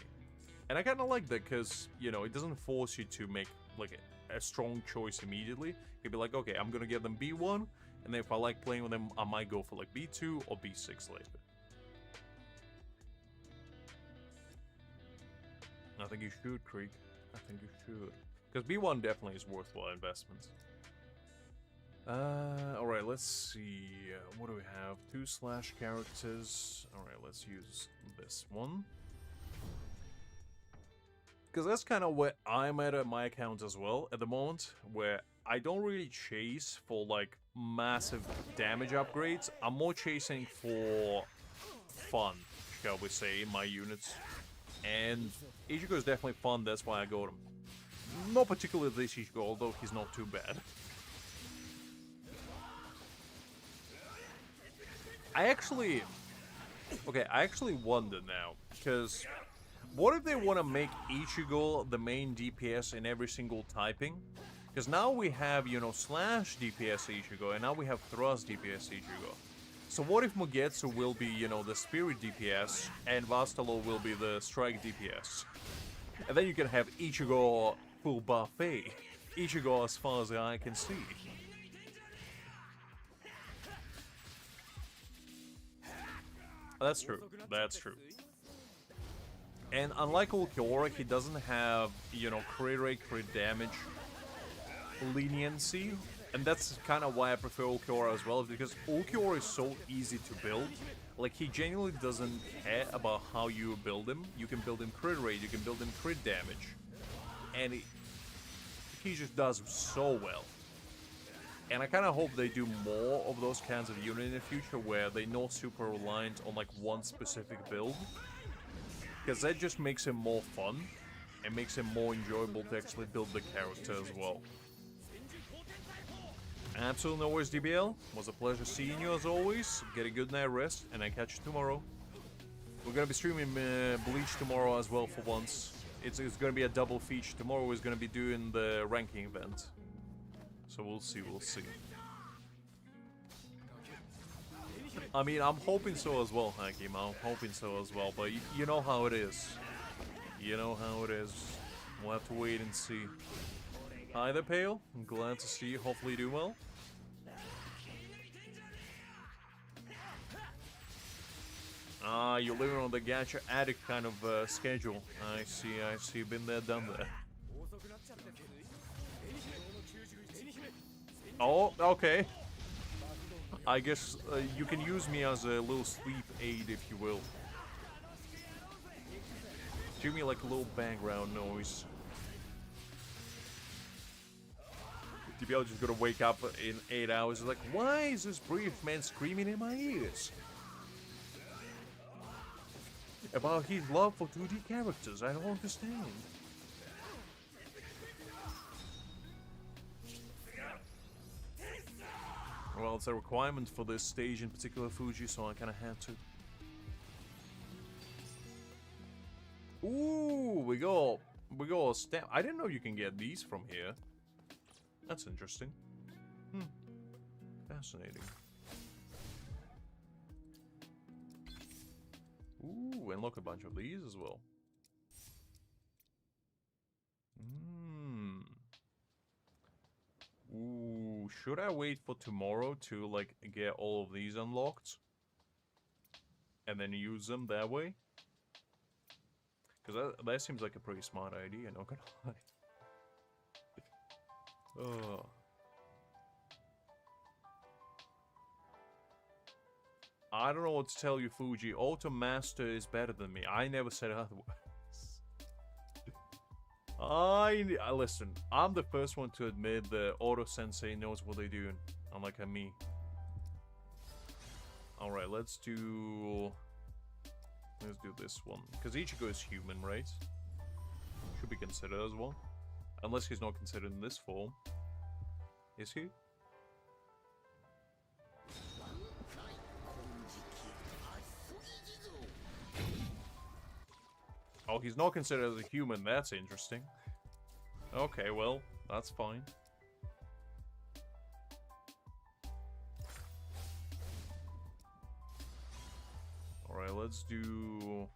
And I kind of like that because, you know, it doesn't force you to make like a strong choice immediately. You'd be like, okay, I'm gonna give them B1, and then if I like playing with them, I might go for like B2 or B6 later. I think you should, Krieg. I think you should. Because B1 definitely is worthwhile investment. Alright, let's see. What do we have? 2 slash characters. Alright, let's use this one. Because that's kind of where I'm at my account as well at the moment, where I don't really chase for like massive damage upgrades. I'm more chasing for fun, shall we say, in my units. And Ichigo is definitely fun, that's why I got him. Not particularly this Ichigo, although he's not too bad. I actually wonder now, because what if they want to make Ichigo the main DPS in every single typing? Because now we have, you know, slash DPS Ichigo, and now we have thrust DPS Ichigo. So what if Mugetsu will be, you know, the spirit DPS, and Vastalo will be the strike DPS? And then you can have Ichigo full buffet. Ichigo as far as the eye can see. That's true. That's true. And unlike Ulquiorra, he doesn't have, you know, crit rate, crit damage leniency. And that's kind of why I prefer Ulquiorra as well, because Ulquiorra is so easy to build. Like, he genuinely doesn't care about how you build him. You can build him crit rate, you can build him crit damage. And he just does so well. And I kind of hope they do more of those kinds of units in the future, where they're not super reliant on like one specific build. Because that just makes him more fun, and makes him more enjoyable to actually build the character as well. Absolutely no worries, DBL. Was a pleasure seeing you as always. Get a good night rest, and I catch you tomorrow. We're gonna be streaming Bleach tomorrow as well for once. It's gonna be a double feature. Tomorrow is gonna be doing the ranking event. So we'll see, we'll see. I mean, I'm hoping so as well, Hakim. I'm hoping so as well, but you know how it is. You know how it is. We'll have to wait and see. Hi there, Pale. I'm glad to see you. Hopefully you do well. Ah, you're living on the gacha addict kind of schedule. I see. Been there, done that. Oh, okay. I guess you can use me as a little sleep aid, if you will. Give me like a little background noise. DBL just gonna wake up in 8 hours. Like, why is this brief man screaming in my ears? about his love for 2D characters. I don't understand. Well, it's a requirement for this stage in particular, Fuji, so I kind of had to. Ooh, we go a step. I didn't know you can get these from here. That's interesting. Fascinating. Ooh, and look, a bunch of these as well. Ooh, should I wait for tomorrow to, like, get all of these unlocked? And then use them that way? Because that seems like a pretty smart idea, not gonna lie. Oh. I don't know what to tell you, Fuji. Auto Master is better than me. I never said otherwise. Listen, I'm the first one to admit that Auto Sensei knows what they're doing, unlike me. Alright, let's do this one. Because Ichigo is human, right? Should be considered as one. Unless he's not considered in this form. Is he? Oh, he's not considered as a human. That's interesting. Okay, well, that's fine. Alright, let's do...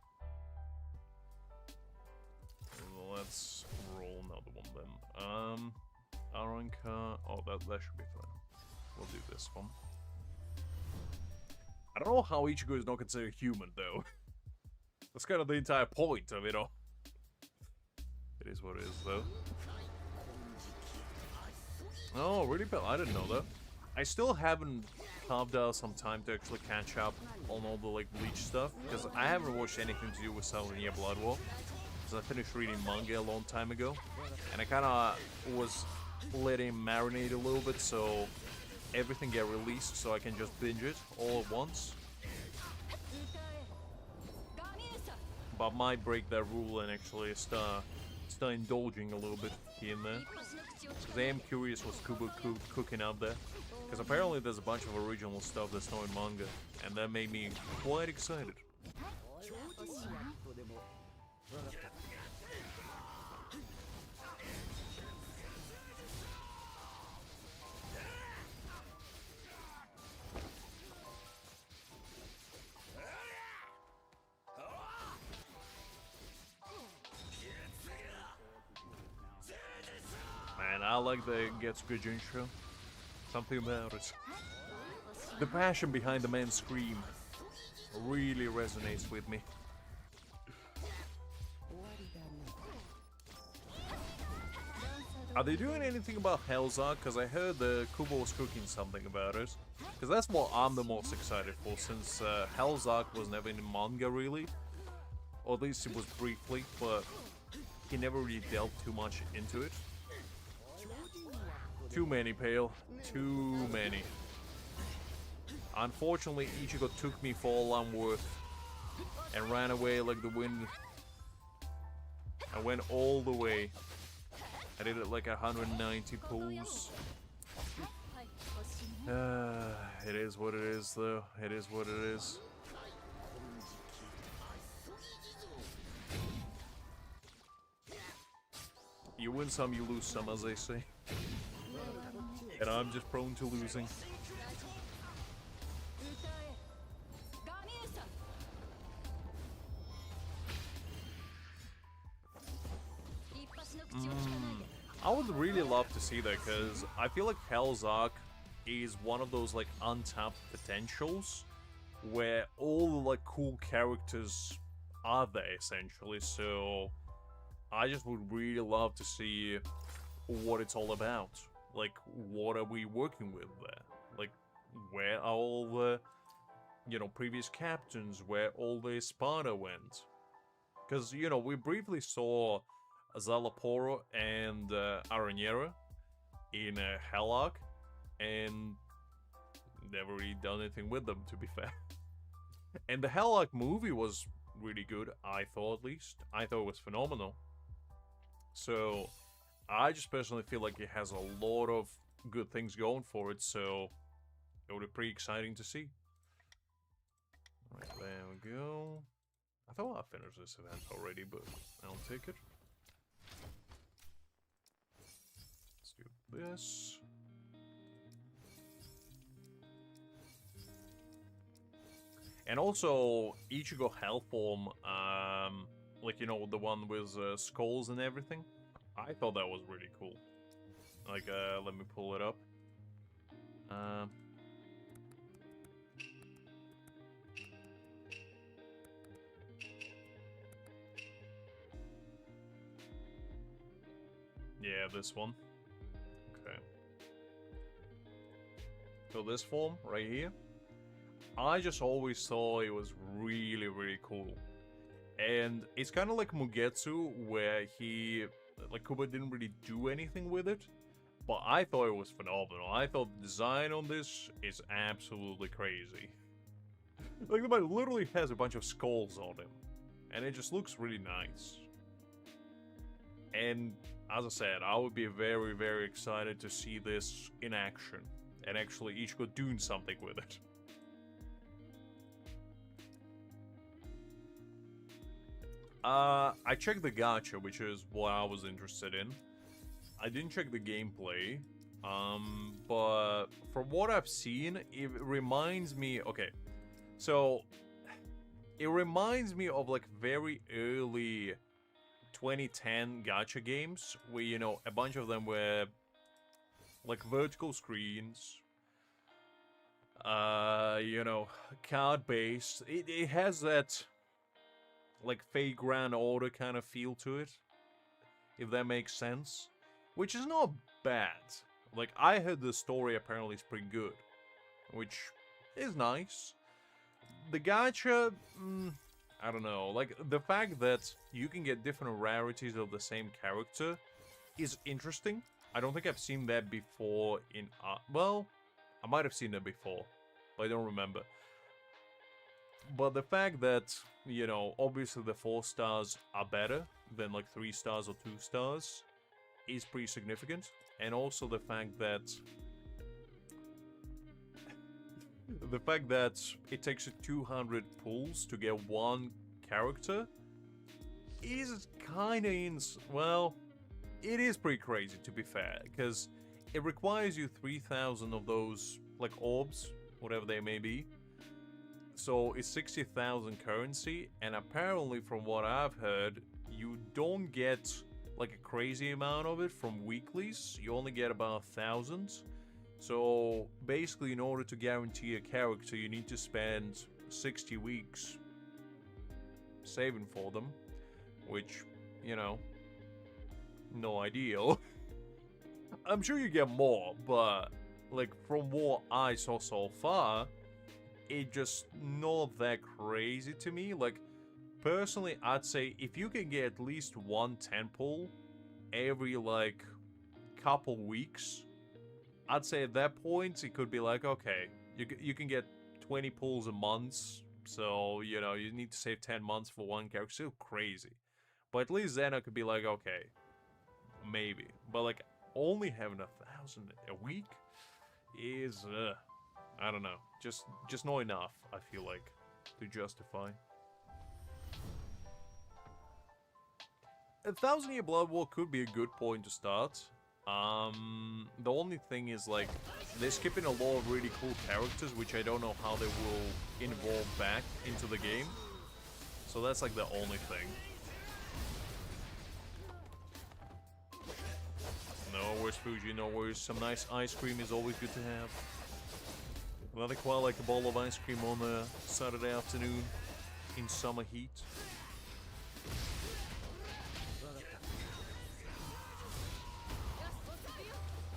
Let's roll another one then. Aranka... Oh, that should be fine. We'll do this one. I don't know how Ichigo is not considered human, though. That's kind of the entire point of it all. It is what it is, though. Oh, really? I didn't know that. I still haven't carved out some time to actually catch up on all the, like, Bleach stuff. Because I haven't watched anything to do with Saturnia Blood War. Because I finished reading manga a long time ago. And I kind of was letting it marinate a little bit so everything get released so I can just binge it all at once. But I might break that rule and actually start indulging a little bit here and there. Because I am curious what's Kubo cooking out there. Because apparently there's a bunch of original stuff that's not in manga. And that made me quite excited. Man, I like that it gets good intro. Something about it. The passion behind the man's scream really resonates with me. Are they doing anything about Hell's Arc? Because I heard the Kubo was cooking something about it. Because that's what I'm the most excited for, since Hell's Arc was never in manga, really. Or at least it was briefly, but he never really delved too much into it. Too many, Pale. Too many. Unfortunately, Ichigo took me for all I'm worth. And ran away like the wind. I went all the way. I did it like 190 pulls. It is what it is, though. It is what it is. You win some, you lose some, as they say. And I'm just prone to losing. I would really love to see that, because I feel like Hell's Arc is one of those, like, untapped potentials where all the, like, cool characters are there, essentially. So I just would really love to see what it's all about. Like, what are we working with there? Like, where are all the, you know, previous captains? Where all the Sparta went? Because, you know, we briefly saw Szayelaporro and Aranera in Hell Arc, and never really done anything with them, to be fair. And the Hell Arc movie was really good, I thought at least. I thought it was phenomenal. So, I just personally feel like it has a lot of good things going for it, so it would be pretty exciting to see. Alright, there we go. I thought I finished this event already, but I'll take it. Let's do this. And also, Ichigo Hell form, like, you know, the one with skulls and everything. I thought that was really cool. Like, let me pull it up. Yeah, this one. Okay. So this form, right here. I just always thought it was really, really cool. And it's kind of like Mugetsu, where like, Kuba didn't really do anything with it. But I thought it was phenomenal. I thought the design on this is absolutely crazy. Like, the man literally has a bunch of skulls on him. And it just looks really nice. And, as I said, I would be very, very excited to see this in action. And actually Ichigo doing something with it. I checked the gacha, which is what I was interested in. I didn't check the gameplay, but from what I've seen, it reminds me... Okay, so it reminds me of, like, very early 2010 gacha games, where, you know, a bunch of them were, like, vertical screens, you know, card-based. It has that, like, Fate Grand Order kind of feel to it, if that makes sense. Which is not bad. Like, I heard the story apparently is pretty good, which is nice. The gacha, I don't know. Like, the fact that you can get different rarities of the same character is interesting. I don't think I've seen that before in... well, I might have seen that before, but I don't remember. But the fact that, you know, obviously the 4 stars are better than, like, 3 stars or 2 stars is pretty significant. And also the fact that... the fact that it takes you 200 pulls to get one character is kinda well, it is pretty crazy, to be fair, because it requires you 3,000 of those, like, orbs, whatever they may be. So it's 60,000 currency, and apparently from what I've heard, you don't get, like, a crazy amount of it from weeklies. You only get about 1,000. So basically, in order to guarantee a character, you need to spend 60 weeks saving for them, which, you know, no ideal. I'm sure you get more, but, like, from what I saw so far, it just not that crazy to me. Like, personally, I'd say if you can get at least one 10 pull every, like, couple weeks, I'd say at that point it could be like, okay, you can get 20 pulls a month, so, you know, you need to save 10 months for one character. Still crazy, but at least then I could be like, okay, maybe. But, like, only having 1,000 a week is I don't know, just not enough, I feel like, to justify. 1,000-Year Blood War could be a good point to start. The only thing is, like, they're skipping a lot of really cool characters, which I don't know how they will involve back into the game. So that's, like, the only thing. No worries, Fuji, no worries. Some nice ice cream is always good to have. Nothing quite like a bowl of ice cream on a Saturday afternoon in summer heat.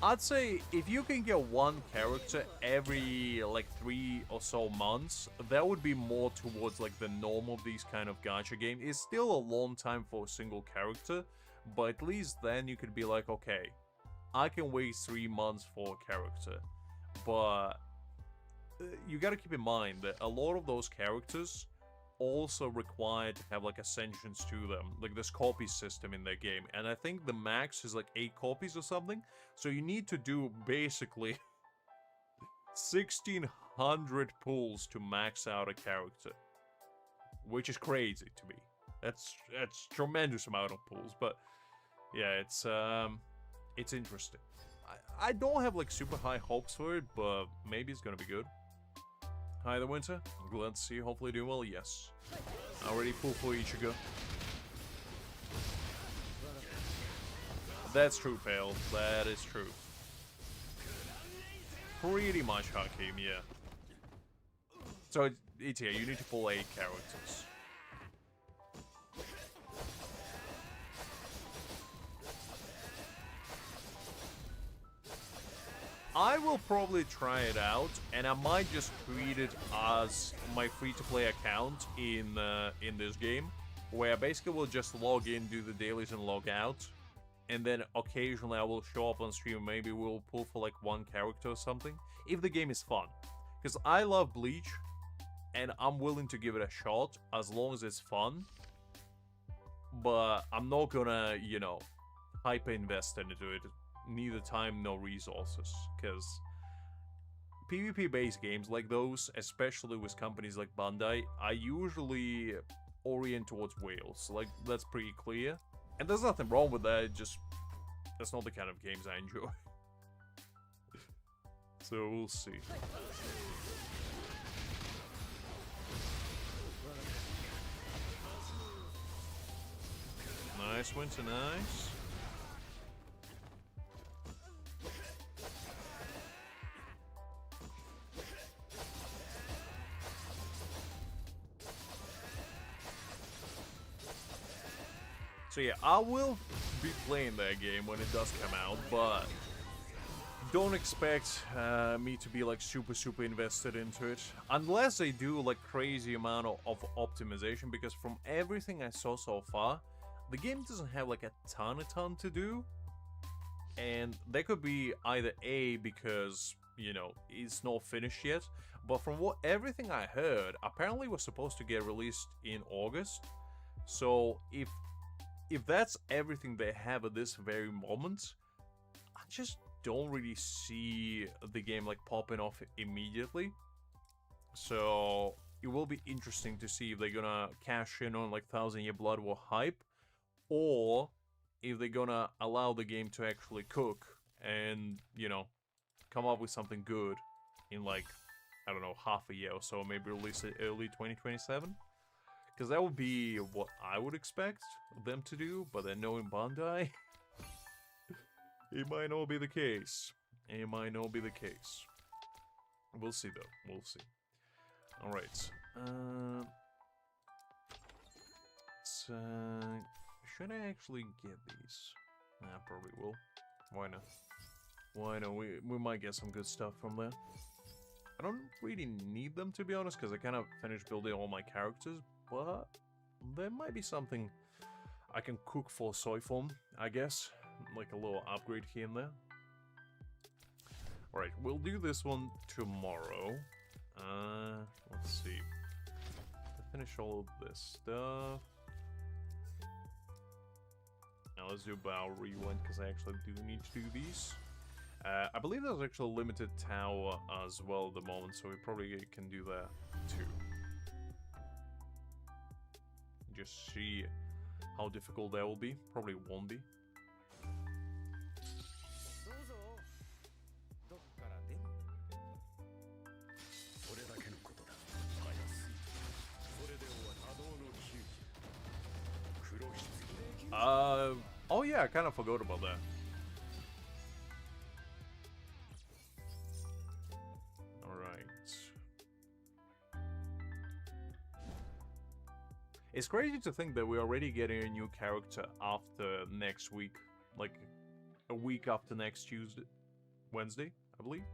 I'd say if you can get one character every, like, 3 or so months, that would be more towards, like, the norm of these kind of gacha games. It's still a long time for a single character, but at least then you could be like, okay, I can wait 3 months for a character. But you gotta keep in mind that a lot of those characters also required to have like ascensions to them, like this copy system in their game, and I think the max is like 8 copies or something. So you need to do basically 1600 pulls to max out a character, which is crazy to me. That's tremendous amount of pulls, but yeah, it's interesting. I don't have like super high hopes for it, but maybe it's gonna be good. Hi there, Winter. Glad to see you. Hopefully doing well. Yes. Already full for Ichigo. That's true, Pale. That is true. Pretty much Hakim, yeah. So, Ichigo, you need to pull 8 characters. I will probably try it out, and I might just treat it as my free-to-play account in this game, where I basically will just log in, do the dailies, and log out, and then occasionally I will show up on stream. Maybe we'll pull for like 1 character or something, if the game is fun. Because I love Bleach, and I'm willing to give it a shot as long as it's fun. But I'm not gonna, you know, hyper invest into it. Neither time nor resources, because PvP-based games like those, especially with companies like Bandai, I usually orient towards whales. Like, that's pretty clear. And there's nothing wrong with that, just that's not the kind of games I enjoy. So we'll see. Nice, Winter, nice. So yeah, I will be playing that game when it does come out, but don't expect me to be like super invested into it, unless they do like crazy amount of optimization, because from everything I saw so far, the game doesn't have like a ton to do, and that could be either A, because, you know, it's not finished yet, but from everything I heard, apparently it was supposed to get released in August, so if that's everything they have at this very moment, I just don't really see the game like popping off immediately. So it will be interesting to see if they're gonna cash in on like 1000 Year Blood War hype, or if they're gonna allow the game to actually cook and, you know, come up with something good in like, I don't know, half a year or so, maybe release it early 2027. Because that would be what I would expect them to do, but then knowing Bandai, it might not be the case. It might not be the case. We'll see, though. We'll see. Alright. Should I actually get these? Nah, probably will. Why not? Why not? We might get some good stuff from there. I don't really need them, to be honest, because I kind of finished building all my characters, but there might be something I can cook for soy form, I guess. Like a little upgrade here and there. Alright, we'll do this one tomorrow. Let's see. To finish all of this stuff. Now let's do Bow Rewind, because I actually do need to do these. I believe there's actually a limited tower as well at the moment, so we probably can do that too. Just see how difficult that will be. Probably won't be. Oh yeah, I kind of forgot about that. Alright. It's crazy to think that we're already getting a new character after next week. Like, a week after next Tuesday. Wednesday, I believe.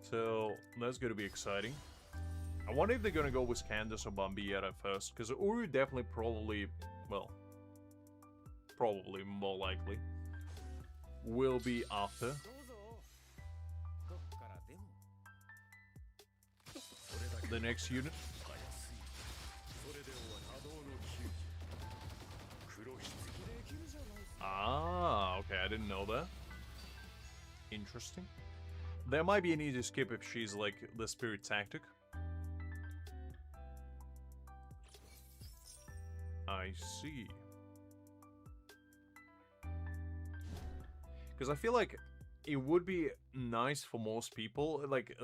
So, that's gonna be exciting. I wonder if they're gonna go with Candace or Bambi at first, because Uru definitely probably, well, probably more likely will be after. The next unit. didn't know that. Interesting. There might be an easy skip if she's like the spirit tactic. I see. Because I feel like it would be nice for most people. Like,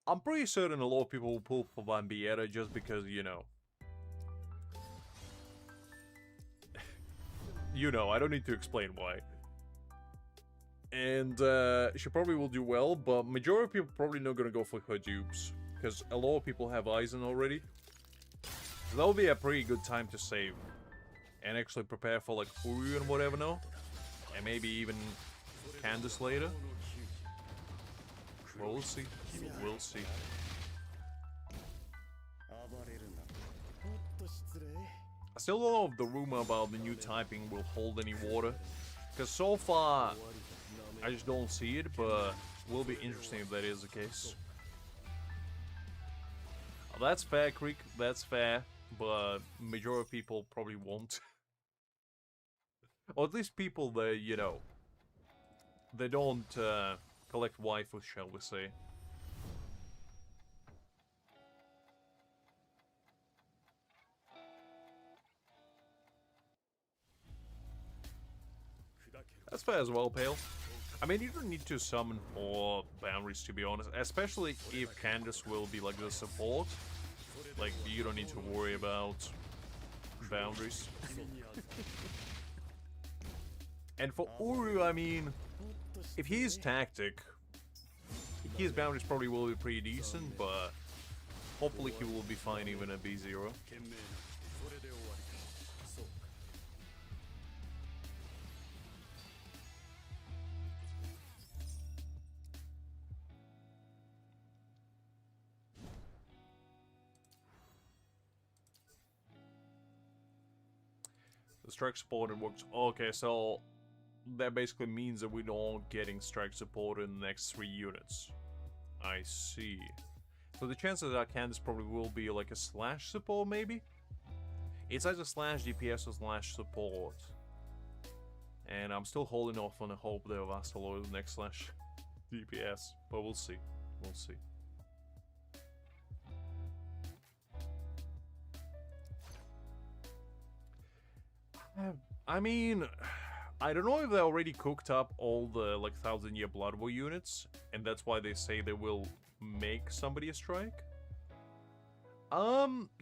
I'm pretty certain a lot of people will pull for Vampietta just because, you know. You know, I don't need to explain why. And she probably will do well, but majority of people probably not gonna go for her dupes. Because a lot of people have Aizen already. So that would be a pretty good time to save. And actually prepare for like Uru and whatever now. And maybe even Candace later. We'll see. We'll see. I still don't know if the rumor about the new typing will hold any water. Because so far, I just don't see it, but it will be interesting if that is the case. That's fair, Creek. That's fair. But majority of people probably won't. Or at least people that, you know, they don't collect waifus, shall we say. That's fair as well, Pale. I mean, you don't need to summon for boundaries, to be honest. Especially if Candace will be like the support. Like, you don't need to worry about boundaries. And for Uru, I mean, if he's tactic, his boundaries probably will be pretty decent, but hopefully he will be fine even at B0. The strike support works. Okay, so that basically means that we're not getting strike support in the next 3 units. I see. So the chances that Candace probably will be like a slash support, maybe? It's either slash DPS or slash support. And I'm still holding off on the hope that Vassalo is next slash DPS. But we'll see. We'll see. I mean, I don't know if they already cooked up all the like 1000-year Blood War units, and that's why they say they will make somebody a strike.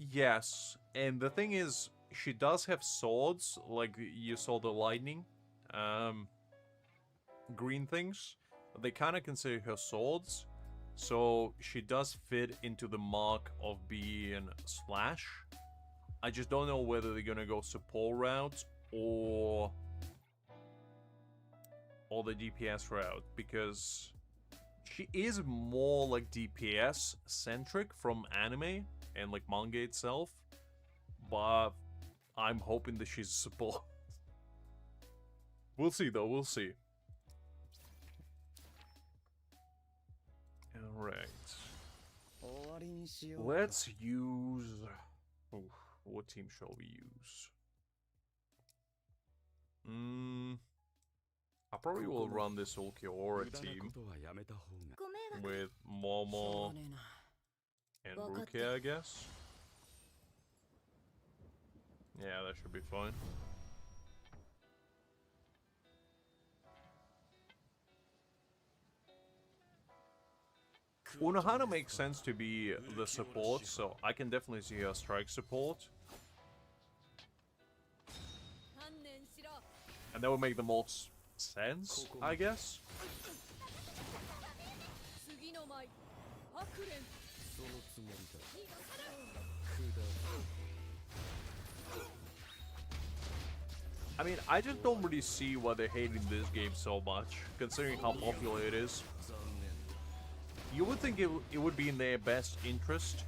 Yes, and the thing is, she does have swords, like you saw the lightning, green things. They kind of consider her swords, so she does fit into the mark of being slash. I just don't know whether they're gonna go support route or the DPS route, because she is more like DPS centric from anime and like manga itself, but I'm hoping that she's support. We'll see though, we'll see. Alright. Let's use... Oof, what team shall we use? I probably will run this Ulquiorra team with Momo and Rukia, I guess. Yeah, that should be fine. Unohana makes sense to be the support, so I can definitely see her strike support. And that would make the most sense, I guess. I mean, I just don't really see why they're hating this game so much, considering how popular it is. You would think it would be in their best interest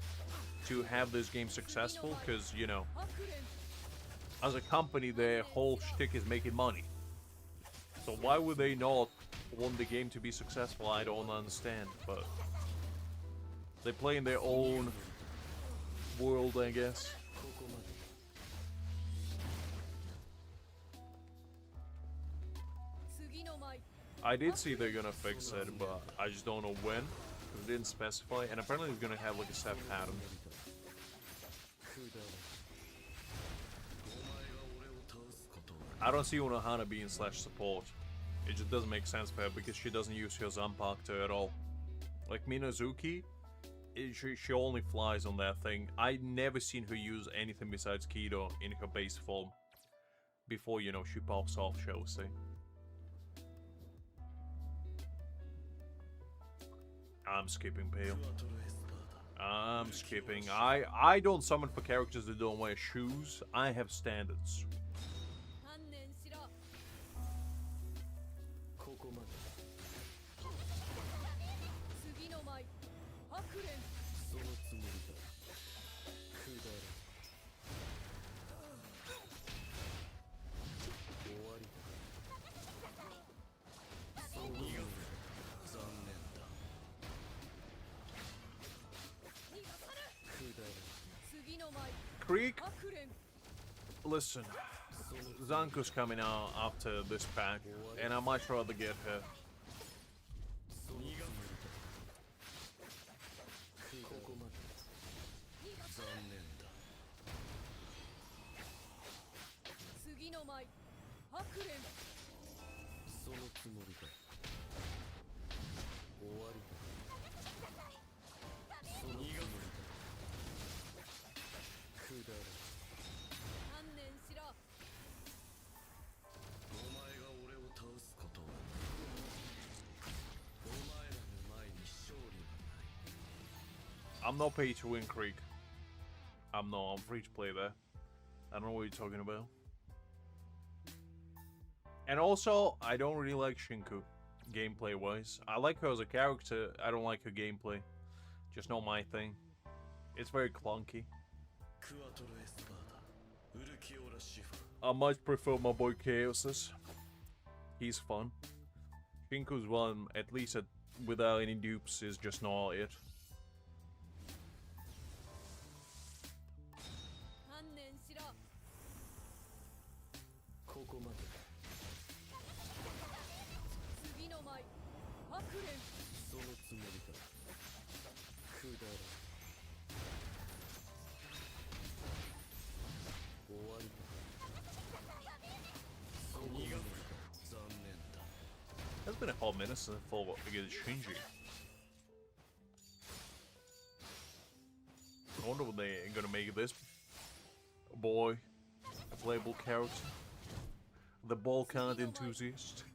to have this game successful, because, you know, as a company, their whole shtick is making money. So why would they not want the game to be successful? I don't understand, but they play in their own world, I guess. I did see they're gonna fix it, but I just don't know when. Because it didn't specify, and apparently it's gonna have like a set pattern. I don't see Unohana being slash support. It just doesn't make sense for her because she doesn't use her Zanpakuto at all. Like Minazuki, she only flies on that thing. I never seen her use anything besides Kido in her base form. Before, you know, she pops off, shall we say. I'm skipping Pale. I'm skipping. I don't summon for characters that don't wear shoes. I have standards. Creek, listen, Zanku's coming out after this pack, and I might rather get her. I'm not paid to win, Creek. I'm free to play there. I don't know what you're talking about. And also, I don't really like Shinku, gameplay-wise. I like her as a character, I don't like her gameplay. Just not my thing. It's very clunky. I much prefer my boy Chaos's. He's fun. Shinku's one, at least without any dupes, is just not it. It's been a hot minute since I fought against Shinji. I wonder what they're gonna make of this boy, a playable character, the ball count enthusiast.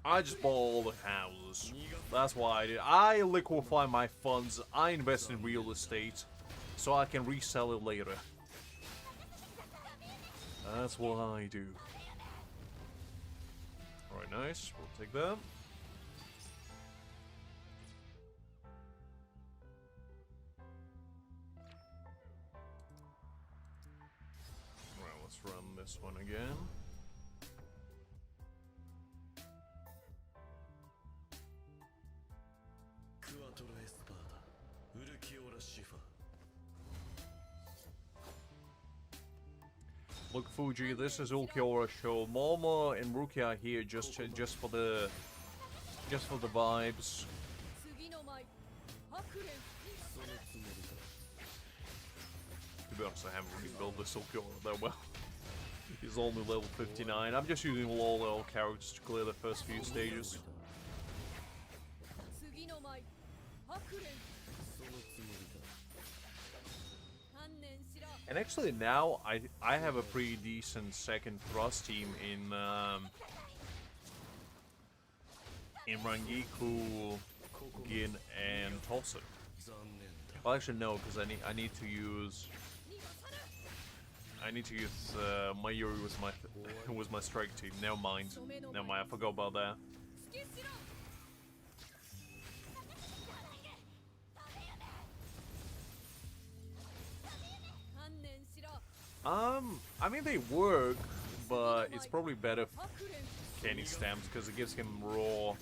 I just bought all the houses. That's why I did. I liquefy my funds. I invest in real estate so I can resell it later. That's what I do. Alright, nice. We'll take that. Alright, let's run this one again. Look, Fuji, this is Ulquiorra show. Momo and Ruki are here just for the vibes. To be honest, I haven't really built this Ulquiorra that well. He's only level 59. I'm just using low level characters to clear the first few stages. And actually now I have a pretty decent second thrust team in Rangiku, Gin, and Tulsa. Well, actually no, because I need to use Mayuri was my strike team. Never mind, I forgot about that. I mean they work, but it's probably better if Kenny stamps because it gives him raw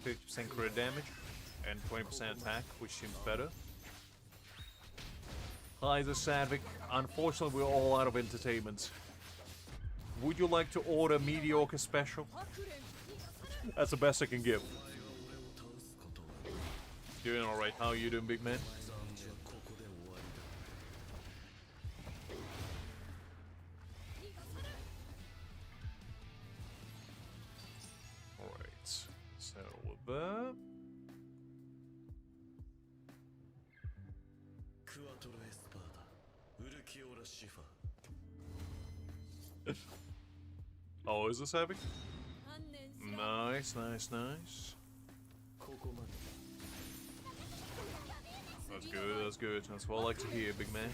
50% crit damage and 20% attack, which seems better. Hi, the Sadvik. Unfortunately, we're all out of entertainment. Would you like to order mediocre special? That's the best I can give. Doing alright. How are you doing, big man? Alright. So with that. Oh, is this heavy? Nice, nice, nice. That's good, that's good. That's what I like to hear, big man.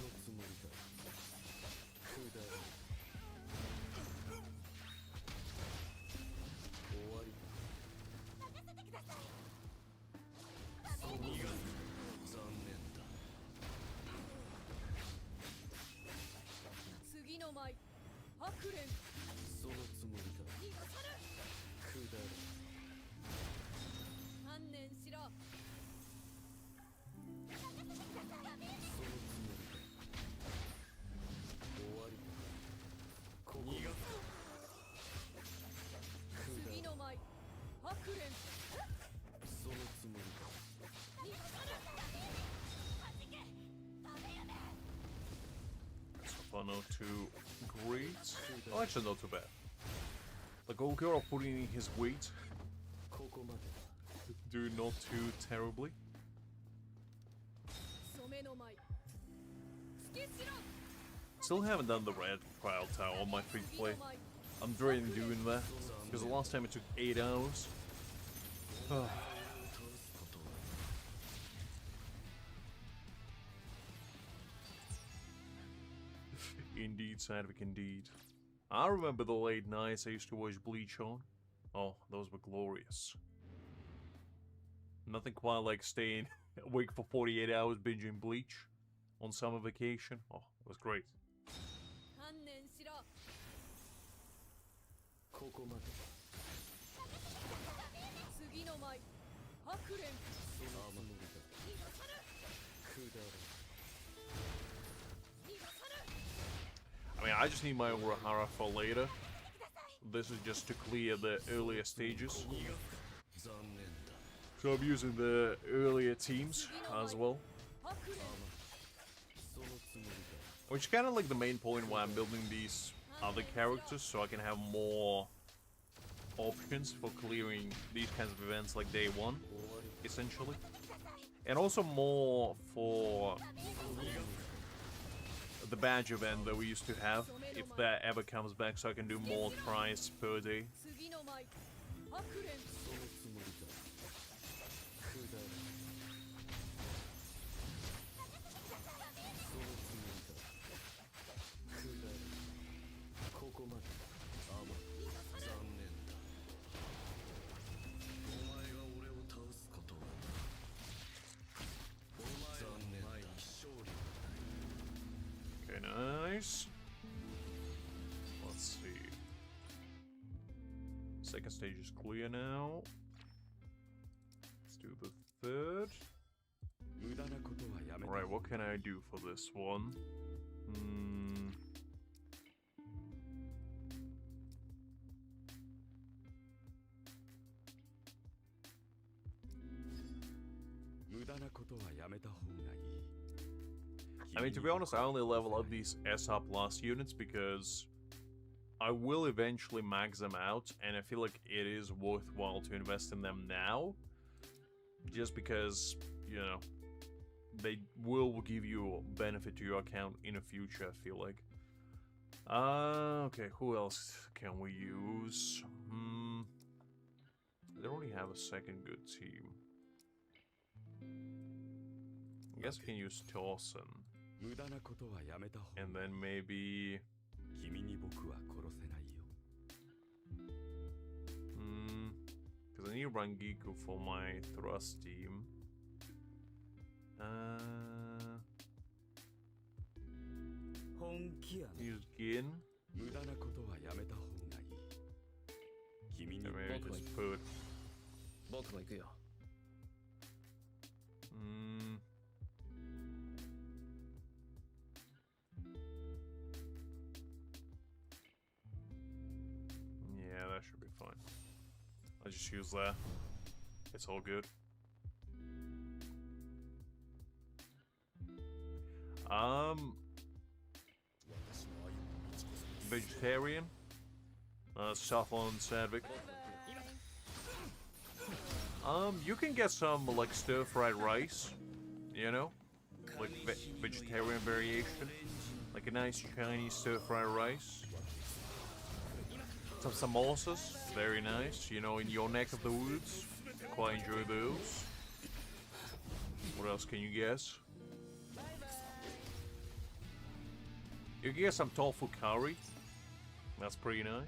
Not too great. Oh, actually not too bad. Like Ulquiorra putting in his weight. Do not too terribly. Still haven't done the red trial tower on my free play. I'm dreading doing that because the last time it took 8 hours. Indeed, Sadvik, indeed. I remember the late nights I used to watch Bleach on. Oh, those were glorious. Nothing quite like staying awake for 48 hours binging Bleach on summer vacation. Oh, it was great. I mean, I just need my Urahara for later. This is just to clear the earlier stages. So I'm using the earlier teams as well. Which is kind of like the main point why I'm building these other characters, so I can have more options for clearing these kinds of events like day one, essentially. And also more for the badge event that we used to have, if that ever comes back, so I can do more tries per day. Nice. Let's see. Second stage is clear now. Let's do the third. Alright, what can I do for this one? I mean, to be honest, I only level up these SR plus units because I will eventually max them out, and I feel like it is worthwhile to invest in them now, just because, you know, they will give you benefit to your account in the future, I feel like. Okay, who else can we use? They already have a second good team. I guess we can use Torsen. And then maybe... because I need Rangiku for my thrust team. Use Gin. Maybe just food. Yeah, that should be fine. I'll just use that. It's all good. Vegetarian. Southland Sadvik. You can get some like stir-fried rice, you know, like vegetarian variation, like a nice Chinese stir-fried rice. Some samosas, very nice, you know, in your neck of the woods. Quite enjoy those. What else can you guess? You can get some tofu curry. That's pretty nice.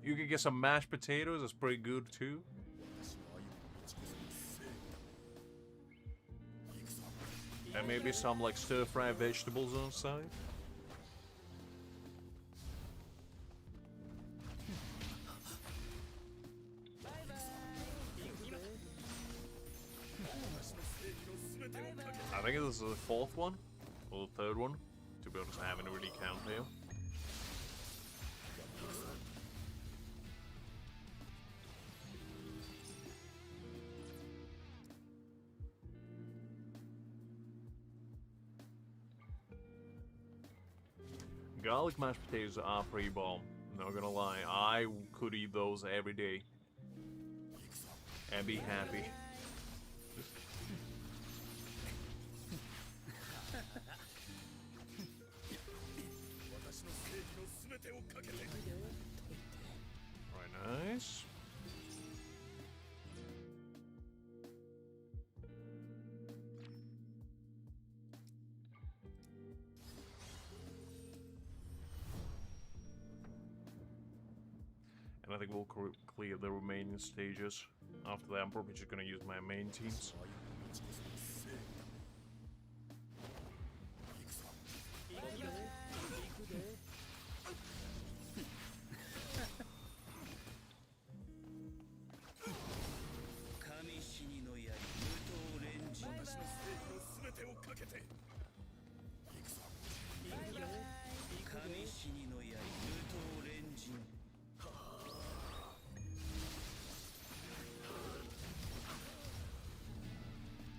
You can get some mashed potatoes. That's pretty good too. And maybe some like stir-fried vegetables on the side. I think this is the fourth one, or the third one. To be honest, I haven't really counted here. Garlic mashed potatoes are pretty bomb. Not gonna lie, I could eat those every day and be happy. Right, nice. And I think we'll clear the remaining stages. After that, I'm probably just gonna use my main teams.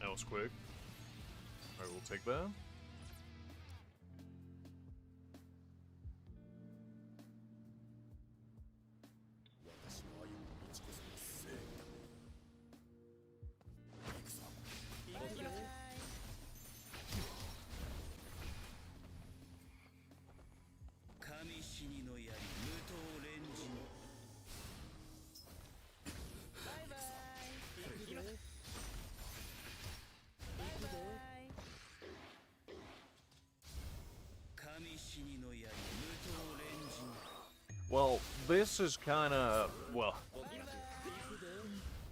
That was quick. Alright, we'll take that. Well, this is kind of, well,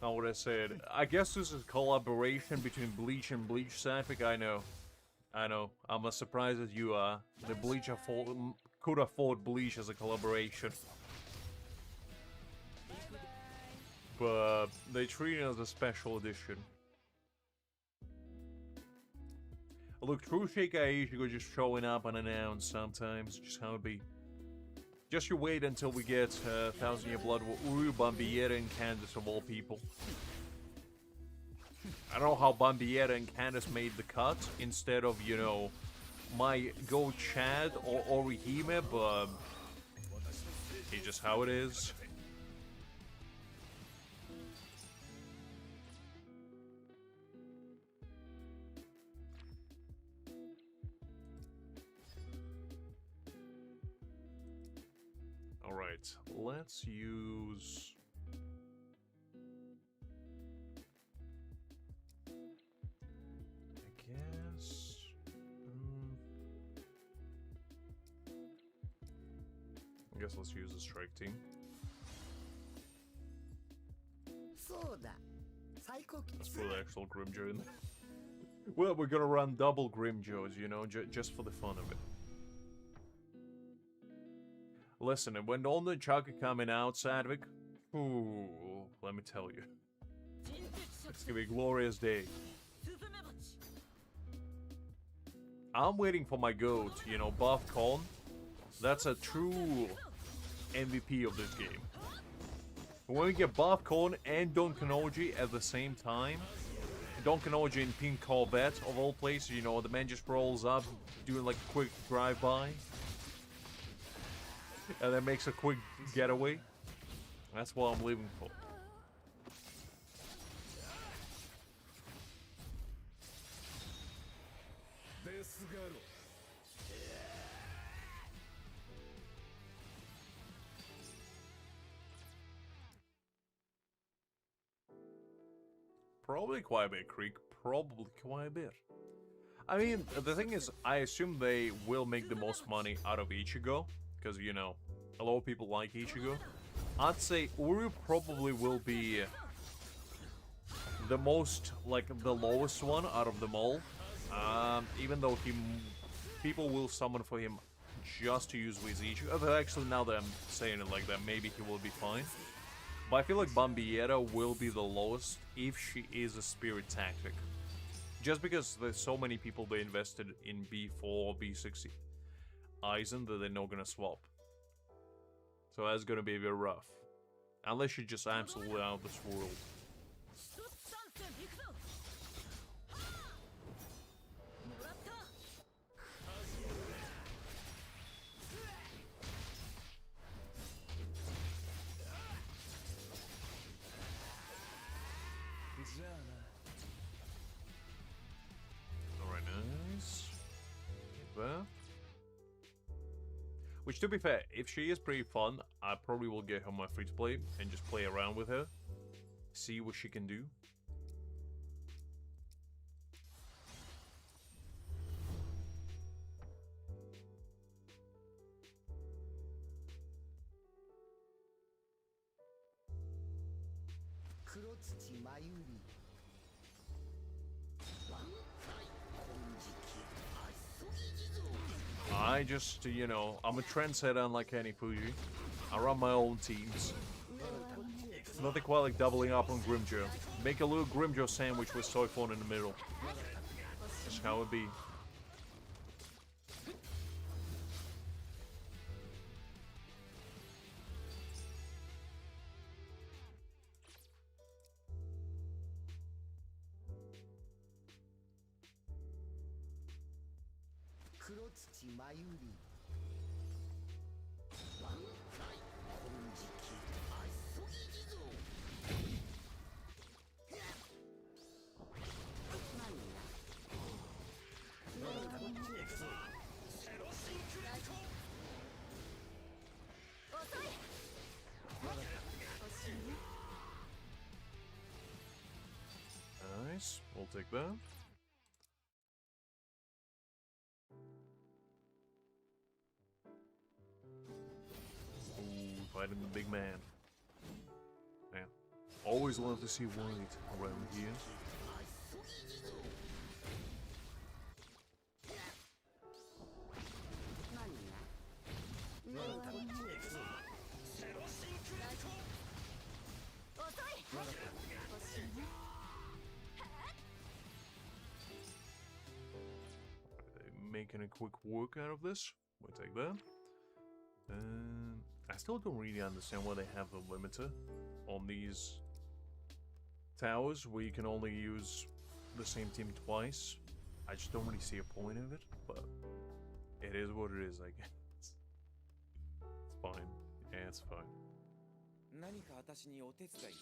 not what I said. I guess this is a collaboration between Bleach and Bleach Sadvik. I know. I'm as surprised as you are. The Bleach could afford Bleach as a collaboration. But they treat it as a special edition. Look, true Shikai Ichigo just showing up unannounced sometimes, just how it be. Just you wait until we get 1000 Year Blood with Uru, Bambiera, and Candace of all people. I don't know how Bambiera and Candace made the cut instead of, you know, my Go Chad or Orihime, but it's just how it is. Alright, let's use... I guess... I guess let's use the strike team. Let's put the actual Grimmjow in there. Well, we're gonna run double Grimmjows, you know, just for the fun of it. Listen, and when all the Chaka coming out, Sadvik, ooh, let me tell you. It's gonna be a glorious day. I'm waiting for my goat, you know, Buff Con. That's a true MVP of this game. When we get Buff Con and Donkanoji at the same time, Donkanoji in Pink Corvette of all places, you know, the man just rolls up, doing like a quick drive-by, and then makes a quick getaway. That's what I'm living for. Probably quite a bit, Creek. Probably quite a bit. I mean, the thing is, I assume they will make the most money out of Ichigo. Because, you know, a lot of people like Ichigo. I'd say Uru probably will be the most, like, the lowest one out of them all. Even though people will summon for him just to use with Ichigo. But actually, now that I'm saying it like that, maybe he will be fine. But I feel like Bambietta will be the lowest if she is a spirit tactic. Just because there's so many people they invested in B4 or B6 Aizen that they're not gonna swap. So that's gonna be a bit rough. Unless you're just absolutely out of this world. Alright, nice. Get that. Which, to be fair, if she is pretty fun, I probably will get her my free-to-play and just play around with her. See what she can do.
Kurotsuchi Mayuri.
I just, you know, I'm a trendsetter unlike any Fuji. I run my own teams. It's nothing quite like doubling up on Grimmjow. Make a little Grimmjow sandwich with soy phone in the middle. That's how it be.
Kurotsuchi Mayuri.
Nice, we'll take that. Ooh, fighting the big man. Man, always love to see white around here. Making a quick work out of this. We'll take that. And I still don't really understand why they have a limiter on these towers where you can only use the same team twice. I just don't really see a point of it, but it is what it is, I guess. It's fine. Yeah, it's fine.
何か私にお手伝いできる。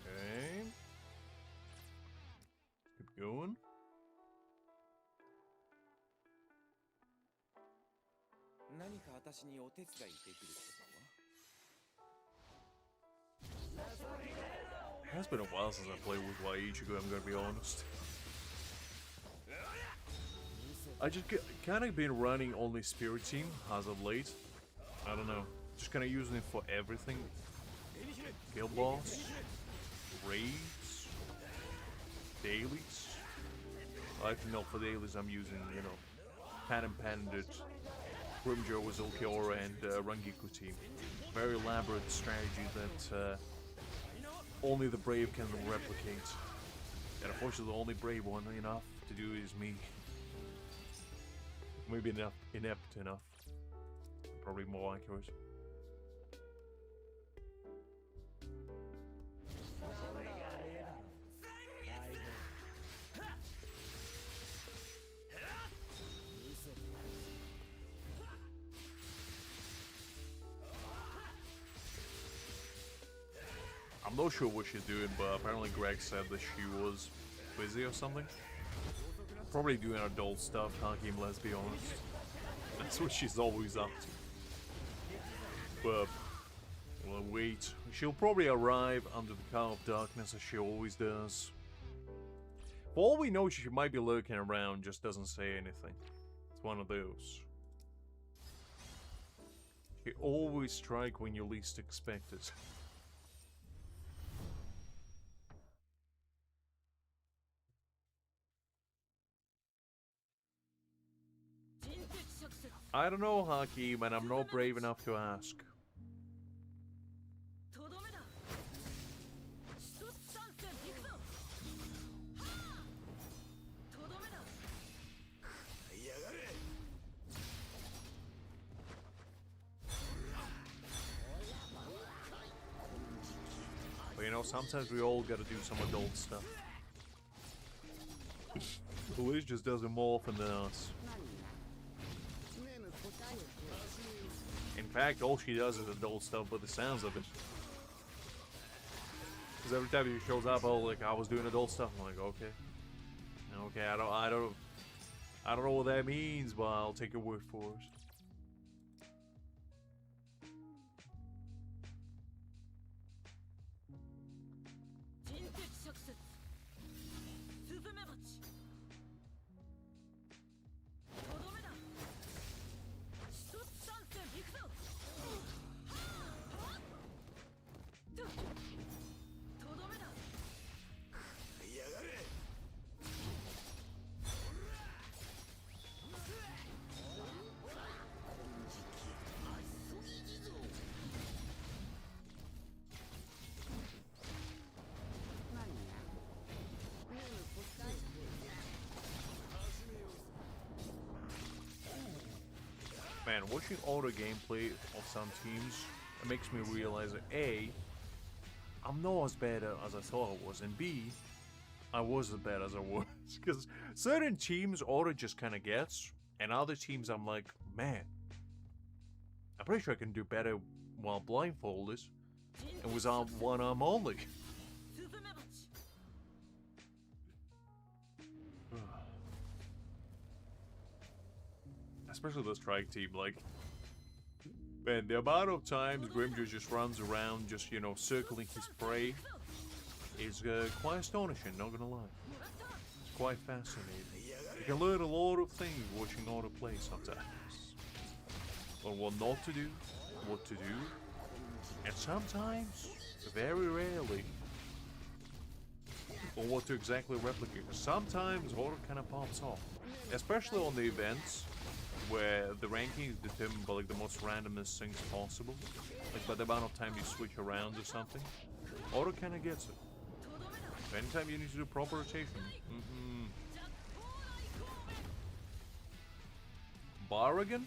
Okay. Going. It has been a while since I played with Ichigo, I'm gonna be honest. I just kind of been running only Spirit Team as of late. I don't know, just kind of using it for everything. Guild boss, raids, dailies. Actually, no, for dailies I'm using, you know, pan-and-panded Grimmjow with Ulquiorra and Rangiku team. Very elaborate strategy that only the brave can replicate. And unfortunately, the only brave one enough to do is me. Maybe inept enough. Probably more accurate. I'm not sure what she's doing, but apparently Greg said that she was busy or something. Probably doing adult stuff, Hakim, let's be honest. That's what she's always up to. But, well, wait. She'll probably arrive under the cover of darkness as she always does. For all we know, she might be lurking around, just doesn't say anything. It's one of those. She always strikes when you least expect it. I don't know, Hakim, and I'm not brave enough to ask. But you know, sometimes we all gotta do some adult stuff. Bleach just does it more often than us. In fact, all she does is adult stuff, but the sounds of it. Because every time she shows up, oh, like I was doing adult stuff. I'm like, okay, okay, I don't know what that means, but I'll take your word for it. Man, watching auto gameplay of some teams, it makes me realize that A, I'm not as bad as I thought I was, and B, I was as bad as I was. Because certain teams auto just kind of gets, and other teams I'm like, man, I'm pretty sure I can do better while blindfolded and without one arm only. Especially the strike team, like, man, the amount of times Grimmjow just runs around, just, you know, circling his prey is quite astonishing, not gonna lie. It's quite fascinating. You can learn a lot of things watching auto play sometimes. On what not to do, what to do, and sometimes, very rarely, on what to exactly replicate. Sometimes auto kind of pops off, especially on the events where the ranking is determined by like the most randomest things possible, like by the amount of time you switch around or something. Auto kind of gets it. Anytime you need to do proper rotation. Barragan?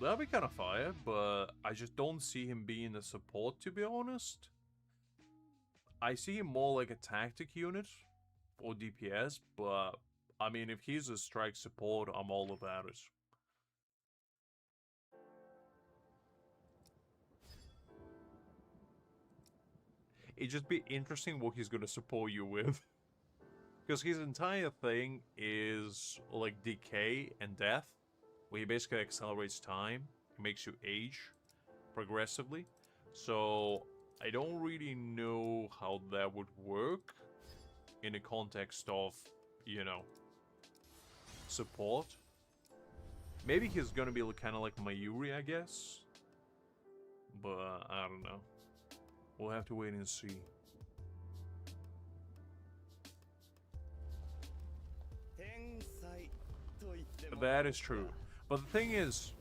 That'd be kind of fire, but I just don't see him being a support, to be honest. I see him more like a tactic unit or DPS, but I mean, if he's a strike support, I'm all about it. It'd just be interesting what he's gonna support you with. Because his entire thing is like decay and death, where he basically accelerates time, it makes you age progressively. So I don't really know how that would work in the context of, you know, support. Maybe he's gonna be kind of like Mayuri, I guess. But I don't know. We'll have to wait and see. That is true. But the thing is,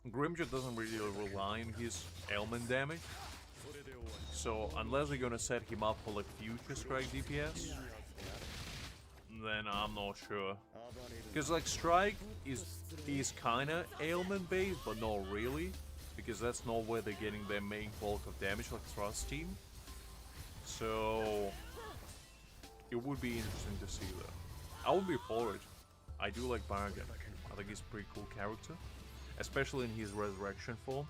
Grimmjow doesn't really rely on his ailment damage. So unless they're gonna set him up for like future strike DPS, then I'm not sure. Because like strike is kinda ailment based, but not really. Because that's not where they're getting their main bulk of damage like Thrust team. So it would be interesting to see that. I would be for it. I do like Bargain. I think he's a pretty cool character. Especially in his resurrection form.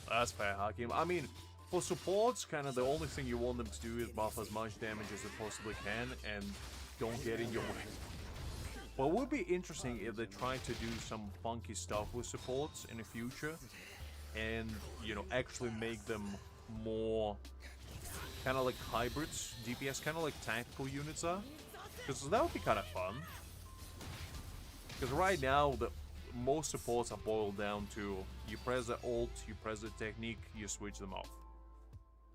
That's fair, Hakim. I mean, for supports, kind of the only thing you want them to do is buff as much damage as they possibly can and don't get in your way. But it would be interesting if they try to do some funky stuff with supports in the future and, you know, actually make them more kind of like hybrids, DPS, kind of like tactical units are. Because that would be kind of fun. Because right now, most supports are boiled down to you press the ult, you press the technique, you switch them off.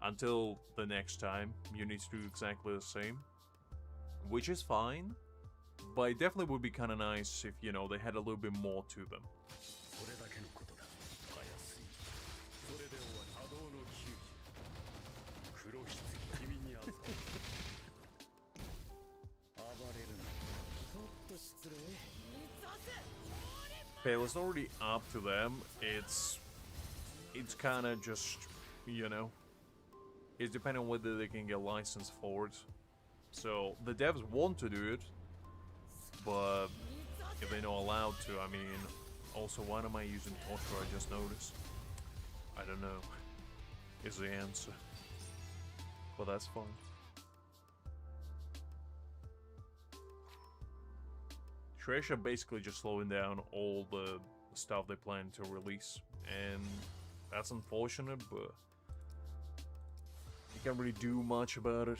Until the next time, you need to do exactly the same. Which is fine, but it definitely would be kind of nice if, you know, they had a little bit more to them. Okay, well, it's not really up to them. It's kind of just, you know, it's depending on whether they can get licensed for it. So the devs want to do it, but if they're not allowed to, I mean, also why am I using Toshiro? I just noticed. I don't know. Is the answer, but that's fine. Shueisha basically just slowing down all the stuff they plan to release, and that's unfortunate, but you can't really do much about it.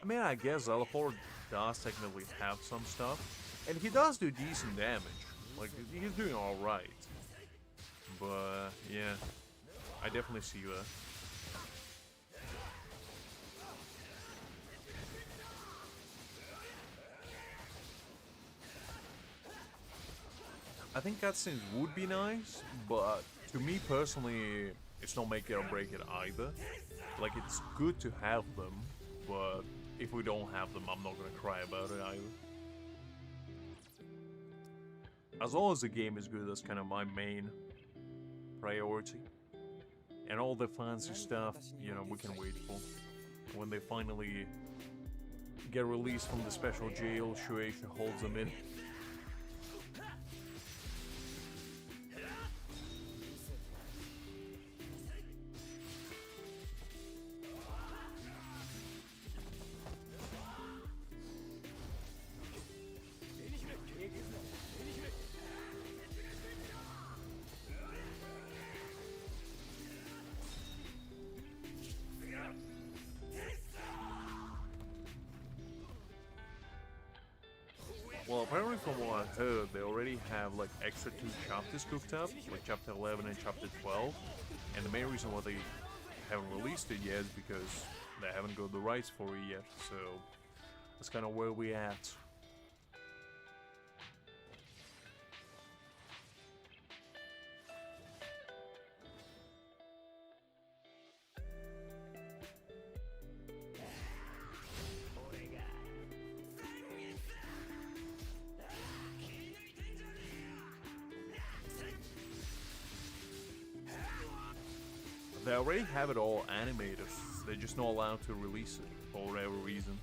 I mean, I guess Szayelaporro does technically have some stuff, and he does do decent damage. Like, he's doing alright. But, yeah, I definitely see that. I think cutscenes would be nice, but to me personally, it's not make it or break it either. Like, it's good to have them, but if we don't have them, I'm not gonna cry about it either. As long as the game is good, that's kind of my main priority. And all the fancy stuff, you know, we can wait for. When they finally get released from the special jail, Shueisha holds them in. Well, apparently from what I heard, they already have like extra 2 chapters cooked up, like chapter 11 and chapter 12. And the main reason why they haven't released it yet is because they haven't got the rights for it yet. So that's kind of where we at. They already have it all animated. They're just not allowed to release it for whatever reason.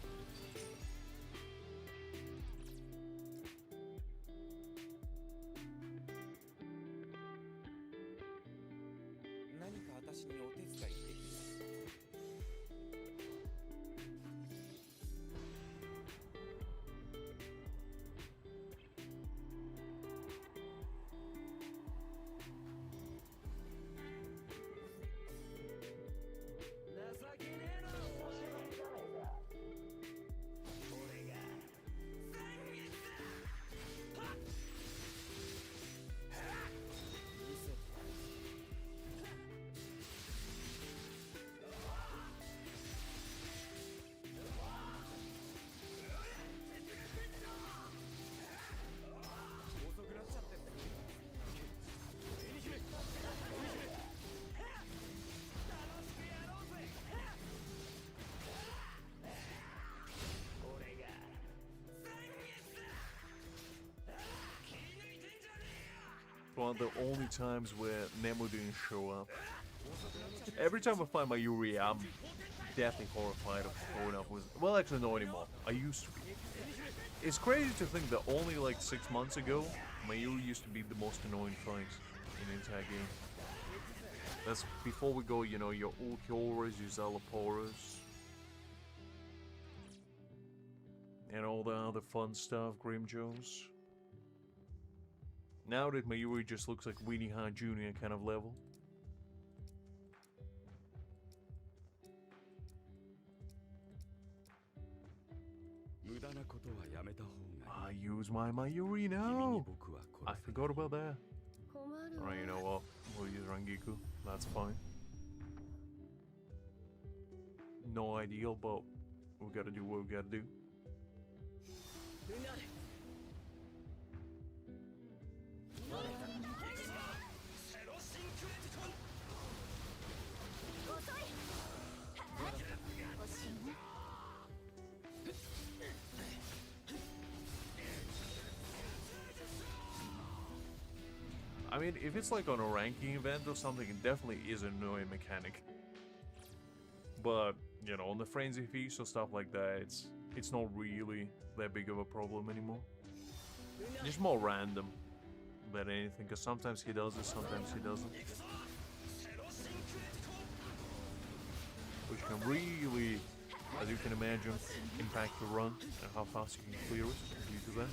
One of the only times where Nemo didn't show up. Every time I find Mayuri, I'm definitely horrified of growing up with. Well, actually, no anymore. I used to be. It's crazy to think that only like 6 months ago, Mayuri used to be the most annoying fight in the entire game. That's before we go, you know, your Ulquiorras, your Szayelaporros, and all the other fun stuff, Grimmjows. Now that Mayuri just looks like Weenie Han Jr. kind of level. I use my Mayuri now. I forgot about that. Alright, you know what? We'll use Rangiku. That's fine. No ideal, but we gotta do what we gotta do. I mean, if it's like on a ranking event or something, it definitely is an annoying mechanic. But, you know, on the frenzy feast or stuff like that, it's not really that big of a problem anymore. It's more random than anything, because sometimes he does it, sometimes he doesn't. Which can really, as you can imagine, impact the run and how fast you can clear it due to that.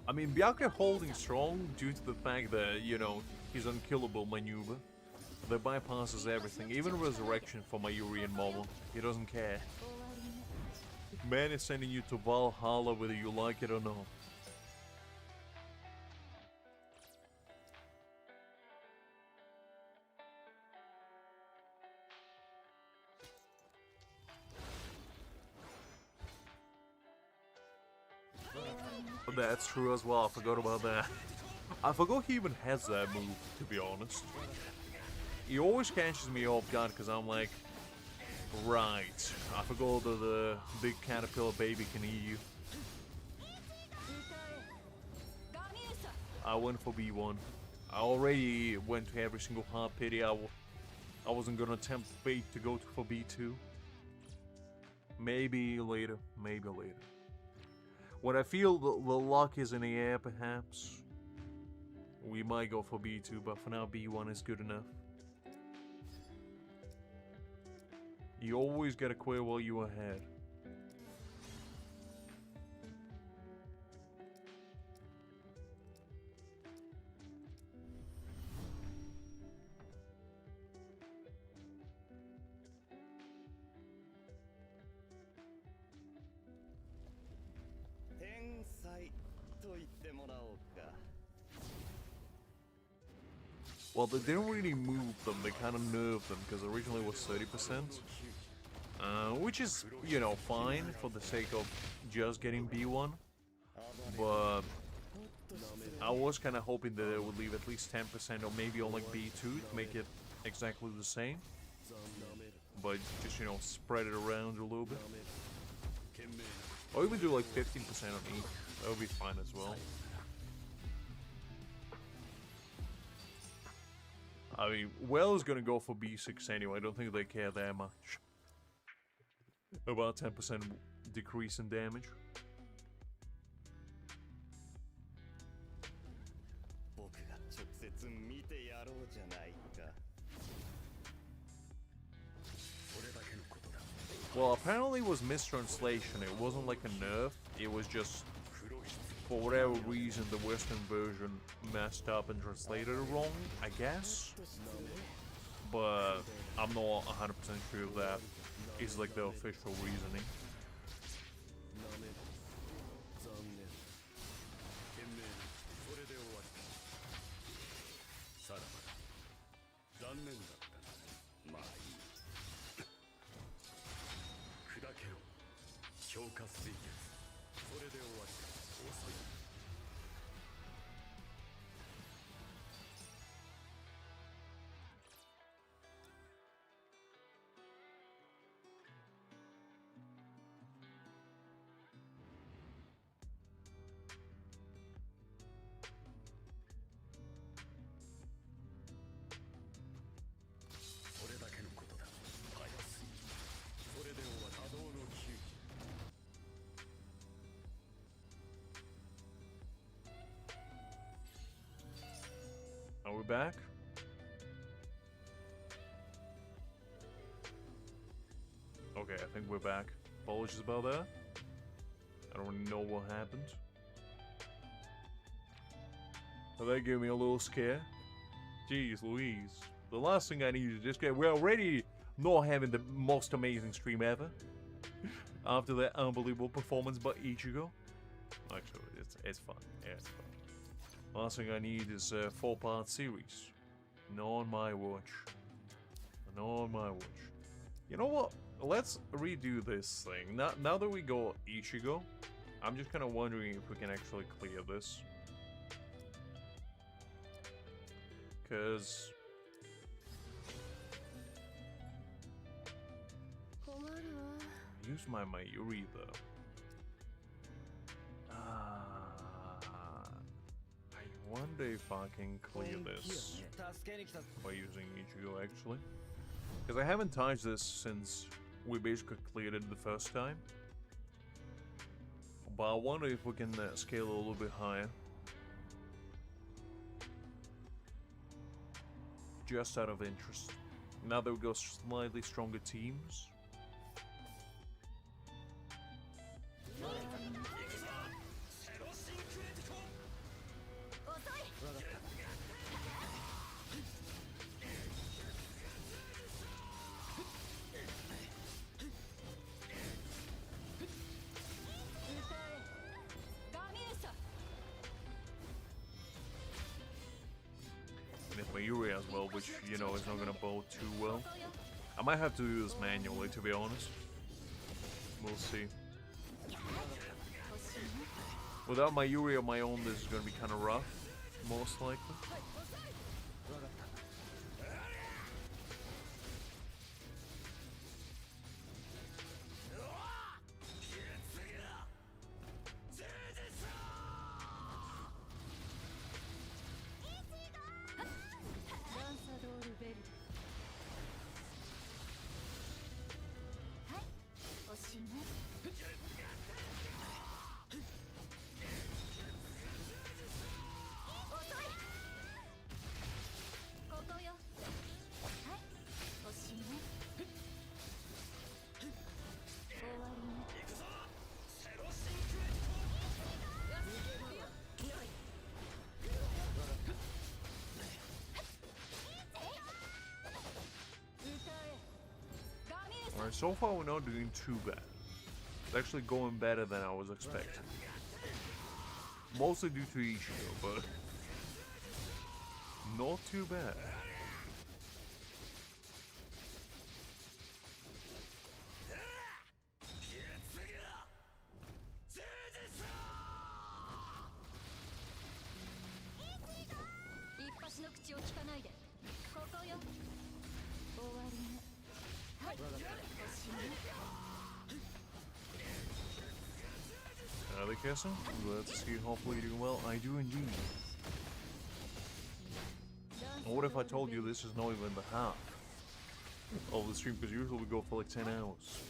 I mean, Byakuya holding strong due to the fact that, you know, his unkillable maneuver that bypasses everything, even resurrection for Mayuri and Momo. He doesn't care. Man is sending you to Valhalla whether you like it or not. That's true as well, I forgot about that. I forgot he even has that move, to be honest. He always catches me off guard because I'm like, right, I forgot that the big caterpillar baby can eat you. I went for B1. I already went to every single hard pity. I wasn't gonna tempt fate to go for B2. Maybe later, maybe later. When I feel the luck is in the air, perhaps, we might go for B2, but for now, B1 is good enough. You always gotta quit while you're ahead. Well, they didn't really move them, they kind of nerfed them, because originally it was 30%. Which is, you know, fine for the sake of just getting B1. But I was kind of hoping that they would leave at least 10% or maybe on like B2 to make it exactly the same. But just, you know, spread it around a little bit. Or even do like 15% on each. That would be fine as well. I mean, Well is gonna go for B6 anyway. I don't think they care that much. About 10% decrease in damage.
僕が直接見てやろうじゃないか。それだけのことだ。
Well, apparently it was mistranslation. It wasn't like a nerf. It was just, for whatever reason, the Western version messed up and translated it wrong, I guess. But I'm not 100% sure if that is like the official reasoning.
なめる。残念。懸命にそれで終わりだ。さらばだ。残念だったな。まあいい。砕けろ。強化水血。それで終わりだ。遅い。 それだけのことだ。たやすい。それで終わり。波動の球技。
Are we back? Okay, I think we're back. Apologies about that. I don't really know what happened. But that gave me a little scare. Jeez Louise. The last thing I needed to just get... We're already not having the most amazing stream ever. After that unbelievable performance by Ichigo. Actually, it's fine. Yeah, it's fine. Last thing I need is a 4-part series. Not on my watch. Not on my watch. You know what? Let's redo this thing. Now that we go Ichigo, I'm just kind of wondering if we can actually clear this. Because... use my Mayuri though. I wonder if I can clear this by using Ichigo actually. Because I haven't touched this since we basically cleared it the first time. But I wonder if we can scale a little bit higher. Just out of interest. Now that we go slightly stronger teams. Mayuri as well, which, you know, is not gonna bow too well. I might have to do this manually, to be honest. We'll see. Without Mayuri on my own, this is gonna be kind of rough, most likely. Alright, so far we're not doing too bad. It's actually going better than I was expecting. Mostly due to Ichigo, but not too bad. They Jaegerjaquez. Glad to see you. Hopefully you're doing well. I do indeed. And what if I told you this is not even the half of the stream? Because usually we go for like 10 hours.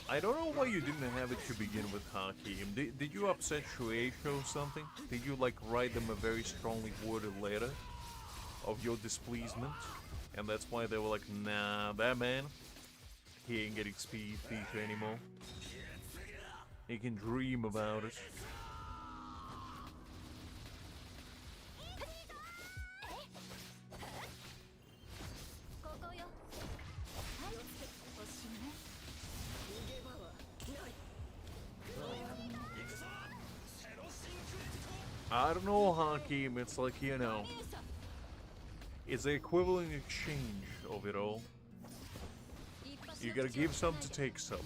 I don't know why you didn't have it to begin with, Hakim. Did you upset Shueisha or something? Did you like write them a very strongly worded letter of your displeasement? And that's why they were like, nah, that man, he ain't getting speed feature anymore. He can dream about it. I don't know, Hakim, it's like, you know, it's the equivalent exchange of it all. You gotta give some to take some.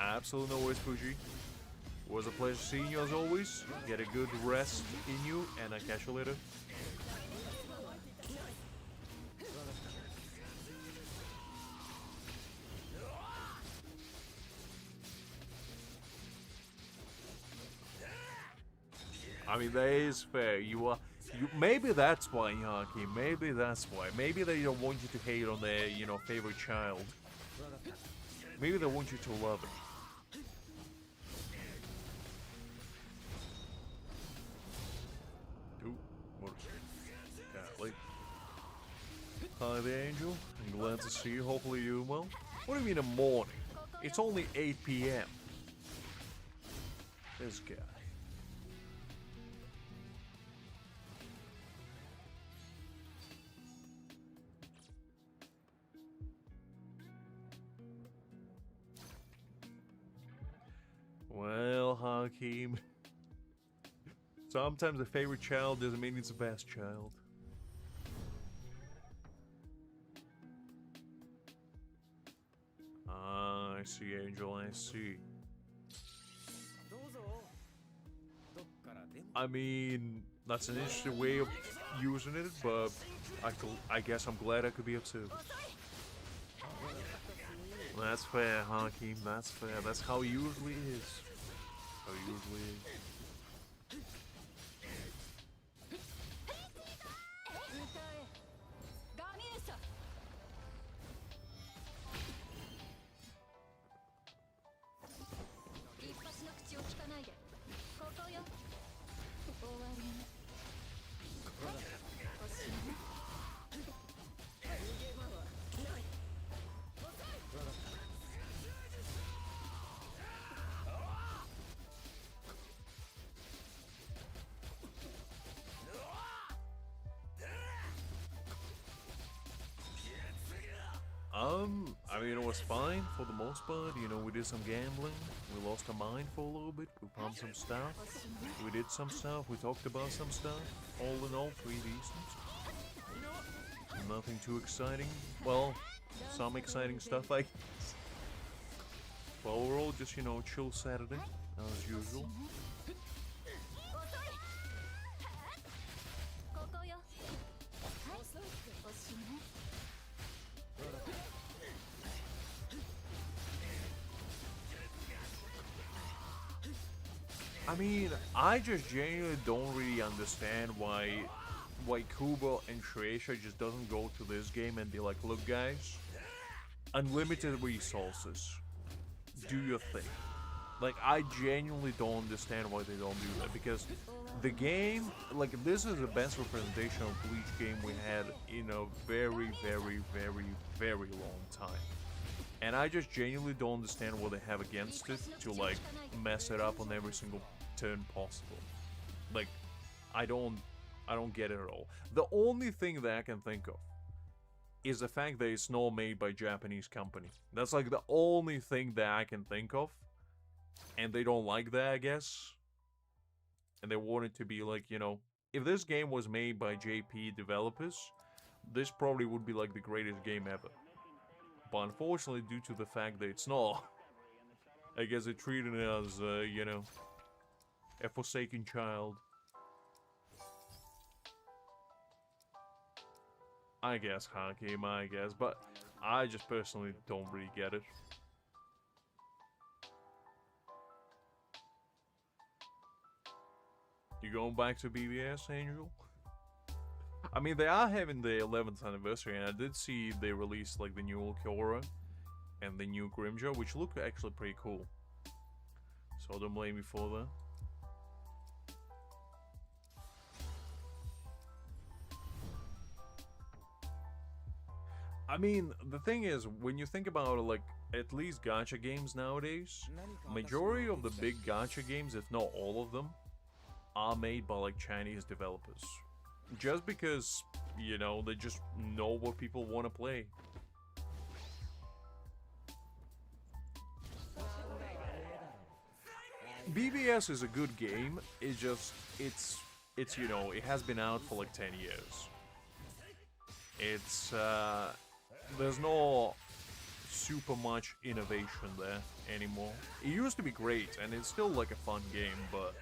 Absolutely no worries, Fuji. It was a pleasure seeing you as always. Get a good rest in you, and I'll catch you later. I mean, that is fair. Maybe that's why, Yaki. Maybe that's why. Maybe they don't want you to hate on their, you know, favorite child. Maybe they want you to love it. Hi there, Angel. I'm glad to see you. Hopefully you're doing well. What do you mean in the morning? It's only 8 p.m. This guy. Well, Hakim. Sometimes a favorite child doesn't mean it's the best child. I see, Angel, I see. I mean, that's an interesting way of using it, but I guess I'm glad I could be up too. That's fair, Hakim, that's fair. That's how it usually is. How it usually is. I mean, it was fine for the most part. You know, we did some gambling. We lost our mind for a little bit. We pumped some stuff. We did some stuff. We talked about some stuff. All in all, pretty decent. Nothing too exciting. Well, some exciting stuff, I guess. But overall, just, you know, chill Saturday, as usual. I mean, I just genuinely don't really understand why Kubo and Shueisha just doesn't go to this game and be like, look guys, unlimited resources, do your thing. Like, I genuinely don't understand why they don't do that, because the game, like, this is the best representation of Bleach game we had in a very, very, very, very long time. And I just genuinely don't understand what they have against it to, like, mess it up on every single turn possible. Like, I don't get it at all. The only thing that I can think of is the fact that it's not made by a Japanese company. That's like the only thing that I can think of. And they don't like that, I guess. And they want it to be like, you know, if this game was made by JP developers, this probably would be like the greatest game ever. But unfortunately, due to the fact that it's not, I guess it treated it as, you know, a forsaken child. I guess, Hakim, I guess, but I just personally don't really get it. You going back to BBS, Angel? I mean, they are having the 11th anniversary, and I did see they released like the new Ulquiorra and the new Grimmjow, which look actually pretty cool. So don't blame me for that. I mean, the thing is, when you think about like at least gacha games nowadays, majority of the big gacha games, if not all of them, are made by like Chinese developers. Just because, you know, they just know what people want to play. BBS is a good game. It's just, it's you know, it has been out for like 10 years. It's, there's no super much innovation there anymore. It used to be great, and it's still like a fun game, but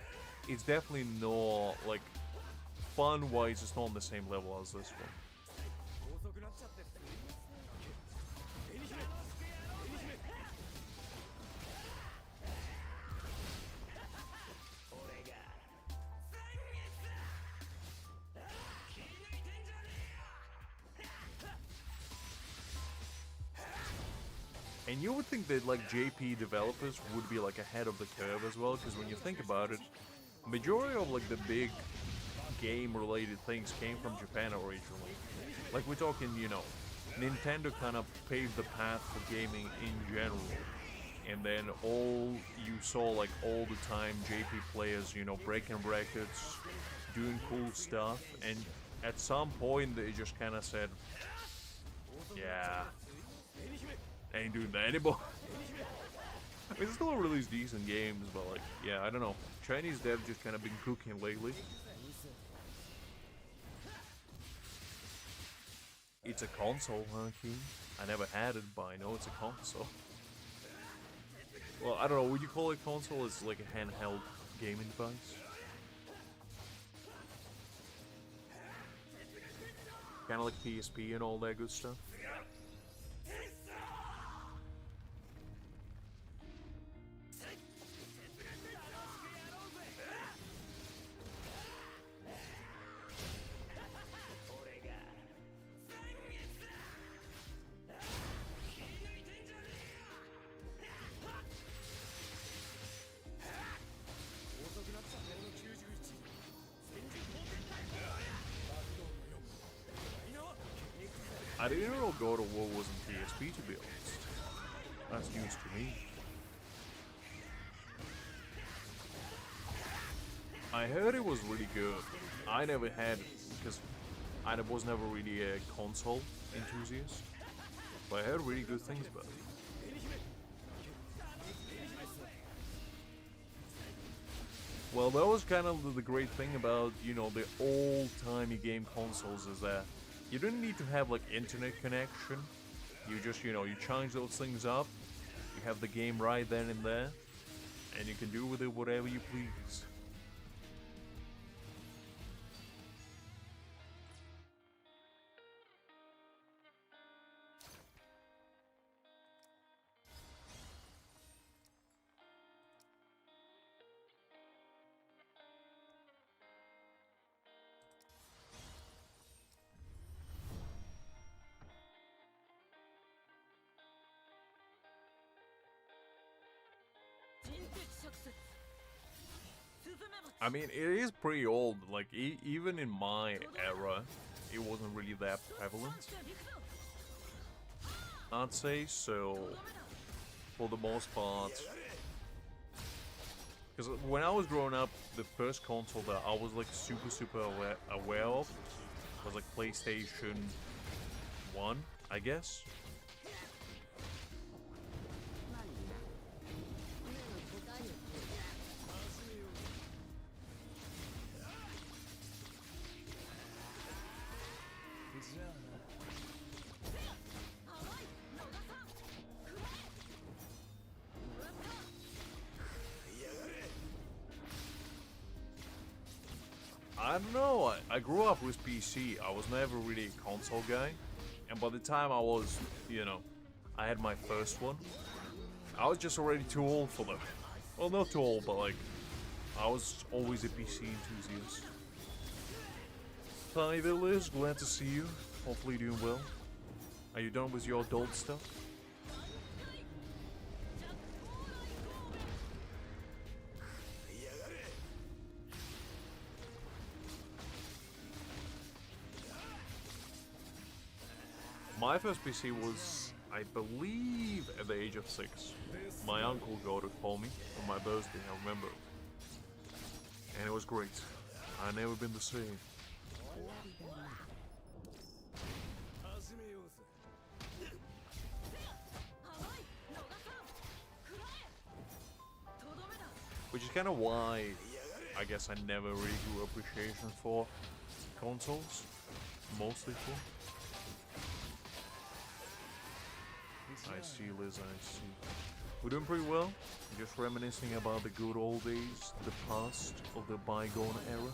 it's definitely not, like, fun-wise, it's not on the same level as this one. And you would think that like JP developers would be like ahead of the curve as well, because when you think about it, majority of like the big game-related things came from Japan originally. Like we're talking, you know, Nintendo kind of paved the path for gaming in general, and then you saw like all the time JP players, you know, breaking records, doing cool stuff, and at some point they just kind of said, yeah, ain't doing that anymore. I mean, they still release decent games, but like, yeah, I don't know. Chinese devs just kind of been cooking lately. It's a console, huh, King? I never had it, but I know it's a console. Well, I don't know, would you call it console? It's like a handheld gaming device? Kind of like PSP and all that good stuff. I didn't know God of War was in PSP, to be honest. That's news to me. I heard it was really good. I never had it because I was never really a console enthusiast. But I heard really good things about it. Well, that was kind of the great thing about, you know, the old-timey game consoles, is that you didn't need to have like internet connection. You just, you know, you change those things up. You have the game right then and there, and you can do with it whatever you please. I mean, it is pretty old. Like, even in my era, it wasn't really that prevalent, I'd say. So, for the most part, because when I was growing up, the first console that I was like super aware of was like PlayStation 1, I guess. don't know. I grew up with PC. I was never really a console guy. And by the time I was, I had my first one, I was just already too old for them. Well, not too old, but like, I was always a PC enthusiast. Hi there, Liz. Glad to see you. Hopefully you're doing well. Are you done with your adult stuff? My first PC was, I believe, at the age of 6. My uncle got it for me on my birthday, I remember. And it was great. I've never been the same. Which is kind of why, I guess I never really grew appreciation for consoles. Mostly for. I see, Liz, I see. We're doing pretty well. Just reminiscing about the good old days, the past of the bygone era.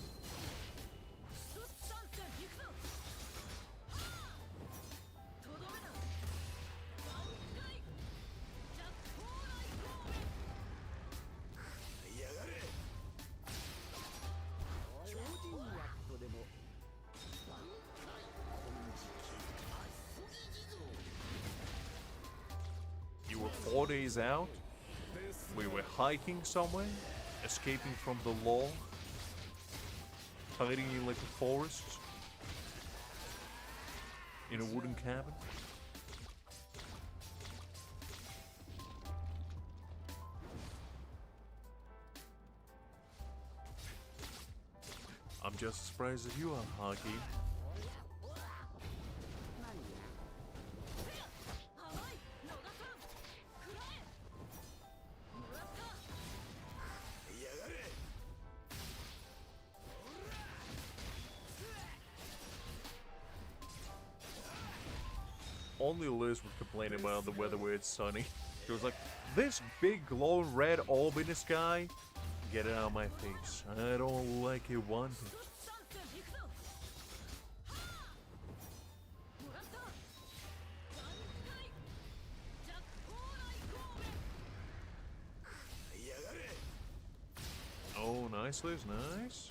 You were 4 days out. We were hiking somewhere, escaping from the law, hiding in like a forest, in a wooden cabin. I'm just as surprised as you are, Haki. Only Liz would complain about the weather where it's sunny. She was like, this big glowing red orb in the sky? Get it out of my face. I don't like it one bit. Oh, nice, Liz, nice.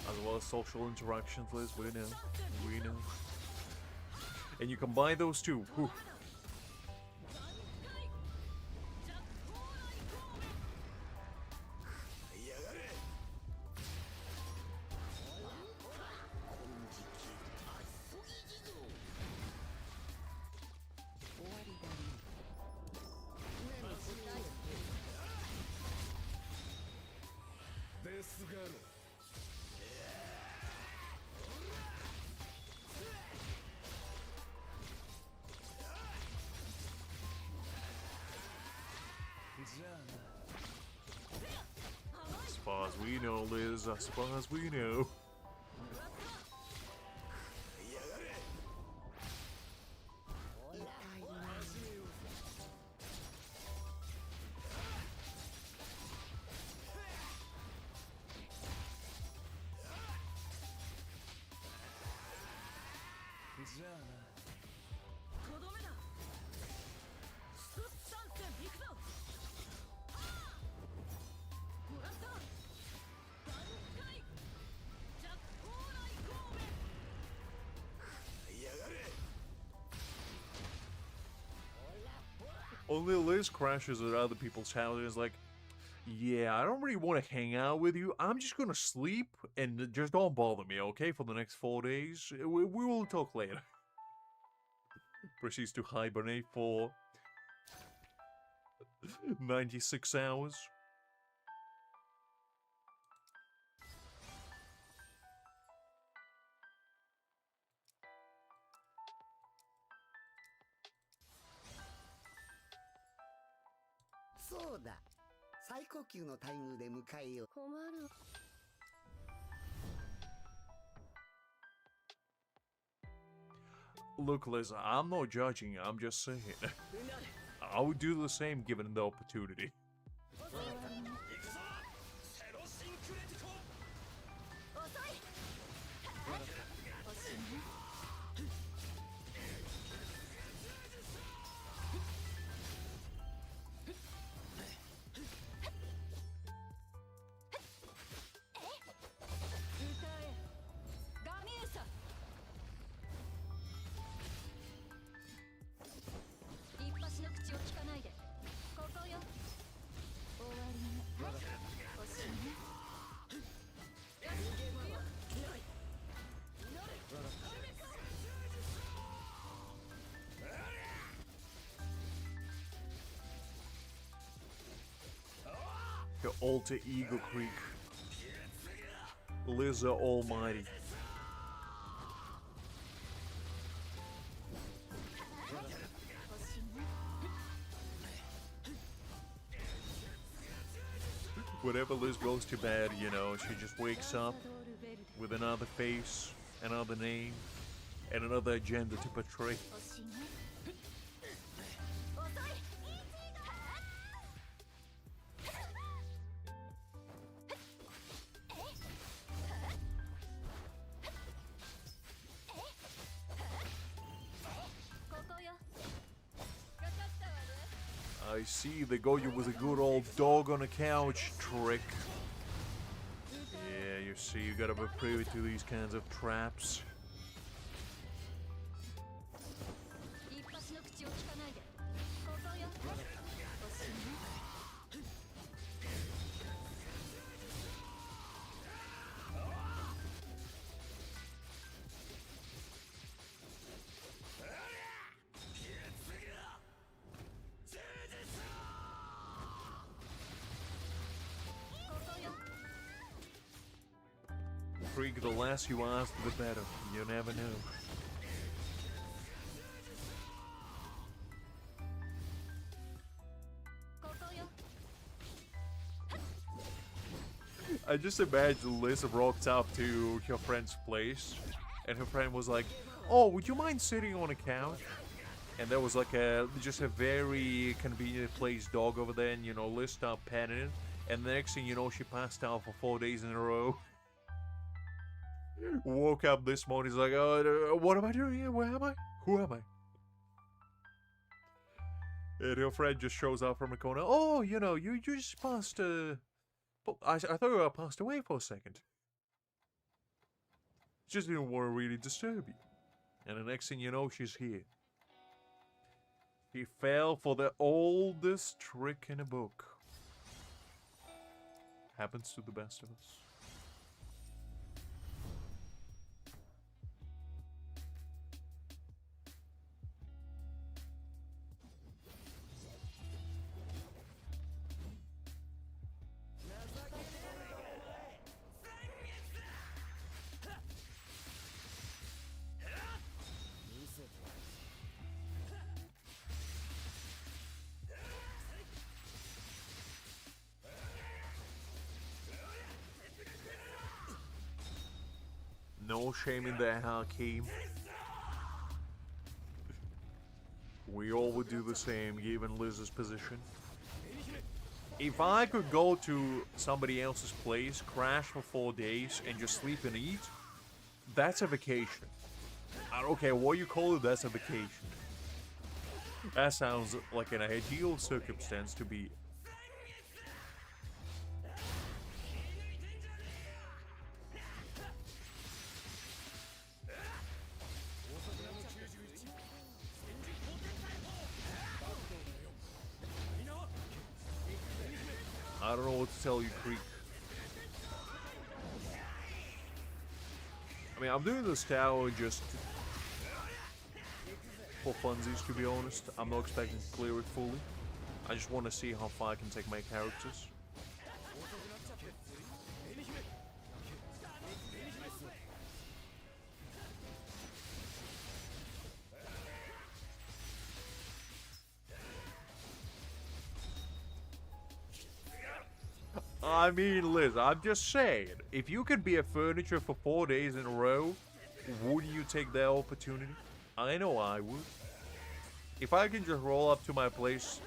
As well as social interactions, Liz, we know. We know. And you combine those two. Whew. As far as we know, Liz, as far as we know. Only Liz crashes at other people's houses like, yeah, I don't really want to hang out with you. I'm just gonna sleep and just don't bother me, okay, for the next 4 days. We will talk later. Proceeds to hibernate for 96 hours.
そうだ。最高級の待遇で迎えよう。困る。
Look, Liza, I'm not judging, I'm just saying. I would do the same given the opportunity. Your alter ego creek. Liza Almighty. Whenever Liz goes to bed, you know, she just wakes up with another face, another name, and another agenda to portray. I see they got you with a good old dog on a couch trick. Yeah, you see, you gotta be privy to these kinds of traps. Freak, the less you ask, the better. You never know. I just imagine Liz rocked up to her friend's place, and her friend was like, "Oh, would you mind sitting on a couch?" And there was like just a very convenient placed dog over there, and you know, Liz started petting it, and the next thing you know, she passed out for 4 days in a row. Woke up this morning, he's like, "Oh, what am I doing here? Where am I? Who am I?" And her friend just shows up from the corner. "Oh, you know, you just passed. I thought you passed away for a second. Just didn't want to really disturb you." And the next thing you know, she's here. He fell for the oldest trick in a book. Happens to the best of us. No shame in that, Hakeem. We all would do the same, given Liz's position. If I could go to somebody else's place, crash for 4 days, and just sleep and eat, that's a vacation. I don't care what you call it, that's a vacation. That sounds like an ideal circumstance to be. I don't know what to tell you, Creek. I mean, I'm doing this tower just for funsies, to be honest. I'm not expecting to clear it fully. I just want to see how far I can take my characters. I mean, Liz, I'm just saying, if you could be a furniture for 4 days in a row, wouldn't you take that opportunity? I know I would. If I can just roll up to my place,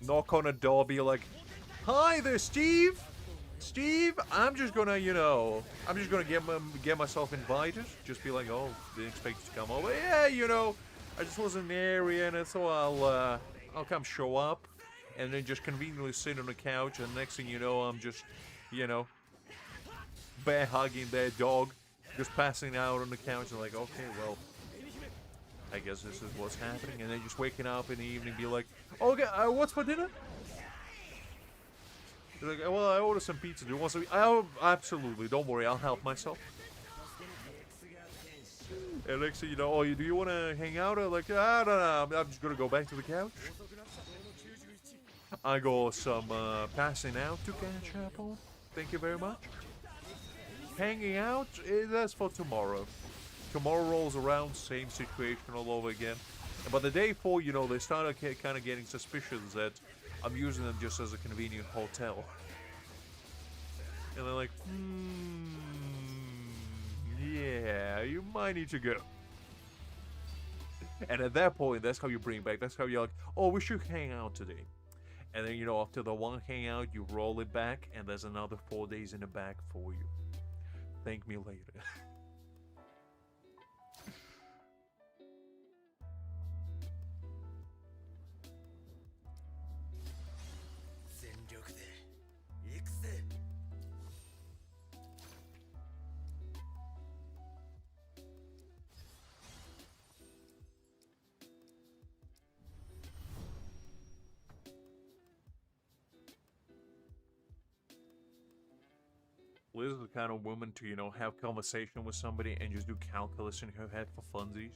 knock on a door, be like, "Hi there, Steve! Steve, I'm just gonna, you know, I'm just gonna get myself invited." Just be like, "Oh, didn't expect you to come over. Yeah, you know, I just was in the area, and so I'll come show up." And then just conveniently sit on the couch, and next thing you know, I'm just, you know, bear hugging their dog, just passing out on the couch, and like, okay, well, I guess this is what's happening. And then just waking up in the evening, be like, "Okay, what's for dinner?" They're like, "Well, I ordered some pizza. Do you want some?" "Oh, absolutely. Don't worry, I'll help myself." And next thing you know, "Oh, do you want to hang out?" Or like, "I don't know. I'm just gonna go back to the couch." I got some passing out to catch up on. Thank you very much. Hanging out, that's for tomorrow. Tomorrow rolls around, same situation all over again. But the day before, you know, they started kind of getting suspicious that I'm using them just as a convenient hotel. And they're like, yeah, you might need to go. And at that point, that's how you bring back, that's how you're like, "Oh, we should hang out today." And then, you know, after the one hangout, you roll it back, and there's another 4 days in the bag for you. Thank me later. Liz is the kind of woman to, you know, have conversation with somebody and just do calculus in her head for funsies.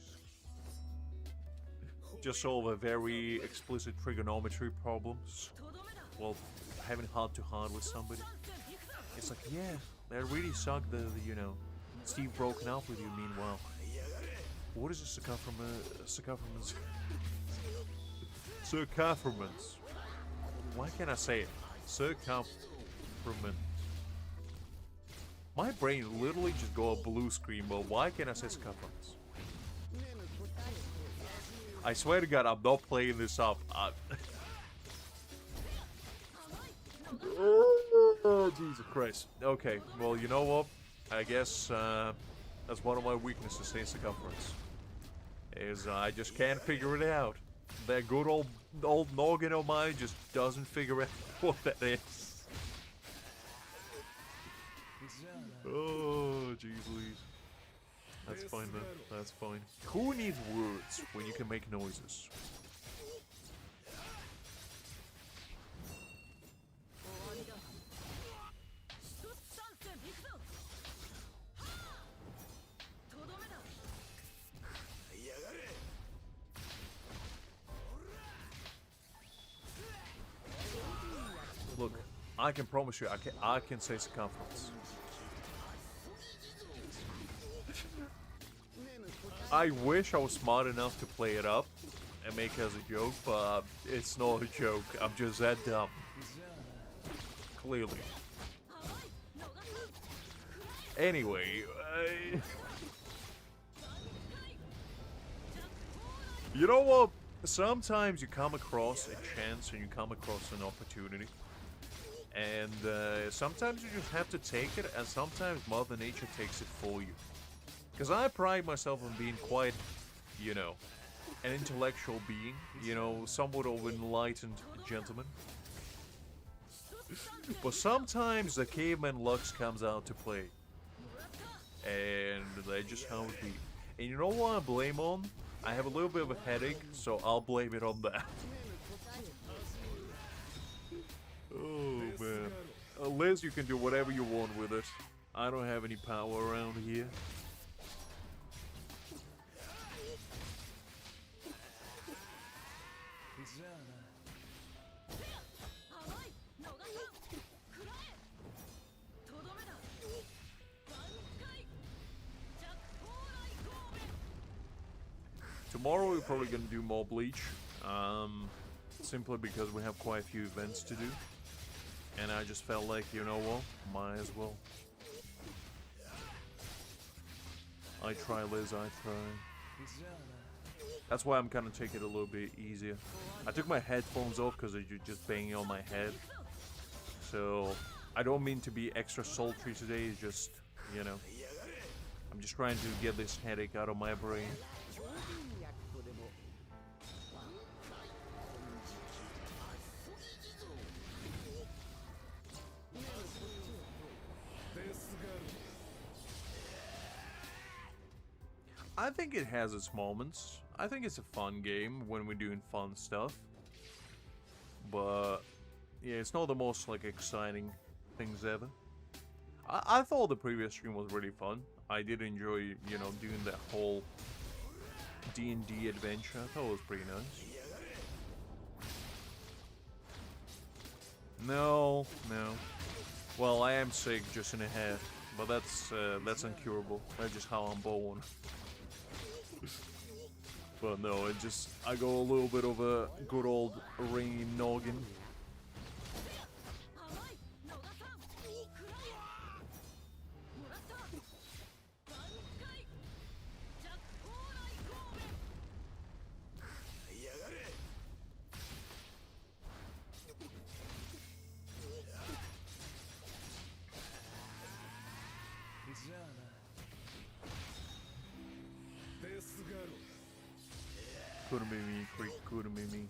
Just solve a very explicit trigonometry problems while having heart-to-heart with somebody. It's like, yeah, that really sucked that, you know, Steve broken up with you. Meanwhile, what is a circumference? Circumference. Why can't I say it? Circumference. My brain literally just go a blue screen, but why can't I say circumference? I swear to God, I'm not playing this up. Oh, Jesus Christ. Okay, well, you know what? I guess that's one of my weaknesses, saying circumference. Is I just can't figure it out. That good old noggin of mine just doesn't figure out what that is. Oh, jeez Louise. That's fine then. That's fine. Who needs words when you can make noises? Look, I can promise you, I can say circumference. I wish I was smart enough to play it up and make it as a joke, but it's not a joke. I'm just that dumb. Clearly. Anyway, you know what? Sometimes you come across a chance and you come across an opportunity. And sometimes you just have to take it, and sometimes Mother Nature takes it for you. Because I pride myself on being quite, you know, an intellectual being, you know, somewhat of an enlightened gentleman. But sometimes the caveman Lux comes out to play. And that's just how it be. And you know what I blame on? I have a little bit of a headache, so I'll blame it on that. Oh, man. Liz, you can do whatever you want with it. I don't have any power around here. tomorrow we're probably gonna do more Bleach. Simply because we have quite a few events to do. And I just felt like, you know what, might as well. I try, Liz, I try. That's why I'm kind of taking it a little bit easier. I took my headphones off because you're just banging on my head. So, I don't mean to be extra sultry today, it's just, you know. I'm just trying to get this headache out of my brain. I think it has its moments. I think it's a fun game when we're doing fun stuff. But yeah, it's not the most like exciting things ever. I thought the previous stream was really fun. I did enjoy, you know, doing that whole D&D adventure. I thought it was pretty nice. No. Well, I am sick just in the head, but that's incurable. That's just how I'm born. But no, I go a little bit of a good old ringy noggin. Couldn't be me, freak, couldn't be me.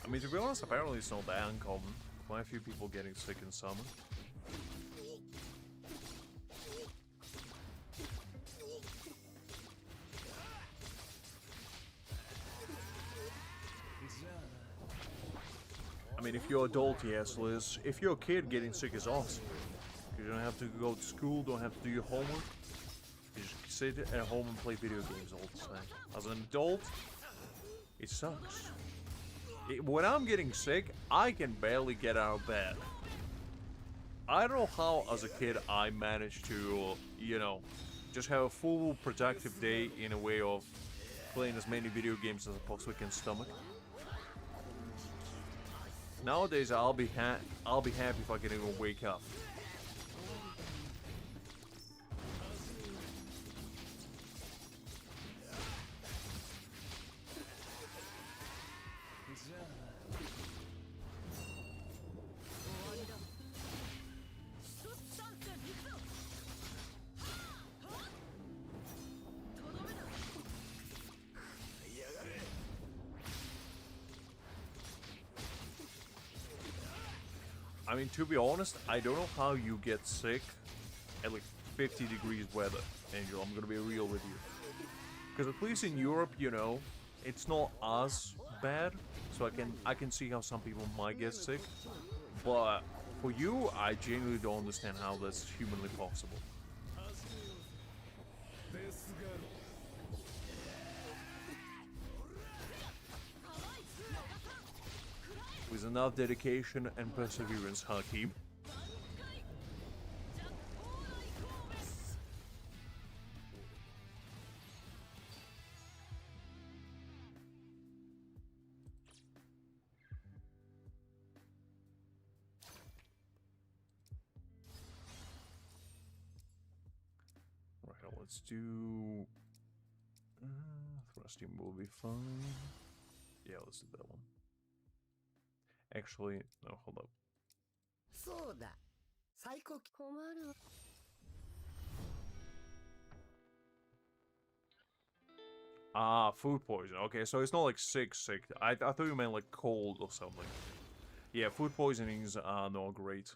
I mean, to be honest, apparently it's not that uncommon. Quite a few people getting sick in summer. I mean, if you're adult, yes, Liz. If you're a kid, getting sick is awesome. You don't have to go to school, don't have to do your homework. You just sit at home and play video games all the time. As an adult, it sucks. When I'm getting sick, I can barely get out of bed. I don't know how, as a kid, I managed to, you know, just have a full productive day in a way of playing as many video games as I possibly can stomach. Nowadays, I'll be happy if I can even wake up. I mean, to be honest, I don't know how you get sick at like 50 degrees weather, Angel. I'm gonna be real with you. Because at least in Europe, you know, it's not as bad. So I can see how some people might get sick. But for you, I genuinely don't understand how that's humanly possible. With enough dedication and perseverance, Hakim. Right, let's do... thrusting will be fine. Yeah, let's do that one. Actually, no, hold up. Ah, food poison. Okay, so it's not like sick. I thought you meant like cold or something. Yeah, food poisonings are not great.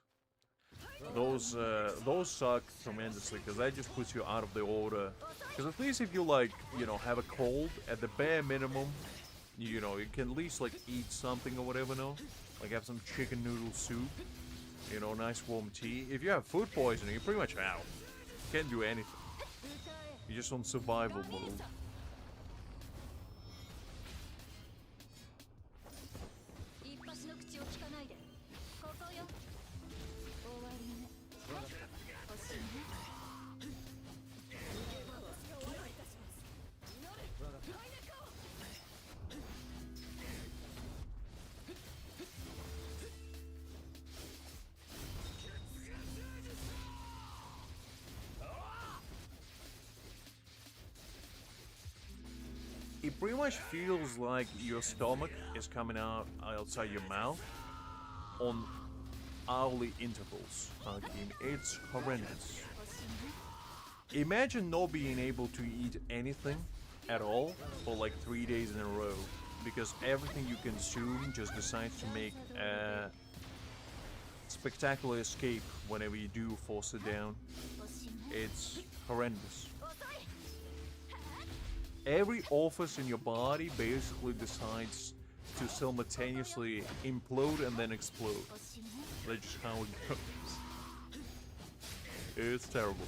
Those suck tremendously because that just puts you out of the order. Because at least if you like, you know, have a cold, at the bare minimum, you know, you can at least like eat something or whatever, no? Like have some chicken noodle soup. you know, nice warm tea. If you have food poisoning, you're pretty much out. Can't do anything. You're just on survival mode. It pretty much feels like your stomach is coming out outside your mouth on hourly intervals. It's horrendous. Imagine not being able to eat anything at all for like 3 days in a row because everything you consume just decides to make a spectacular escape whenever you do force it down. It's horrendous. Every orifice in your body basically decides to simultaneously implode and then explode. That's just how it goes. It's terrible.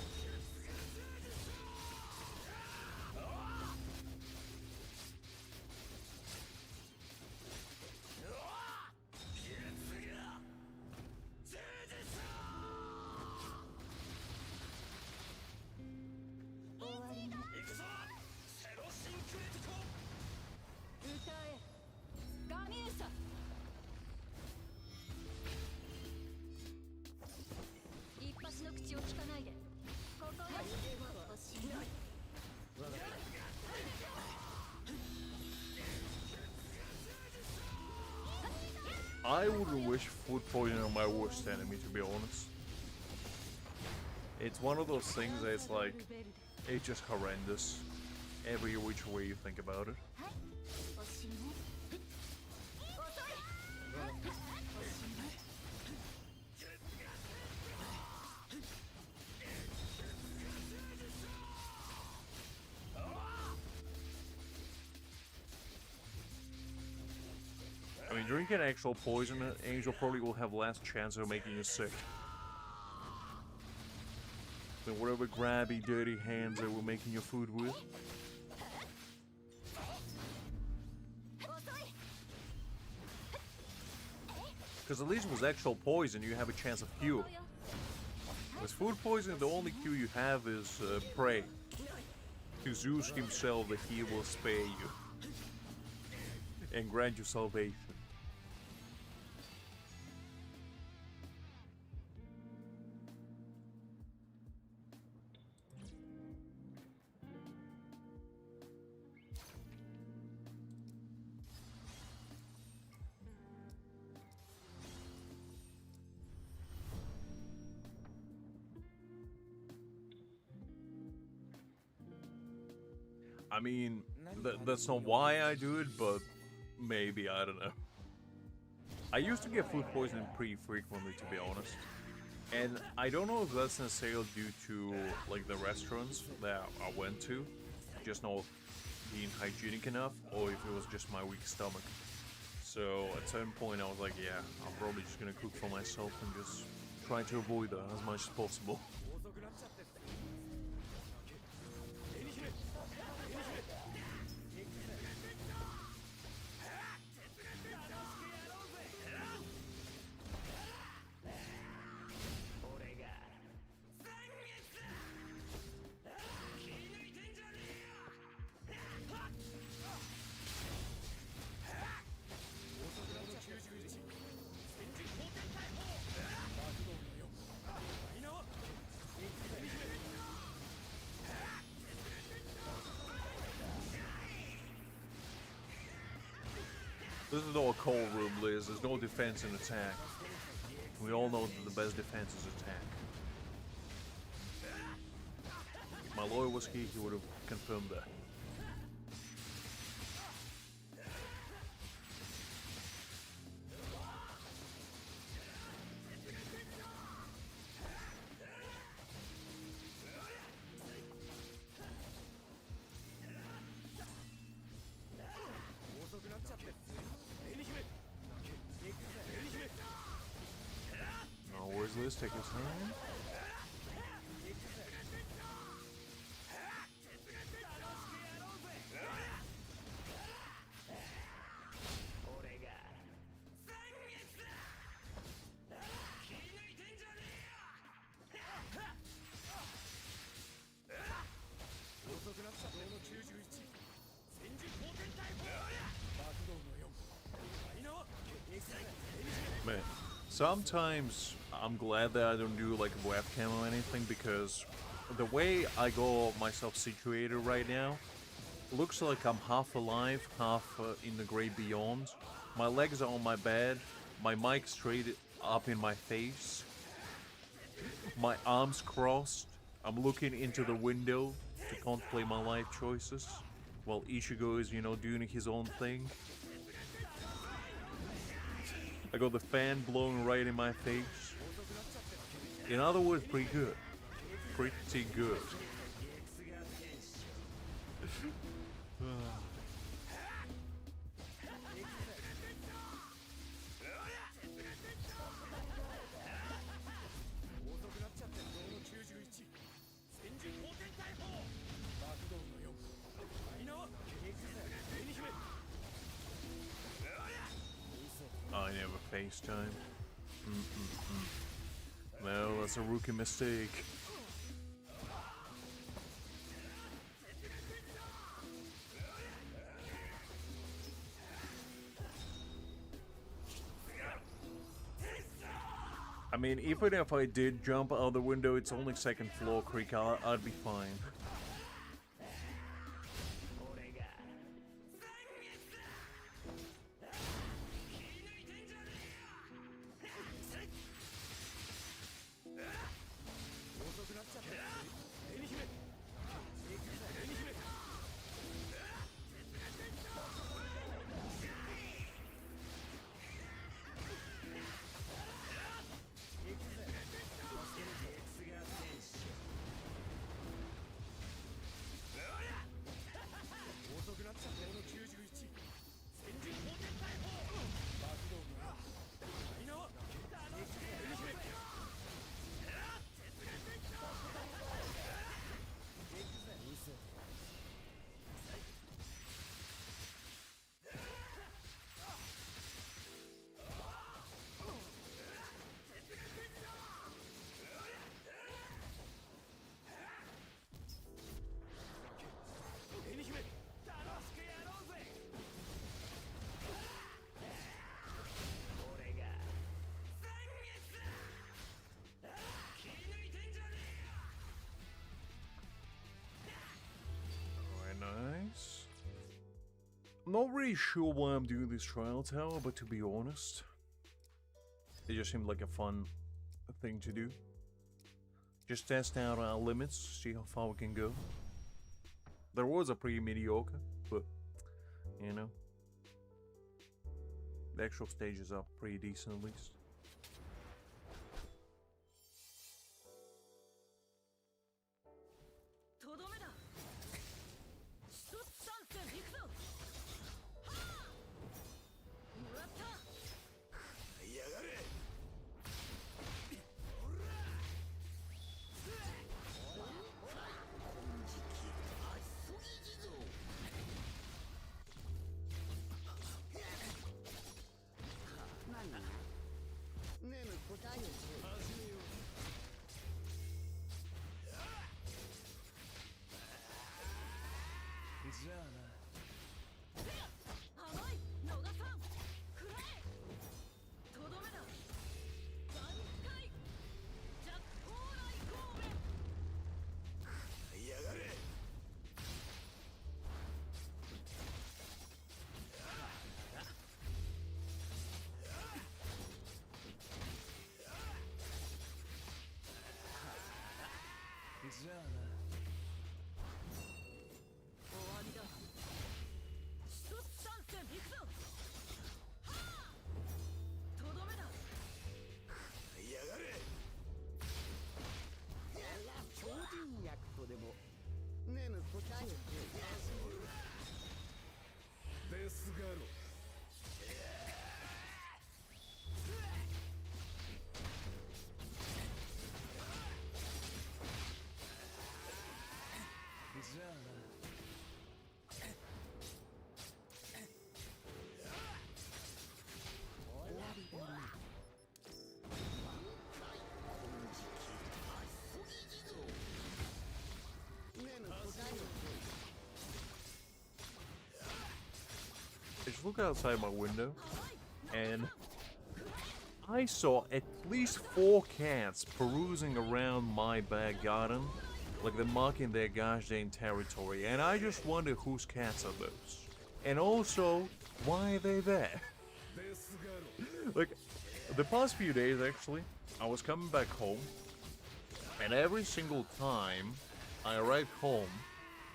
I wouldn't wish food poisoning on my worst enemy, to be honest. It's one of those things that it's like, it's just horrendous. Every which way you think about it. I mean, drinking actual poison, Angel probably will have less chance of making you sick than whatever grabby, dirty hands they were making your food with. Because at least with actual poison, you have a chance of cure. With food poisoning, the only cure you have is pray to Zeus himself that he will spare you and grant you salvation. I mean, that's not why I do it, but maybe, I don't know. I used to get food poisoning pretty frequently, to be honest. And I don't know if that's necessarily due to, like, the restaurants that I went to, just not being hygienic enough, or if it was just my weak stomach. So, at some point I was like, yeah, I'm probably just gonna cook for myself and just try to avoid that as much as possible. This is not a cold room, Liz. There's no defense in attack. We all know that the best defense is attack. If my lawyer was here, he would have confirmed that. Just take his hand. Man, sometimes I'm glad that I don't do like a webcam or anything, because the way I got myself situated right now, looks like I'm half alive, half in the great beyond. My legs are on my bed, my mic straight up in my face, my arms crossed. I'm looking into the window to contemplate my life choices, while Ichigo is, you know, doing his own thing. I got the fan blowing right in my face. In other words, pretty good. Pretty good. I never FaceTime. No, that's a rookie mistake. I mean, even if I did jump out the window, it's only second floor, Creek. I'd be fine. Nice. I'm not really sure why I'm doing this trial tower, but to be honest, it just seemed like a fun thing to do. Just test out our limits, see how far we can go. There was a pretty mediocre, but you know, the actual stages are pretty decent at least. just look outside my window, and I saw at least 4 cats perusing around my back garden, like they're marking their gosh dang territory, and I just wonder whose cats are those, and also why are they there? Like, the past few days actually, I was coming back home, and every single time I arrived home,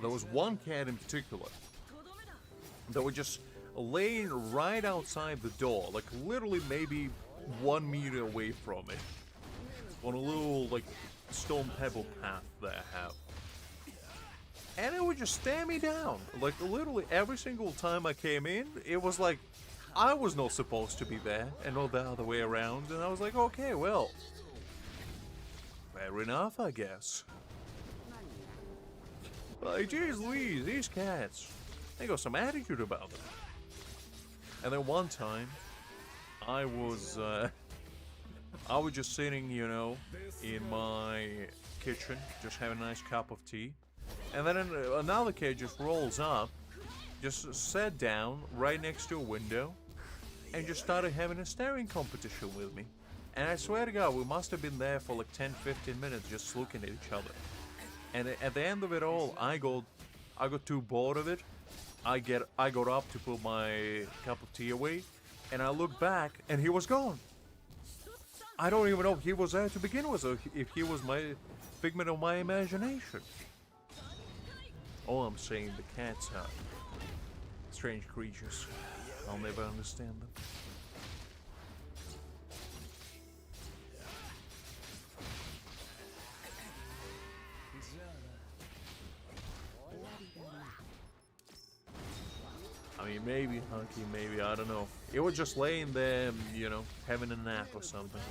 there was one cat in particular that was just laying right outside the door, like literally maybe 1 meter away from it, on a little like stone pebble path that I have. And it would just stare me down. Like literally every single time I came in, it was like I was not supposed to be there and not the other way around. And I was like, okay, well, fair enough, I guess. Like, geez Louise, these cats, they got some attitude about them. And then one time, I was just sitting, you know, in my kitchen, just having a nice cup of tea. And then another cat just rolls up, just sat down right next to a window, and just started having a staring competition with me. And I swear to God, we must have been there for like 10-15 minutes just looking at each other. And at the end of it all, I got too bored of it. I got up to put my cup of tea away, and I looked back, and he was gone. I don't even know if he was there to begin with, or if he was my figment of my imagination. All I'm saying, the cats are strange creatures. I'll never understand them. I mean, maybe hunky, maybe, I don't know. It was just laying there, you know, having a nap or something.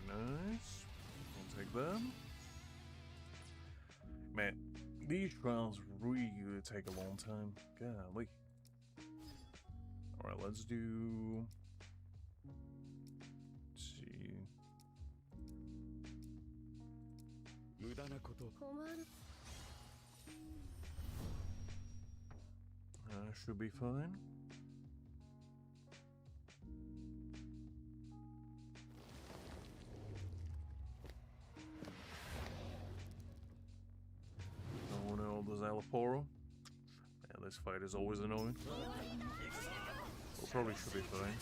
Nice. I'll take them. Man, these trials really take a long time. Golly. Alright, let's do... Let's see. Should be fine. Szayelaporro. Yeah, this fight is always annoying. Well, probably should be fine.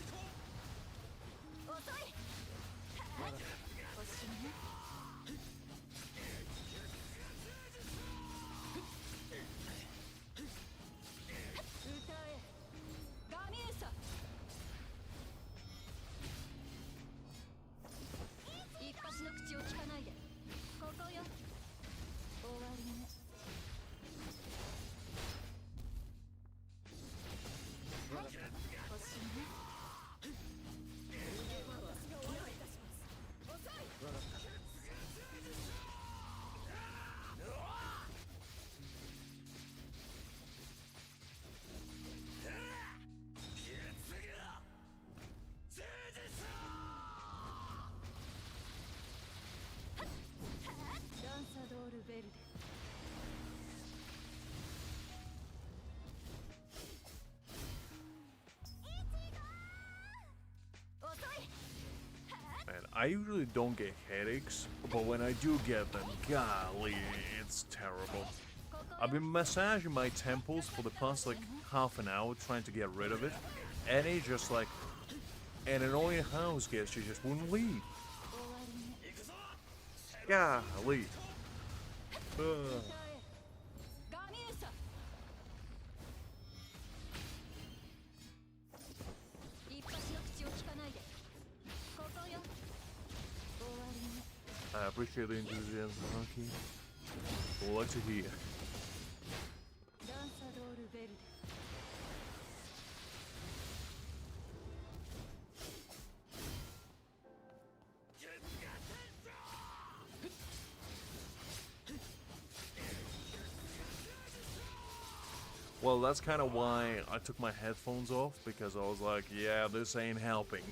I usually don't get headaches, but when I do get them, golly, it's terrible. I've been massaging my temples for the past like half an hour trying to get rid of it, and it just like an annoying house guest, she just wouldn't leave. Golly. Ugh. I appreciate the enthusiasm, Monkey. We'll like to hear. Well, that's kind of why I took my headphones off, because I was like, yeah, this ain't helping.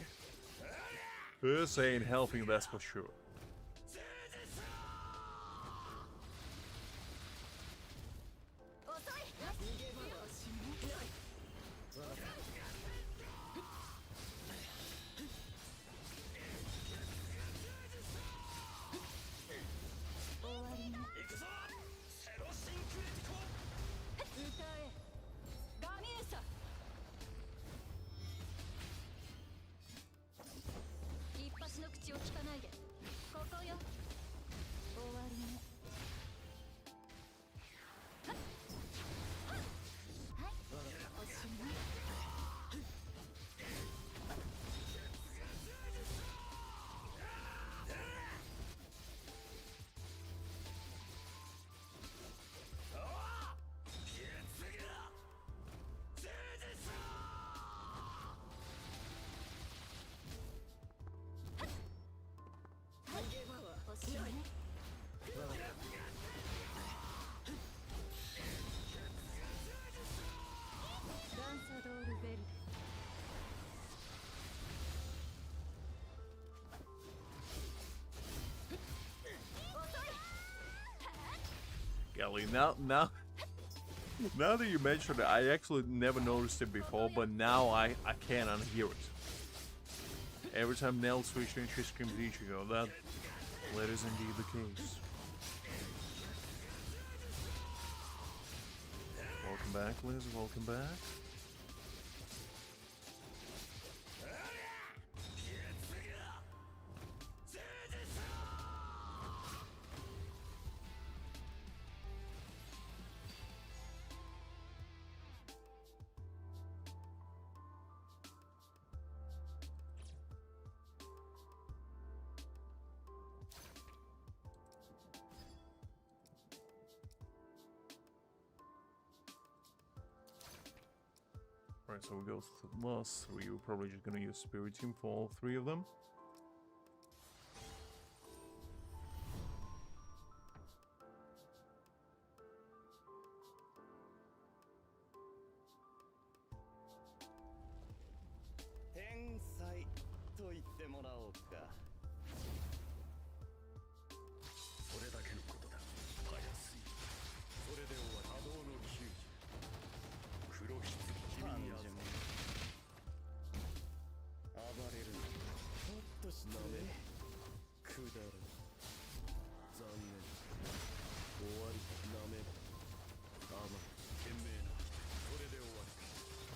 This ain't helping, that's for sure. Golly, now that you mentioned it, I actually never noticed it before, but now I can't unhear it. Every time Nell switched in, she screams Ichigo. That is indeed the case. Welcome back, Liz. Welcome back. Alright, so we go to the last three. We're probably just gonna use Spirit Team for all three of them.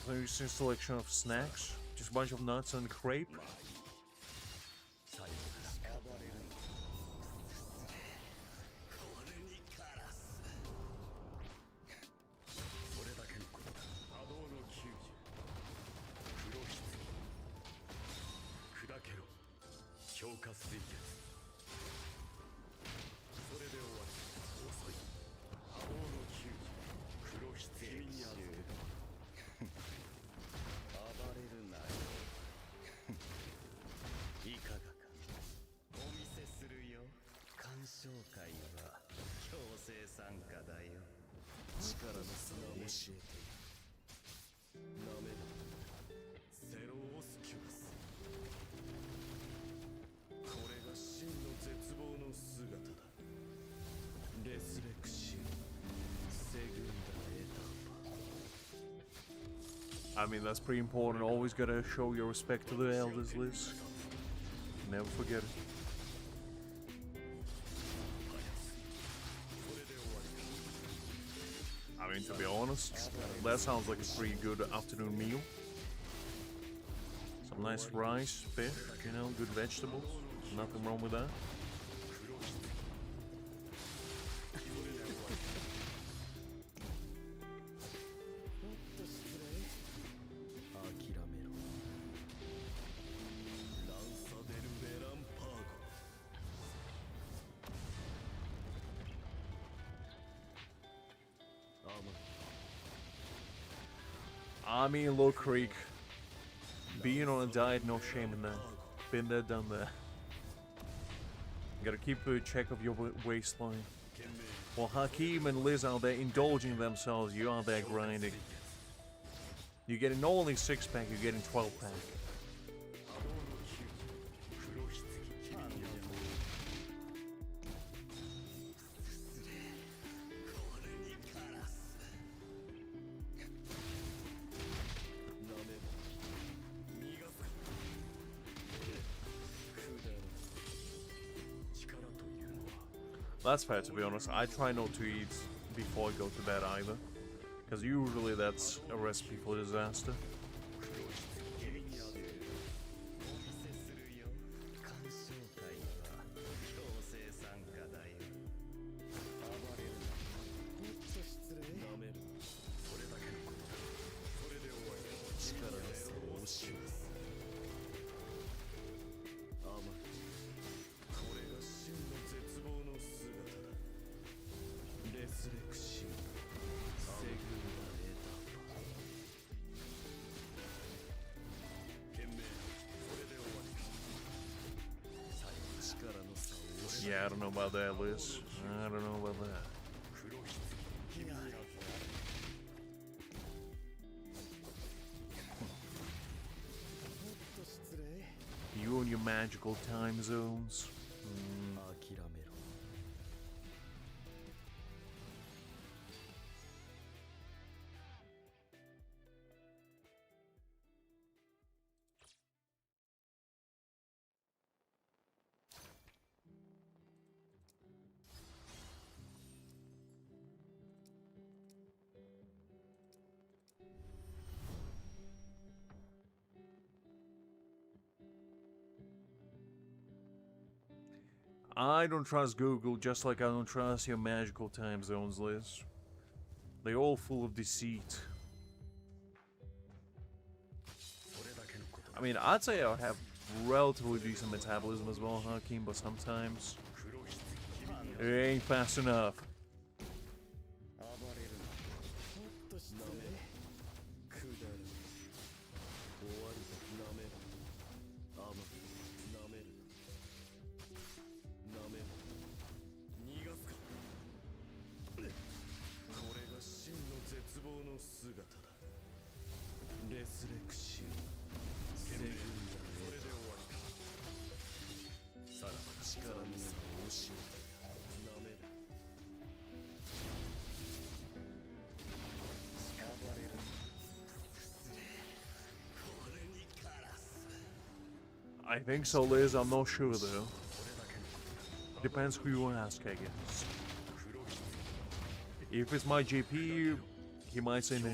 So it's a selection of snacks, just a bunch of nuts and crepe. I mean, that's pretty important. Always gotta show your respect to the elders, Liz. Never forget it. I mean, to be honest, that sounds like a pretty good afternoon meal. Some nice rice, fish, you know, good vegetables. Nothing wrong with that. I mean, Low Creek. Being on a diet, no shame in that. Been there, done that. Gotta keep a check of your waistline. While Hakeem and Liz out there indulging themselves, you are there grinding. You're getting not only 6-pack, you're getting 12-pack. That's fair, to be honest. I try not to eat before I go to bed either, because usually that's a recipe for disaster. Yeah, I don't know about that, Liz. I don't know about that. You and your magical time zones. I don't trust Google, just like I don't trust your magical time zones, Liz. They're all full of deceit. I mean, I'd say I have relatively decent metabolism as well, Hakeem, but sometimes it ain't fast enough. I think so, Liz. I'm not sure, though. Depends who you ask, I guess. If it's my GP, he might say no.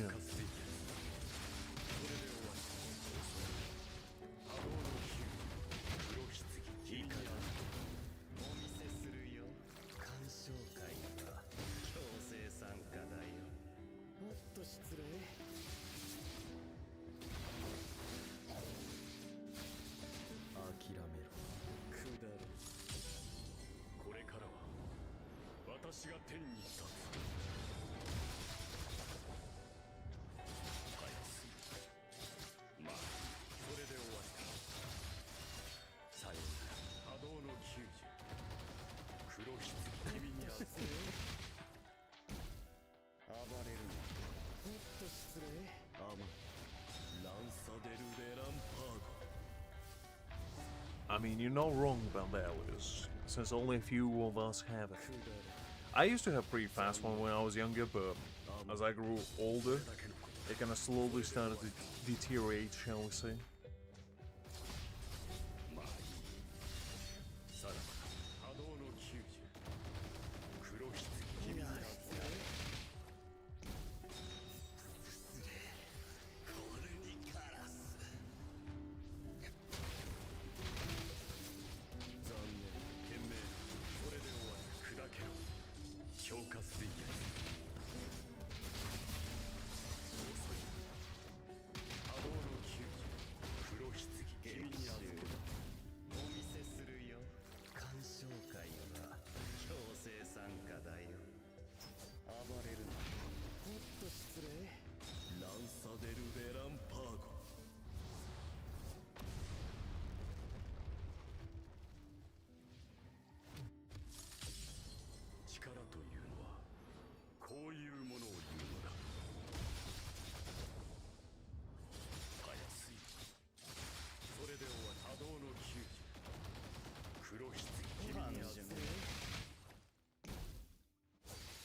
I mean, you're not wrong about that, Liz, since only a few of us have it. I used to have pretty fast one when I was younger, but as I grew older, it kind of slowly started to deteriorate, shall we say.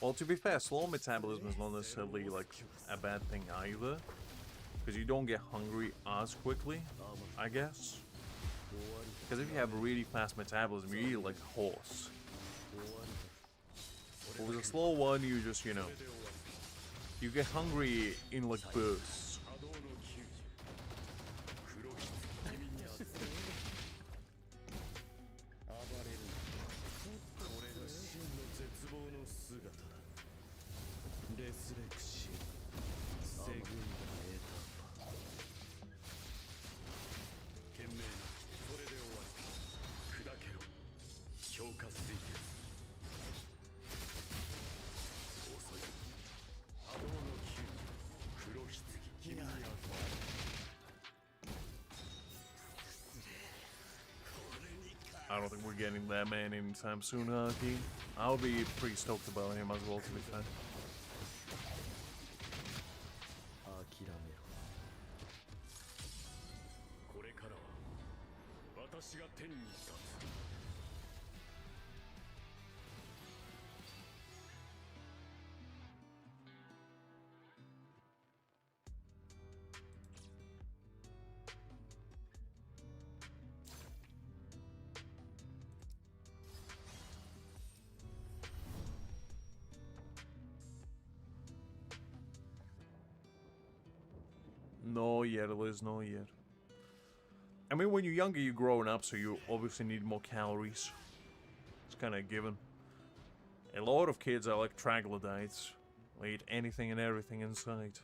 Well, to be fair, slow metabolism is not necessarily like a bad thing either, because you don't get hungry as quickly, I guess. Because if you have a really fast metabolism, you eat like a horse. But with a slow one, you just, you know, you get hungry in like bursts. I don't think we're getting that man anytime soon, Haki. I'll be pretty stoked about him as well, to be fair.
諦めろ。これからは私が天に立つ。
No yet, Liz, no yet. I mean, when you're younger, you're growing up, so you obviously need more calories. It's kind of a given. A lot of kids are like troglodytes. They eat anything and everything in sight.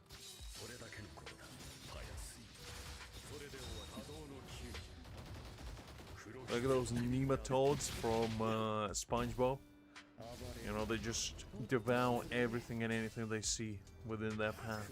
Look at those nematodes from SpongeBob. You know, they just devour everything and anything they see within their path.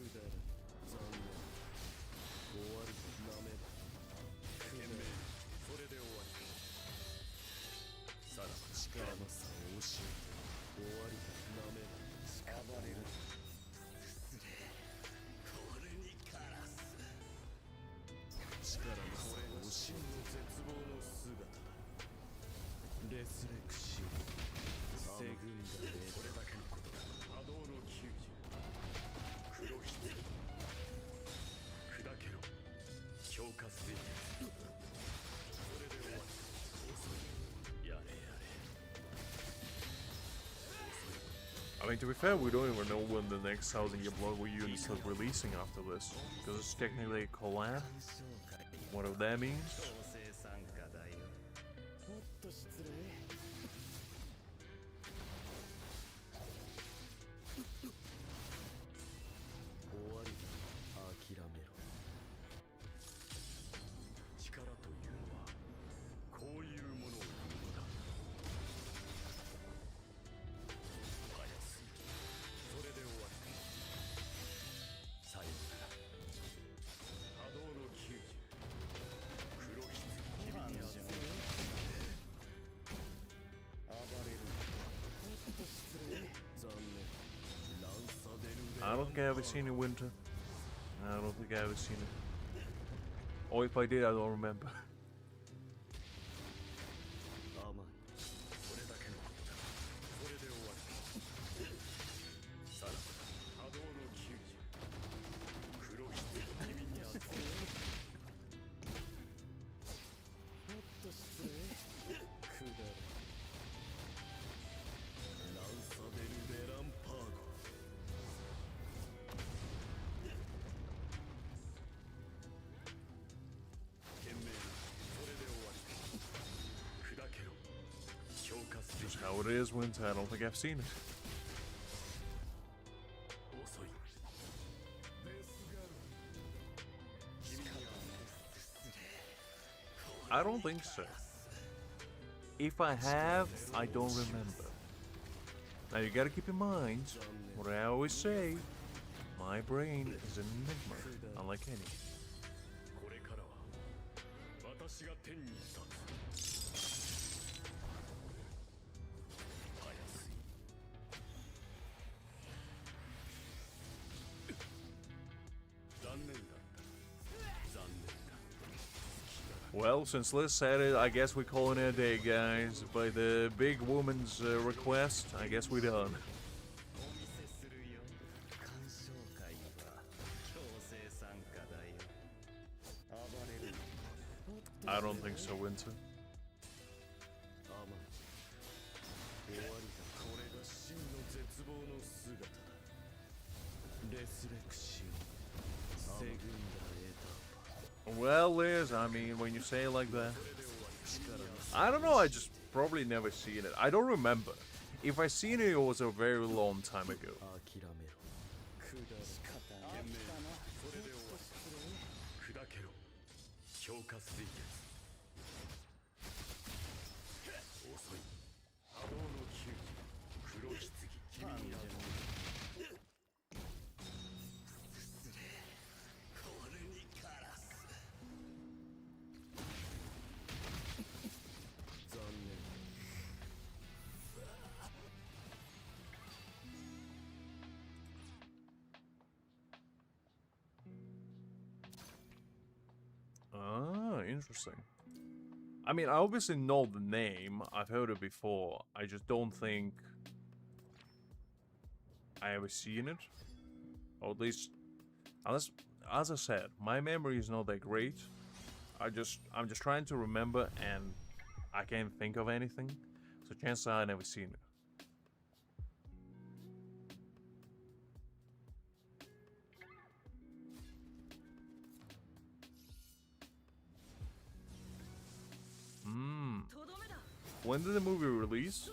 I mean, to be fair, we don't even know when the next 1000-year block reunion starts releasing after this, because it's technically a collab. Whatever that means. I don't think I ever seen it Winter. I don't think I ever seen it. Or if I did, I don't remember. Just how it is, Winter. I don't think I've seen it. I don't think so. If I have, I don't remember. Now you gotta keep in mind what I always say. My brain is an enigma, unlike any. Well, since Liz said it, I guess we're calling it a day, guys. By the big woman's request, I guess we're done. I don't think so, Winter.
アマン終わりだ。これが真の絶望の姿だ。レスレクシオンセグンダエターパ
Well, Liz, I mean, when you say it like that, I don't know. I just probably never seen it. I don't remember. If I seen it, it was a very long time ago.
諦めろ。下る。懸命それで終わり。砕けろ。強化水月。遅い。波動の球児。黒棺君にある。残念。
Ah, interesting. I mean, I obviously know the name. I've heard it before. I just don't think I ever seen it. Or at least, unless, as I said, my memory is not that great. I'm just trying to remember, and I can't think of anything. So chances are I never seen it. When did the movie release?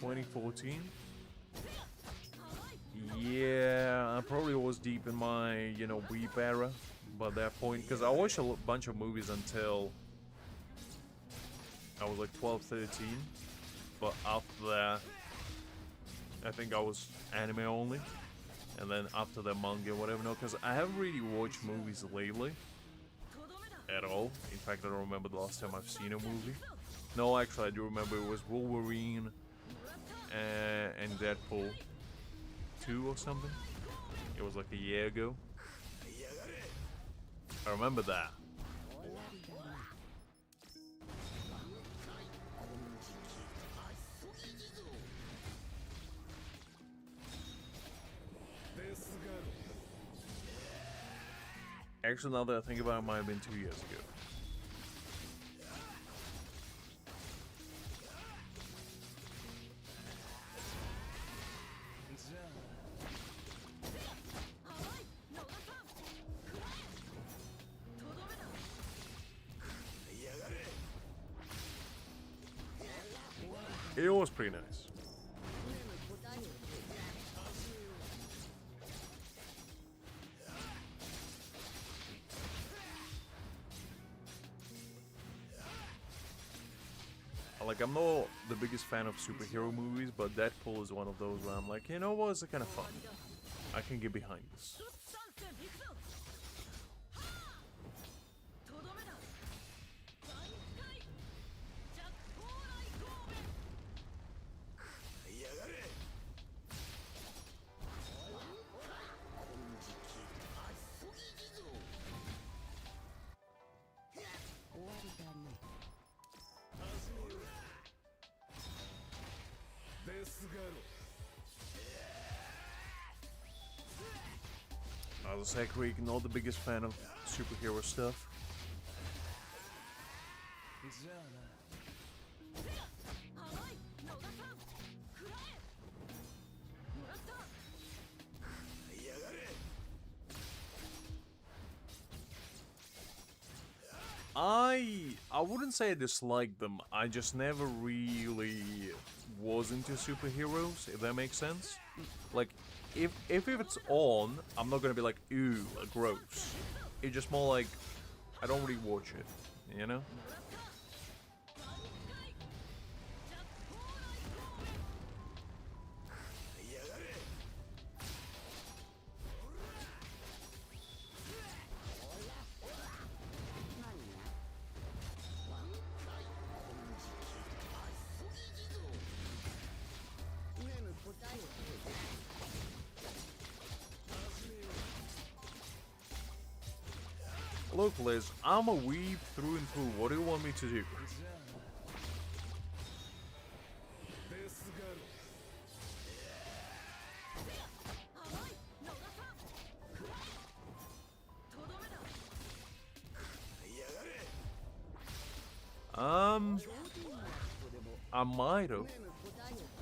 $2014. Yeah, I probably was deep in my, you know, Weep era by that point, because I watched a bunch of movies until I was like 12, 13, but after that, I think I was anime only, and then after that manga, whatever, no, because I haven't really watched movies lately, at all. In fact, I don't remember the last time I've seen a movie. No, actually, I do remember it was Wolverine and Deadpool 2 or something. It was like a year ago. I remember that. Actually, now that I think about it, it might have been 2 years ago. It was pretty nice. Like, I'm not the biggest fan of superhero movies, but Deadpool is one of those where I'm like, you know what, it's kind of fun. I can get behind this. As I say, Creek, not the biggest fan of superhero stuff. I wouldn't say I dislike them. I just never really was into superheroes, if that makes sense. Like, if it's on, I'm not gonna be like, ew, gross. It's just more like, I don't really watch it, you know? Look, Liz, I'm a weeb through and through. What do you want me to do? I might have.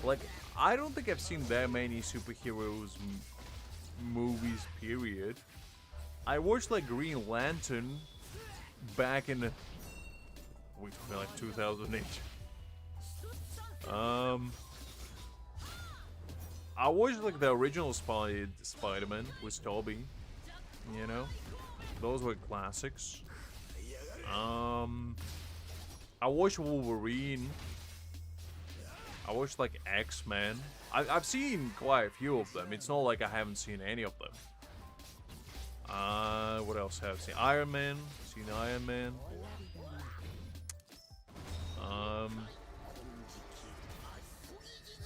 Like, I don't think I've seen that many superheroes movies, period. I watched, like, Green Lantern back in, like 2008. I watched, like, the original Spider-Man with Tobey, you know? Those were classics. I watched Wolverine. I watched, like, X-Men. I've seen quite a few of them. It's not like I haven't seen any of them. What else have I seen? Iron Man. Seen Iron Man.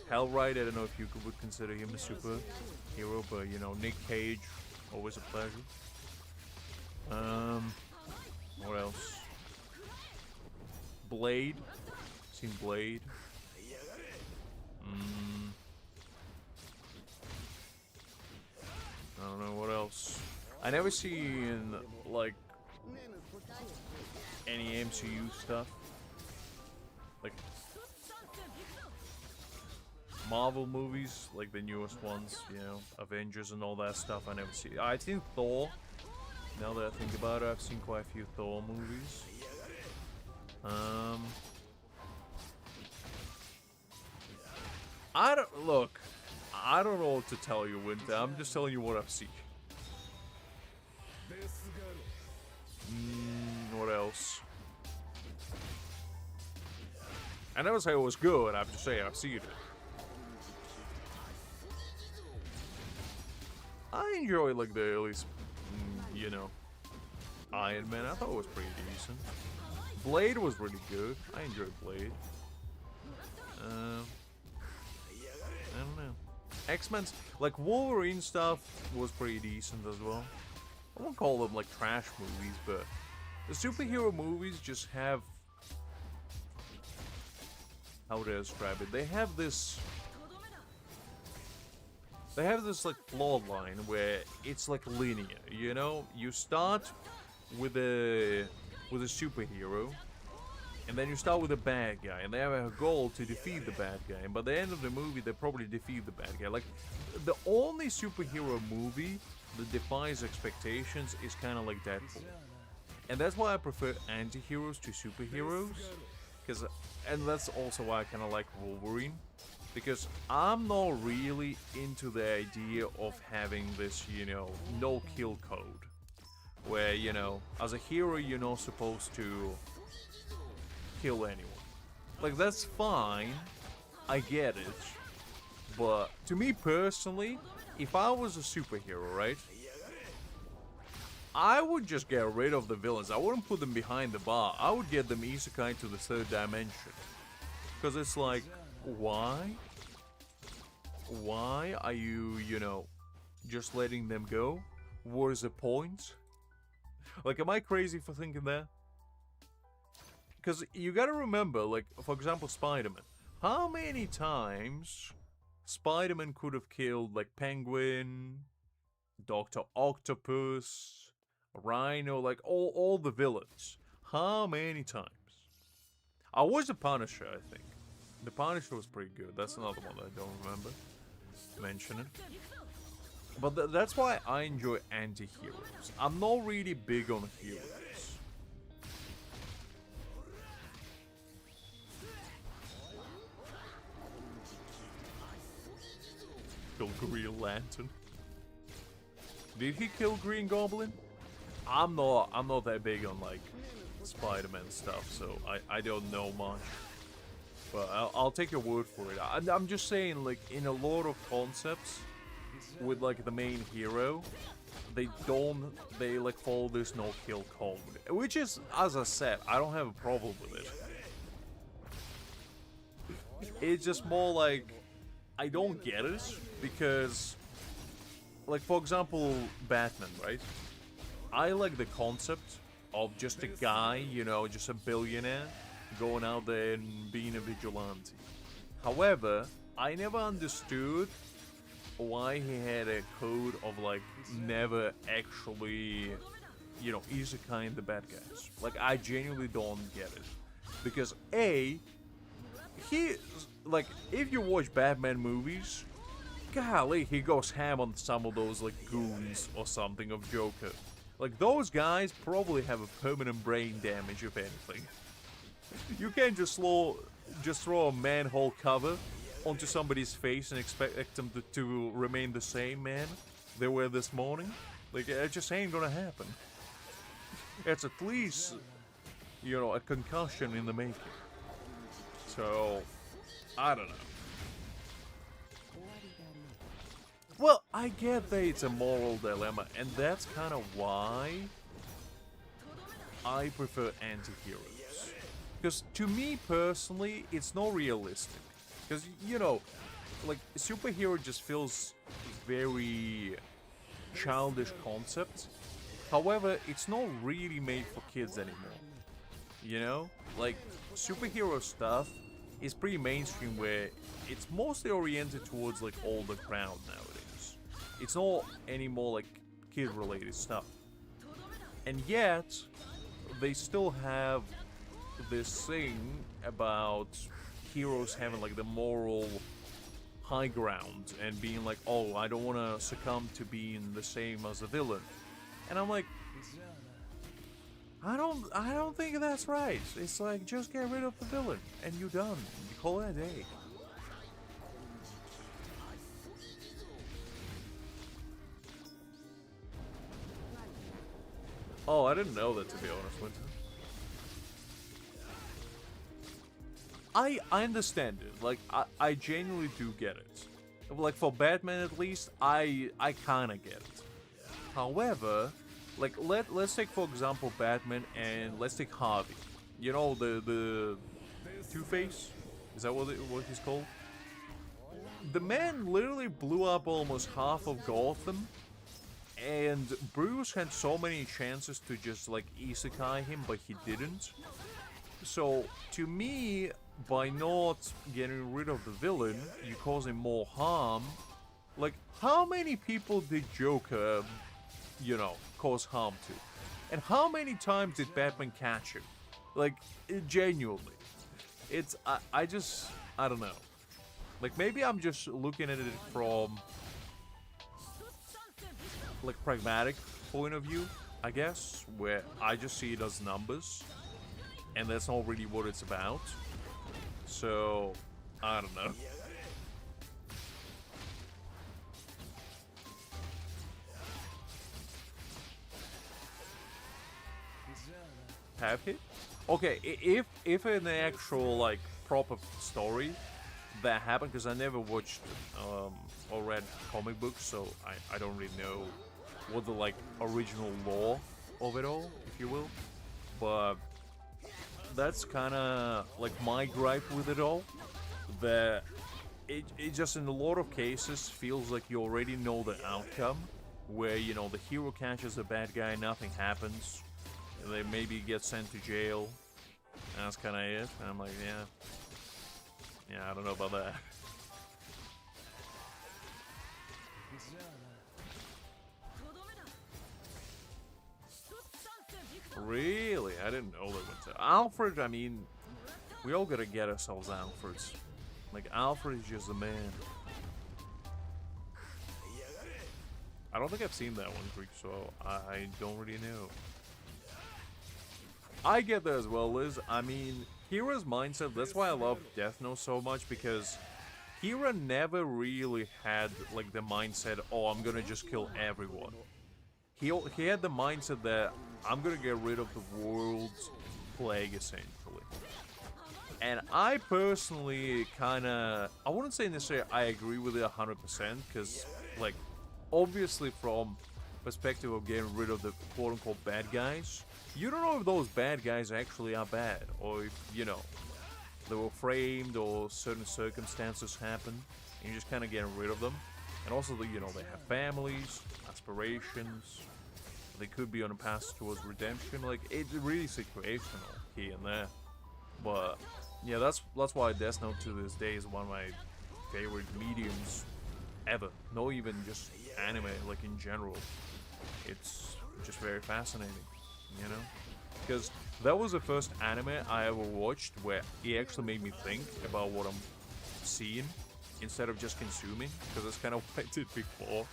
Hellride, I don't know if you would consider him a superhero, but, you know, Nick Cage, always a pleasure. What else? Blade. Seen Blade. I don't know what else. I never seen, like, any MCU stuff. Like, Marvel movies, like the newest ones, you know, Avengers and all that stuff, I never see. I've seen Thor. Now that I think about it, I've seen quite a few Thor movies. I don't know what to tell you, Winter. I'm just telling you what I've seen. What else? I never say it was good. I'm just saying I've seen it. I enjoy, like, the early, you know, Iron Man. I thought it was pretty decent. Blade was really good. I enjoyed Blade. I don't know. X-Men's, like, Wolverine stuff was pretty decent as well. I won't call them, like, trash movies, but the superhero movies just have, how would I describe it? They have this, like, plot line where it's, like, linear, you know? You start with a superhero, and then you start with a bad guy, and they have a goal to defeat the bad guy. And by the end of the movie, they probably defeat the bad guy. Like, the only superhero movie that defies expectations is kind of like Deadpool. And that's why I prefer anti-heroes to superheroes. And that's also why I kind of like Wolverine. Because I'm not really into the idea of having this, you know, no-kill code. Where, you know, as a hero, you're not supposed to kill anyone. Like, that's fine. I get it. But to me personally, if I was a superhero, right? I would just get rid of the villains. I wouldn't put them behind the bar. I would get them isekai to the third dimension. Because it's like, why? Why are you, you know, just letting them go? What is the point? Like, am I crazy for thinking that? Because you gotta remember, like, for example, Spider-Man. How many times Spider-Man could have killed, like, Penguin, Dr. Octopus, Rhino, like, all the villains? How many times? I was the Punisher, I think. The Punisher was pretty good. That's another one that I don't remember mentioning. But that's why I enjoy anti-heroes. I'm not really big on heroes. Kill Green Lantern. Did he kill Green Goblin? I'm not that big on, like, Spider-Man stuff, so I don't know much. But I'll take your word for it. I'm just saying, like, in a lot of concepts, with, like, the main hero, they like, follow this no-kill code. Which is, as I said, I don't have a problem with it. It's just more like, I don't get it, because, like, for example, Batman, right? I like the concept of just a guy, you know, just a billionaire, going out there and being a vigilante. However, I never understood why he had a code of like never actually, you know, isekai the bad guys. Like, I genuinely don't get it. Because A, he, like, if you watch Batman movies, golly, he goes ham on some of those, like, goons or something of Joker. Like, those guys probably have a permanent brain damage, if anything. You can't just throw a manhole cover onto somebody's face and expect them to remain the same man they were this morning. Like, it just ain't gonna happen. It's at least, you know, a concussion in the making. So, I don't know. Well, I get that it's a moral dilemma, and that's kind of why I prefer anti-heroes. Because to me personally, it's not realistic. Because, you know, like, superhero just feels very childish concept. However, it's not really made for kids anymore. You know? Like, superhero stuff is pretty mainstream where it's mostly oriented towards, like, older crowd nowadays. It's not anymore, like, kid-related stuff. And yet, they still have this thing about heroes having, like, the moral high ground and being like, oh, I don't want to succumb to being the same as a villain. And I'm like, I don't think that's right. It's like, just get rid of the villain and you're done. You call it a day. Oh, I didn't know that, to be honest, Winter. I understand it. Like, I genuinely do get it. Like, for Batman at least, I kinda get it. However, like, let's take, for example, Batman, and let's take Harvey. You know, the Two-Face? Is that what he's called? The man literally blew up almost half of Gotham, and Bruce had so many chances to just, like, isekai him, but he didn't. So, to me, by not getting rid of the villain, you cause him more harm. Like, how many people did Joker, you know, cause harm to? And how many times did Batman catch him? Like, genuinely. It's, I don't know. Like, maybe I'm just looking at it from, like, pragmatic point of view, I guess, where I just see it as numbers, and that's not really what it's about. So, I don't know. Have hit? Okay, if in the actual, like, proper story that happened, because I never watched or read comic books, so I don't really know what the, like, original lore of it all, if you will. But that's kind of like my gripe with it all, that it just in a lot of cases feels like you already know the outcome, where, you know, the hero catches a bad guy, nothing happens, they maybe get sent to jail, and that's kind of it. And I'm like, yeah, I don't know about that. Really? I didn't know that went to Alfred. I mean, we all gotta get ourselves Alfreds. Like, Alfred is just the man. I don't think I've seen that one, Greek, so I don't really know. I get that as well, Liz. I mean, Kira's mindset, that's why I love Death Note so much, because Kira never really had, like, the mindset, oh, I'm gonna just kill everyone. He had the mindset that I'm gonna get rid of the world's plague, essentially. And I personally kinda, I wouldn't say necessarily I agree with it 100%, because, like, obviously from perspective of getting rid of the quote-unquote bad guys, you don't know if those bad guys actually are bad, or if, you know, they were framed or certain circumstances happen, and you're just kind of getting rid of them. And also, you know, they have families, aspirations, they could be on a path towards redemption. Like, it's really situational here and there. But yeah, that's why Death Note to this day is one of my favorite mediums ever. Not even just anime, like in general. It's just very fascinating, you know? Because that was the first anime I ever watched where it actually made me think about what I'm seeing instead of just consuming, because that's kind of what I did before.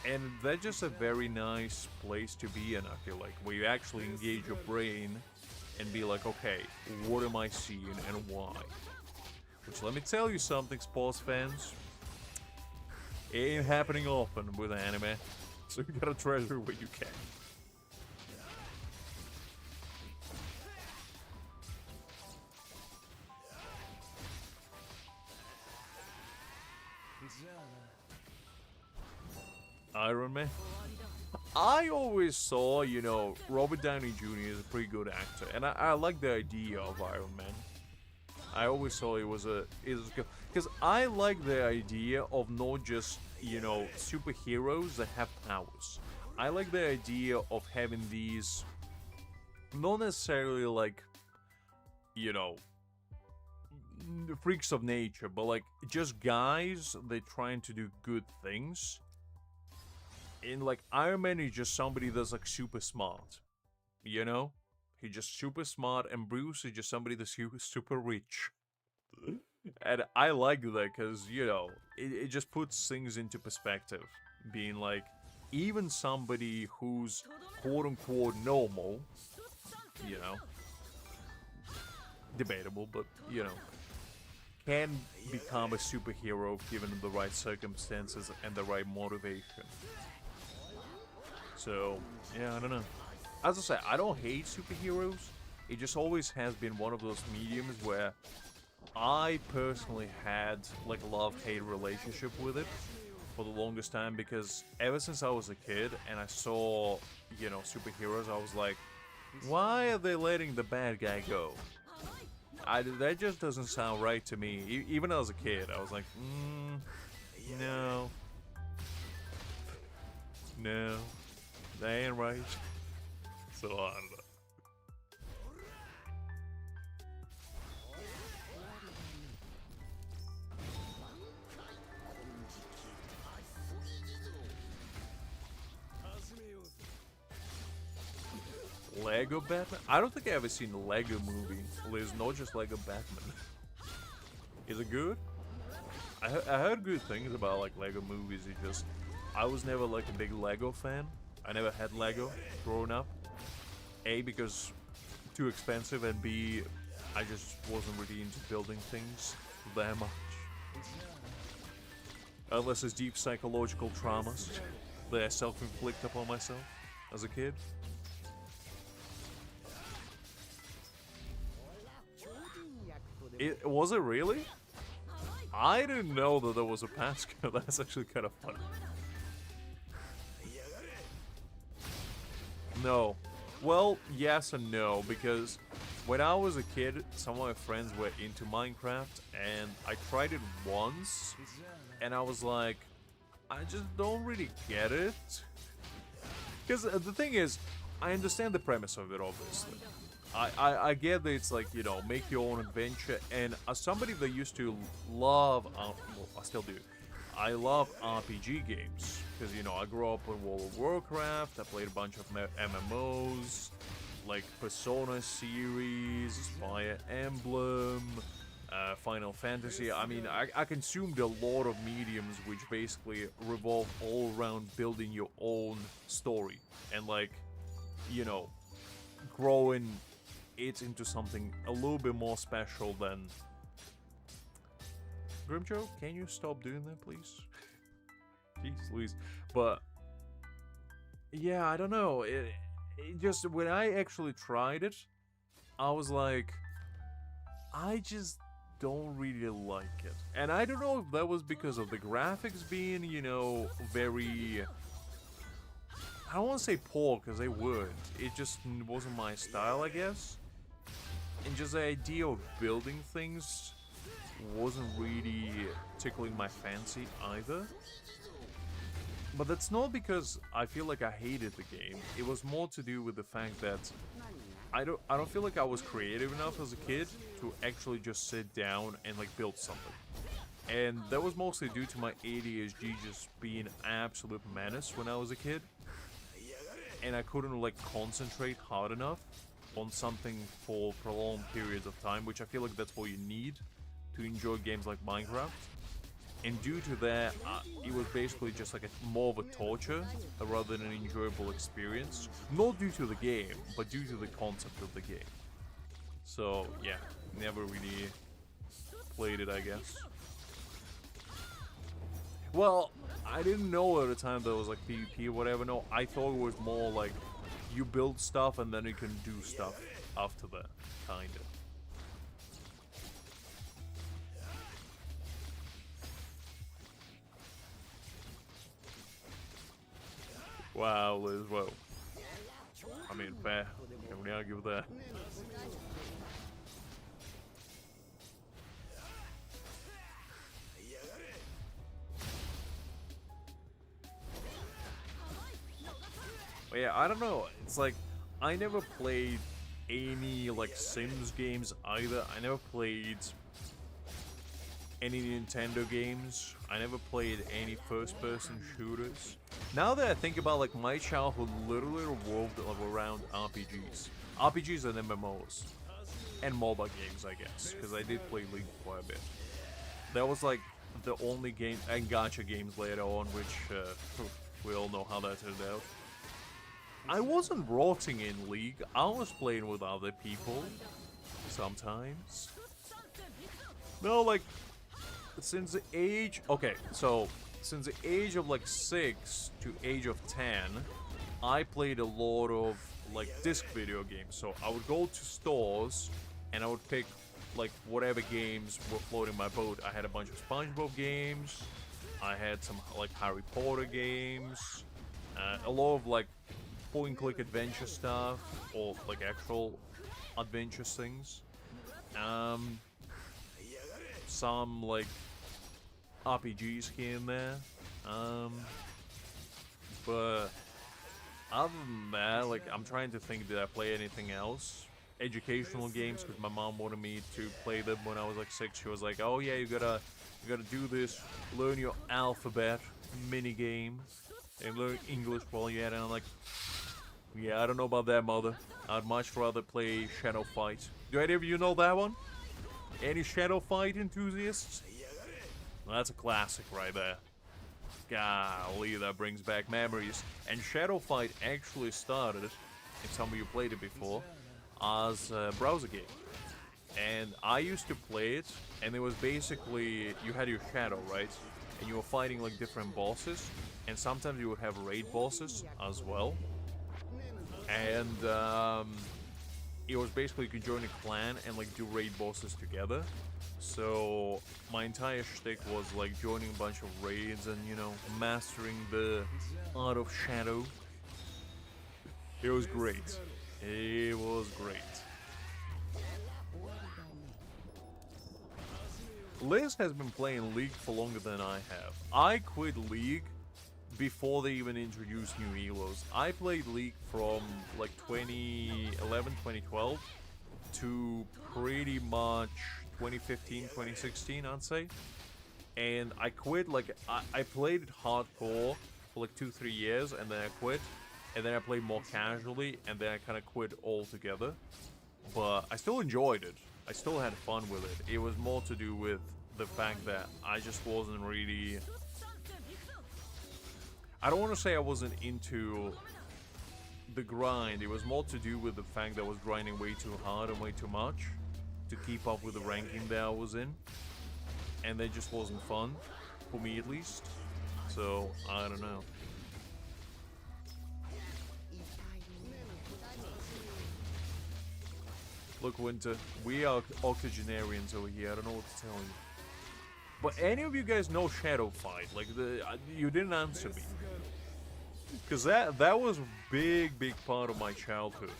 And that's just a very nice place to be in, I feel like, where you actually engage your brain and be like, okay, what am I seeing and why? Which, let me tell you something, sports fans, it ain't happening often with anime, so you gotta treasure what you can. Iron Man. I always saw, you know, Robert Downey Jr. is a pretty good actor, and I like the idea of Iron Man. I always saw it was because I like the idea of not just, you know, superheroes that have powers. I like the idea of having these, not necessarily like, you know, freaks of nature, but like just guys that trying to do good things. In like Iron Man is just somebody that's like super smart, you know? He's just super smart, and Bruce is just somebody that's super rich. And I like that because, you know, it just puts things into perspective. Being like, even somebody who's quote-unquote normal, you know, debatable, but, you know, can become a superhero given the right circumstances and the right motivation. So, yeah, I don't know. As I say, I don't hate superheroes. It just always has been one of those mediums where I personally had like a love-hate relationship with it for the longest time, because ever since I was a kid and I saw, you know, superheroes, I was like, why are they letting the bad guy go? That just doesn't sound right to me. Even as a kid, I was like, no. No. That ain't right. So I don't know. Lego Batman? I don't think I ever seen a Lego movie. There's not just Lego Batman. Is it good? I heard good things about like Lego movies. It just, I was never like a big Lego fan. I never had Lego growing up. A, because too expensive, and B, I just wasn't really into building things that much. Unless it's deep psychological traumas that I self-inflict upon myself as a kid. Was it really? I didn't know that there was a patch code. That's actually kind of funny. No. Well, yes and no, because when I was a kid, some of my friends were into Minecraft, and I tried it once, and I was like, I just don't really get it. Because the thing is, I understand the premise of it, obviously. I get that it's like, you know, make your own adventure, and as somebody that used to love, well, I still do, I love RPG games, because, you know, I grew up with World of Warcraft, I played a bunch of MMOs, like Persona series, Fire Emblem, Final Fantasy. I mean, I consumed a lot of mediums which basically revolve all around building your own story, and like, you know, growing it into something a little bit more special than... Grimmjow, can you stop doing that, please? Jeez Louise. But yeah, I don't know. It just, when I actually tried it, I was like, I just don't really like it. And I don't know if that was because of the graphics being, you know, very... I don't want to say poor, because they weren't. It just wasn't my style, I guess. And just the idea of building things wasn't really tickling my fancy either. But that's not because I feel like I hated the game. It was more to do with the fact that I don't feel like I was creative enough as a kid to actually just sit down and like build something. And that was mostly due to my ADHD just being an absolute menace when I was a kid. And I couldn't like concentrate hard enough on something for prolonged periods of time, which I feel like that's what you need to enjoy games like Minecraft. And due to that, it was basically just like more of a torture rather than an enjoyable experience. Not due to the game, but due to the concept of the game. So yeah, never really played it, I guess. Well, I didn't know at the time that it was like PvP or whatever. No, I thought it was more like you build stuff and then you can do stuff after that, kinda. Wow, Liz, whoa. I mean, fair. Can't really argue with that. But yeah, I don't know. It's like, I never played any, like, Sims games either. I never played any Nintendo games. I never played any first-person shooters. Now that I think about, like, my childhood literally revolved around RPGs. RPGs and MMOs. And mobile games, I guess. Because I did play League quite a bit. That was, like, the only game... And gacha games later on, which we all know how that turned out. I wasn't rotting in League. I was playing with other people. Sometimes. No, like... Since the age... Okay, so... Since the age of like 6 to age of 10, I played a lot of like disc video games. So I would go to stores and I would pick like whatever games were floating my boat. I had a bunch of SpongeBob games. I had some like Harry Potter games. A lot of like point-and-click adventure stuff or like actual adventure things. Some like RPGs here and there, but other than that, like, I'm trying to think, did I play anything else? Educational games, because my mom wanted me to play them when I was like 6. She was like, oh yeah, you gotta do this, learn your alphabet mini game, and learn English while you're at it. And I'm like, yeah, I don't know about that, mother. I'd much rather play Shadow Fight. Do any of you know that one? Any Shadow Fight enthusiasts? Well, that's a classic right there. Golly, that brings back memories. And Shadow Fight actually started, if some of you played it before, as a browser game. And I used to play it, and it was basically, you had your shadow, right? And you were fighting like different bosses, and sometimes you would have raid bosses as well. And it was basically you could join a clan and like do raid bosses together. So my entire shtick was like joining a bunch of raids and, you know, mastering the art of shadow. It was great. It was great. Liz has been playing League for longer than I have. I quit League before they even introduced new elos. I played League from like 2011, 2012 to pretty much 2015, 2016, I'd say. And I quit, like, I played it hardcore for like 2-3 years, and then I quit. And then I played more casually, and then I kind of quit altogether. But I still enjoyed it. I still had fun with it. It was more to do with the fact that I just wasn't really... I don't want to say I wasn't into the grind. It was more to do with the fact that I was grinding way too hard and way too much to keep up with the ranking that I was in, and that just wasn't fun, for me at least, so I don't know. Look, Winter, we are octogenarians over here, I don't know what to tell you. But any of you guys know Shadow Fight? Like, you didn't answer me. Because that was a big part of my childhood.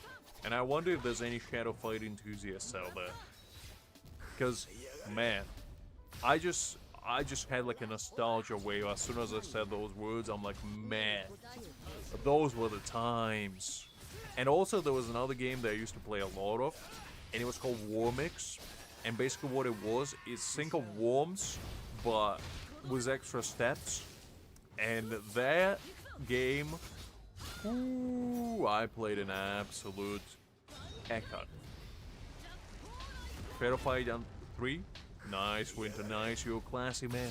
And I wonder if there's any Shadow Fight enthusiasts out there. Because, man, I I just had like a nostalgia wave. As soon as I said those words, I'm like, man, those were the times. And also there was another game that I used to play a lot of, and it was called War Mix. And basically what it was is Sync of Worms, but with extra steps. And that game, ooh, I played an absolute echo. Fatal Fight on 3. Nice, Winter, nice, you're a classy man.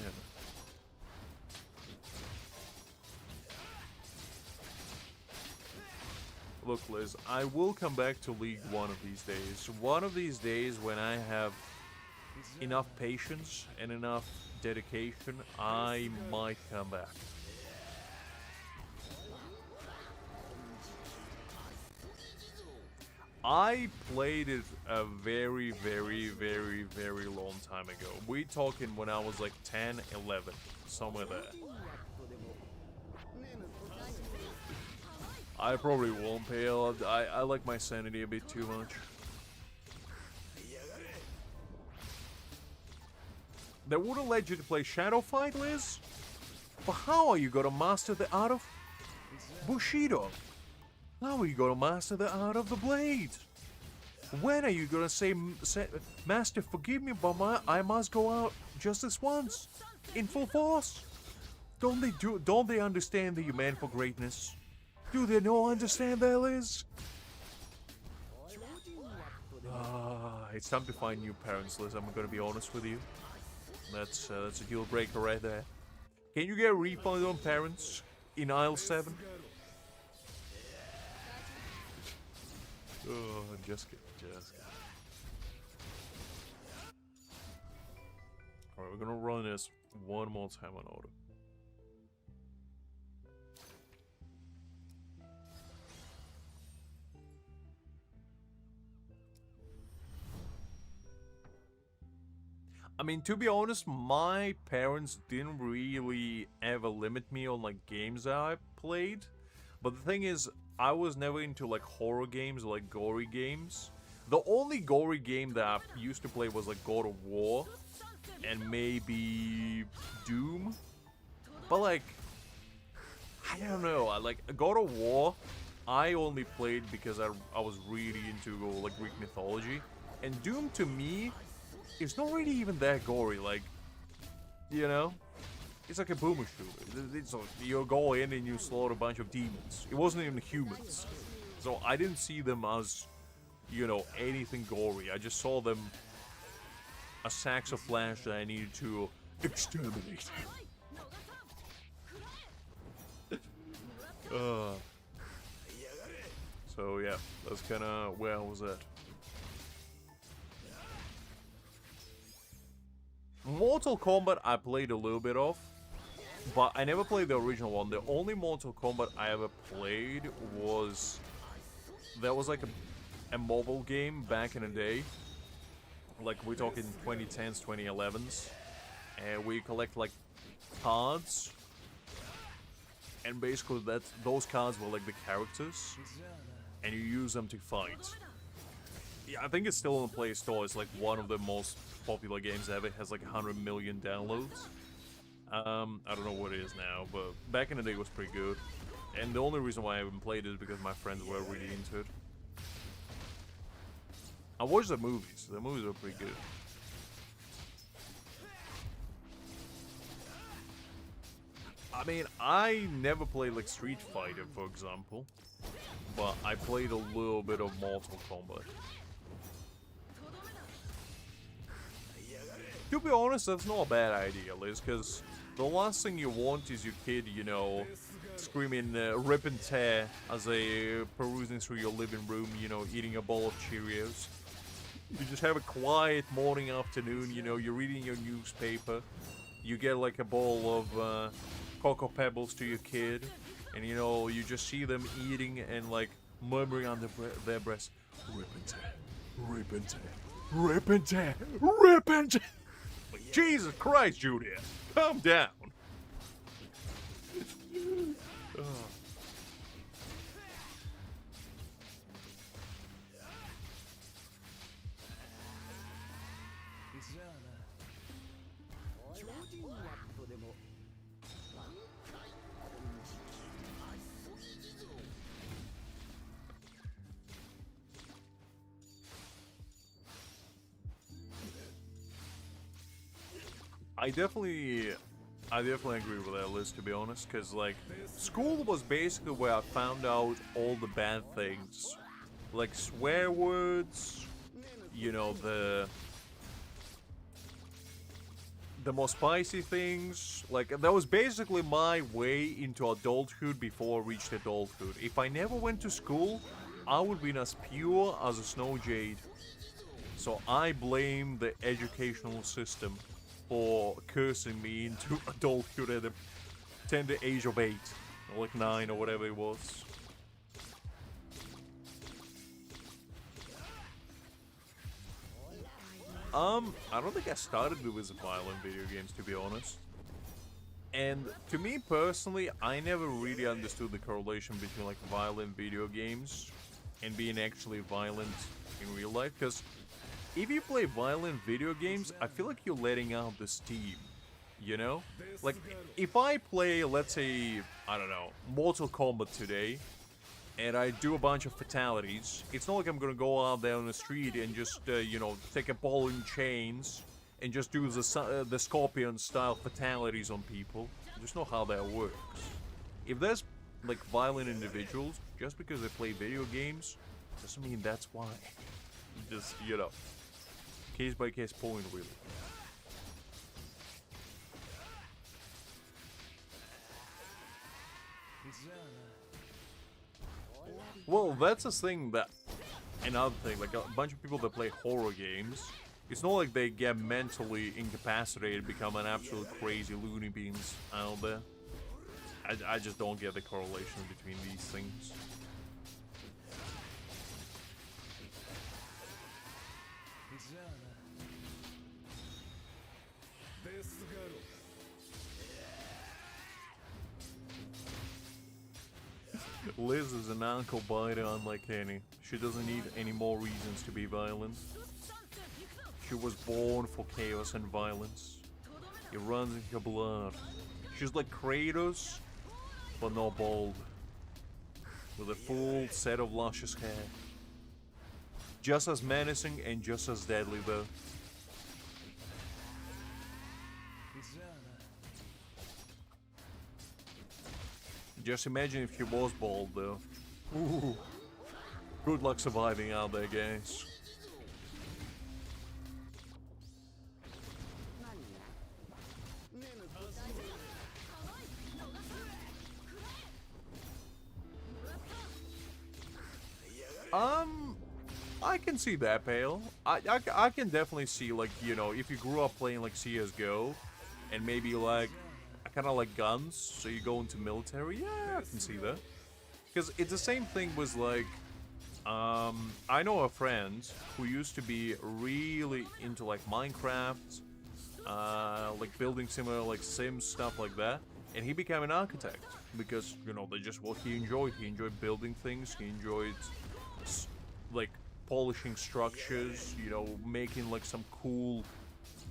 Look, Liz, I will come back to League one of these days. One of these days when I have enough patience and enough dedication, I might come back. I played it a very, very, very, very long time ago. We talking when I was like 10, 11, somewhere there. I probably won't pay a lot. I like my sanity a bit too much. They wouldn't let you to play Shadow Fight, Liz? But how are you gonna master the art of Bushido? How are you gonna master the art of the blade? When are you gonna say, Master, forgive me, but I must go out just this once, in full force? Don't they understand that you're meant for greatness? Do they not understand that, Liz? It's time to find new parents, Liz. I'm gonna be honest with you. That's a deal breaker right there. Can you get a refund on parents in aisle 7? Oh, I'm just kidding. Alright, we're gonna run this one more time on auto. I mean, to be honest, my parents didn't really ever limit me on like games that I played. But the thing is, I was never into like horror games or like gory games. The only gory game that I used to play was like God of War and maybe Doom. But like, I don't know, I like God of War, I only played because I was really into like Greek mythology. And Doom to me, it's not really even that gory, like, you know? It's like a boomer shooter. It's like you go in and you slaughter a bunch of demons. It wasn't even humans. So I didn't see them as, you know, anything gory. I just saw them as sacks of flesh that I needed to exterminate. So yeah, that's kind of where I was at. Mortal Kombat I played a little bit of, but I never played the original one. The only Mortal Kombat I ever played was... There was like a mobile game back in the day. Like we're talking 2010s, 2011s. And we collect like cards. And basically those cards were like the characters. And you use them to fight. Yeah, I think it's still on the Play Store. It's like one of the most popular games ever. It has like 100 million downloads. I don't know what it is now, but back in the day it was pretty good. And the only reason why I haven't played it is because my friends were really into it. I watched the movies. The movies were pretty good. I mean, I never played like Street Fighter, for example. But I played a little bit of Mortal Kombat. To be honest, that's not a bad idea, Liz, because the last thing you want is your kid, you know, screaming rip and tear as they perusing through your living room, you know, eating a bowl of Cheerios. You just have a quiet morning, afternoon, you know, you're reading your newspaper. You get like a bowl of Cocoa Pebbles to your kid, and you know, you just see them eating and like murmuring under their breaths, rip and tear, rip and tear, rip and tear, rip and tear. Jesus Christ, Juliet, calm down.
人ワットでも挽回金色遊び地蔵
I definitely agree with that list, to be honest, because, like, school was basically where I found out all the bad things. Like, swear words, you know, the more spicy things. Like, that was basically my way into adulthood before I reached adulthood. If I never went to school, I would be as pure as a snow jade. So I blame the educational system for cursing me into adulthood at the tender age of 8, or like 9 or whatever it was. I don't think I started with violent video games, to be honest. And to me personally, I never really understood the correlation between like violent video games and being actually violent in real life, because if you play violent video games, I feel like you're letting out the steam, you know? Like, if I play, let's say, I don't know, Mortal Kombat today, and I do a bunch of fatalities, it's not like I'm gonna go out there on the street and just, you know, take a ball in chains and just do the Scorpion-style fatalities on people. I just know how that works. If there's, like, violent individuals, just because they play video games, doesn't mean that's why. Just, you know, case-by-case point, really. Well, that's a thing that... Another thing, like a bunch of people that play horror games, it's not like they get mentally incapacitated, become an absolute crazy loony beans out there. I just don't get the correlation between these things. Liz is an ankle biter unlike any. She doesn't need any more reasons to be violent. She was born for chaos and violence. It runs in her blood. She's like Kratos, but not bald. With a full set of luscious hair. Just as menacing and just as deadly though. Just imagine if she was bald, though. Ooh. Good luck surviving out there, guys. I can see that, Pale. I can definitely see, like, you know, if you grew up playing, like, CSGO, and maybe, like, kind of like guns, so you go into military, yeah, I can see that. Because it's the same thing with, like, I know a friend who used to be really into, like, Minecraft, like, building similar, like, Sims, stuff like that, and he became an architect, because, you know, they just, what he enjoyed building things, he enjoyed, like, polishing structures, you know, making, like, some cool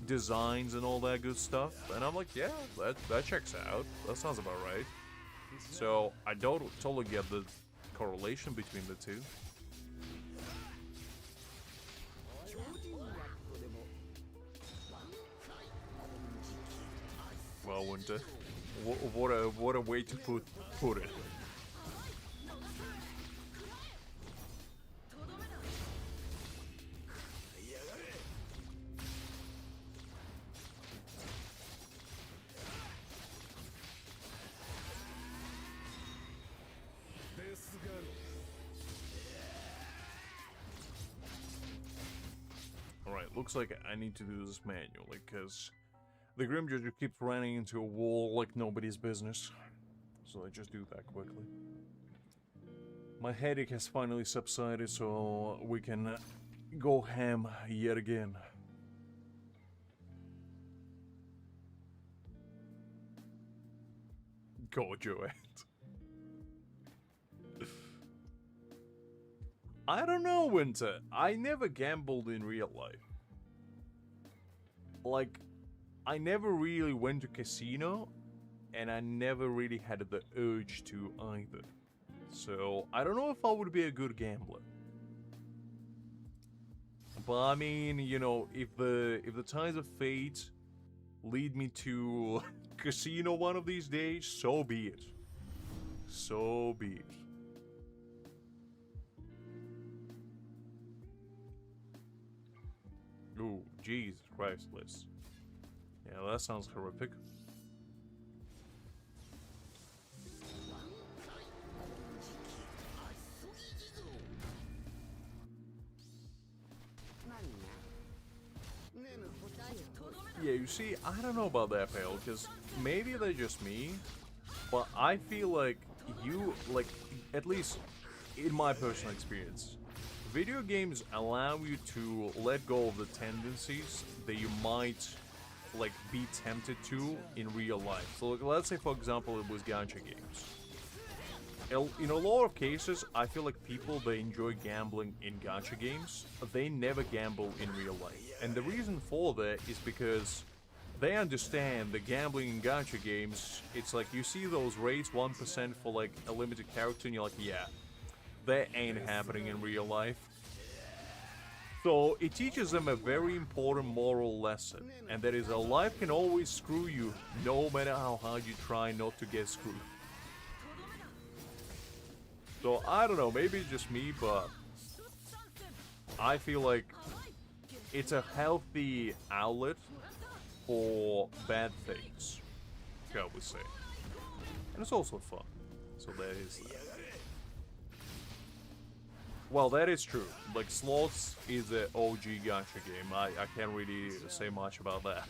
designs and all that good stuff, and I'm like, yeah, that checks out. That sounds about right. So I don't totally get the correlation between the two. Well, Winter, what a way to put it. Alright, looks like I need to do this manually, because the Grimmjow keeps running into a wall like nobody's business. So I just do that quickly. My headache has finally subsided, so we can go ham yet again. Go, Joanne. I don't know, Winter. I never gambled in real life. Like, I never really went to casino, and I never really had the urge to either. So I don't know if I would be a good gambler. But I mean, you know, if the ties of fate lead me to casino one of these days, so be it. So be it. Ooh, Jesus Christ, Liz. Yeah, that sounds horrific. Yeah, you see, I don't know about that, pal, because maybe they're just me, but I feel like you, like, at least in my personal experience, video games allow you to let go of the tendencies that you might, like, be tempted to in real life. So, like, let's say, for example, it was gacha games. In a lot of cases, I feel like people that enjoy gambling in gacha games, they never gamble in real life. And the reason for that is because they understand that gambling in gacha games, it's like you see those rates, 1% for like a limited character, and you're like, yeah, that ain't happening in real life. So it teaches them a very important moral lesson, and that is that life can always screw you, no matter how hard you try not to get screwed. So, I don't know, maybe it's just me, but I feel like it's a healthy outlet for bad things, shall we say. And it's also fun. So that is that. Well, that is true. Like, Slots is an OG gacha game. I can't really say much about that.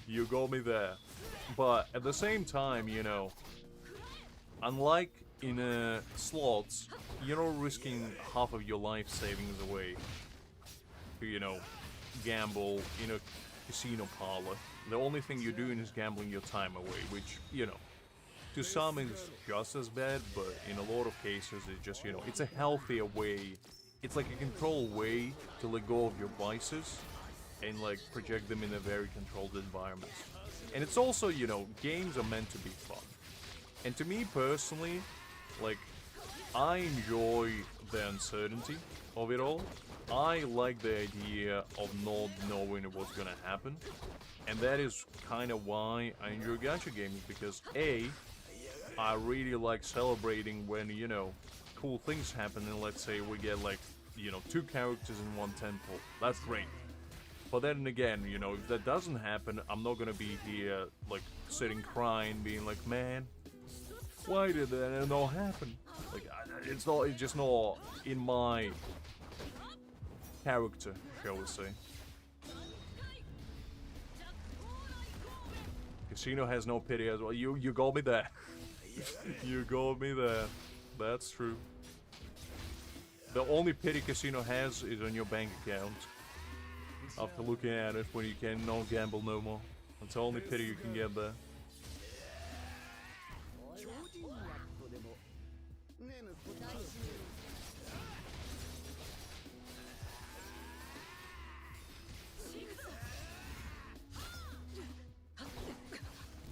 You got me there. But at the same time, you know, unlike in Slots, you're not risking half of your life savings away to, you know, gamble in a casino parlor. The only thing you're doing is gambling your time away, which, you know, to some is just as bad, but in a lot of cases it's just, you know, it's a healthier way. It's like a controlled way to let go of your vices and, like, project them in a very controlled environment. And it's also, you know, games are meant to be fun. And to me personally, like, I enjoy the uncertainty of it all. I like the idea of not knowing what's gonna happen. And that is kind of why I enjoy gacha games, because A, I really like celebrating when, you know, cool things happen, and let's say we get, like, you know, 2 characters in one temple. That's great. But then again, you know, if that doesn't happen, I'm not gonna be here, like, sitting crying, being like, man, why did that not happen? Like, it's just not in my character, shall we say. Casino has no pity as well. You got me there. You got me there. That's true. The only pity Casino has is on your bank account. After looking at it, when you can not gamble no more. That's the only pity you can get there.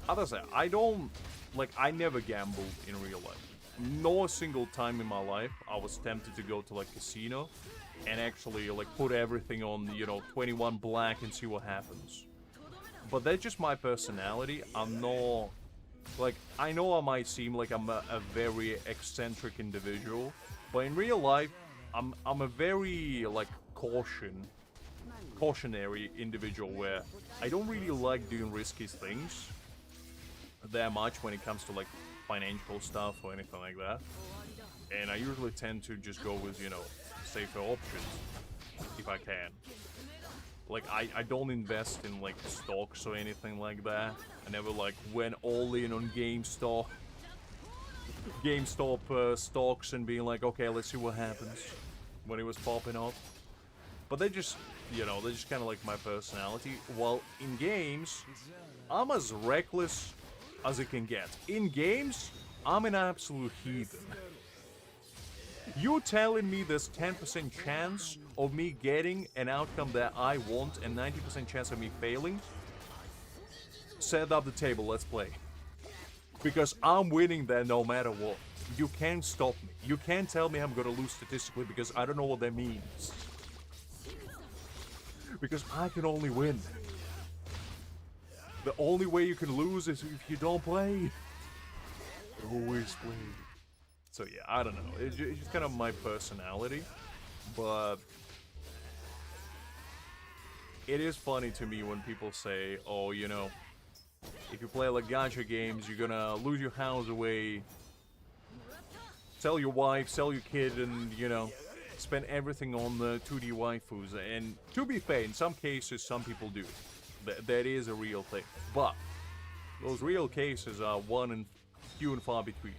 Other side, I don't, like, I never gambled in real life. No single time in my life I was tempted to go to, like, casino and actually, like, put everything on, you know, 21 black and see what happens. But that's just my personality. I'm not, like, I know I might seem like I'm a very eccentric individual, but in real life, I'm a very, like, cautionary individual where I don't really like doing risky things that much when it comes to, like, financial stuff or anything like that. And I usually tend to just go with, you know, safer options if I can. Like, I don't invest in, like, stocks or anything like that. I never, like, went all in on GameStop stocks and being like, okay, let's see what happens when it was popping up. But they just, you know, they're just kind of like my personality. While in games, I'm as reckless as it can get. In games, I'm an absolute heathen. You telling me there's 10% chance of me getting an outcome that I want and 90% chance of me failing? set up the table, let's play. Because I'm winning there no matter what. You can't stop me. You can't tell me I'm gonna lose statistically because I don't know what that means. Because I can only win. The only way you can lose is if you don't play. Always play. So yeah, I don't know. It's just kind of my personality. But it is funny to me when people say, oh, you know, if you play like gacha games, you're gonna lose your house away, sell your wife, sell your kid, and, you know, spend everything on the 2D waifus. And to be fair, in some cases, some people do. That is a real thing. But those real cases are few and far between.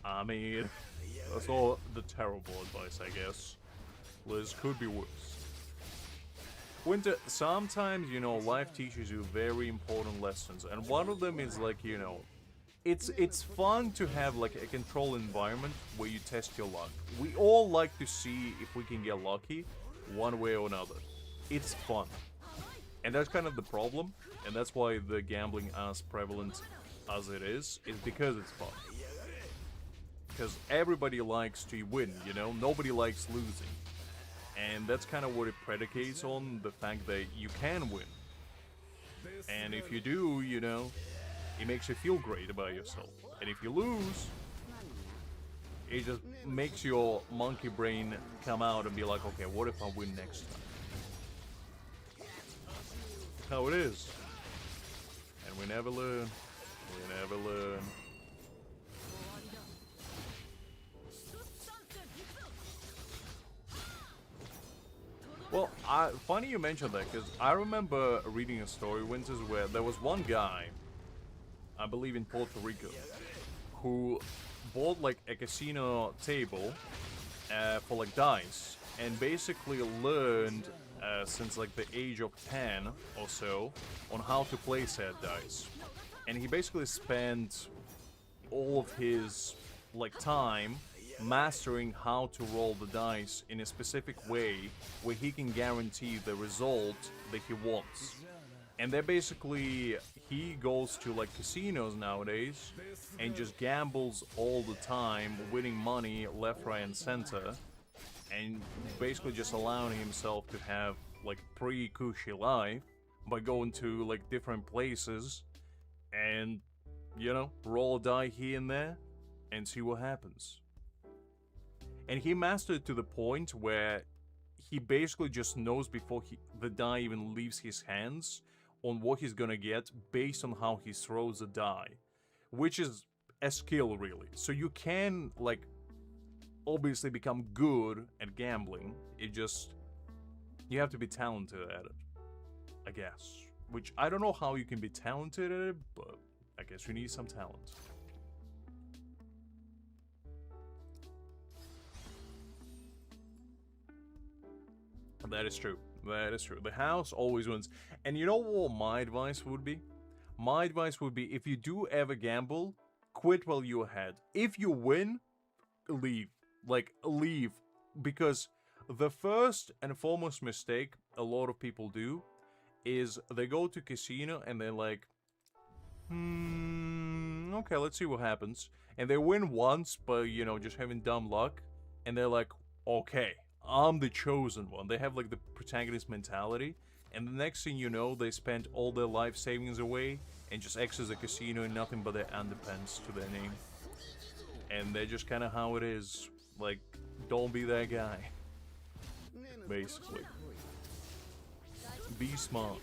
I mean, that's all the terrible advice, I guess. Liz could be worse. Winter, sometimes, you know, life teaches you very important lessons, and one of them is like, you know, it's fun to have like a controlled environment where you test your luck. We all like to see if we can get lucky one way or another. It's fun. And that's kind of the problem, and that's why the gambling as prevalent as it is because it's fun. Because everybody likes to win, you know? Nobody likes losing. And that's kind of what it predicates on, the fact that you can win. And if you do, you know, it makes you feel great about yourself. And if you lose, it just makes your monkey brain come out and be like, okay, what if I win next time? How it is. And we never learn. We never learn. Well, funny you mentioned that, because I remember reading a story, Winters, where there was one guy, I believe in Puerto Rico, who bought like a casino table for like dice, and basically learned since like the age of 10 or so on how to play said dice. And he basically spent all of his like time mastering how to roll the dice in a specific way where he can guarantee the result that he wants. And then basically he goes to like casinos nowadays and just gambles all the time, winning money left, right, and center, and basically just allowing himself to have like pre-cushy life by going to like different places and, you know, roll a die here and there and see what happens. And he mastered it to the point where he basically just knows before the die even leaves his hands on what he's gonna get based on how he throws the die. Which is a skill, really. So you can, like, obviously become good at gambling. It just... you have to be talented at it, I guess. Which, I don't know how you can be talented at it, but I guess you need some talent. That is true. That is true. The house always wins. And you know what my advice would be? My advice would be, if you do ever gamble, quit while you're ahead. If you win, leave. Like, leave. Because the first and foremost mistake a lot of people do is they go to casino and they're like, okay, let's see what happens. And they win once, but, you know, just having dumb luck. And they're like, okay, I'm the chosen one. They have like the protagonist mentality, and the next thing you know, they spent all their life savings away and just exit the casino and nothing but their underpants to their name. And they're just kind of how it is. Like, don't be that guy. Basically. Be smart.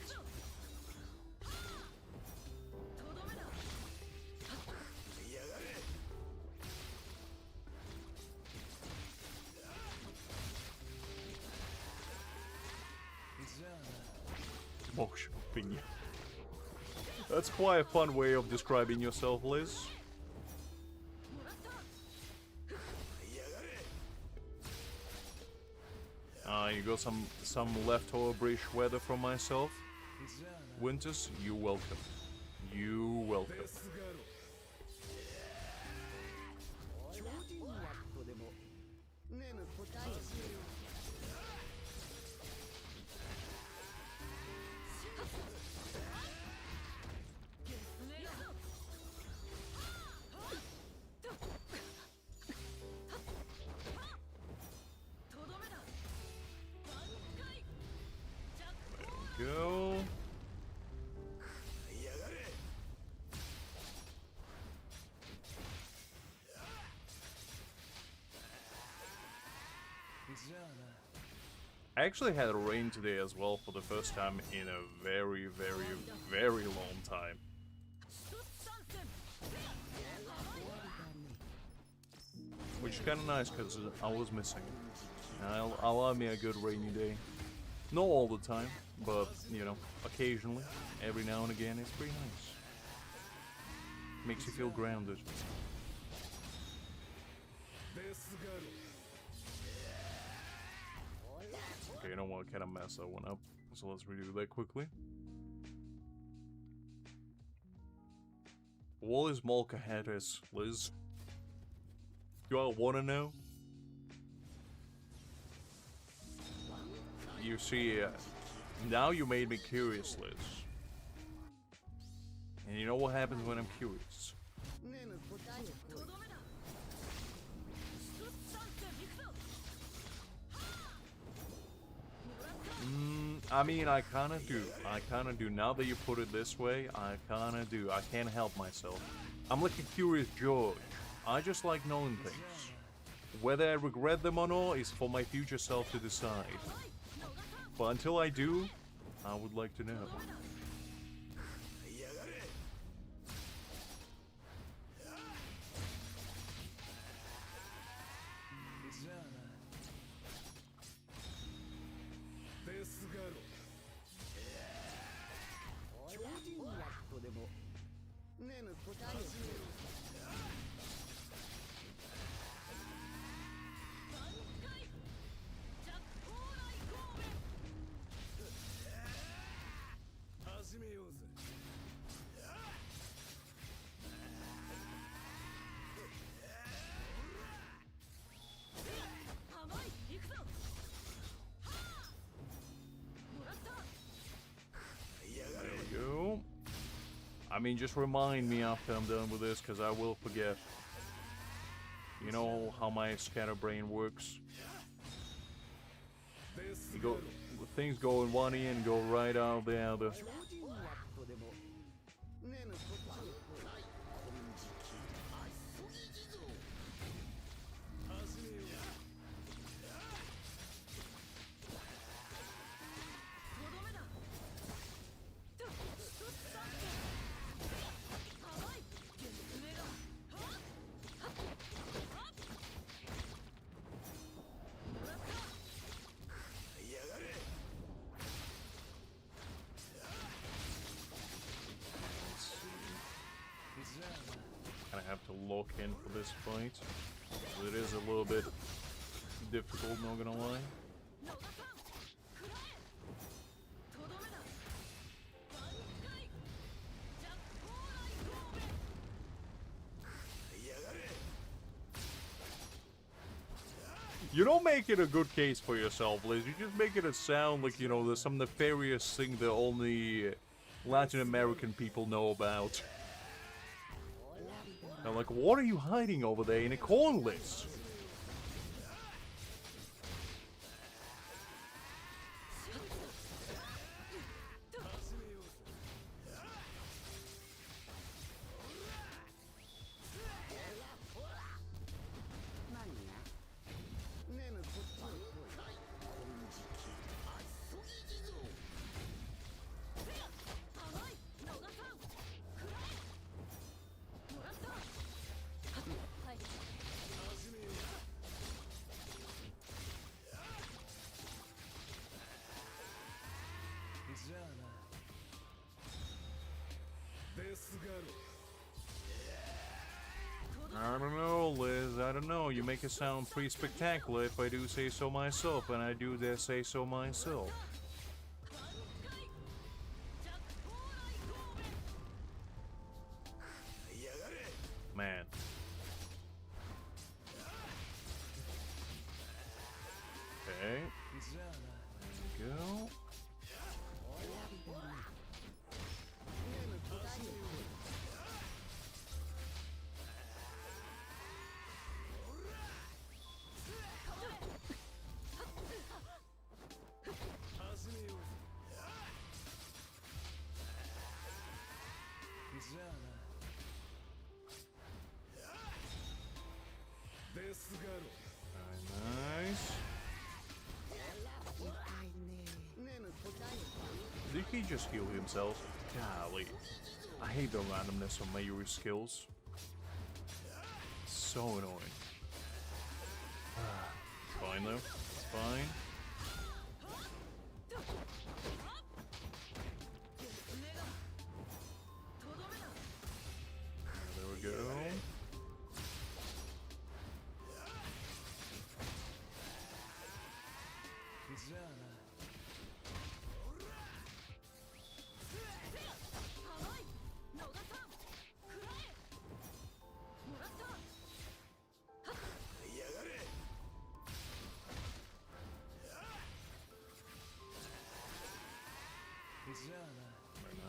That's quite a fun way of describing yourself, Liz. You got some leftover British weather from myself. Winters, you welcome. You welcome.
超人ワットでもねぬ答え
Go. I actually had rain today as well for the first time in a very, very, very long time. Which is kind of nice because I was missing it. I'll have me a good rainy day. Not all the time, but, you know, occasionally, every now and again, it's pretty nice. Makes you feel grounded. Okay, you know what, kind of messed that one up, so let's redo that quickly. What is Molcaheadis, Liz? Do I want to know? You see, now you made me curious, Liz. And you know what happens when I'm curious?
ねぬ答えと
I mean, I kinda do. I kinda do. Now that you put it this way, I kinda do. I can't help myself. I'm like a curious George. I just like knowing things. Whether I regret them or not is for my future self to decide. But until I do, I would like to know. I mean, just remind me after I'm done with this, because I will forget. You know how my scatterbrain works. Things go in one ear and go right out the other.
超人ワットでもねぬ答えと金色あそぎ地蔵
Kind of have to lock in for this fight. It is a little bit difficult, not gonna lie. You don't make it a good case for yourself, Liz. You just make it sound like, you know, there's some nefarious thing that only Latin American people know about. I'm like, what are you hiding over there in a corn list? know, you make it sound pretty spectacular if I do say so myself, and I do dare say so myself. Man. Okay. There we go. Very nice. Did he just heal himself? Golly. I hate the randomness of Mayuri's skills. So annoying. Fine though. Fine. There we go.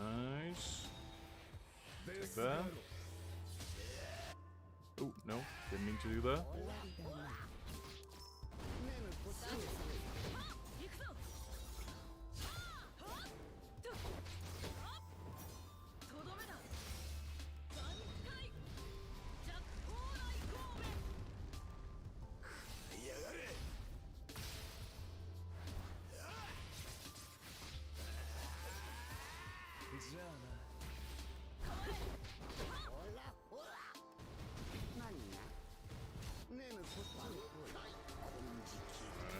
Nice. Take that. Oh, no. Didn't mean to do that.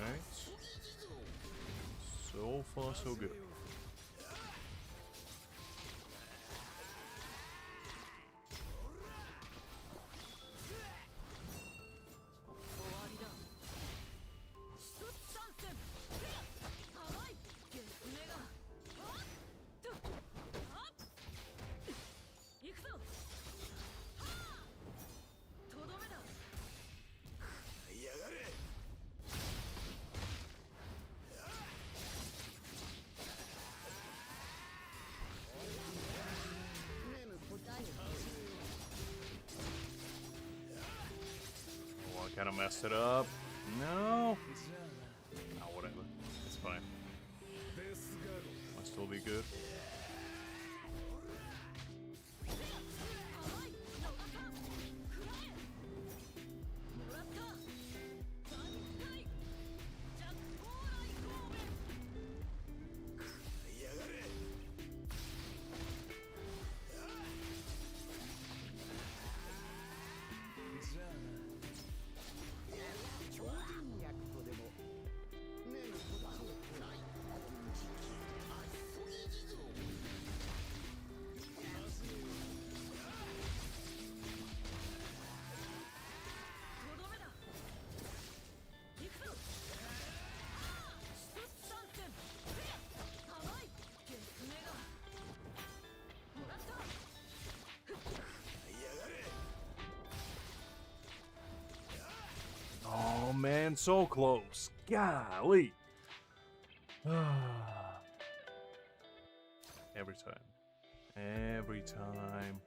Alright. So far, so good. Kind of messed it up. No. Oh, whatever. It's fine. I'll still be good. Oh man, so close. Golly. Every time. Every time.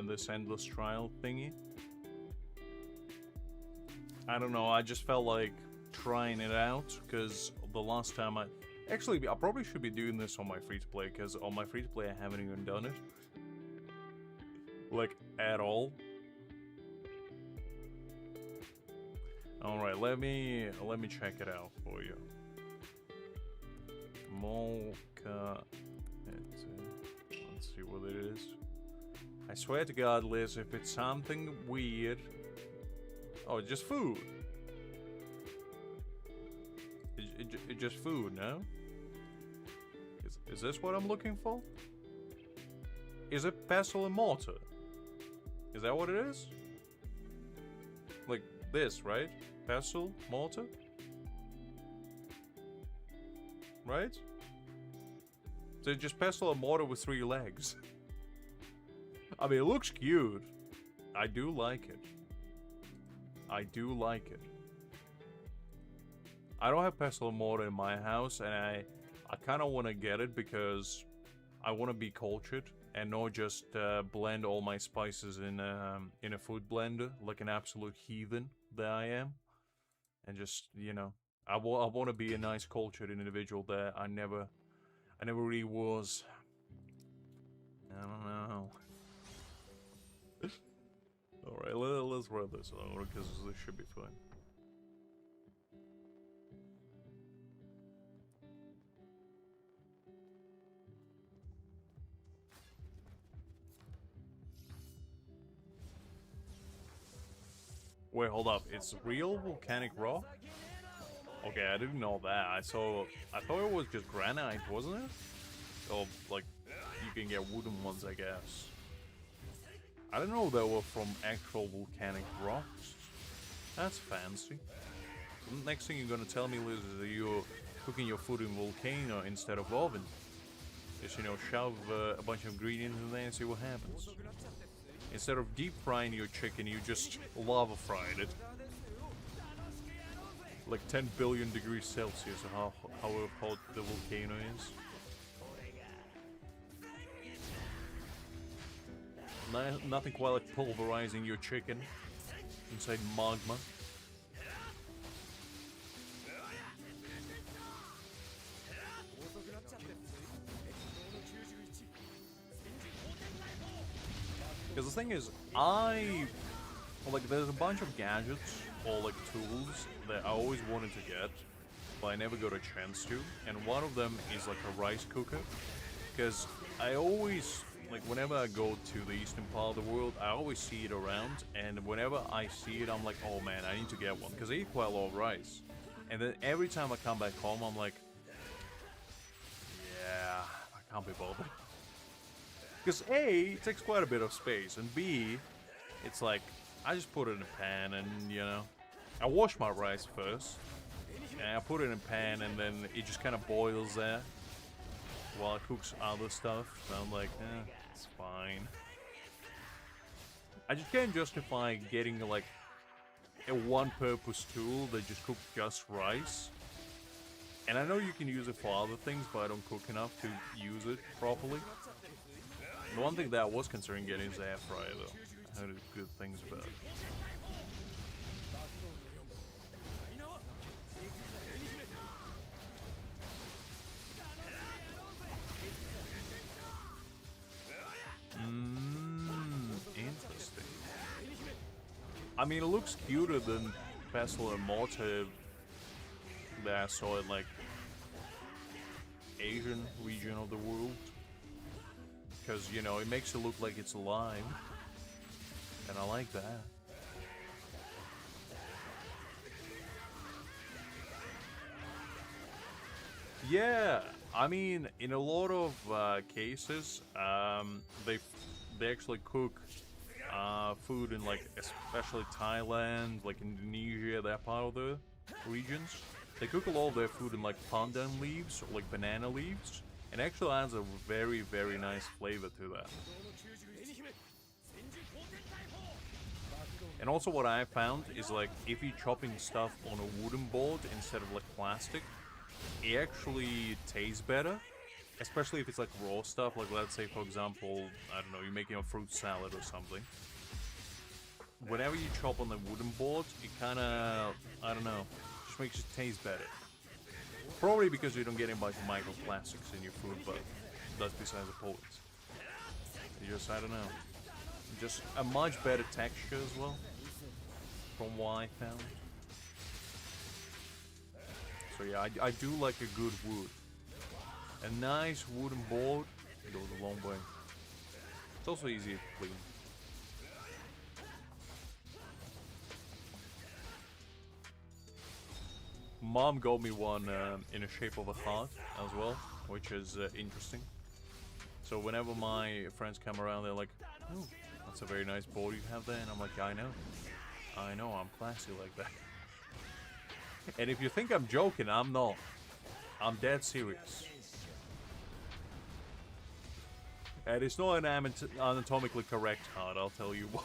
This endless trial thingy. I don't know, I just felt like trying it out because the last time Actually, I probably should be doing this on my free-to-play, because on my free-to-play I haven't even done it. Like, at all. Alright, let me check it out for you. Molka... Let's see what it is. I swear to God, Liz, if it's something weird... Oh, it's just food. It's just food, no? Is this what I'm looking for? Is it pestle and mortar? Is that what it is? Like this, right? Pestle, mortar? Right? So just pestle and mortar with 3 legs. I mean, it looks cute. I do like it. I do like it. I don't have pestle and mortar in my house, and I kind of want to get it because I want to be cultured and not just blend all my spices in a food blender like an absolute heathen that I am. And just, you know, I want to be a nice cultured individual that I never really was. I don't know. Alright, let's run this over because this should be fun. Wait, hold up. It's real volcanic rock? Okay, I didn't know that. I thought it was just granite, wasn't it? Or, like, you can get wooden ones, I guess. I didn't know they were from actual volcanic rocks. That's fancy. The next thing you're gonna tell me, Liz, is that you're cooking your food in volcano instead of oven. Just, you know, shove a bunch of ingredients in there and see what happens. Instead of deep frying your chicken, you just lava fried it. Like 10 billion degrees Celsius, or however hot the volcano is. Nothing quite like pulverizing your chicken inside magma. Because the thing is, like, there's a bunch of gadgets or like tools that I always wanted to get, but I never got a chance to. And one of them is like a rice cooker. Because I always, like, whenever I go to the eastern part of the world, I always see it around. And whenever I see it, I'm like, oh man, I need to get one. Because I eat quite a lot of rice. And then every time I come back home, I'm like, yeah, I can't be bothered. Because A, it takes quite a bit of space, and B, it's like, I just put it in a pan and, you know, I wash my rice first, and I put it in a pan and then it just kind of boils there while it cooks other stuff. So I'm like, it's fine. I just can't justify getting, like, a one-purpose tool that just cooks just rice. And I know you can use it for other things, but I don't cook enough to use it properly. The one thing that I was considering getting is the air fryer, though. I heard good things about it. Interesting. I mean, it looks cuter than pestle and mortar that I saw in, like, Asian region of the world. Because, you know, it makes it look like it's alive. And I like that. Yeah, I mean, in a lot of cases, they actually cook food in, like, especially Thailand, like Indonesia, that part of the regions. They cook a lot of their food in, like, pandan leaves, or like banana leaves. It actually adds a very, very nice flavor to that. And also what I found is, like, if you're chopping stuff on a wooden board instead of, like, plastic, it actually tastes better. Especially if it's, like, raw stuff. Like, let's say, for example, I don't know, you're making a fruit salad or something. Whenever you chop on the wooden board, it kind of, I don't know, just makes it taste better. Probably because you don't get a bunch of microplastics in your food, but that's besides the point. Just, I don't know. Just a much better texture as well, from what I found. So yeah, I do like a good wood. A nice wooden board goes a long way. It's also easy to clean. Mom got me one in the shape of a heart as well. which is interesting. So whenever my friends come around, they're like, "Oh, that's a very nice board you have there," and I'm like, "I know, I'm classy like that." And if you think I'm joking, I'm not. I'm dead serious. And it's not an anatomically correct heart, I'll tell you what.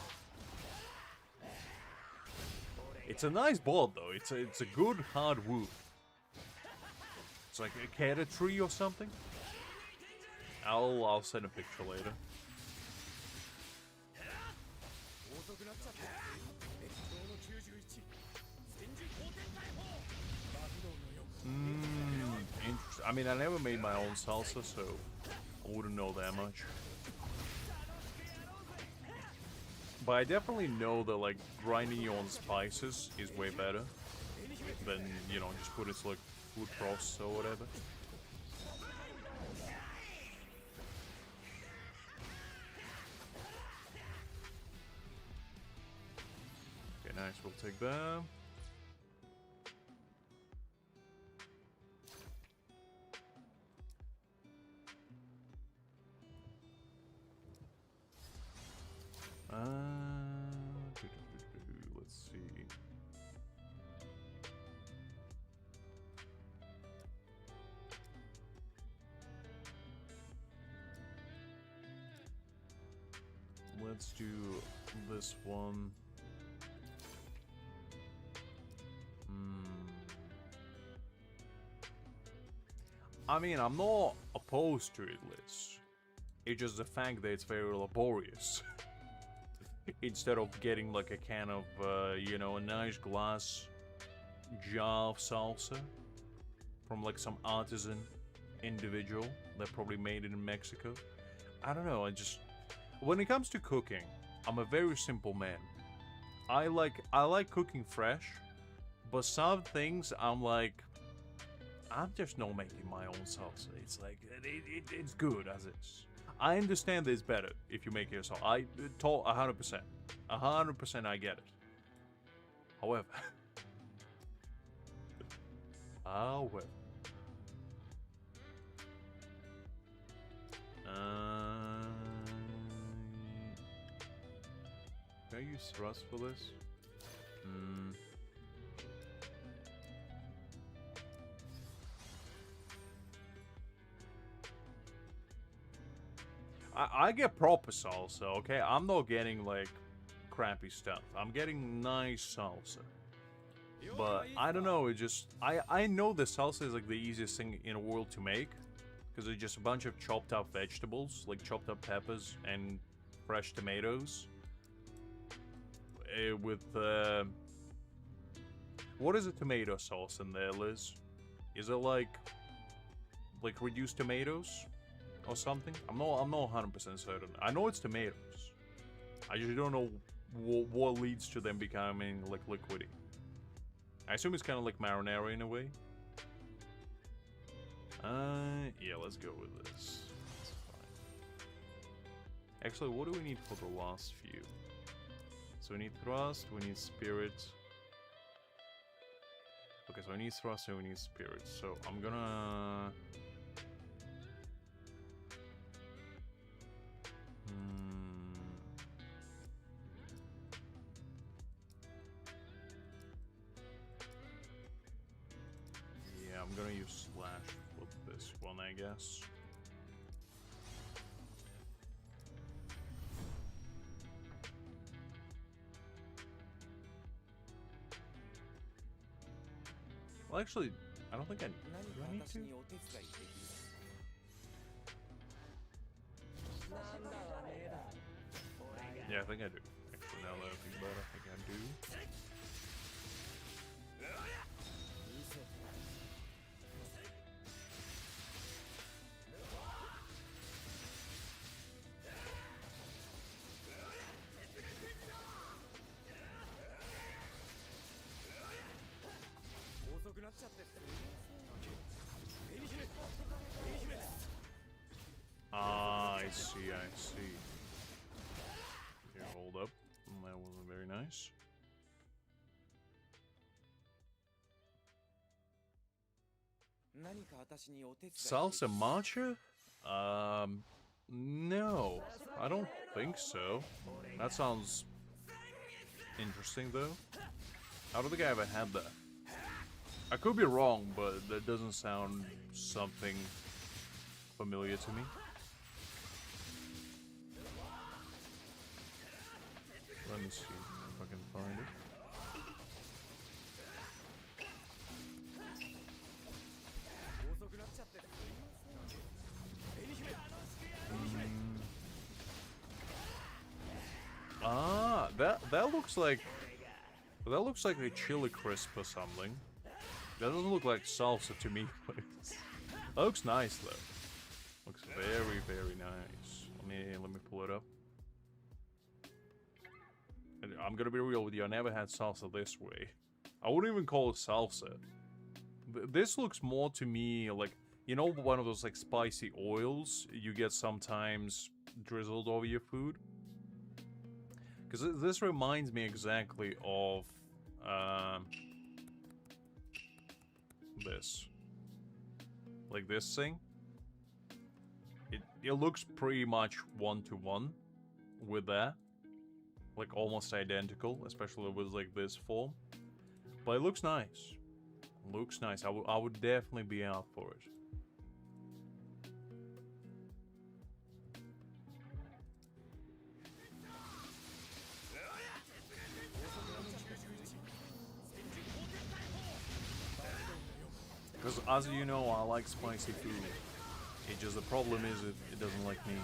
It's a nice board though. It's a good hard wood. It's like a carrot tree or something. I'll send a picture later. Interesting. I mean, I never made my own salsa, so I wouldn't know that much. But I definitely know that, like, grinding your own spices is way better than, you know, just put it to, like, food process or whatever. Okay, nice. We'll take that. Let's see. Let's do this one. I mean, I'm not opposed to it, Liz. It's just the fact that it's very laborious. Instead of getting like a can of, you know, a nice glass jar of salsa from like some artisan individual that probably made it in Mexico. I don't know, when it comes to cooking, I'm a very simple man. I like cooking fresh, but some things I'm like, I'm just not making my own salsa. It's like, it's good as is. I understand that it's better if you make it yourself. 100%. 100% I get it. However. Can I use thrust for this? I get proper salsa, okay? I'm not getting, like, crappy stuff. I'm getting nice salsa. But, I don't know, it just... I know the salsa is, like, the easiest thing in the world to make. Because it's just a bunch of chopped up vegetables, like chopped up peppers and fresh tomatoes. With, what is a tomato sauce in there, Liz? Is it, like reduced tomatoes? Or something? I'm not 100% certain. I know it's tomatoes. I just don't know what leads to them becoming like liquidy. I assume it's kind of like marinara in a way. Yeah, let's go with this. That's fine. Actually, what do we need for the last few? So we need thrust, we need spirit. Okay, so I need thrust and we need spirit. So I'm gonna... Yeah, I'm gonna use slash with this one, I guess. Well, actually, I don't think do I need to? Yeah, I think I do. Actually, now that I think about it, I think I do. Ah, I see. Okay, hold up. That wasn't very nice.
何か私にお手伝い
Salsa matcha? No, I don't think so. That sounds interesting though. I don't think I ever had that. I could be wrong, but that doesn't sound something familiar to me. Let me see if I can find it. Ah, that looks like a chili crisp or something. That doesn't look like salsa to me. That looks nice though. Looks very, very nice. Let me pull it up. And I'm gonna be real with you. I never had salsa this way. I wouldn't even call it salsa. This looks more to me like, you know, one of those like spicy oils you get sometimes drizzled over your food. Because this reminds me exactly of this. Like this thing. It looks pretty much one-to-one with that. Like almost identical, especially with like this form. But it looks nice. Looks nice. I would definitely be out for it. Because as you know, I like spicy food. It just, the problem is it doesn't like me.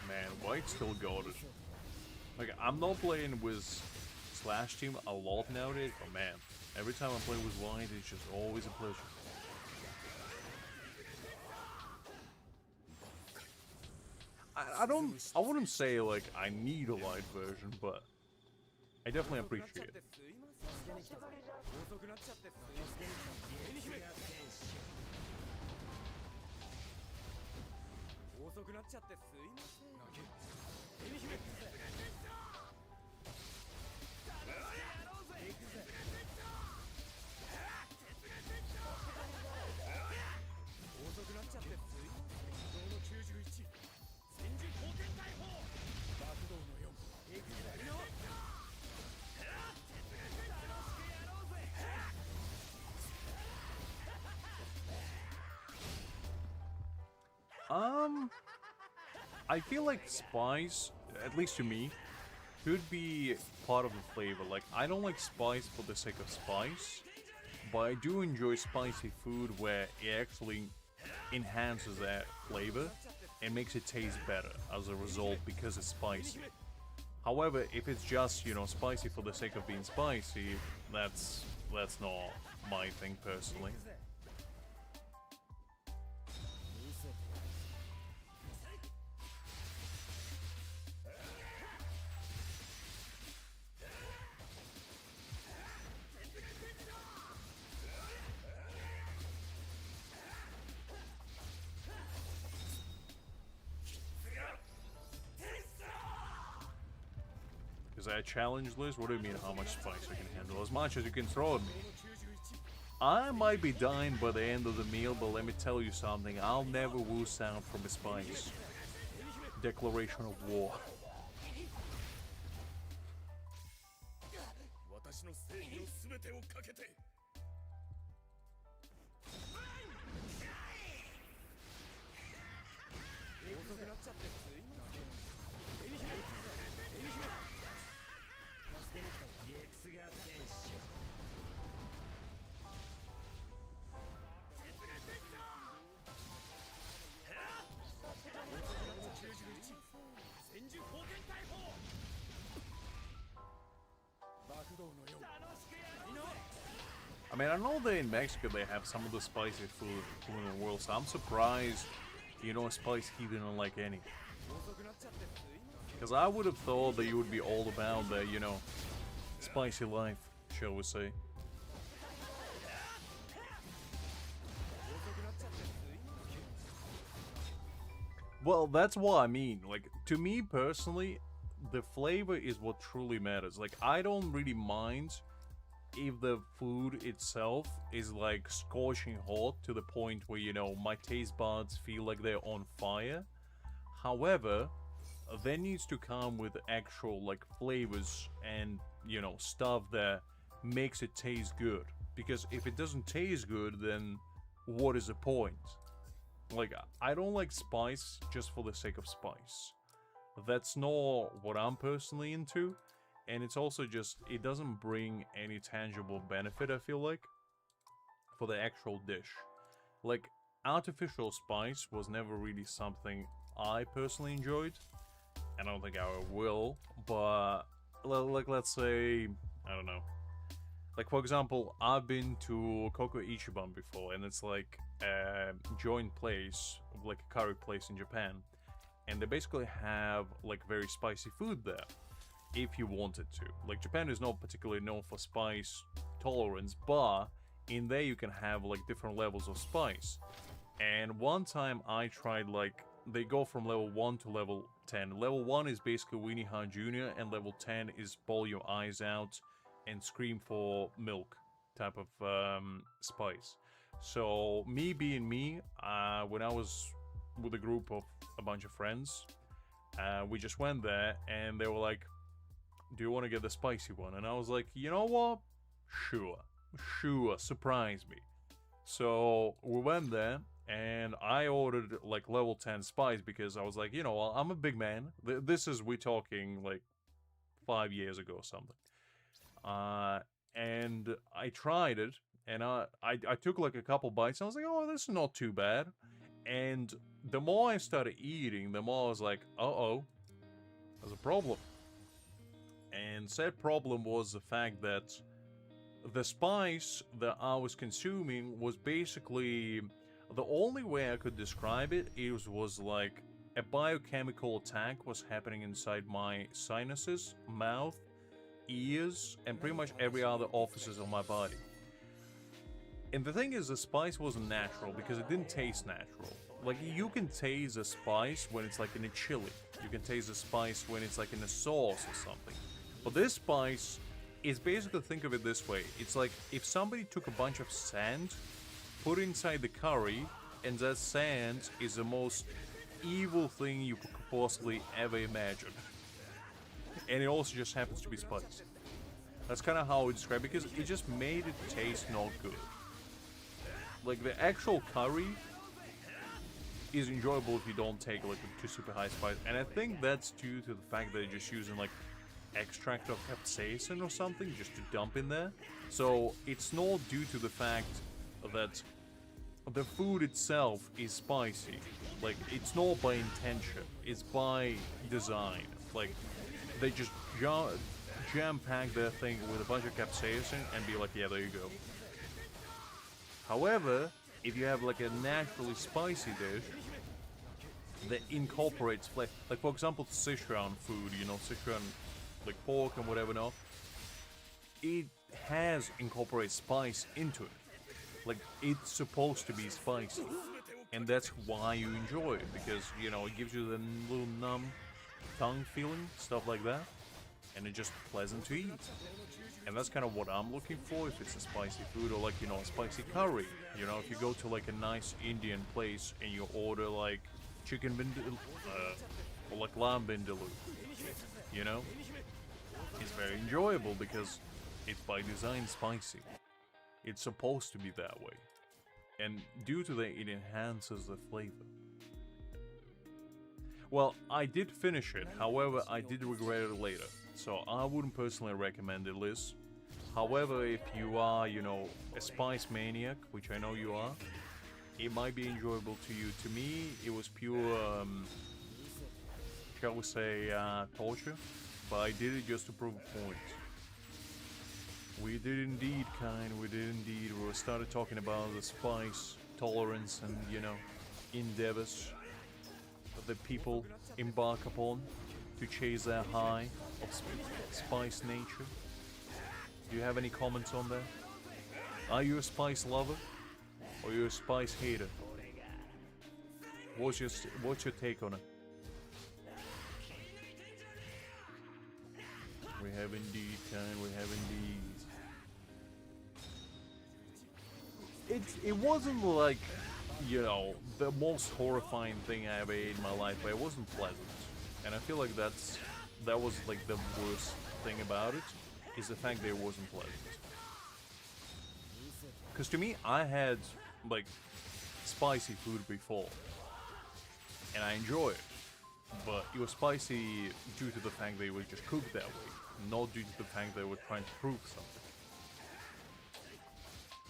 Man, White still got it. Like, I'm not playing with Slash Team a lot nowadays, but man, every time I play with White, it's just always a pleasure. I wouldn't say like I need a light version, but I definitely appreciate it. I feel like spice, at least to me, could be part of the flavor. Like, I don't like spice for the sake of spice, but I do enjoy spicy food where it actually enhances that flavor and makes it taste better as a result because it's spicy. However, if it's just, you know, spicy for the sake of being spicy, that's not my thing personally. Is that a challenge, Liz? What do you mean how much spice I can handle? As much as you can throw at me. I might be dying by the end of the meal, but let me tell you something. I'll never woo sound from a spice. Declaration of war.
全てをかけて
I mean, I know that in Mexico they have some of the spiciest food in the world, so I'm surprised you know spice he didn't like any. Because I would have thought that you would be all about the, you know, spicy life, shall we say. Well, that's what I mean. Like, to me personally, the flavor is what truly matters. Like, I don't really mind if the food itself is like scorching hot to the point where, you know, my taste buds feel like they're on fire. However, there needs to come with actual like flavors and, you know, stuff that makes it taste good. Because if it doesn't taste good, then what is the point? Like, I don't like spice just for the sake of spice. That's not what I'm personally into. And it's also just, it doesn't bring any tangible benefit, I feel like, for the actual dish. Like, artificial spice was never really something I personally enjoyed. I don't think I will, but, like, let's say, I don't know. Like, for example, I've been to Koko Ichiban before, and it's like a joint place, like a curry place in Japan. And they basically have, like, very spicy food there, if you wanted to. Like, Japan is not particularly known for spice tolerance, but in there you can have, like, different levels of spice. And one time I tried, like, they go from level 1 to level 10. Level 1 is basically Weenie Han Jr., and level 10 is bawl your eyes out and scream for milk type of spice. So, me being me, when I was with a group of a bunch of friends, we just went there, and they were like, do you want to get the spicy one? And I was like, you know what? Sure, surprise me. So we went there, and I ordered like level 10 spice because I was like, you know, I'm a big man. This is, we talking like 5 years ago or something. And I tried it, and I took like a couple bites, and I was like, oh, this is not too bad. And the more I started eating, the more I was like, uh-oh, there's a problem. And said problem was the fact that the spice that I was consuming was basically, the only way I could describe it was like a biochemical attack was happening inside my sinuses, mouth, ears, and pretty much every other orifices of my body. And the thing is, the spice wasn't natural because it didn't taste natural. Like, you can taste a spice when it's like in a chili. You can taste a spice when it's like in a sauce or something. But this spice is basically, think of it this way. It's like if somebody took a bunch of sand, put it inside the curry, and that sand is the most evil thing you could possibly ever imagine. And it also just happens to be spice. That's kind of how I would describe it, because it just made it taste not good. Like, the actual curry is enjoyable if you don't take like too super high spice, and I think that's due to the fact that they're just using like extract of capsaicin or something just to dump in there. So it's not due to the fact that the food itself is spicy. Like, it's not by intention, it's by design. Like, they just jam-pack their thing with a bunch of capsaicin and be like, yeah, there you go. However, if you have like a naturally spicy dish that incorporates flavor, like for example Sichuan food, you know, Sichuan like pork and whatever, no, it has incorporated spice into it. Like, it's supposed to be spicy, and that's why you enjoy it, because, you know, it gives you the little numb tongue feeling, stuff like that, and it's just pleasant to eat. And that's kind of what I'm looking for if it's a spicy food, or like, you know, a spicy curry. You know, if you go to like a nice Indian place and you order like chicken vindaloo, or like lamb vindaloo, you know, it's very enjoyable because It's by design spicy. It's supposed to be that way. And due to that, it enhances the flavor. Well, I did finish it, however, I did regret it later. So I wouldn't personally recommend it, Liz. However, if you are, you know, a spice maniac, which I know you are, it might be enjoyable to you. To me, it was pure, shall we say, torture. But I did it just to prove a point. We did indeed, kind, we did indeed. We started talking about the spice tolerance and, you know, endeavors that people embark upon to chase their high of spice nature. Do you have any comments on that? Are you a spice lover or are you a spice hater? What's your take on it? We have indeed, kind, we have indeed. It wasn't like, you know, the most horrifying thing I ever ate in my life, but it wasn't pleasant. And I feel like that was like the worst thing about it, is the fact that it wasn't pleasant. Because to me, I had like spicy food before, and I enjoy it. But it was spicy due to the fact that it was just cooked that way, not due to the fact that they were trying to prove something.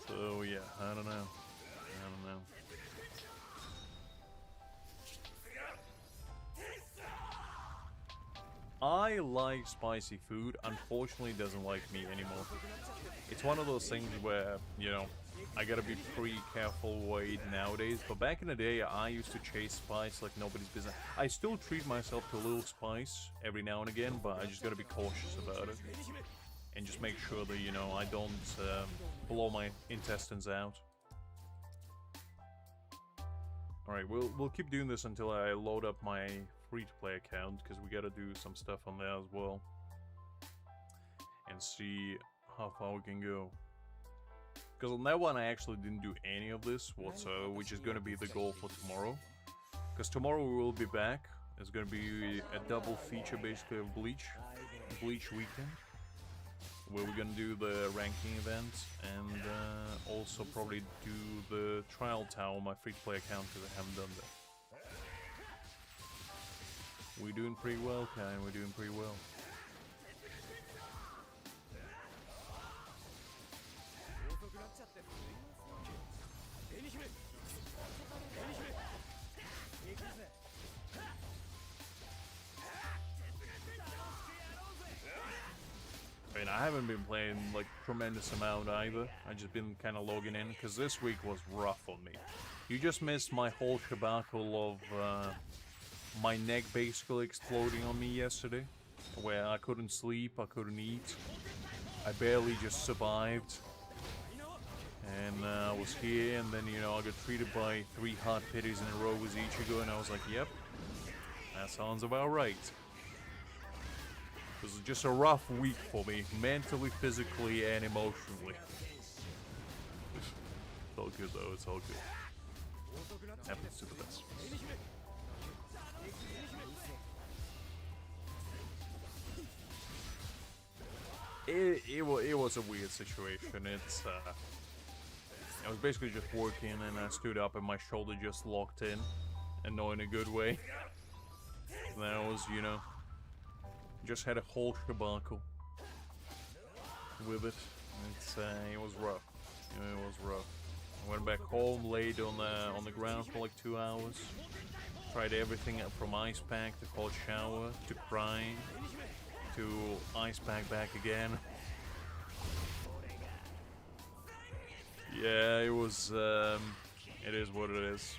So yeah, I don't know. I like spicy food, unfortunately it doesn't like me anymore. It's one of those things where, you know, I gotta be pretty careful what I eat nowadays, but back in the day I used to chase spice like nobody's business. I still treat myself to a little spice every now and again, but I just gotta be cautious about it. And just make sure that, you know, I don't blow my intestines out. Alright, we'll keep doing this until I load up my free-to-play account, because we gotta do some stuff on there as well. And see how far we can go. Because on that one I actually didn't do any of this whatsoever, which is gonna be the goal for tomorrow. Because tomorrow we will be back. It's gonna be a double feature basically of Bleach weekend, where we're gonna do the ranking event and also probably do the trial tower on my free-to-play account, because I haven't done that. We're doing pretty well, Kai, we're doing pretty well. I mean, I haven't been playing like tremendous amount either. I just been kind of logging in, because this week was rough on me. You just missed my whole shabacle of my neck basically exploding on me yesterday, where I couldn't sleep, I couldn't eat. I barely just survived. And I was here, and then, you know, I got treated by 3 hot pitties in a row with Ichigo, and I was like, yep, that sounds about right. It was just a rough week for me, mentally, physically, and emotionally. It's all good though, it's all good. Happens to the best. It was a weird situation. I was basically just working, and I stood up and my shoulder just locked in, and not in a good way. And then I was, you know, just had a whole shabacle with it. It was rough. It was rough. I went back home, laid on the ground for like 2 hours. Tried everything from ice pack to cold shower to crying to ice pack back again. Yeah, it was. It is what it is.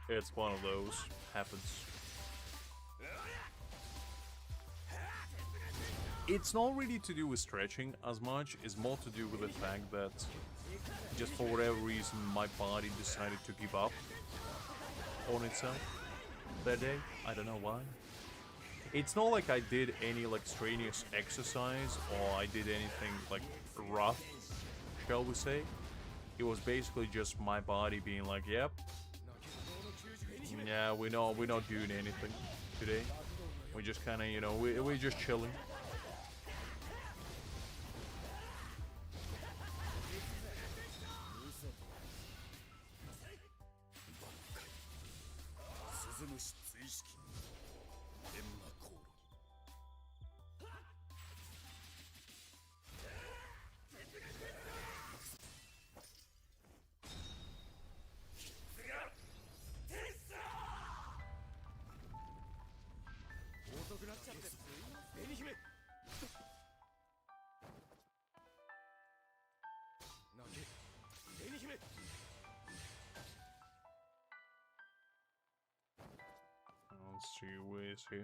It's one of those. Happens. It's not really to do with stretching as much. It's more to do with the fact that just for whatever reason my body decided to give up on itself that day. I don't know why. It's not like I did any like strenuous exercise or I did anything like rough, shall we say. It was basically just my body being like, yep, yeah, we're not doing anything today. We're just kind of, you know, we're just chilling. Let's see, where is he?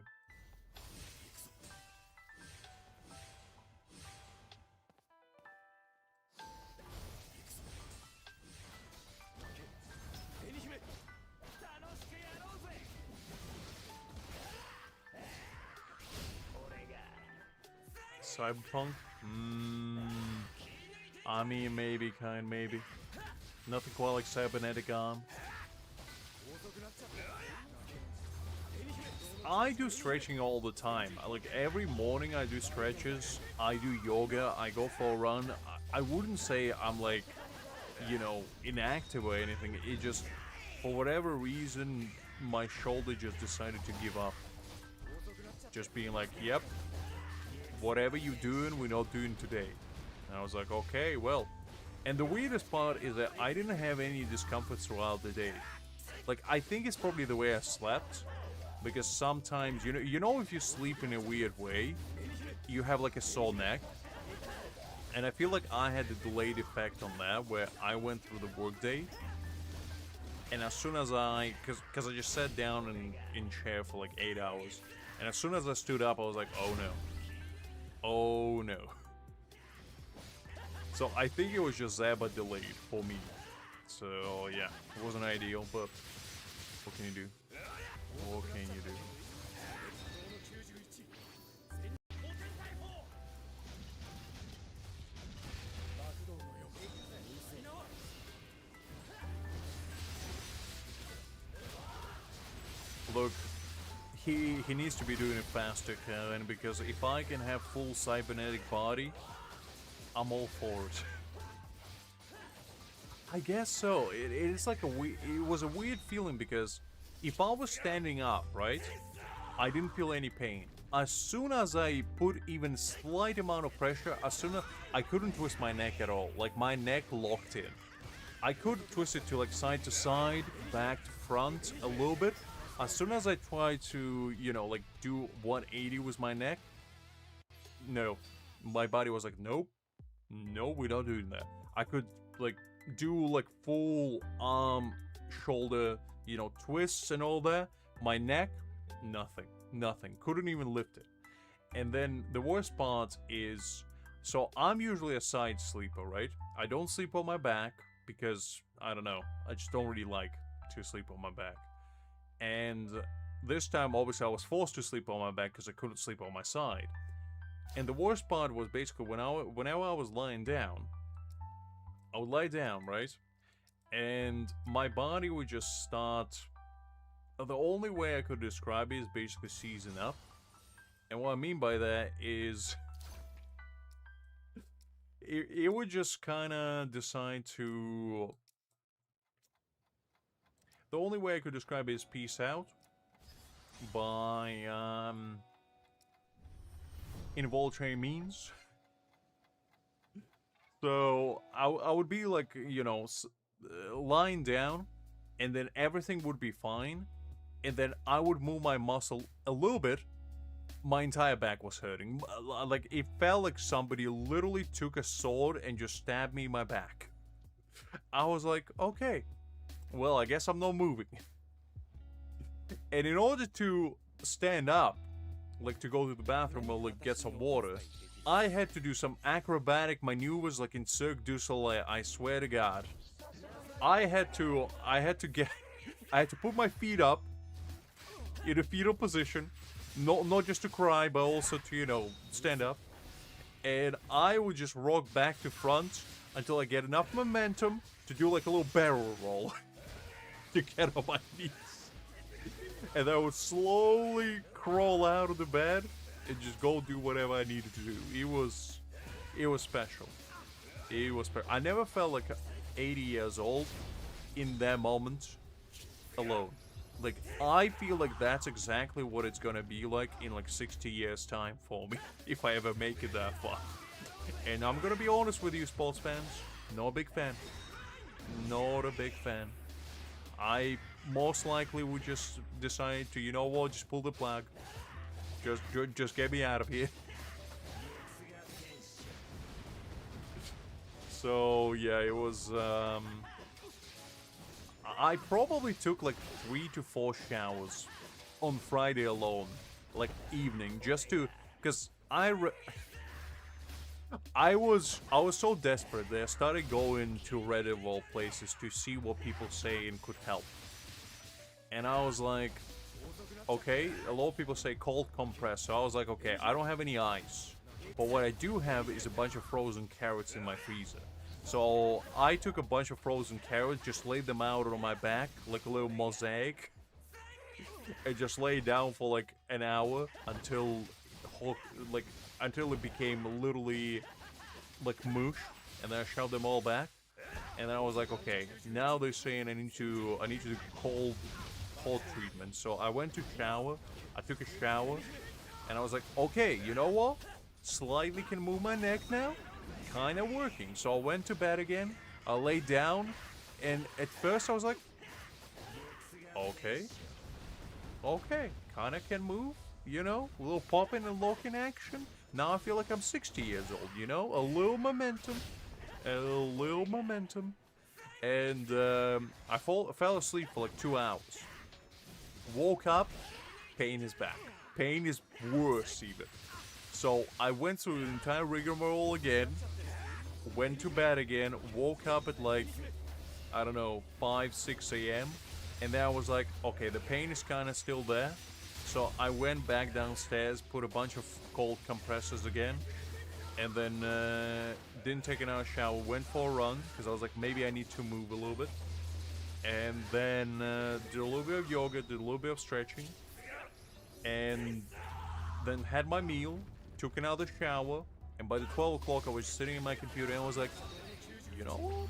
Cyberpunk? I mean, maybe, maybe. Nothing quite like cybernetic arm. I do stretching all the time. Like, every morning I do stretches, I do yoga, I go for a run. I wouldn't say I'm like, you know, inactive or anything. It just, for whatever reason, my shoulder just decided to give up. Just being like, yep, whatever you're doing, we're not doing today. And I was like, okay, well. And the weirdest part is that I didn't have any discomfort throughout the day. Like, I think it's probably the way I slept. Because sometimes, you know if you sleep in a weird way, you have like a sore neck. And I feel like I had the delayed effect on that, where I went through the workday. And as soon as because I just sat down in chair for like 8 hours. And as soon as I stood up, I was like, oh no. Oh no. So I think it was just that, but delayed for me. So yeah, it wasn't ideal, but what can you do? What can you do? Look, he needs to be doing it faster, Karen, because if I can have full cybernetic body, I'm all for it. I guess so. It's like it was a weird feeling because if I was standing up, right, I didn't feel any pain. As soon as I put even slight amount of pressure, I couldn't twist my neck at all. Like, my neck locked in. I could twist it to like side to side, back to front a little bit. As soon as I tried to, you know, like do 180 with my neck, no. My body was like, nope. No, we're not doing that. I could like do like full arm, shoulder, you know, twists and all that. My neck, nothing. Couldn't even lift it. And then the worst part is, so I'm usually a side sleeper, right? I don't sleep on my back because, I don't know, I just don't really like to sleep on my back. And this time, obviously, I was forced to sleep on my back because I couldn't sleep on my side. And the worst part was basically whenever I was lying down, I would lie down, right? And my body would just start... The only way I could describe it is basically seizing up. And what I mean by that is... It would just kind of decide to... The only way I could describe it is peace out. By, involuntary means. So, I would be like, you know, lying down, and then everything would be fine, and then I would move my muscle a little bit, my entire back was hurting. Like, it felt like somebody literally took a sword and just stabbed me in my back. I was like, okay, well, I guess I'm not moving. And in order to stand up, like to go to the bathroom or like get some water, I had to do some acrobatic maneuvers like in Cirque du Soleil, I swear to God. I had to put my feet up in a fetal position, not just to cry, but also to, you know, stand up. And I would just rock back to front until I get enough momentum to do like a little barrel roll to get on my knees. And I would slowly crawl out of the bed and just go do whatever I needed to do. It was special. It was special. I never felt like 80 years old in that moment alone. Like, I feel like that's exactly what it's gonna be like in like 60 years time for me, if I ever make it that far. And I'm gonna be honest with you, sports fans, not a big fan. Not a big fan. I most likely would just decide to, you know what, just pull the plug. Just get me out of here. So, yeah, it was I probably took like 3 to 4 showers on Friday alone, like evening, just to, because I was so desperate that I started going to Reddit of all places to see what people say and could help. And I was like, okay, a lot of people say cold compress, so I was like, okay, I don't have any ice. But what I do have is a bunch of frozen carrots in my freezer. So I took a bunch of frozen carrots, just laid them out on my back like a little mosaic, and just lay down for like an hour until until it became literally like mush, and then I shoved them all back. And then I was like, okay, now they're saying I need to do cold treatment. So I went to shower, I took a shower, and I was like, okay, you know what? Slightly can move my neck now. Kind of working. So I went to bed again. I laid down, and at first I was like, okay, kind of can move, you know, a little popping and locking action. Now I feel like I'm 60 years old, you know, a little momentum, and I fell asleep for like 2 hours. Woke up, pain is back. Pain is worse even. So I went through the entire rigmarole again, went to bed again, woke up at like, I don't know, 5, 6 a.m. And then I was like, okay, the pain is kind of still there. So I went back downstairs, put a bunch of cold compressors again, and then didn't take another shower, went for a run, because I was like, maybe I need to move a little bit. And then did a little bit of yoga, did a little bit of stretching, and then had my meal, took another shower, and by the 12 o'clock I was sitting in my computer and I was like, you know what?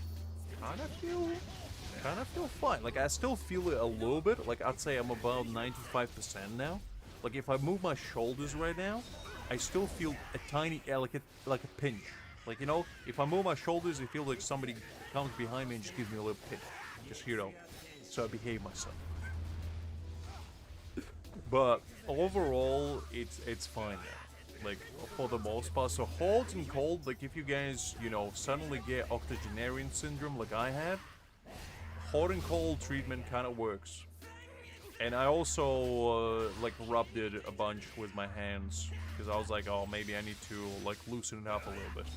Kind of feel fine. Like, I still feel it a little bit. Like, I'd say I'm about 95% now. Like, if I move my shoulders right now, I still feel a tiny, like a pinch. Like, you know, if I move my shoulders, it feels like somebody comes behind me and just gives me a little pinch. Just, you know, so I behave myself. But overall, it's fine now. Like, for the most part. So hot and cold, like, if you guys, you know, suddenly get octogenarian syndrome like I have, hot and cold treatment kind of works. And I also, like, rubbed it a bunch with my hands, because I was like, oh, maybe I need to, like, loosen it up a little bit.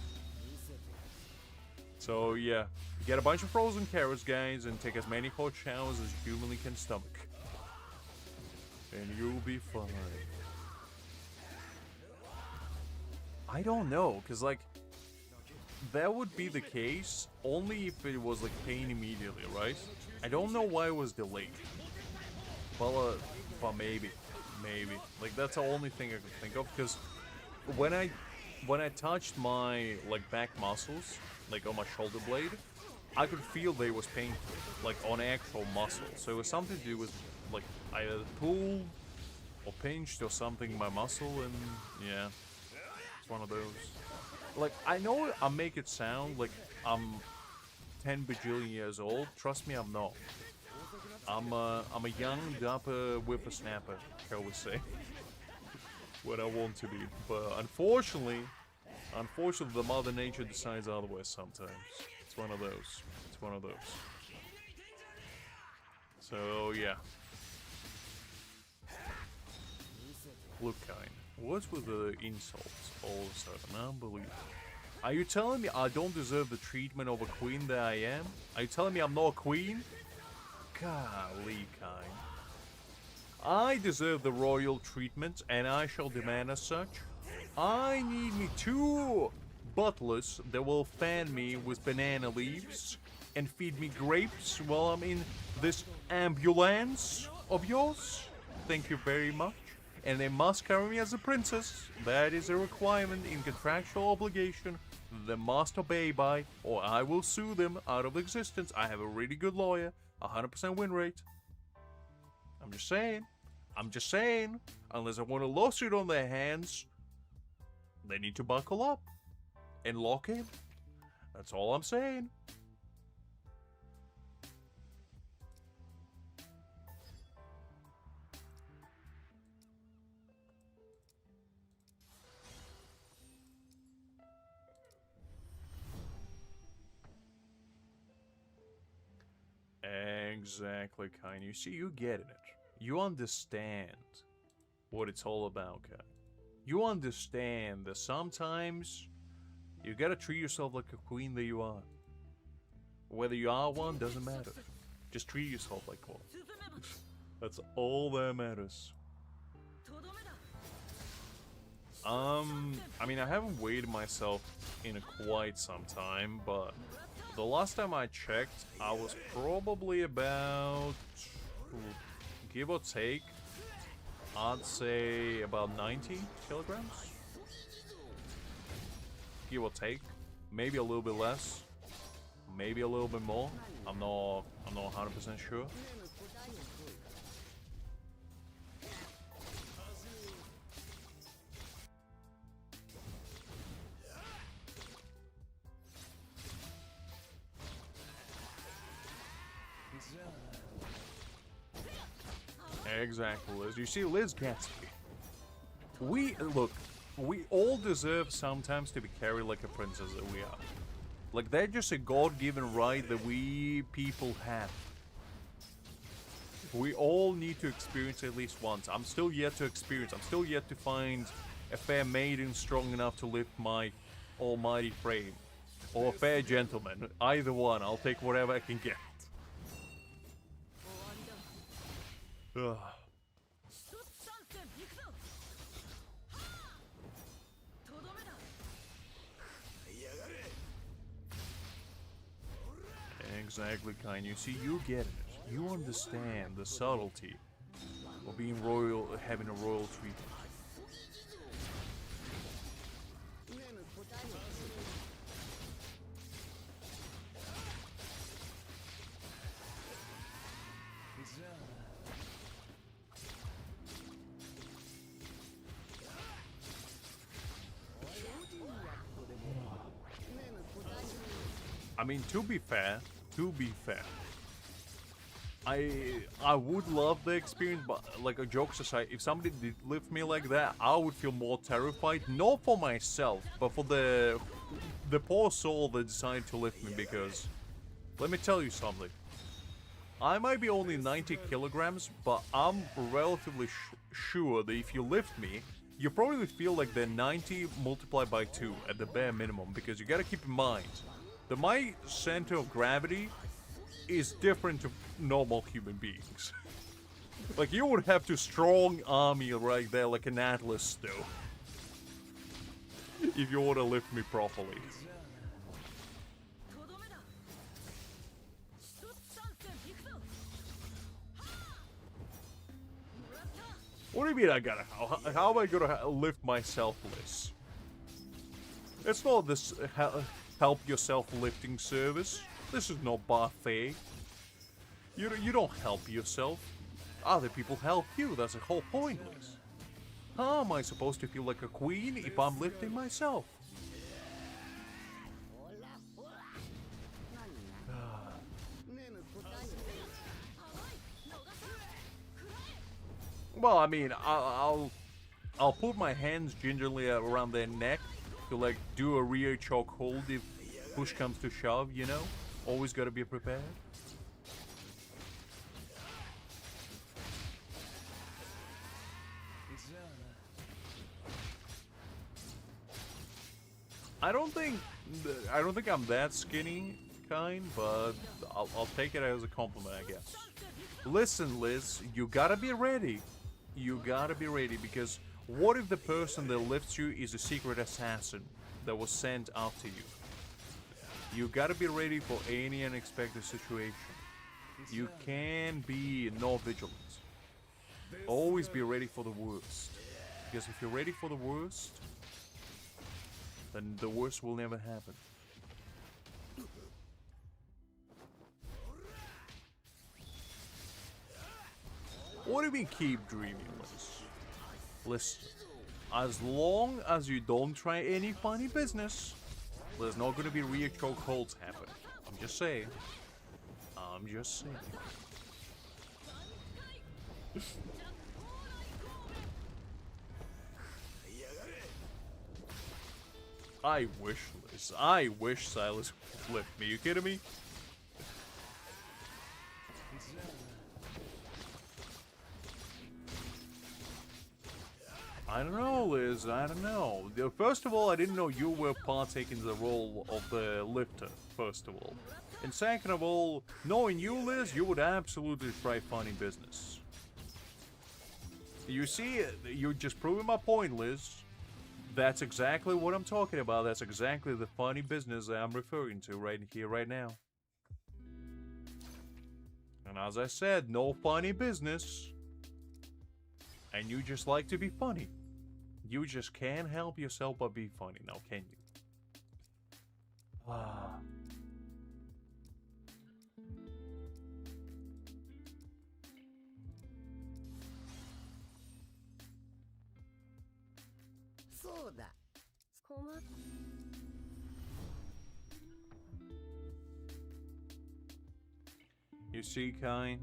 So, yeah. Get a bunch of frozen carrots, guys, and take as many hot showers as you humanly can stomach. And you'll be fine. I don't know, because, like, that would be the case only if it was, like, pain immediately, right? I don't know why it was delayed. Well, but maybe. Like, that's the only thing I could think of, because when I touched my, like, back muscles, like, on my shoulder blade, I could feel they was painful, like, on actual muscle. So it was something to do with, like, either pulled or pinched or something my muscle, and yeah, it's one of those. Like, I know I make it sound like I'm 10 bajillion years old. Trust me, I'm not. I'm a young, dapper whippersnapper, shall we say. What I want to be. But unfortunately, the Mother Nature decides otherwise sometimes. It's one of those. So, yeah. Look, kind. What's with the insults all of a sudden? Unbelievable. Are you telling me I don't deserve the treatment of a queen that I am? Are you telling me I'm not a queen? Golly, kind. I deserve the royal treatment, and I shall demand as such. I need me 2 butlers that will fan me with banana leaves and feed me grapes while I'm in this ambulance of yours. Thank you very much. And they must carry me as a princess. That is a requirement in contractual obligation they must obey by, or I will sue them out of existence. I have a really good lawyer, 100% win rate. I'm just saying. Unless I want a lawsuit on their hands, they need to buckle up and lock in. That's all I'm saying. And Exactly, Kain. You see, you getting it. You understand what it's all about, Kain. You understand that sometimes you gotta treat yourself like a queen that you are. Whether you are one doesn't matter. Just treat yourself like one. That's all that matters. I mean, I haven't weighed myself in quite some time, but the last time I checked, I was probably about, give or take, I'd say about 90 kilograms. Give or take. Maybe a little bit less. Maybe a little bit more. I'm not 100% sure. Exactly, Liz. You see, Liz gets me. We all deserve sometimes to be carried like a princess that we are. Like, that's just a God-given right that we people have. We all need to experience at least once. I'm still yet to experience. I'm still yet to find a fair maiden strong enough to lift my almighty frame. Or a fair gentleman. Either one. I'll take whatever I can get. Ugh. Exactly, Kain. You see, you get it. You understand the subtlety of being royal, having a royal treatment. I mean, to be fair, I would love the experience, but like, a jokes aside, if somebody did lift me like that, I would feel more terrified, not for myself, but for the poor soul that decided to lift me, because let me tell you something. I might be only 90 kilograms, but I'm relatively sure that if you lift me, you probably feel like they're 90 multiplied by 2 at the bare minimum, because you gotta keep in mind that my center of gravity is different to normal human beings. Like, you would have to strong arm me right there like an Atlas though, if you want to lift me properly. What do you mean I gotta? How am I gonna lift myself, Liz? It's not this help yourself lifting service. This is no buffet. You don't help yourself. Other people help you. That's the whole point, Liz. How am I supposed to feel like a queen if I'm lifting myself? Well, I mean, I'll put my hands gingerly around their neck to, like, do a rear choke hold if push comes to shove, you know? Always gotta be prepared. I don't think I'm that skinny, kind, but I'll take it as a compliment, I guess. Listen, Liz, you gotta be ready. You gotta be ready, because what if the person that lifts you is a secret assassin that was sent after you? You gotta be ready for any unexpected situation. You can be not vigilant. Always be ready for the worst. Because if you're ready for the worst, then the worst will never happen. What do you mean keep dreaming, Liz? Listen, as long as you don't try any funny business, there's not gonna be real choke holds happening. I'm just saying. I'm just saying. I wish, Liz. I wish Silas would lift me. You kidding me? I don't know, Liz. I don't know. First of all, I didn't know you were partaking in the role of the lifter, first of all. And second of all, knowing you, Liz, you would absolutely try funny business. You see, you're just proving my point, Liz. That's exactly what I'm talking about. That's exactly the funny business that I'm referring to right here, right now. And as I said, no funny business. And you just like to be funny. You just can't help yourself but be funny now, can you? Ah.
So da.
You see, kind?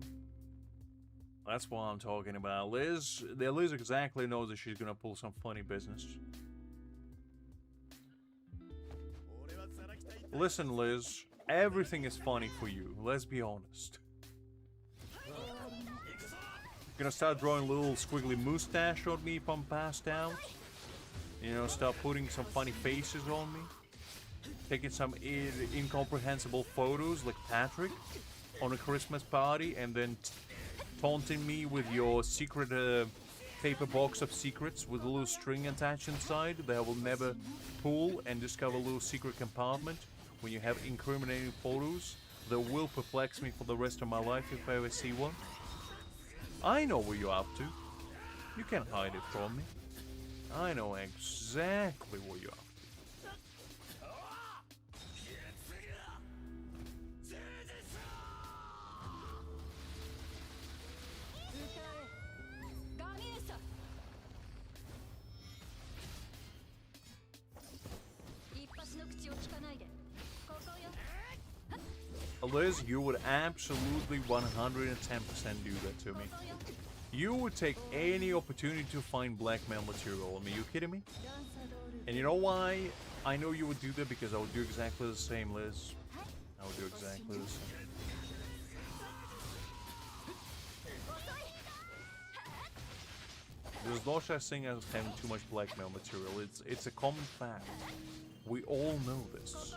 That's what I'm talking about. Liz exactly knows that she's gonna pull some funny business. Listen, Liz, everything is funny for you. Let's be honest. You're gonna start drawing a little squiggly mustache on me if I'm passed out. You know, start putting some funny faces on me. Taking some incomprehensible photos like Patrick on a Christmas party, and then taunting me with your secret paper box of secrets with a little string attached inside that I will never pull, and discover a little secret compartment when you have incriminating photos that will perplex me for the rest of my life if I ever see one. I know what you're up to. You can't hide it from me. I know exactly what you're up to. Liz, you would absolutely 110% do that to me. You would take any opportunity to find blackmail material on me. You kidding me? And you know why I know you would do that? Because I would do exactly the same, Liz. I would do exactly the same. There's no such thing as having too much blackmail material. It's a common fact. We all know this.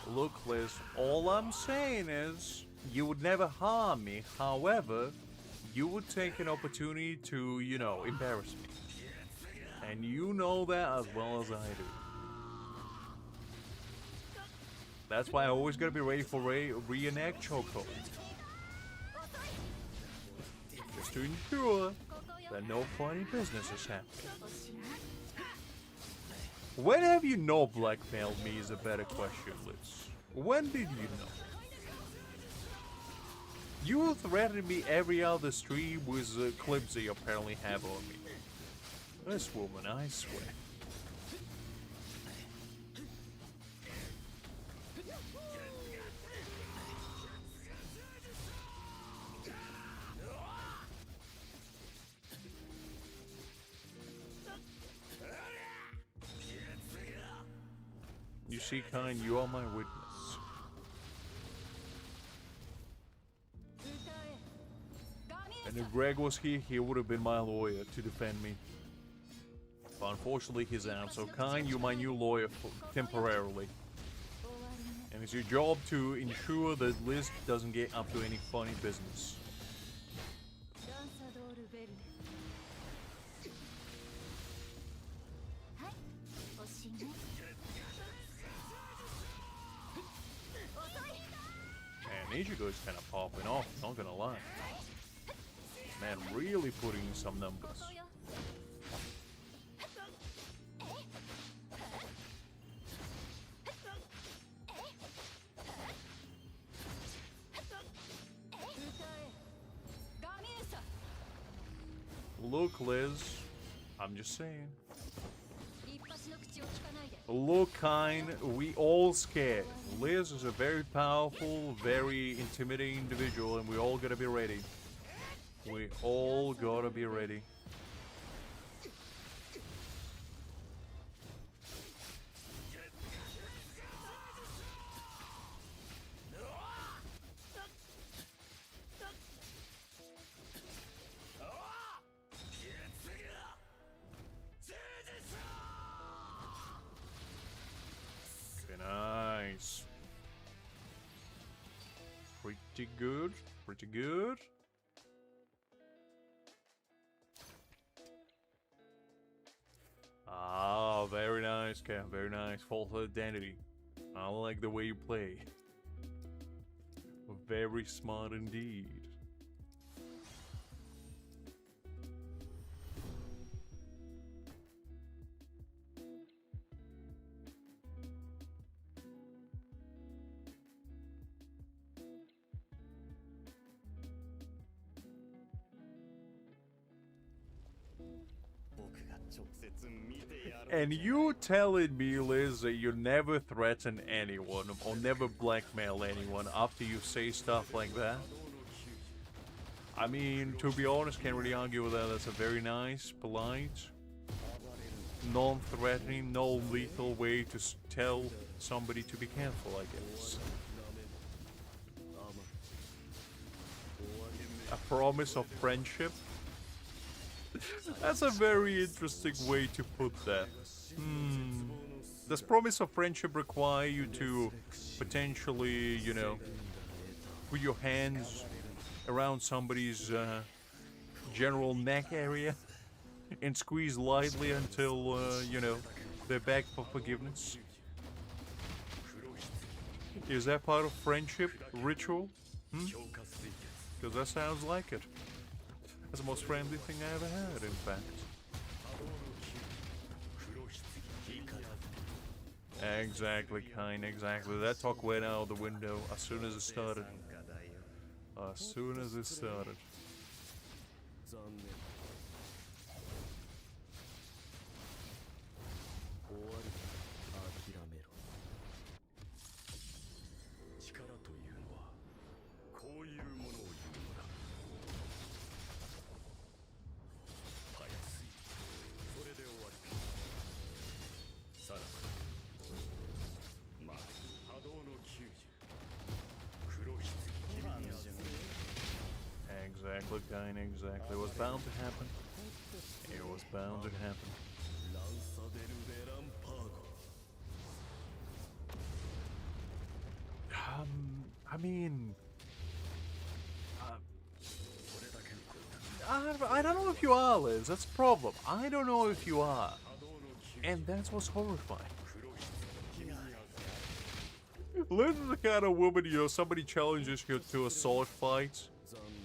Look, Liz, all I'm saying is you would never harm me. However, you would take an opportunity to, you know, embarrass me. And you know that as well as I do. That's why I always gotta be ready for reenact chokehold. Just to ensure that no funny business is happening. When have you not blackmailed me is a better question, Liz. When did you know? You threatened me every other stream with clips that you apparently have on me. This woman, I swear. You see, kind, you are my witness. And if Greg was here, he would have been my lawyer to defend me. But unfortunately, he's out. So, kind, you're my new lawyer temporarily. And it's your job to ensure that Liz doesn't get up to any funny business. And Ichigo is kind of popping off, not gonna lie. Man, really putting in some numbers. Look, Liz. I'm just saying. Look, kind. We all scared. Liz is a very powerful, very intimidating individual, and we all gotta be ready. We all gotta be ready. Nice. Pretty good. Pretty good. Ah, very nice, Cam. Very nice. False identity. I like the way you play. Very smart indeed. And you telling me, Liz, that you never threaten anyone or never blackmail anyone after you say stuff like that? I mean, to be honest, can't really argue with that. That's a very nice, polite, non-threatening, non-lethal way to tell somebody to be careful, I guess. A promise of friendship? That's a very interesting way to put that. Does promise of friendship require you to potentially, you know, put your hands around somebody's general neck area and squeeze lightly until, you know, they're begged for forgiveness? Is that part of friendship ritual? Because that sounds like it. That's the most friendly thing I ever had, in fact. Exactly, kind, exactly. That talk went out the window as soon as it started. As soon as it started. Exactly, kind, exactly. It was bound to happen. It was bound to happen. I mean... I don't know if you are, Liz. That's the problem. I don't know if you are. And that's what's horrifying. Liz is the kind of woman, you know, somebody challenges her to a sword fight.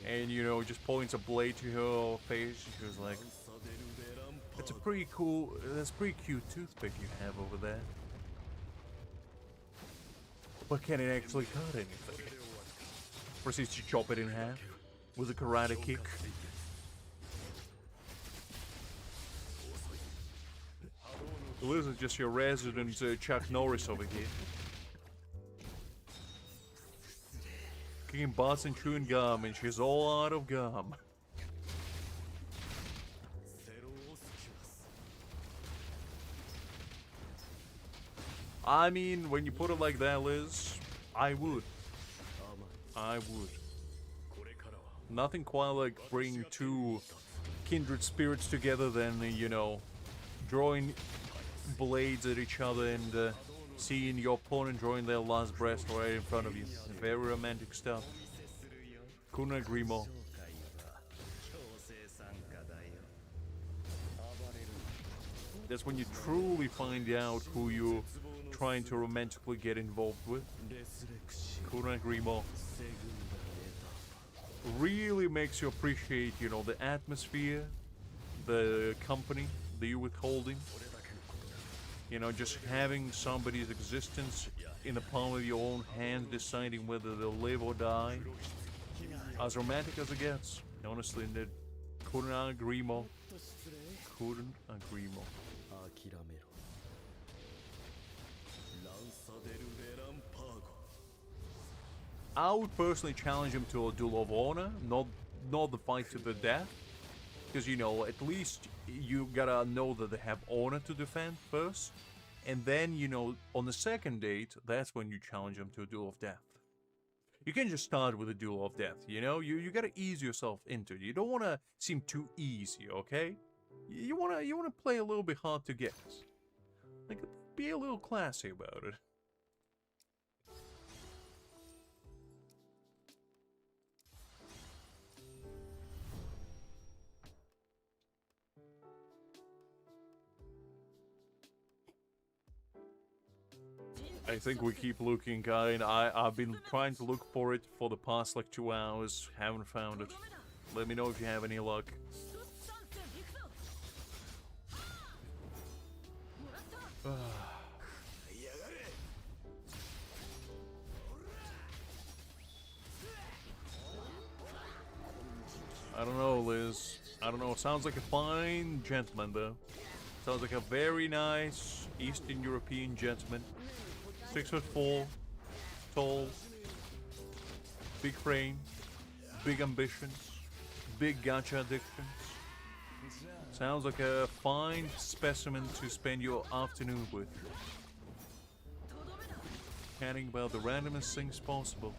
And, you know, just points a blade to her face. She was like, "It's a pretty cool, that's a pretty cute toothpick you have over there. But can it actually cut anything?" Proceeds to chop it in half with a karate kick. Liz is just your resident Chuck Norris over here. Kicking butts and chewing gum, and she's all out of gum. I mean, when you put it like that, Liz, I would. I would. Nothing quite like bringing two kindred spirits together than, you know, drawing blades at each other and seeing your opponent drawing their last breath right in front of you. Very romantic stuff. Couldn't agree more. That's when you truly find out who you're trying to romantically get involved with. Couldn't agree more. Really makes you appreciate, you know, the atmosphere, the company that you're withholding. You know, just having somebody's existence in the palm of your own hand, deciding whether they'll live or die. As romantic as it gets. Honestly, indeed. Couldn't agree more. Couldn't agree more.
諦めろランサデル・ベランパーゴ
I would personally challenge him to a duel of honor, not the fight to the death. Because, you know, at least you gotta know that they have honor to defend first. And then, you know, on the second date, that's when you challenge them to a duel of death. You can't just start with a duel of death, you know? You gotta ease yourself into it. You don't wanna seem too easy, okay? You wanna play a little bit hard to get. Like, be a little classy about it. I think we keep looking, kind. I've been trying to look for it for the past like 2 hours. Haven't found it. Let me know if you have any luck. I don't know, Liz. I don't know. Sounds like a fine gentleman, though. Sounds like a very nice Eastern European gentleman. 6'4", tall, big frame, big ambitions, big gacha addictions. Sounds like a fine specimen to spend your afternoon with. Caring about the randomest things possible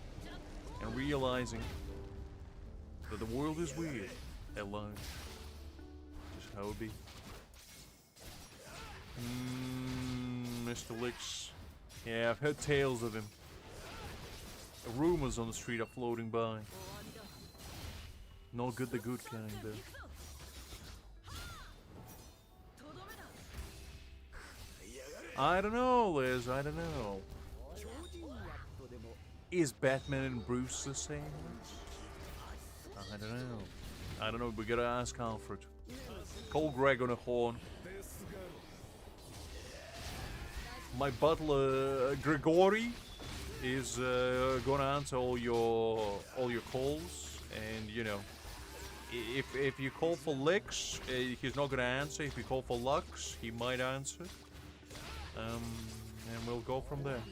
and realizing that the world is weird at large. Just how it be. Mr. Licks. Yeah, I've heard tales of him. Rumors on the street are floating by. Not good, the good kind, though. I don't know, Liz, I don't know. Is Batman and Bruce the same? I don't know. I don't know, we gotta ask Alfred. Call Greg on a horn. My butler Grigori is gonna answer all your calls, and you know, if you call for Lix, he's not gonna answer. If you call for Lux, he might answer. And we'll go from there.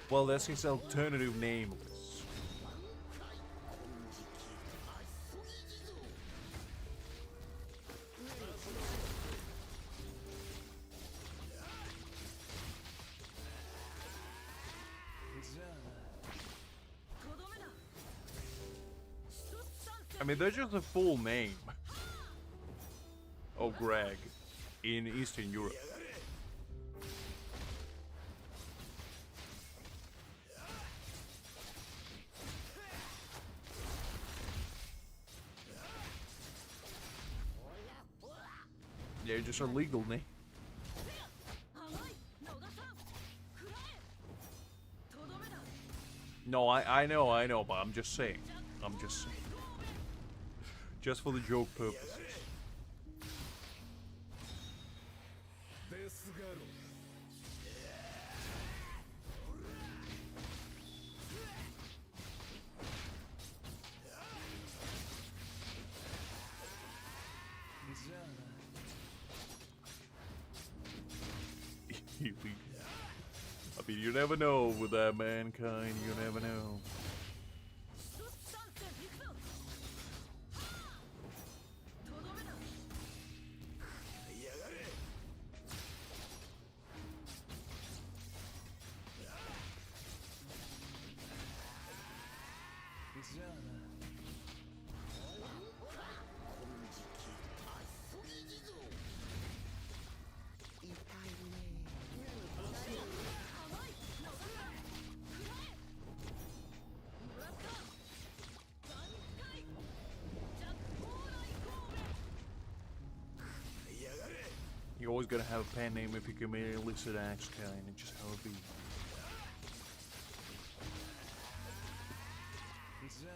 Well, that's his alternative name, Liz. I mean, that's just the full name of Greg in Eastern Europe. Yeah, just a legal name. No, I know, but I'm just saying. Just for the joke purposes. I mean, you never know with that mankind, you never know. You always gotta have a pen name if you can be a illicit axe kind, and just how it be.
じゃあ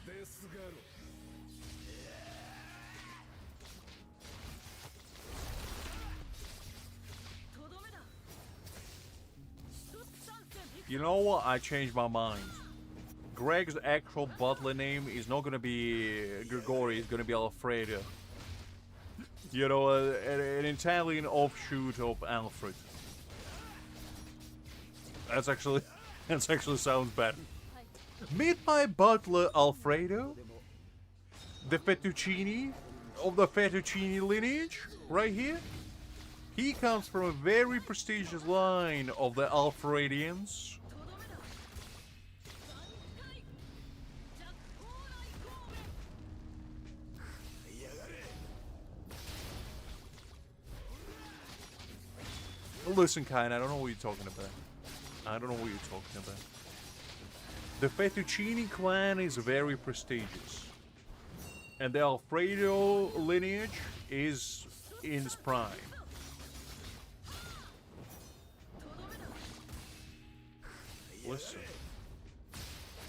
なデスガロ
You know what? I changed my mind. Greg's actual butler name is not gonna be Grigori, it's gonna be Alfredo. You know, an Italian offshoot of Alfred. That's actually sounds better. Meet my butler Alfredo, the fettuccine of the fettuccine lineage, right here. He comes from a very prestigious line of the Alfredians. Listen, Kine, I don't know what you're talking about. I don't know what you're talking about. The Fettuccine clan is very prestigious. And the Alfredo lineage is in its prime. Listen.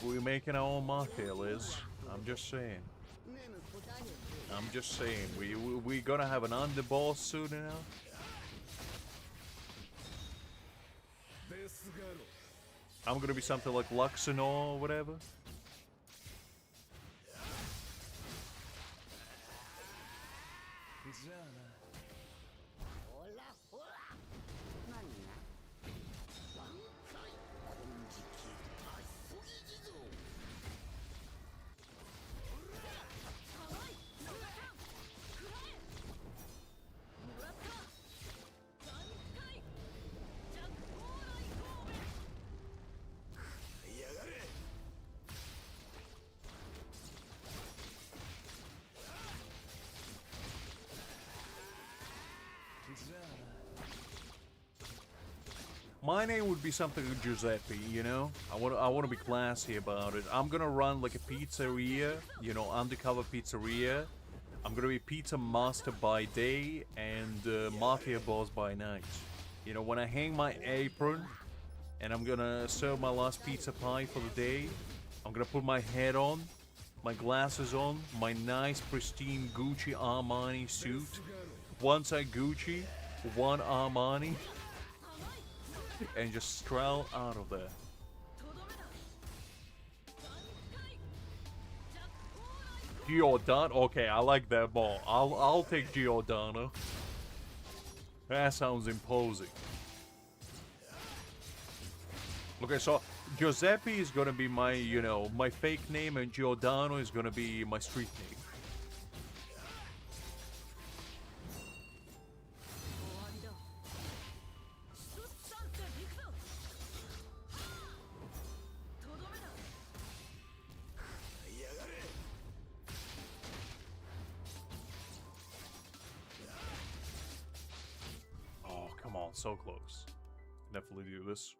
We're making our own mafia, Liz. I'm just saying. I'm just saying. We gonna have an underboss soon enough. I'm gonna be something like Luxonor or whatever. My name would be something like Giuseppe, you know? I want to be classy about it. I'm gonna run like a pizzeria, you know, undercover pizzeria. I'm gonna be pizza master by day and mafia boss by night. You know, when I hang my apron and I'm gonna serve my last pizza pie for the day, I'm gonna put my head on, my glasses on, my nice pristine Gucci Armani suit. One side Gucci, one Armani. And just stroll out of there. Giordano? Okay, I like that ball. I'll take Giordano. That sounds imposing. Okay, so Giuseppe is gonna be my, you know, my fake name, and Giordano is gonna be my street name. So close. Definitely do this.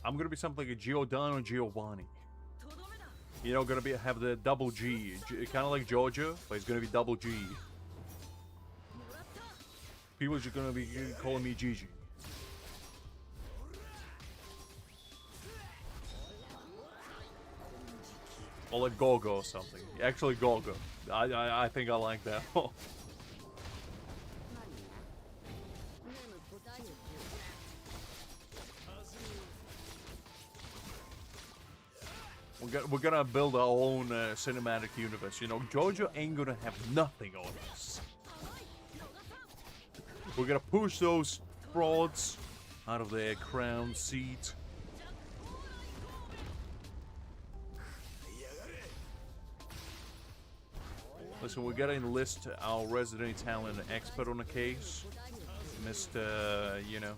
I'm gonna be something like a Giordano Giovanni. You know, gonna have the double G, kind of like Georgia, but it's gonna be double G. People are just gonna be calling me Gigi. Or like Gogo or something. Actually, Gogo. I think I like that. We're gonna build our own cinematic universe. You know, Jojo ain't gonna have nothing on us. We're gonna push those frauds out of their crown seat. Listen, we gotta enlist our resident Italian expert on the case, Mr. You know.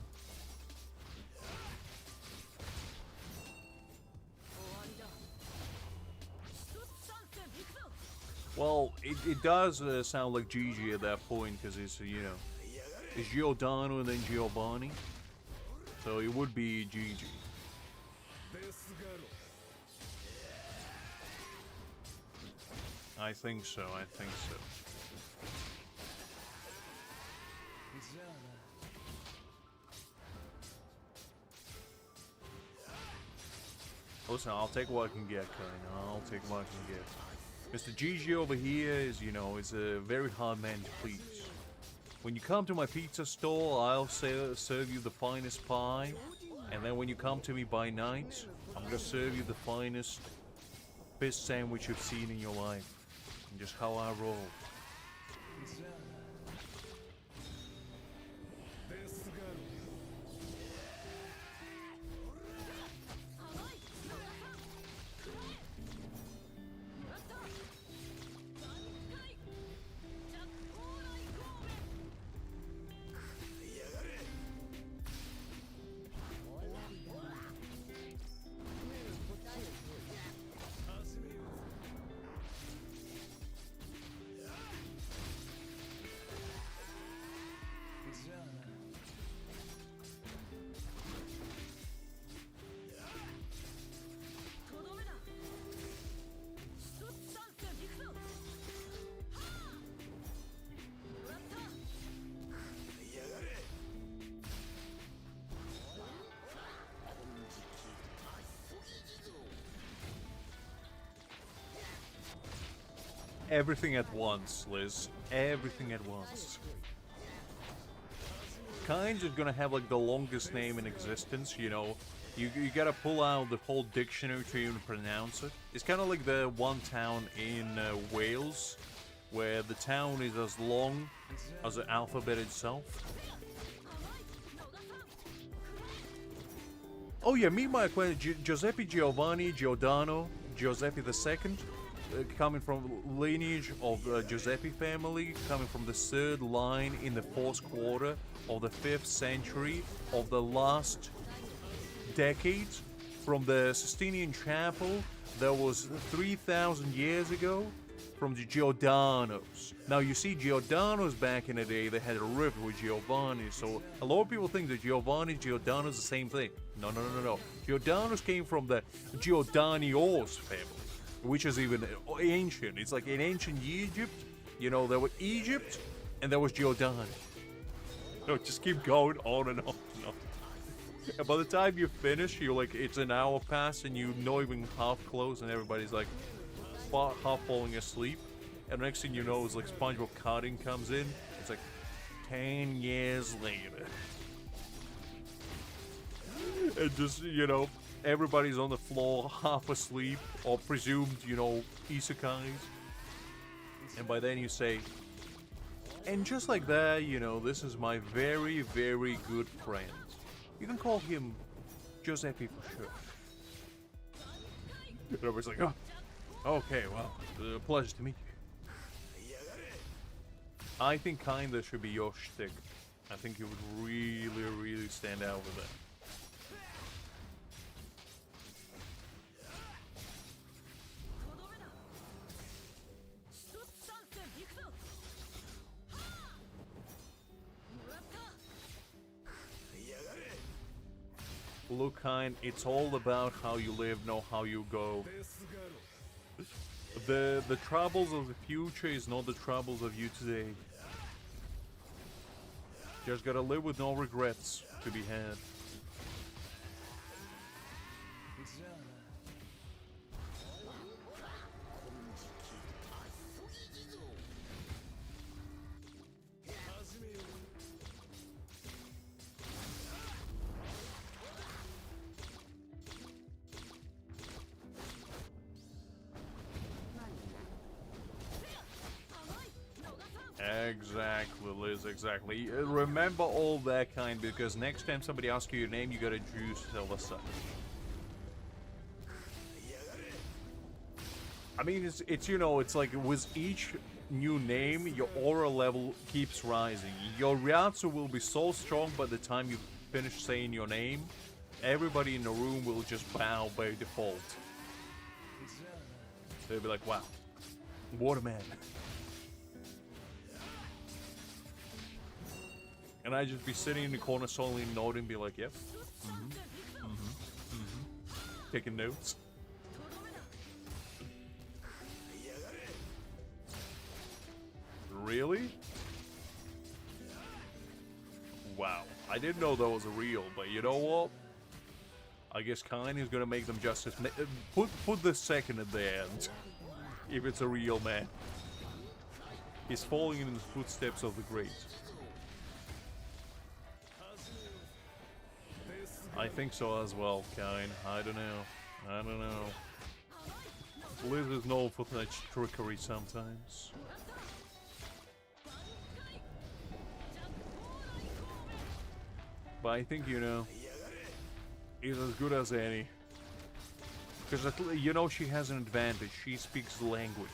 Well, it does sound like Gigi at that point, because it's, you know, it's Giordano and then Giovanni. So it would be Gigi. I think so, I think so. Listen, I'll take what I can get, Kain. I'll take what I can get. Mr. Gigi over here is, you know, is a very hard man to please. When you come to my pizza store, I'll serve you the finest pie. And then when you come to me by night, I'm gonna serve you the finest fish sandwich you've seen in your life. And just how I roll. Everything at once, Liz. Everything at once. Kind of gonna have like the longest name in existence, you know. You gotta pull out the whole dictionary to even pronounce it. It's kind of like the one town in Wales, where the town is as long as the alphabet itself. Oh yeah, meet my acquaintance Giuseppe Giovanni Giordano, Giuseppe II. Coming from lineage of Giuseppe family, coming from the third line in the fourth quarter of the 5th century of the last decade, from the Sistinian chapel that was 3,000 years ago, from the Giordanos. Now you see, Giordanos back in the day, they had a rift with Giovanni, so a lot of people think that Giovanni and Giordano is the same thing. No. Giordanos came from the Giordanios family, which is even ancient. It's like in ancient Egypt, you know, there was Egypt and there was Giordano. No, just keep going on and on and on. And by the time you finish, you're like, it's an hour past and you're not even half close and everybody's like half falling asleep. And the next thing you know is like SpongeBob cutting comes in. It's like 10 years later. And just, you know, everybody's on the floor, half asleep, or presumed, you know, isekais. And by then you say, and just like that, you know, this is my very, very good friend. You can call him Giuseppe for sure. And everybody's like, oh, okay, well, a pleasure to meet you. I think kinda should be your shtick. I think you would really, really stand out with that. Look, kind, it's all about how you live, not how you go. The troubles of the future is not the troubles of you today. Just gotta live with no regrets to be had. Exactly, Liz, exactly. Remember all that, kind, because next time somebody asks you your name, you gotta introduce yourself as such. I mean, it's you know, it's like with each new name, your aura level keeps rising. Your Reiatsu will be so strong by the time you finish saying your name, everybody in the room will just bow by default. They'll be like, wow. What a man. And I just be sitting in the corner slowly nodding, be like, yep. Taking notes. Really? Wow. I didn't know that was real, but you know what? I guess Kain is gonna make them justice. Put the second at the end. If it's a real man. He's following in the footsteps of the great. I think so as well, Kain. I don't know. Liz is known for such trickery sometimes. But I think, you know, he's as good as any. Because, you know, she has an advantage. She speaks the language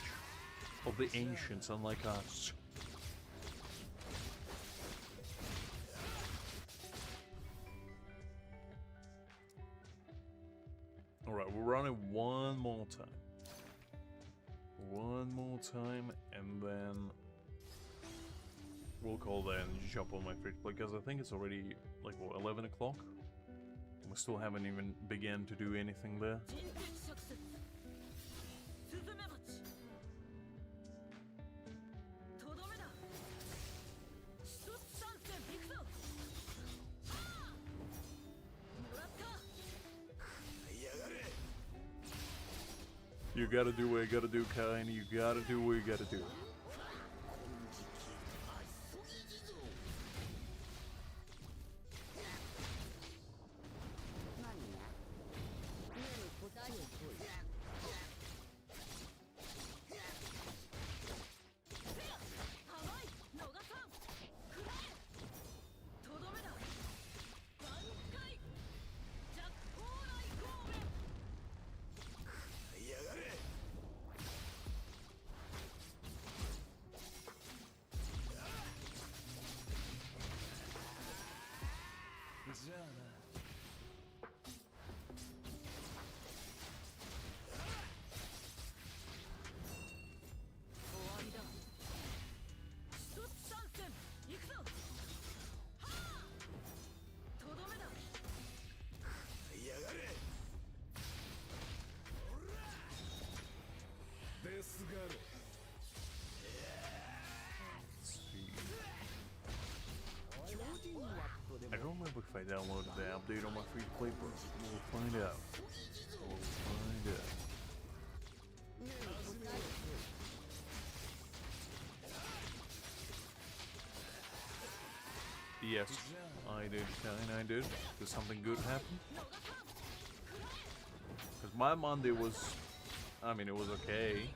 of the ancients, unlike us. Alright, we're running one more time. One more time, and then we'll call that and jump on my free play, because I think it's already, like, what, 11 o'clock? We still haven't even begun to do anything there. You gotta do what you gotta do, Kain. You gotta do what you gotta do. I don't remember if I downloaded the update on my free to play, but we'll find out. We'll find out. Yes, I did, Kain, I did. Did something good happen? Because my Monday was, I mean, it was okay.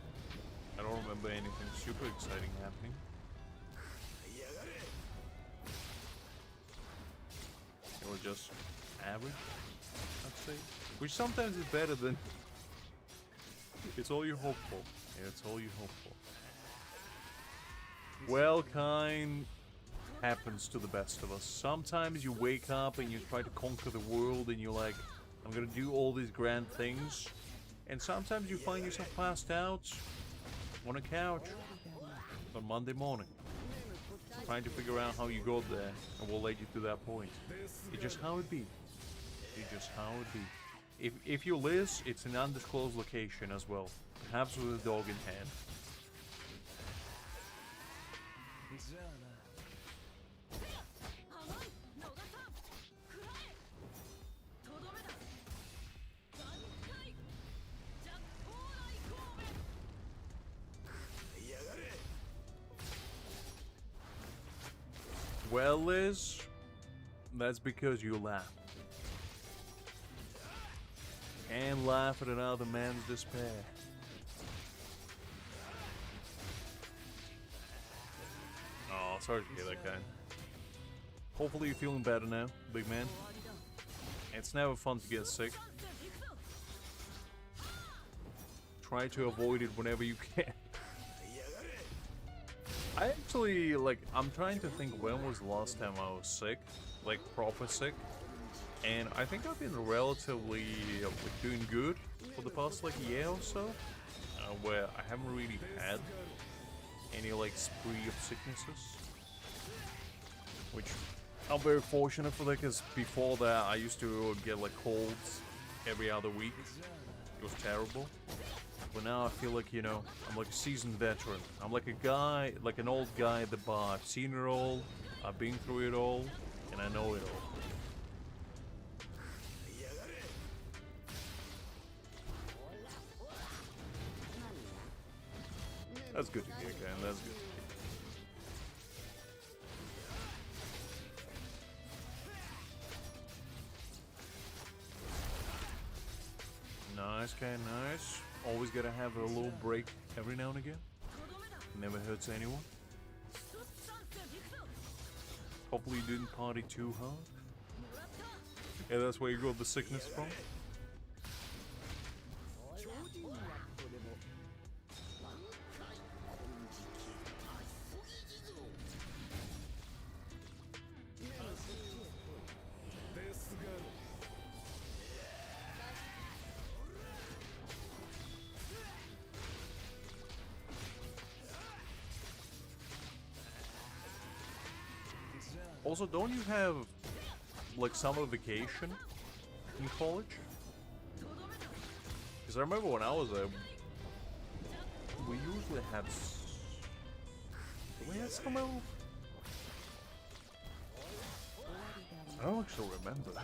I don't remember anything super exciting happening. It was just average, I'd say. Which sometimes is better than... It's all you hope for. Yeah, it's all you hope for. Well, Kain, happens to the best of us. Sometimes you wake up and you try to conquer the world and you're like, I'm gonna do all these grand things. And sometimes you find yourself passed out on a couch on Monday morning, trying to figure out how you got there, and we'll lead you to that point. It's just how it be. It's just how it be. If you're Liz, it's an undisclosed location as well, perhaps with a dog in hand. Well, Liz, that's because you laugh. And laugh at another man's despair. Oh, sorry to hear that, guy. Hopefully you're feeling better now, big man. It's never fun to get sick. Try to avoid it whenever you can. I actually, like, I'm trying to think when was the last time I was sick, like, proper sick, and I think I've been relatively, like, doing good for the past, like, year or so. where I haven't really had any like spree of sicknesses, which I'm very fortunate for that, because before that I used to get like colds every other week. It was terrible. But now I feel like, you know, I'm like a seasoned veteran. I'm like a guy, like an old guy at the bar. I've seen it all, I've been through it all, and I know it all. That's good to hear, Ken. That's good. Nice, Ken. Nice. Always gotta have a little break every now and again. Never hurts anyone. Hopefully you didn't party too hard. Yeah, that's where you got the sickness from. Also, don't you have like summer vacation in college? Because I remember when I was there, we usually had. Do we have summer off? I don't actually remember. I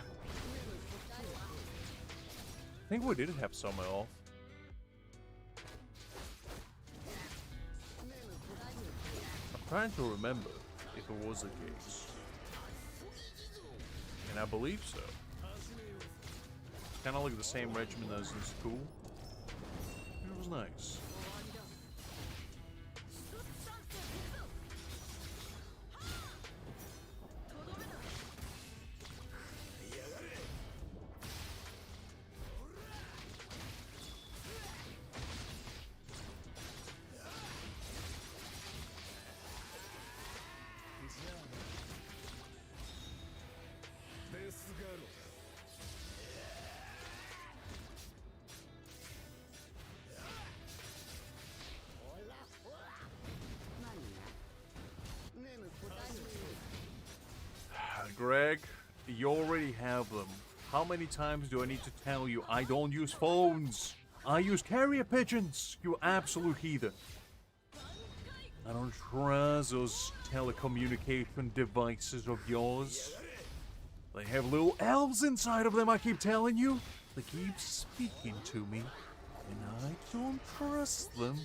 think we did have summer off. I'm trying to remember if it was the case. And I believe so. Kind of like the same regimen as in school. It was nice. Greg, you already have them. How many times do I need to tell you I don't use phones? I use carrier pigeons, you absolute heathen. I don't trust those telecommunication devices of yours. They have little elves inside of them, I keep telling you. They keep speaking to me, and I don't trust them.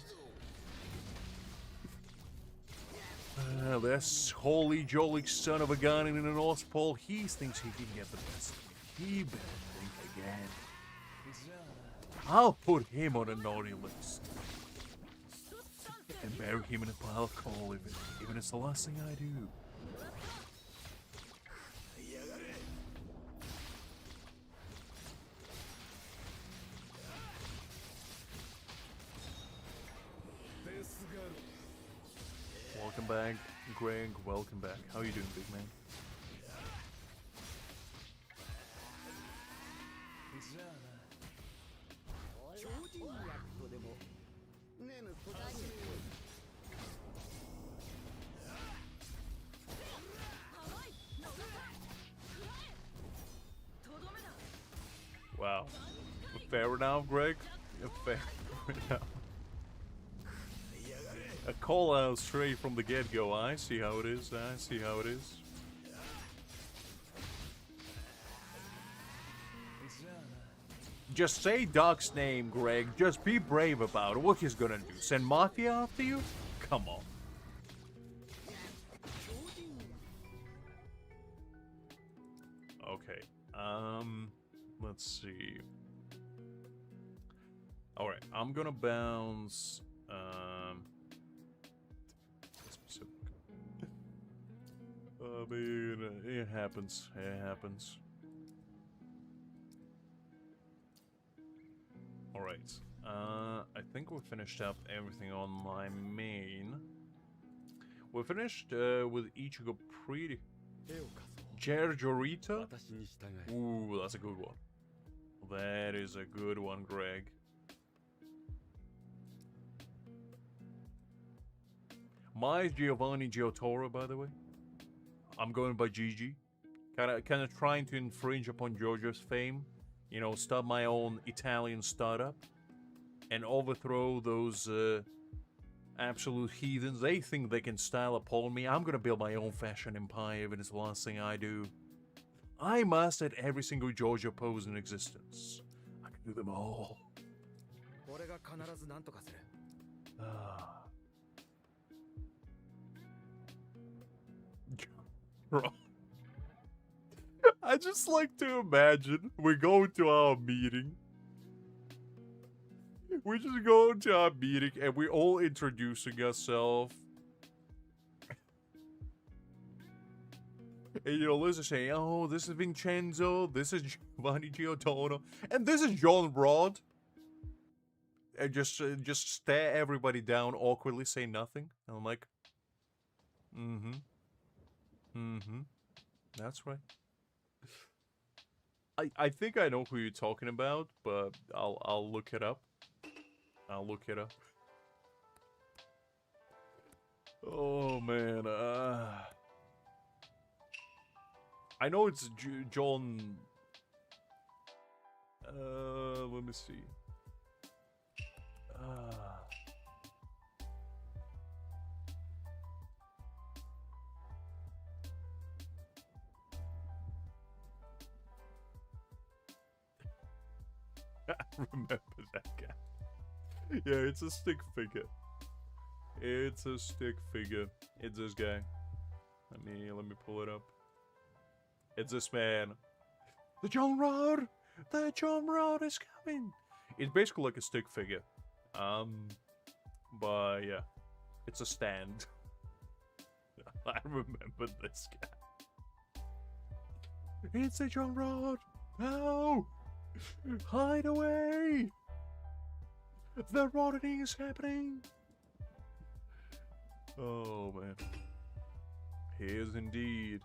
This holy jolly son of a gun in the North Pole, he thinks he can get the best of me. He better think again. I'll put him on a naughty list. And bury him in a pile of coal if it's the last thing I do. Welcome back, Greg. Welcome back. How you doing, big man? Wow. Fair enough, Greg. Fair enough. A call out straight from the get-go. I see how it is. I see how it is. Just say Doc's name, Greg. Just be brave about it. What he's gonna do? Send Mafia after you? Come on. Okay. Let's see. Alright, I'm gonna bounce... I mean, it happens. It happens. Alright. I think we finished up everything on my main. We finished with Ichigo pretty. Jaegerjaquez? Ooh, that's a good one. That is a good one, Greg. My Giovanni Giotoro, by the way. I'm going by Gigi. Kind of trying to infringe upon Giorgio's fame. You know, start my own Italian startup. And overthrow those absolute heathens. They think they can style upon me. I'm gonna build my own fashion empire if it's the last thing I do. I mastered every single Giorgio pose in existence. I can do them all. Bro. I just like to imagine we go to our meeting. We just go to our meeting and we're all introducing ourselves. And you know, Liz is saying, oh, this is Vincenzo, this is Giovanni Giotto, and this is John Rod. And just stare everybody down awkwardly, say nothing. And I'm like, that's right. I think I know who you're talking about, but I'll look it up. I'll look it up. Oh man, I know it's John. Let me see. I remember that guy. Yeah, it's a stick figure. It's a stick figure. It's this guy. Let me pull it up. It's this man. The John Rod! The John Rod is coming! It's basically like a stick figure. But yeah. It's a stand. I remember this guy. It's the John Rod! No! Hide away! The rotting is happening! Oh man. He is indeed.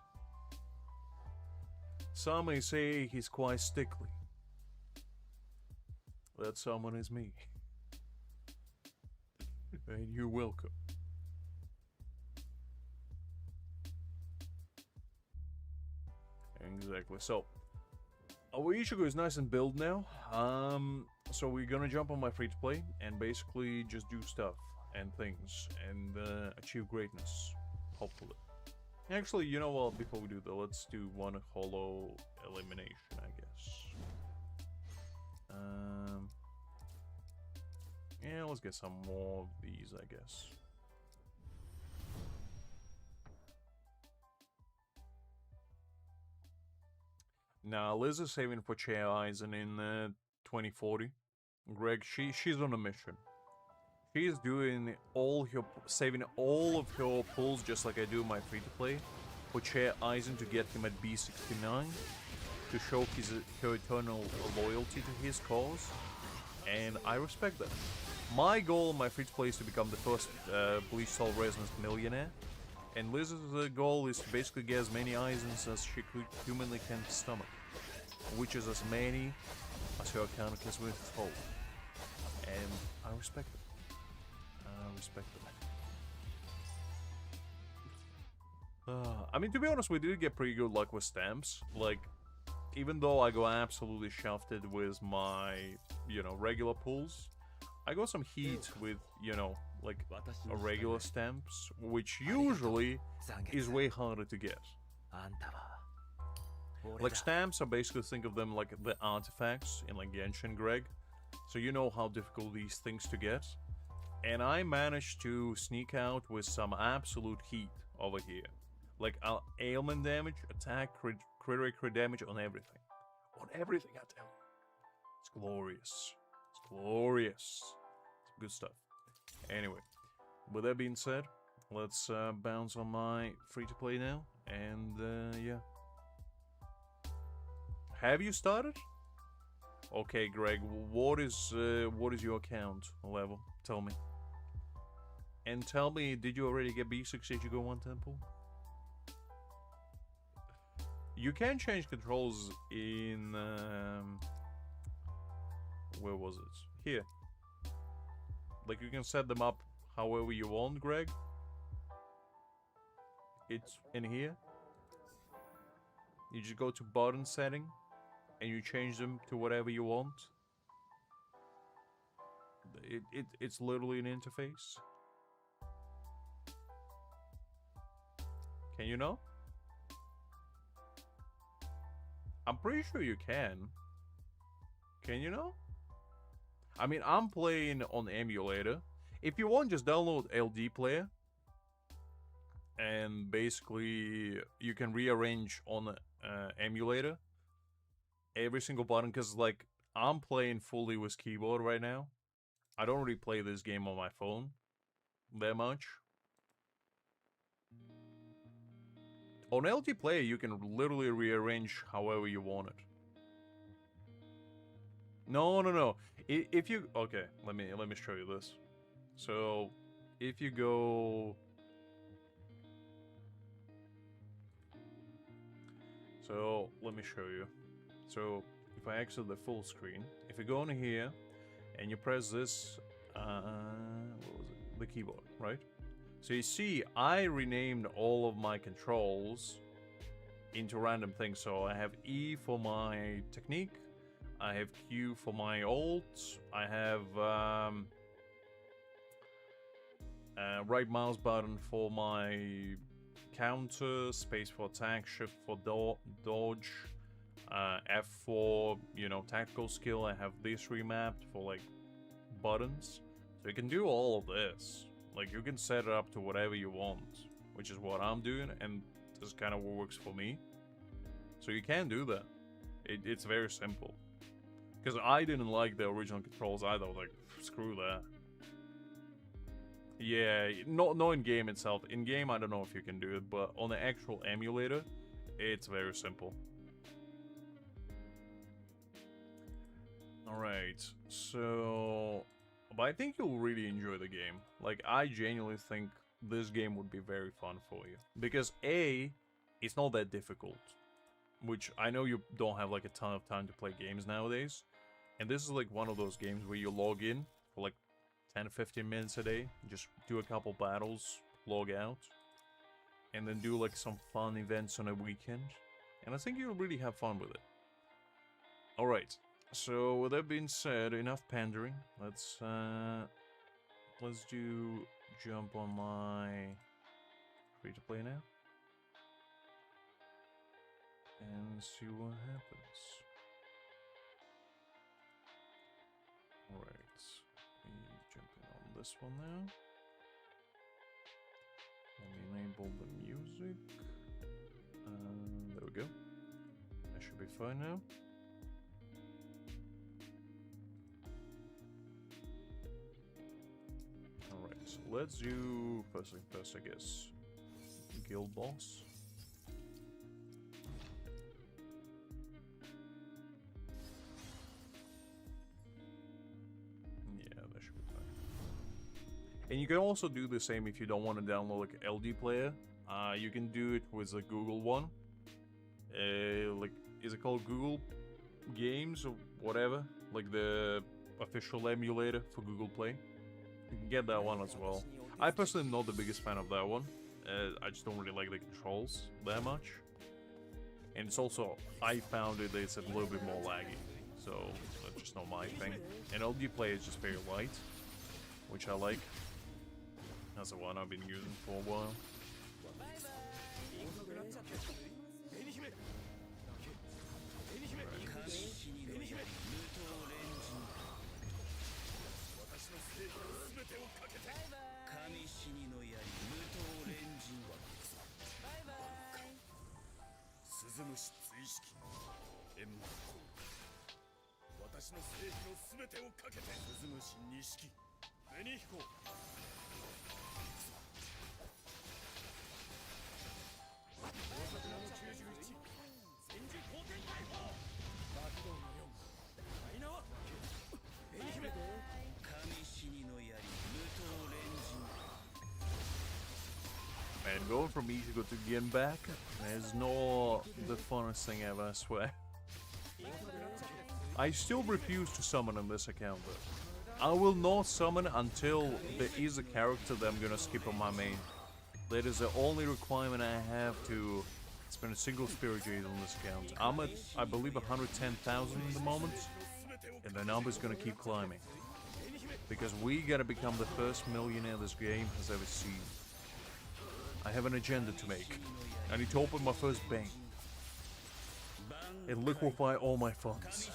Some may say he's quite stickly. That someone is me. And you're welcome. Exactly. So, our Ichigo is nice and built now. So we're gonna jump on my free-to-play and basically just do stuff and things and achieve greatness, hopefully. Actually, you know what? Before we do that, let's do one holo elimination, I guess. Yeah, let's get some more of these, I guess. Now, Liz is saving for Chair Aizen in 2040. Greg, she's on a mission. She is doing saving all of her pulls just like I do my free-to-play for Chair Aizen to get him at B69 to show her eternal loyalty to his cause, and I respect that. My goal in my free-to-play is to become the first Bleach Soul Resonance millionaire, and Liz's goal is to basically get as many Aizens as she could humanly can stomach, which is as many as her account can withhold, and I respect it. I mean, to be honest, we did get pretty good luck with stamps. Like, even though I go absolutely shafted with my, regular pulls, I got some heat with, like, regular stamps, which usually is way harder to get. Like, stamps, I basically think of them like the artifacts in, like, Genshin, Greg. So you know how difficult these things to get. And I managed to sneak out with some absolute heat over here. Like, ailment damage, attack, crit damage on everything. On everything, I tell you. It's glorious. It's glorious. It's good stuff. Anyway, with that being said, let's bounce on my free-to-play now. And, yeah. Have you started? Okay, Greg, what is your account level? Tell me. And tell me, did you already get B6 Ichigo 1 Temple? You can change controls in... where was it? Here. Like, you can set them up however you want, Greg. it's in here. You just go to button setting, and you change them to whatever you want. It's literally an interface. Can you know? I'm pretty sure you can. Can you know? I mean, I'm playing on emulator. If you want, just download LD Player. And basically, you can rearrange on emulator every single button. Because, like, I'm playing fully with keyboard right now. I don't really play this game on my phone that much. On LT Player, you can literally rearrange however you want it. No. If you okay, let me show you this. So, if you go, so let me show you. So, if I exit the full screen, if you go in here and you press this, what was it? The keyboard, right? So you see, I renamed all of my controls into random things. So I have E for my technique, I have Q for my ult, I have right mouse button for my counter, space for attack, shift for dodge, F for, you know, tactical skill. I have this remapped for like buttons. So you can do all of this. Like, you can set it up to whatever you want, which is what I'm doing, and this is kind of what works for me. So you can do that. It's very simple. Because I didn't like the original controls either. I was like, screw that. Yeah, not in game itself. In game, I don't know if you can do it, but on the actual emulator, it's very simple. Alright, so... But I think you'll really enjoy the game. Like, I genuinely think this game would be very fun for you. Because A, it's not that difficult. Which, I know you don't have like a ton of time to play games nowadays. And this is like one of those games where you log in for like 10-15 minutes a day. Just do a couple battles, log out. And then do like some fun events on a weekend. And I think you'll really have fun with it. Alright. So, with that being said, enough pandering. Let's do jump on my free to play now. And see what happens. Alright. We jumping on this one now. Let me enable the music. There we go. That should be fine now. So let's do first thing first, I guess. Guild boss. Yeah, that should be fine. And you can also do the same if you don't want to download like LD Player. You can do it with a Google one. Like, is it called Google Games or whatever? Like the official emulator for Google Play. You can get that one as well. I personally am not the biggest fan of that one. I just don't really like the controls that much. And it's also, I found it that it's a little bit more laggy. So, that's just not my thing. And LD Play is just very light, which I like. That's the one I've been using for a while. And going from Ichigo to Gin back is not the funnest thing ever, I swear. I still refuse to summon on this account though. I will not summon until there is a character that I'm gonna skip on my main. That is the only requirement I have to spend a single spirit jade on this account. I'm at, I believe, 110,000 at the moment, and the number's gonna keep climbing. Because we gotta become the first millionaire this game has ever seen. I have an agenda to make. I need to open my first bank and liquefy all my funds.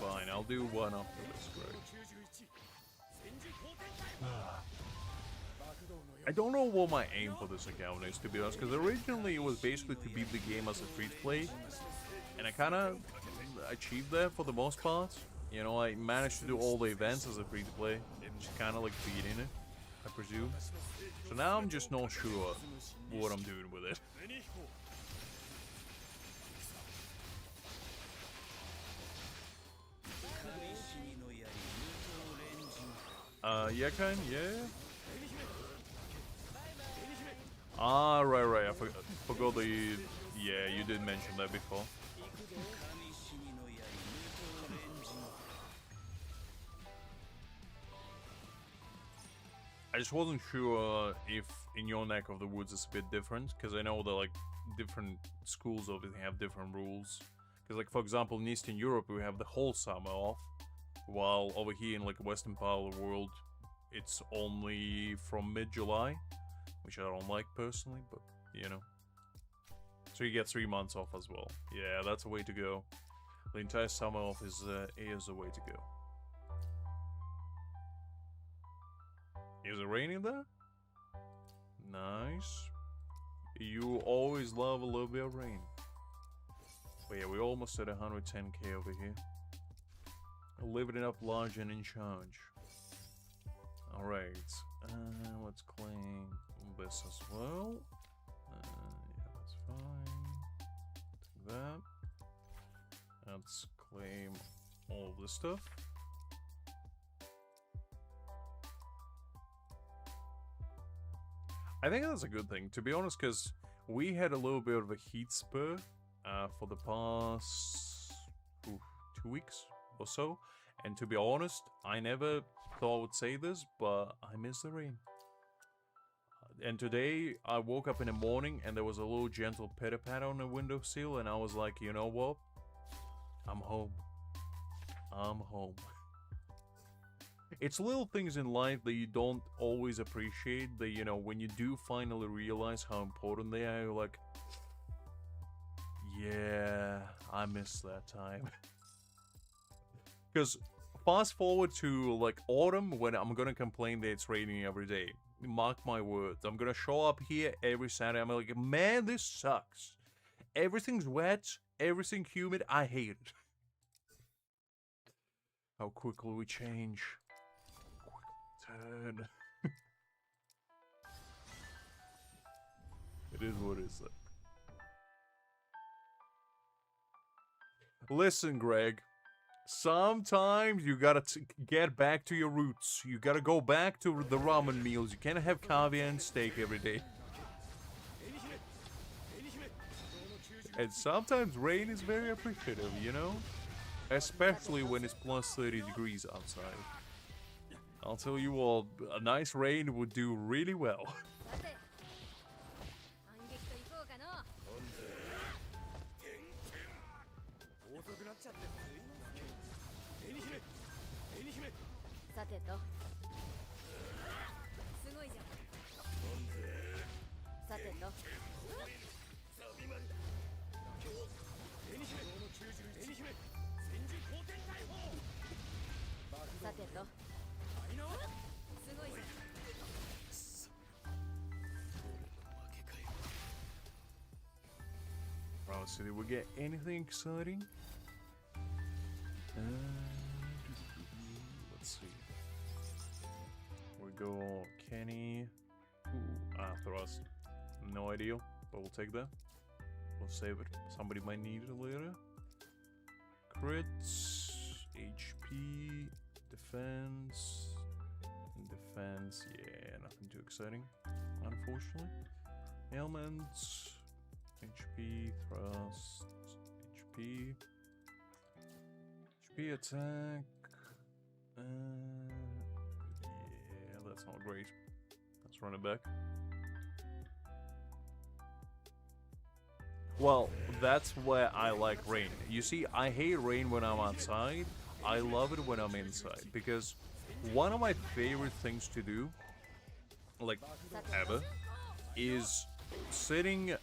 Fine, I'll do one after this, great. I don't know what my aim for this account is, to be honest, because originally it was basically to beat the game as a free-to-play, and I kind of achieved that for the most part. You know, I managed to do all the events as a free-to-play, just kind of like beating it, I presume. So now I'm just not sure what I'm doing with it. Yeah, kind, yeah. Ah, right. I forgot the. Yeah, you did mention that before. I just wasn't sure if in your neck of the woods it's a bit different, because I know that like different schools obviously have different rules. Because like for example in Eastern Europe we have the whole summer off, while over here in like Western part of the world it's only from mid-July, which I don't like personally, but you know. So you get 3 months off as well. Yeah, that's a way to go. The entire summer off is a way to go. Is it raining there? Nice. You always love a little bit of rain. But yeah, we're almost at 110k over here. Living it up large and in charge. Alright. Let's claim this as well. Yeah, that's fine. Take that. Let's claim all this stuff. I think that's a good thing, to be honest, because we had a little bit of a heat spur for the past 2 weeks or so. And to be honest, I never thought I would say this, but I miss the rain. And today, I woke up in the morning and there was a little gentle pitter-patter on the windowsill, and I was like, you know what? I'm home. I'm home. It's little things in life that you don't always appreciate, that, you know, when you do finally realize how important they are, you're like, yeah, I miss that time. Because fast forward to like autumn, when I'm gonna complain that it's raining every day. Mark my words, I'm gonna show up here every Saturday. I'm like, man, this sucks. Everything's wet, everything humid. I hate it. How quickly we change. Turn. It is what it is. Listen, Greg. Sometimes you gotta get back to your roots. You gotta go back to the ramen meals. You can't have caviar and steak every day. And sometimes rain is very appreciative, you know? Especially when it's plus 30 degrees outside. I'll tell you all, a nice rain would do really well. Right, so did we get anything exciting? Let's see. We go Kenny. Thrust. No idea, but we'll take that. We'll save it. Somebody might need it later. Crits, HP, defense. Defense, yeah, nothing too exciting, unfortunately. Ailments, HP, thrust, HP. HP attack. Yeah, that's not great. Let's run it back. Well, that's where I like rain. You see, I hate rain when I'm outside. I love it when I'm inside. Because one of my favorite things to do, like ever, is sitting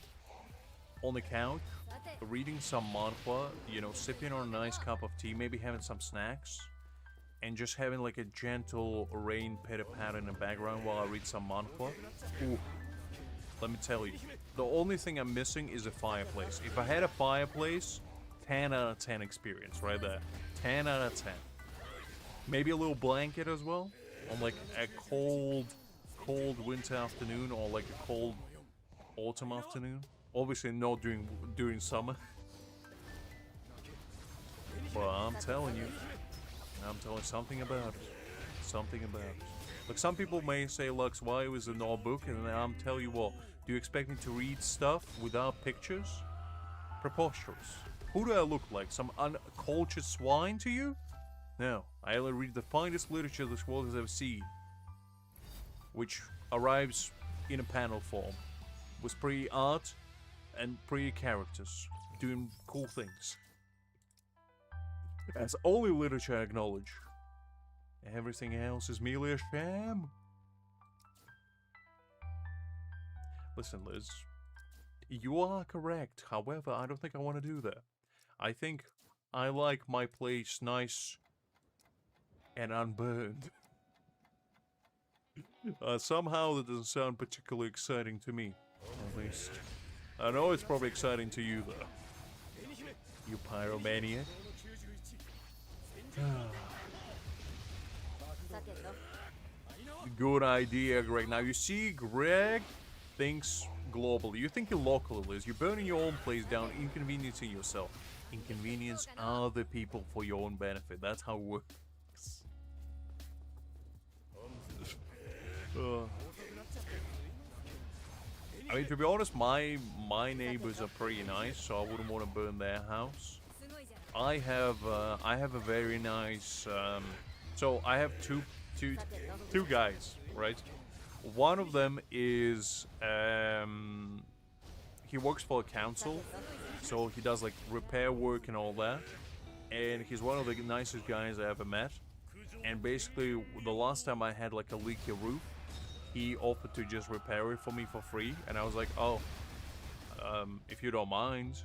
on the couch, reading some manhwa, you know, sipping on a nice cup of tea, maybe having some snacks, and just having like a gentle rain pitter-patter in the background while I read some manhwa. Ooh, let me tell you, the only thing I'm missing is a fireplace. If I had a fireplace, 10 out of 10 experience right there. 10 out of 10. Maybe a little blanket as well, on like a cold winter afternoon or like a cold autumn afternoon. Obviously not during summer. But I'm telling you something about it. Something about it. Like some people may say, Lux, why was it not a book? And I'm telling you what, do you expect me to read stuff without pictures? Preposterous. Who do I look like? Some uncultured swine to you? No, I only read the finest literature this world has ever seen. Which arrives in a panel form. With pretty art and pretty characters doing cool things. That's only literature I acknowledge. Everything else is merely a sham. Listen, Liz. You are correct. However, I don't think I want to do that. I think I like my place nice and unburned. Somehow that doesn't sound particularly exciting to me, at least. I know it's probably exciting to you, though. You pyromaniac. Good idea, Greg. Now, you see, Greg thinks globally. You think locally, Liz. You're burning your own place down, inconveniencing yourself. Inconvenience other people for your own benefit. That's how it works. I mean, to be honest, my neighbors are pretty nice, so I wouldn't want to burn their house. I have a very nice. So I have two guys, right? One of them is he works for a council, so he does like repair work and all that, and he's one of the nicest guys I ever met. And basically, the last time I had like a leaky roof, he offered to just repair it for me for free, and I was like, oh, if you don't mind.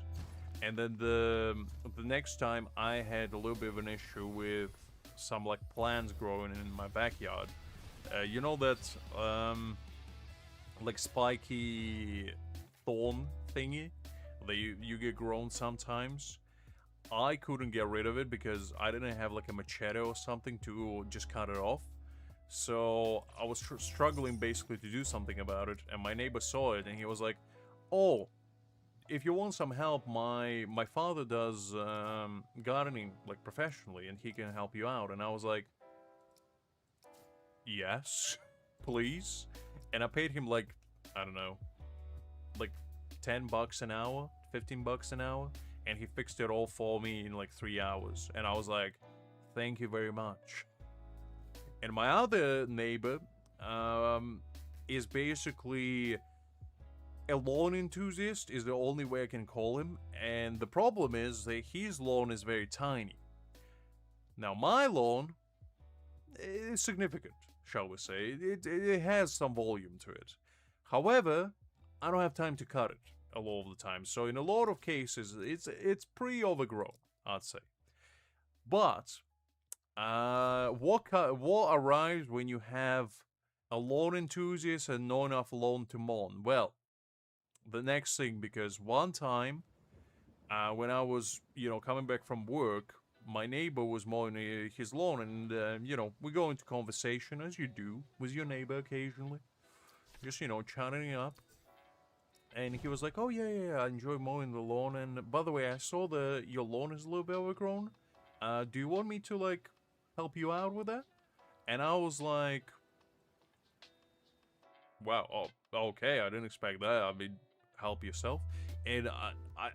And then the next time I had a little bit of an issue with some like plants growing in my backyard. You know that like spiky thorn thingy that you get grown sometimes? I couldn't get rid of it because I didn't have like a machete or something to just cut it off. So I was struggling basically to do something about it, and my neighbor saw it and he was like, oh, if you want some help, my father does gardening like professionally and he can help you out. And I was like, yes, please. And I paid him like, I don't know, like $10 an hour, $15 an hour, and he fixed it all for me in like 3 hours. And I was like, thank you very much. And my other neighbor is basically a lawn enthusiast, is the only way I can call him. And the problem is that his lawn is very tiny. Now my lawn is significant, shall we say. It has some volume to it. However, I don't have time to cut it a lot of the time. So in a lot of cases, it's pretty overgrown, I'd say. But what arrives when you have a lawn enthusiast and not enough lawn to mow? Well, the next thing, because one time when I was, coming back from work, my neighbor was mowing his lawn, and we go into conversation as you do with your neighbor occasionally, just chatting it up. And he was like, oh yeah, I enjoy mowing the lawn, and by the way, I saw your lawn is a little bit overgrown. Do you want me to like help you out with that? And I was like, wow, okay, I didn't expect that. I mean, help yourself. And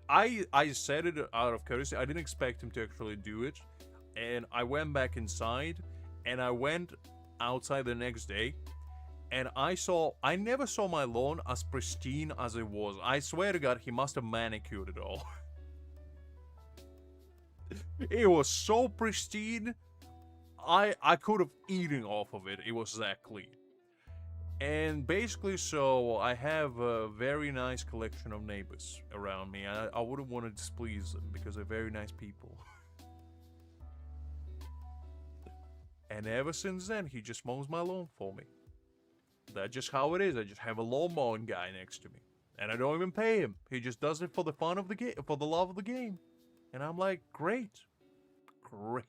I said it out of courtesy. I didn't expect him to actually do it. And I went back inside, and I went outside the next day, and I never saw my lawn as pristine as it was. I swear to God, he must have manicured it all. It was so pristine, I could have eaten off of it. It was that clean. And basically, so I have a very nice collection of neighbors around me. I wouldn't want to displease them because they're very nice people. And ever since then, he just mows my lawn for me. That's just how it is. I just have a lawn mowing guy next to me. And I don't even pay him. He just does it for the fun of the game, for the love of the game. And I'm like, great. Great.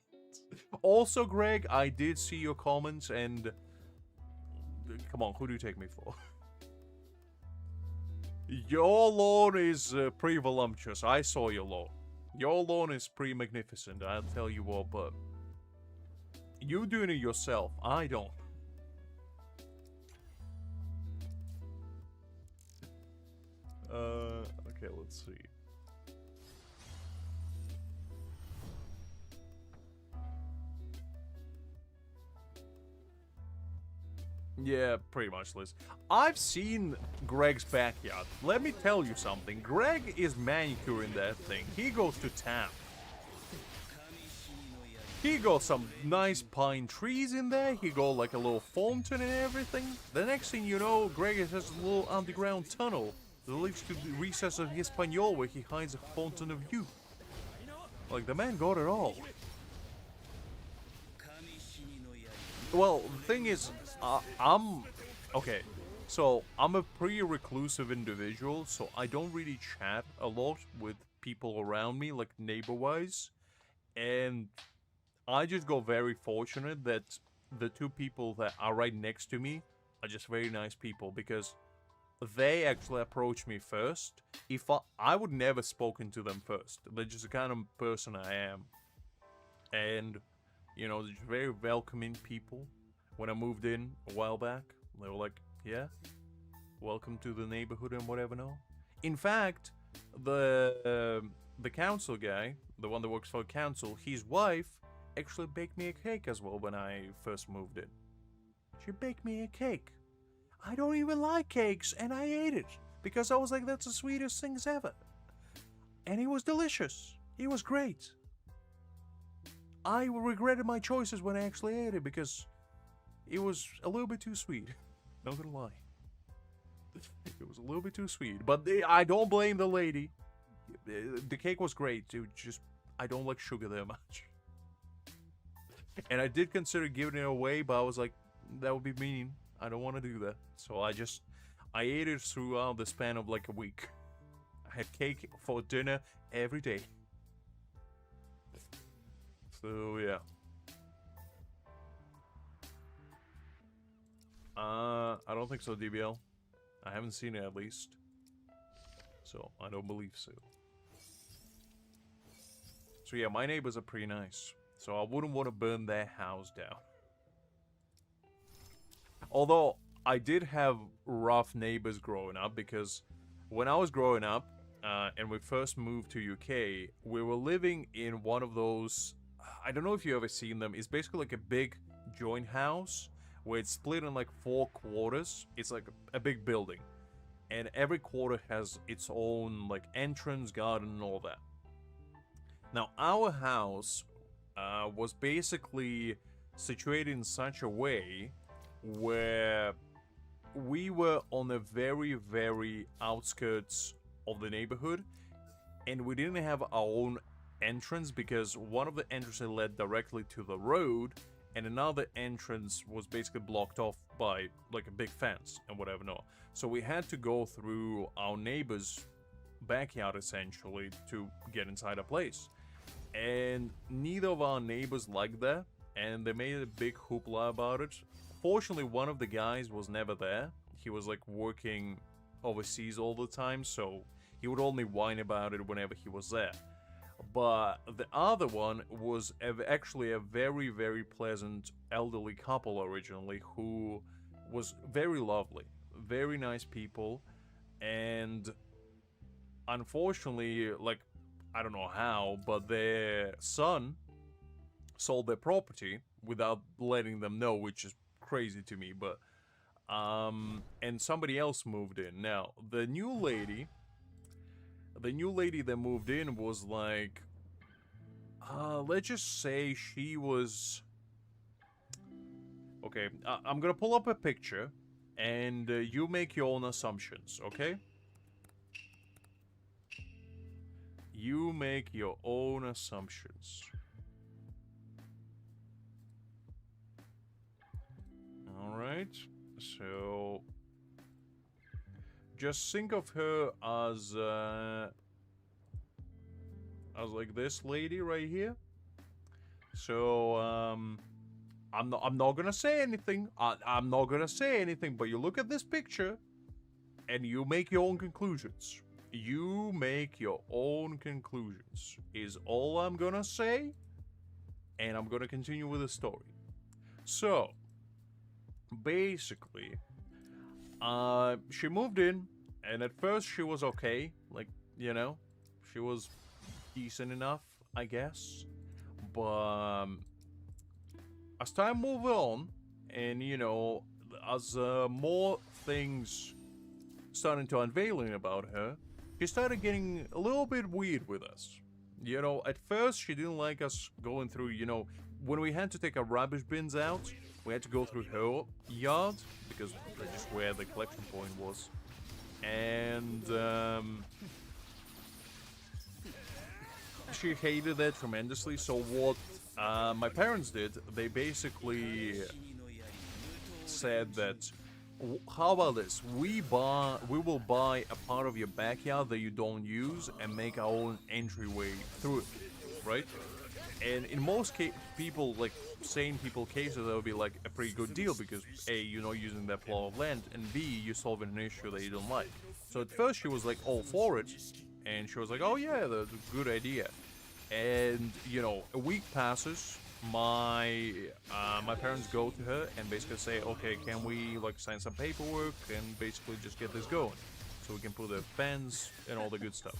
Also, Greg, I did see your comments and... Come on, who do you take me for? Your lawn is pretty voluptuous. I saw your lawn. Your lawn is pretty magnificent, I'll tell you what, but... You doing it yourself. I don't. Okay, let's see. Yeah, pretty much, Liz. I've seen Greg's backyard. Let me tell you something. Greg is manicuring that thing. He goes to town. He got some nice pine trees in there. He got like a little fountain and everything. The next thing you know, Greg has a little underground tunnel that leads to the recess of Hispaniola where he hides a fountain of youth. Like, the man got it all. Well, the thing is, okay, so I'm a pretty reclusive individual, so I don't really chat a lot with people around me, like neighbor-wise. And I just got very fortunate that the two people that are right next to me are just very nice people, because they actually approached me first. If I would never spoken to them first. They're just the kind of person I am. And, you know, they're just very welcoming people. When I moved in a while back, they were like, yeah, welcome to the neighborhood and whatever, no? In fact, the council guy, the one that works for the council, his wife actually baked me a cake as well when I first moved in. She baked me a cake. I don't even like cakes, and I ate it. Because I was like, that's the sweetest things ever. And it was delicious. It was great. I regretted my choices when I actually ate it, because it was a little bit too sweet. Not gonna lie. It was a little bit too sweet. But I don't blame the lady. The cake was great. It just, I don't like sugar that much. And I did consider giving it away, but I was like, that would be mean. I don't want to do that. So I ate it throughout the span of like a week. I had cake for dinner every day. So, yeah. I don't think so, DBL. I haven't seen it at least. So, I don't believe so. So, yeah, my neighbors are pretty nice. So, I wouldn't want to burn their house down. Although, I did have rough neighbors growing up, because when I was growing up, and we first moved to UK, we were living in one of those, I don't know if you've ever seen them, it's basically like a big joint house, where it's split in like 4 quarters. It's like a big building. And every quarter has its own like entrance, garden, and all that. Now, our house was basically situated in such a way where we were on the very, very outskirts of the neighborhood, and we didn't have our own entrance because one of the entrances led directly to the road, and another entrance was basically blocked off by like a big fence and whatever. No, so we had to go through our neighbor's backyard essentially to get inside a place, and neither of our neighbors liked that, and they made a big hoopla about it. Fortunately, one of the guys was never there. He was like working overseas all the time, so he would only whine about it whenever he was there. But the other one was actually a very, very pleasant elderly couple originally, who was very lovely, very nice people, and unfortunately, like, I don't know how, but their son sold their property without letting them know, which is crazy to me, but and somebody else moved in. Now, the new lady that moved in was like, let's just say she was, okay, I'm gonna pull up a picture, and you make your own assumptions, okay? You make your own assumptions. Alright, so just think of her as like this lady right here. So I'm not gonna say anything. I'm not gonna say anything, but you look at this picture and you make your own conclusions. You make your own conclusions is all I'm gonna say, and I'm gonna continue with the story. So basically, she moved in, and at first she was okay, like, you know, she was decent enough, I guess. But as time moved on, and you know, as more things started to unveiling about her, she started getting a little bit weird with us. You know, at first she didn't like us going through, you know, when we had to take our rubbish bins out, we had to go through her yard, because that's just where the collection point was. And she hated that tremendously, so what my parents did, they basically said that, how about this? We will buy a part of your backyard that you don't use and make our own entryway through it, right? And in most people, like sane people cases, that would be like a pretty good deal because A, you're not using that plot of land, and B, you're solving an issue that you don't like. So at first she was like all for it, and she was like, oh yeah, that's a good idea. And you know, a week passes. My parents go to her and basically say, okay, can we like sign some paperwork and basically just get this going so we can put a fence and all the good stuff.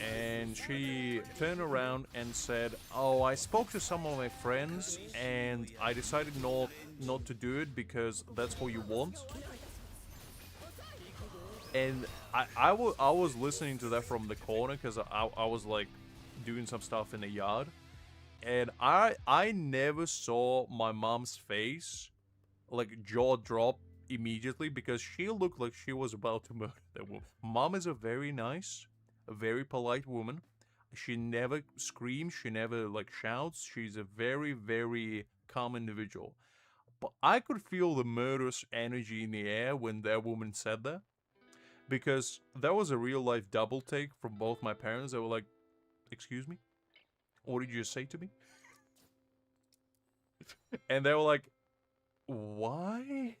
And she turned around and said, oh, I spoke to some of my friends and I decided not to do it because that's what you want. And I was listening to that from the corner because I was like doing some stuff in the yard. And I never saw my mom's face, like, jaw drop immediately because she looked like she was about to murder that woman. Mom is a very nice, a very polite woman. She never screams, she never, like, shouts. She's a very, very calm individual. But I could feel the murderous energy in the air when that woman said that. Because that was a real-life double take from both my parents. They were like, excuse me? What did you say to me? And they were like, why?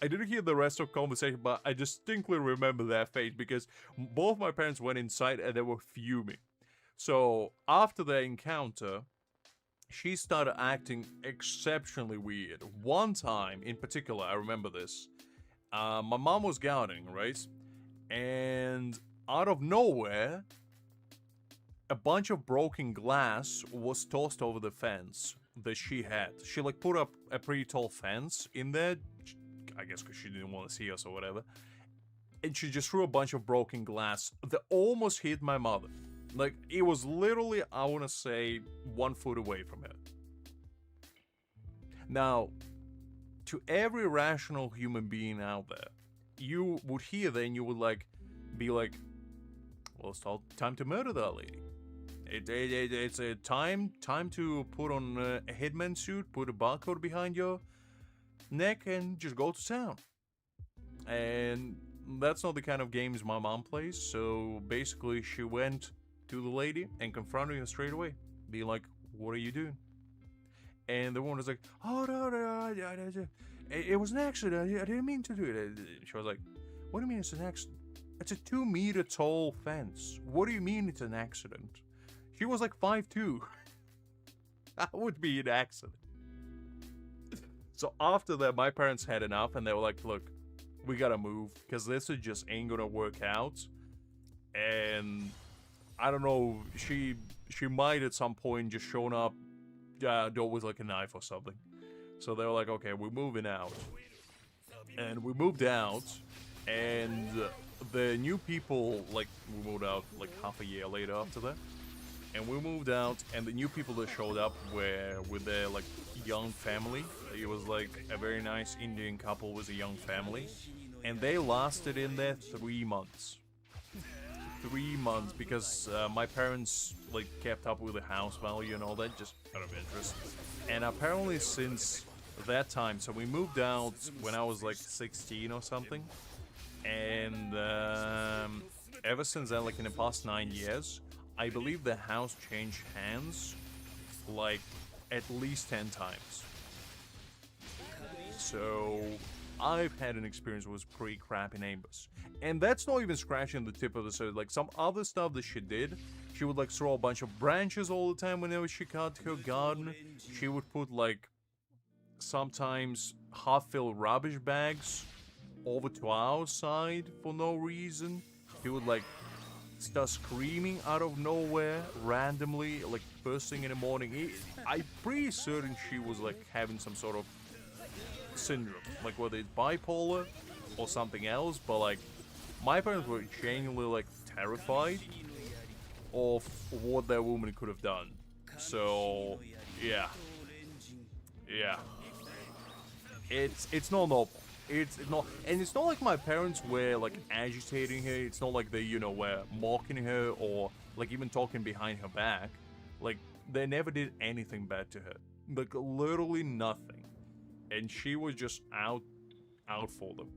I didn't hear the rest of the conversation, but I distinctly remember that face because both my parents went inside and they were fuming. So after the encounter, she started acting exceptionally weird. One time in particular, I remember this. My mom was gardening, right? And out of nowhere, a bunch of broken glass was tossed over the fence that she had. She like put up a pretty tall fence in there, I guess because she didn't want to see us or whatever. And she just threw a bunch of broken glass that almost hit my mother. Like, it was literally, I want to say, 1 foot away from her. Now, to every rational human being out there, you would hear that and you would like be like, well, it's time to murder that lady. It's a time to put on a hitman suit, put a barcode behind your neck, and just go to town. And that's not the kind of games my mom plays. So basically, she went to the lady and confronted her straight away, being like, "What are you doing?" And the woman was like, "Oh no, it was an accident. I didn't mean to do it." She was like, "What do you mean it's an accident? It's a 2-meter tall fence. What do you mean it's an accident?" She was like 5'2". That would be an accident. So after that, my parents had enough and they were like, look, we gotta move because this just ain't gonna work out. And I don't know, she might at some point just shown up door with like a knife or something. So they were like, okay, we're moving out. And we moved out, and the new people, like, we moved out like half a year later after that. And we moved out, and the new people that showed up were with their, like, young family. It was, like, a very nice Indian couple with a young family. And they lasted in there 3 months. 3 months, because my parents, like, kept up with the house value and all that, just out of interest. And apparently since that time, so we moved out when I was, like, 16 or something. And ever since then, like, in the past 9 years, I believe the house changed hands, like, at least 10 times. So, I've had an experience with pretty crappy neighbors. And that's not even scratching the tip of the surface. Like, some other stuff that she did, she would, like, throw a bunch of branches all the time whenever she cut her garden. She would put, like, sometimes half-filled rubbish bags over to our side for no reason. He would, like, start screaming out of nowhere randomly, like first thing in the morning. I'm pretty certain she was like having some sort of syndrome, like whether it's bipolar or something else, but like my parents were genuinely like terrified of what that woman could have done. So yeah, it's not normal. It's not, and it's not like my parents were like agitating her. It's not like they, you know, were mocking her or like even talking behind her back. Like they never did anything bad to her, like literally nothing. And she was just out for them.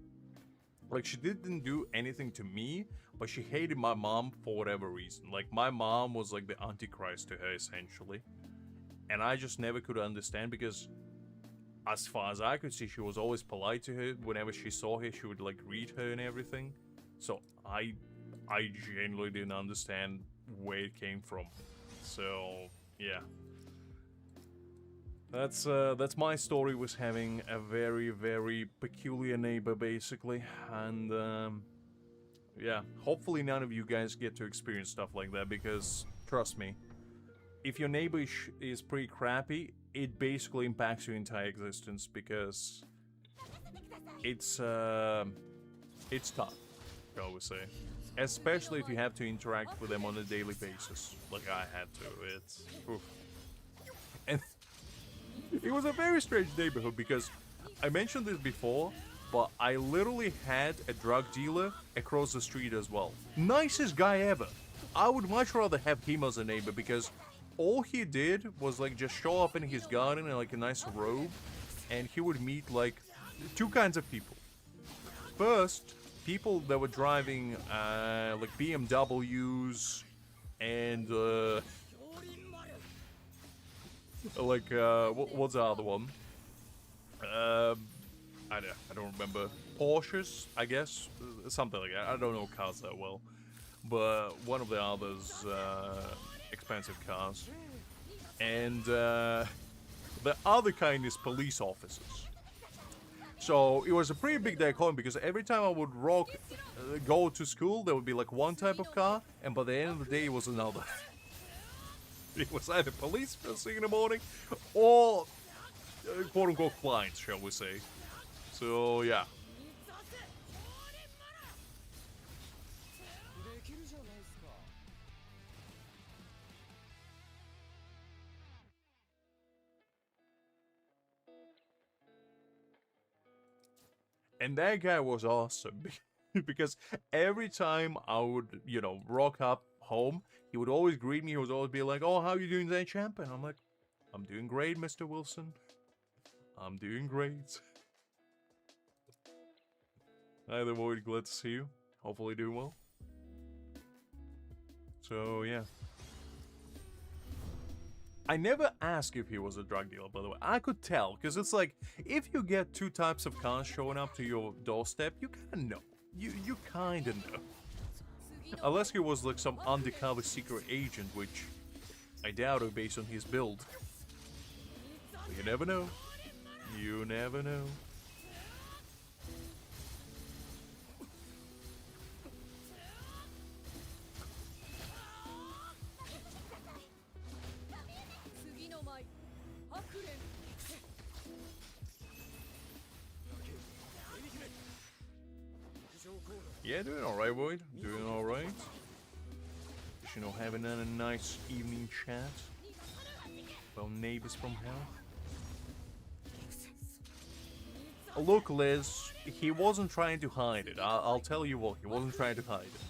Like she didn't do anything to me, but she hated my mom for whatever reason. Like my mom was like the antichrist to her essentially, and I just never could understand because, as far as I could see, she was always polite to her. Whenever she saw her, she would like greet her and everything. So I genuinely didn't understand where it came from. So yeah, that's my story with having a very, very peculiar neighbor, basically. And yeah, hopefully none of you guys get to experience stuff like that, because trust me, if your neighbor is pretty crappy, it basically impacts your entire existence, because it's tough, shall we say. Especially if you have to interact with them on a daily basis, like I had to. It's oof. And it was a very strange neighborhood, because I mentioned this before, but I literally had a drug dealer across the street as well. Nicest guy ever. I would much rather have him as a neighbor, because all he did was like just show up in his garden in like a nice robe, and he would meet like two kinds of people. First, people that were driving like BMWs and like what's the other one? I don't remember. Porsches, I guess, something like that. I don't know cars that well, but one of the others. Expensive cars. And the other kind is police officers. So it was a pretty big dichotomy, because every time I would go to school, there would be like one type of car, and by the end of the day it was another. It was either police first thing in the morning, or quote unquote clients, shall we say. So yeah. And that guy was awesome, because every time I would, you know, rock up home, he would always greet me. He would always be like, "Oh, how are you doing today, champ?" And I'm like, "I'm doing great, Mr. Wilson. I'm doing great." Hi there, Void. Glad to see you. Hopefully doing well. So, yeah. I never asked if he was a drug dealer, by the way. I could tell, because it's like, if you get two types of cars showing up to your doorstep, you kind of know. You kind of know. Unless he was like some undercover secret agent, which I doubt it based on his build. But you never know. You never know. Yeah, doing alright, Boyd. Doing alright. You know, having a nice evening chat about neighbors from hell. Look, Liz, he wasn't trying to hide it. I'll tell you what, he wasn't trying to hide it.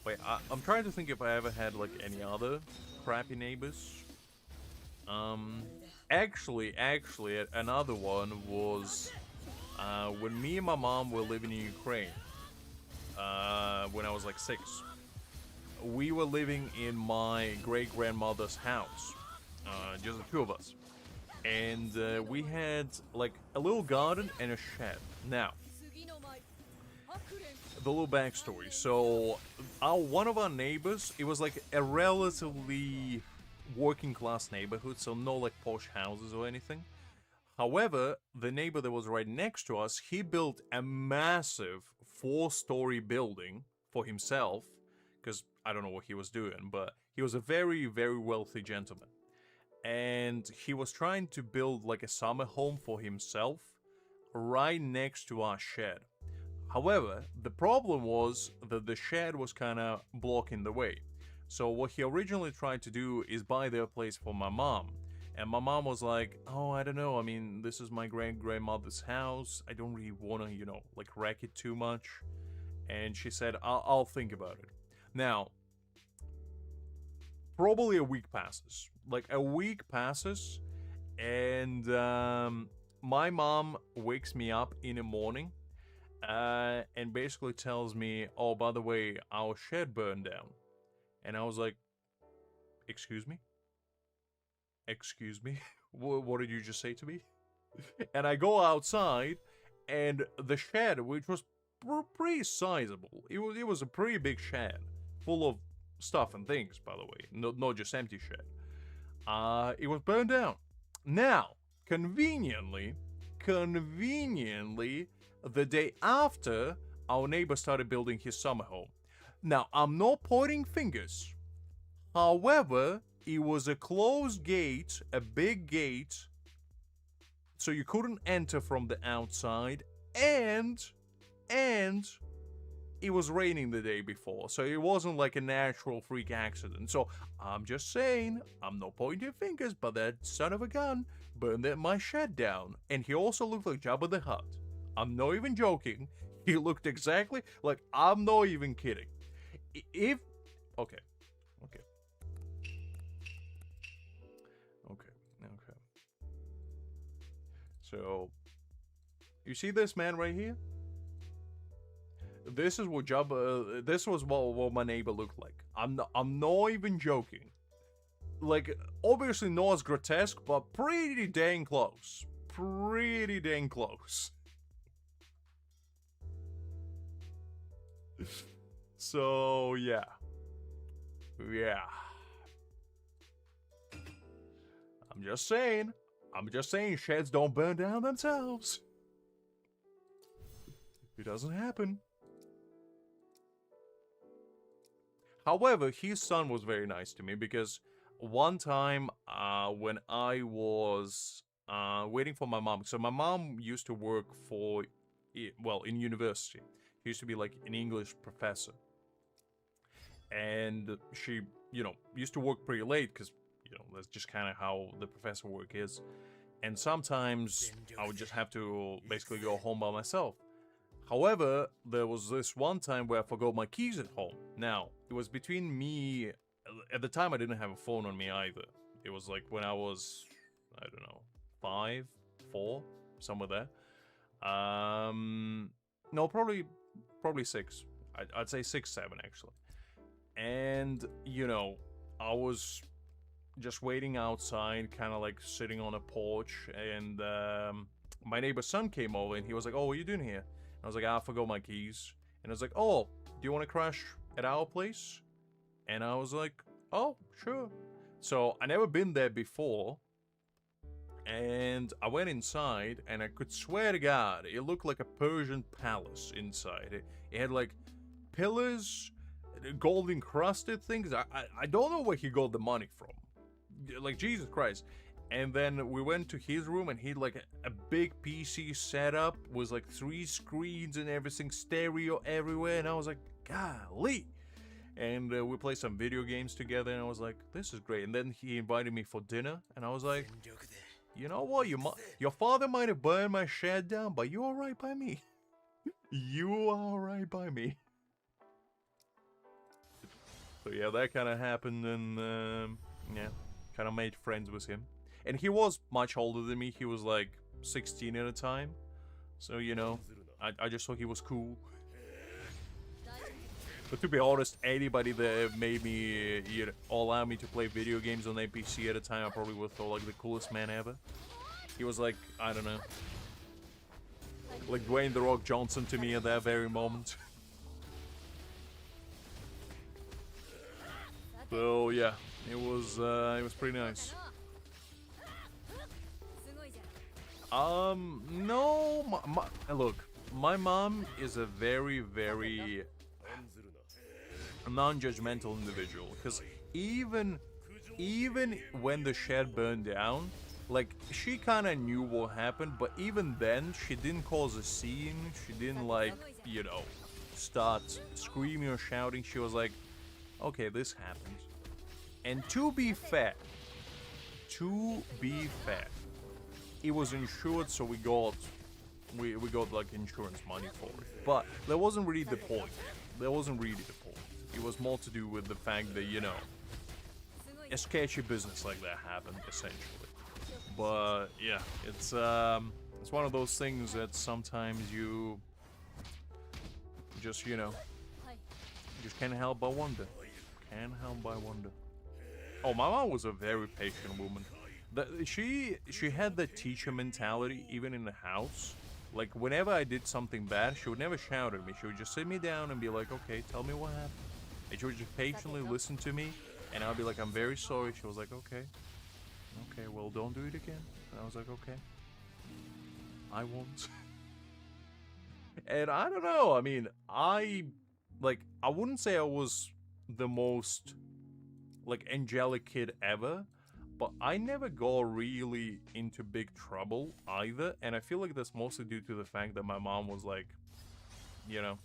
Wait, I'm trying to think if I ever had, like, any other crappy neighbors. Actually, another one was, when me and my mom were living in Ukraine, when I was, like, 6. We were living in my great-grandmother's house, just the two of us. And, we had, like, a little garden and a shed. Now, the little backstory. So, one of our neighbors, it was like a relatively working class neighborhood, so no like posh houses or anything. However, the neighbor that was right next to us, he built a massive 4-story building for himself, because I don't know what he was doing, but he was a very, very wealthy gentleman. And he was trying to build like a summer home for himself right next to our shed. However, the problem was that the shed was kind of blocking the way. So what he originally tried to do is buy their place for my mom. And my mom was like, oh, I don't know, I mean, this is my grandmother's house. I don't really want to, you know, like wreck it too much. And she said, I'll think about it. Now, probably a week passes. Like a week passes and my mom wakes me up in the morning. And basically tells me, oh, by the way, our shed burned down. And I was like, excuse me? Excuse me? What did you just say to me? And I go outside, and the shed, which was pretty sizable, it was a pretty big shed, full of stuff and things, by the way, not just empty shed. It was burned down. Now, conveniently, the day after, our neighbor started building his summer home. Now, I'm not pointing fingers. However, it was a closed gate, a big gate, so you couldn't enter from the outside, and it was raining the day before, so it wasn't like a natural freak accident. So, I'm just saying, I'm not pointing fingers, but that son of a gun burned my shed down, and he also looked like Jabba the Hutt. I'm not even joking. He looked exactly like, I'm not even kidding. Okay. So, you see this man right here? This is what this was what my neighbor looked like. I'm not even joking. Like, obviously not as grotesque, but pretty dang close. Pretty dang close. So, yeah. I'm just saying, sheds don't burn down themselves. It doesn't happen. However, his son was very nice to me, because one time, when I was waiting for my mom, so my mom used to work in university. She used to be like an English professor. And she, used to work pretty late because, that's just kind of how the professor work is. And sometimes I would just have to basically go home by myself. However, there was this one time where I forgot my keys at home. Now, it was between me... At the time, I didn't have a phone on me either. It was like when I was, I don't know, 5, 4, somewhere there. No, probably 6. I'd say 6, 7, actually. And, I was just waiting outside, kind of like sitting on a porch, and my neighbor's son came over, and he was like, oh, what are you doing here? I was like, I forgot my keys. And I was like, oh, do you want to crash at our place? And I was like, oh, sure. So, I never been there before. And I went inside, and I could swear to God, it looked like a Persian palace inside. It had, like, pillars, gold encrusted things. I don't know where he got the money from. like Jesus Christ. And then we went to his room, and he had like a big PC setup, was like 3 screens and everything, stereo everywhere, and I was like, golly. And we played some video games together, and I was like, this is great. And then he invited me for dinner, and I was like, you know what, your father might have burned my shed down, but you're alright by me. You are alright by me. So yeah, that kind of happened, and yeah, kind of made friends with him. And he was much older than me. He was like 16 at the time. So, you know, I just thought he was cool. But to be honest, anybody that made me, you know, allow me to play video games on NPC at the time, I probably would have thought like the coolest man ever. He was like, I don't know, like Dwayne "The Rock" Johnson to me at that very moment. So yeah, it was pretty nice. No, look, my mom is a very, very non-judgmental individual, because even when the shed burned down, like, she kind of knew what happened, but even then, she didn't cause a scene, she didn't, like, you know, start screaming or shouting. She was like, okay, this happened. And to be fair, it was insured, so we got like insurance money for it. But that wasn't really the point. It was more to do with the fact that, you know, a sketchy business like that happened, essentially. But yeah, it's one of those things that sometimes you just, you know, just can't help but wonder. Oh, my mom was a very patient woman. She had the teacher mentality even in the house. Like, whenever I did something bad, she would never shout at me. She would just sit me down and be like, okay, tell me what happened. And she would just patiently listen to me, and I'll be like, I'm very sorry. She was like, okay, well, don't do it again. And I was like, okay, I won't. And I don't know, I mean, I wouldn't say I was the most, like, angelic kid ever, but I never got really into big trouble either, and I feel like that's mostly due to the fact that my mom was, like, you know,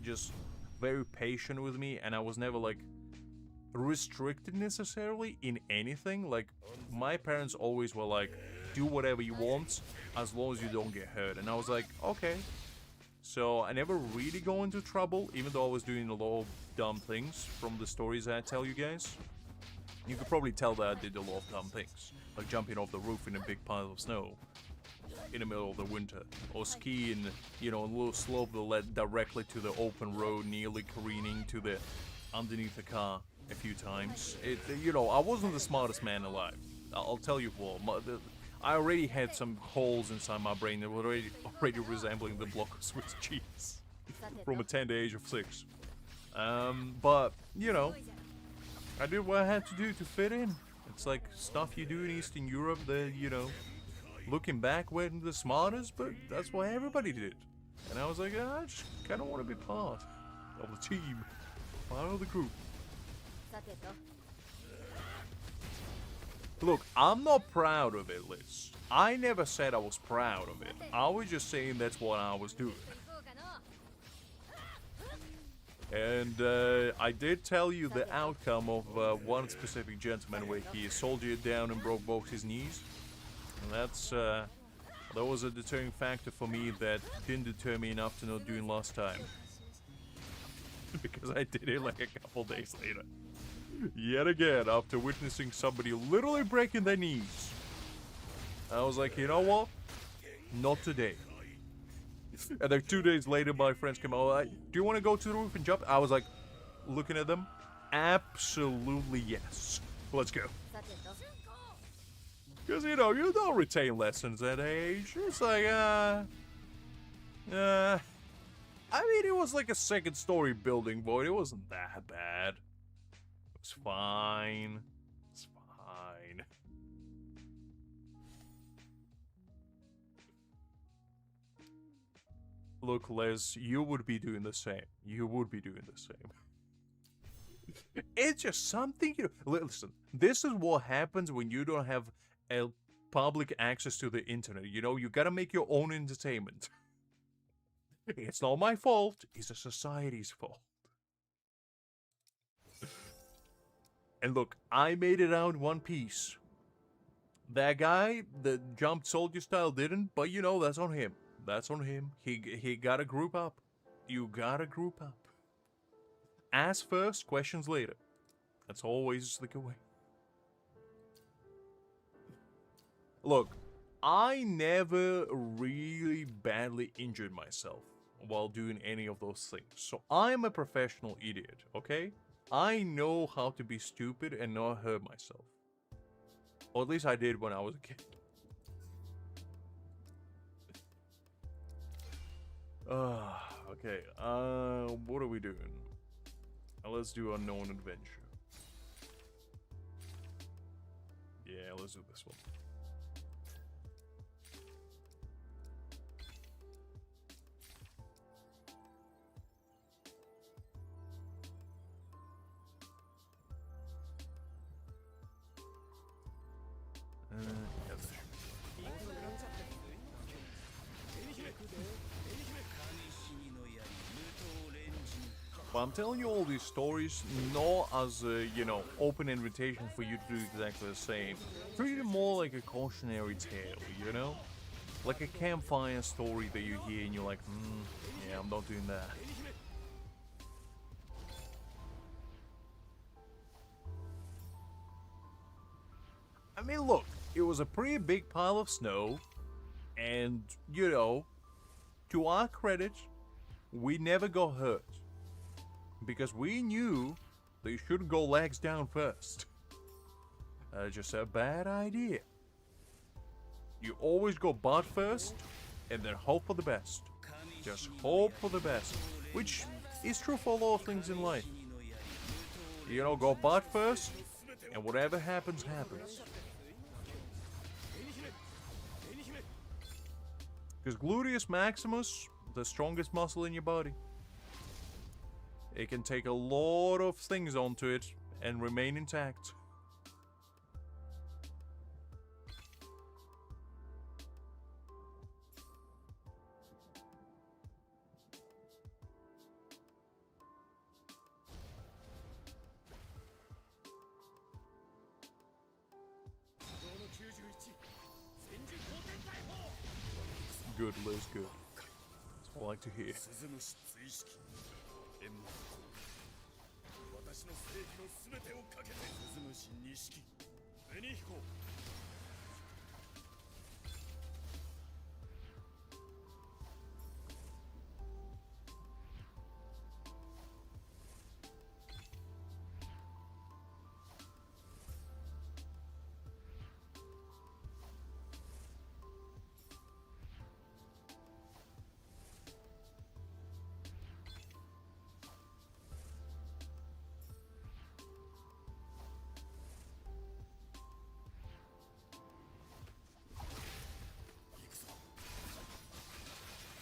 just very patient with me, and I was never, like, restricted necessarily in anything. Like, my parents always were like, do whatever you want as long as you don't get hurt, and I was like, okay. So I never really got into trouble, even though I was doing a lot of dumb things from the stories I tell you guys. You could probably tell that I did a lot of dumb things, like jumping off the roof in a big pile of snow in the middle of the winter, or skiing, you know, a little slope that led directly to the open road, nearly careening to the underneath the car a few times. You know, I wasn't the smartest man alive. I'll tell you what. I already had some holes inside my brain that were already resembling the block of Swiss cheese from a tender age of 6. But you know, I did what I had to do to fit in. It's like stuff you do in Eastern Europe that, you know, looking back, weren't the smartest, but that's what everybody did. And I was like, I just kind of want to be part of the team, part of the group. Look, I'm not proud of it, Liz. I never said I was proud of it. I was just saying that's what I was doing. And I did tell you the outcome of one specific gentleman where he soldiered down and broke both his knees. And that was a deterring factor for me that didn't deter me enough to not doing last time. Because I did it like a couple days later. Yet again, after witnessing somebody literally breaking their knees. I was like, you know what? Not today. And then 2 days later, my friends came out, like, do you want to go to the roof and jump? I was like, looking at them, absolutely yes. Let's go. Because, you know, you don't retain lessons at age. It's like, I mean, it was like a second-story building, boy. It wasn't that bad. It was fine. It's fine. Look, Les, you would be doing the same. You would be doing the same. It's just something, listen, this is what happens when you don't have a public access to the internet. You know, you gotta make your own entertainment. It's not my fault, it's the society's fault. And look, I made it out in one piece. That guy that jumped soldier style didn't, but you know, that's on him. That's on him. He gotta group up. You gotta group up. Ask first, questions later. That's always the way. Look, I never really badly injured myself while doing any of those things. So I'm a professional idiot, okay? I know how to be stupid and not hurt myself. Or at least I did when I was a kid. Okay, what are we doing? Let's do Unknown Adventure. Yeah, let's do this one. Yeah, this should Well, I'm telling you all these stories not as a, you know, open invitation for you to do exactly the same. Treat it more like a cautionary tale, you know? Like a campfire story that you hear and you're like, yeah, I'm not doing that. I mean, look, it was a pretty big pile of snow, and, you know, to our credit, we never got hurt. Because we knew they shouldn't go legs down first. Just a bad idea. You always go butt first, and then hope for the best. Just hope for the best. Which is true for a lot of things in life. You know, go butt first, and whatever happens, happens. Because gluteus maximus, the strongest muscle in your body. It can take a lot of things onto it and remain intact. Good, Liz, good. That's what I like to hear.
私の正義の全てをかけて鈴虫錦紅彦